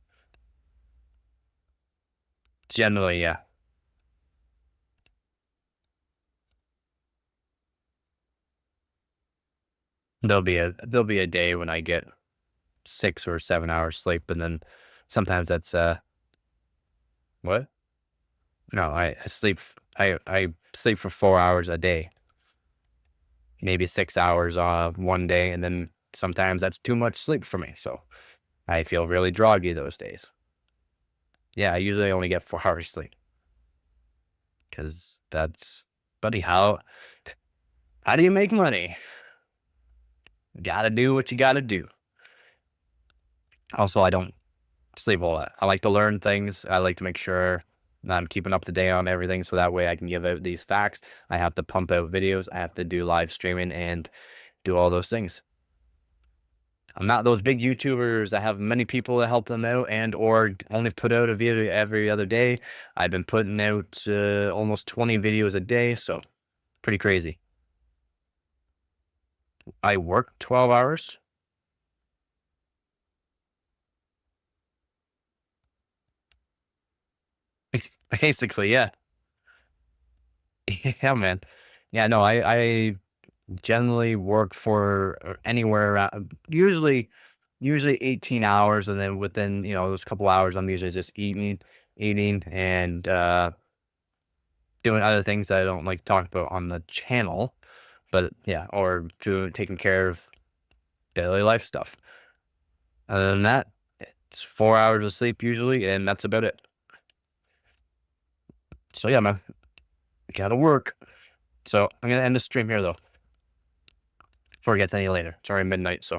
Generally, yeah. There'll be a day when I get 6 or 7 hours sleep, and then sometimes that's what? No, I sleep for 4 hours a day. Maybe 6 hours one day, and then sometimes that's too much sleep for me. So I feel really groggy those days. Yeah, I usually only get 4 hours sleep. Cause buddy, how do you make money? You gotta do what you gotta do. Also, I don't sleep a lot. I like to learn things. I like to make sure that I'm keeping up to date on everything so that way I can give out these facts. I have to pump out videos. I have to do live streaming and do all those things. I'm not those big YouTubers that have many people to help them out and or only put out a video every other day. I've been putting out almost 20 videos a day, so pretty crazy. I work 12 hours. Basically, yeah. Yeah, man. Yeah, no, I generally work for anywhere around usually 18 hours, and then within, those couple hours I'm usually just eating and doing other things that I don't like to talk about on the channel. But yeah, or taking care of daily life stuff. Other than that, it's 4 hours of sleep usually, and that's about it. So yeah, man, gotta work. So I'm gonna end the stream here though, before it gets any later. It's already midnight, so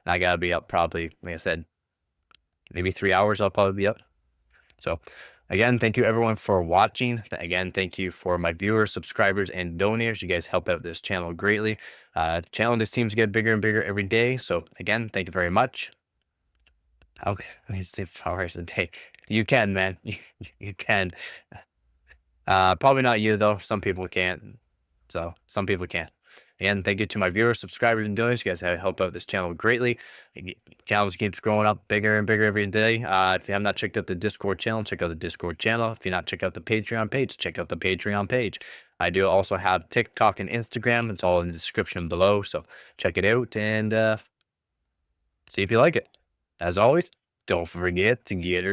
I gotta be up probably, like I said, maybe 3 hours. I'll probably be up. So again, thank you everyone for watching. Again, thank you for my viewers, subscribers, and donors. You guys help out this channel greatly. The channel just seems to get bigger and bigger every day. So again, thank you very much. Okay, let me say 4 hours a day. You can, man. You can. Probably not you though. Some people can't. So some people can't. Again, thank you to my viewers, subscribers, and donors. You guys have helped out this channel greatly. Channel keeps growing up bigger and bigger every day. If you have not checked out the Discord channel, check out the Discord channel. If you not check out the Patreon page, check out the Patreon page. I do also have TikTok and Instagram. It's all in the description below. So check it out and see if you like it. As always, don't forget to get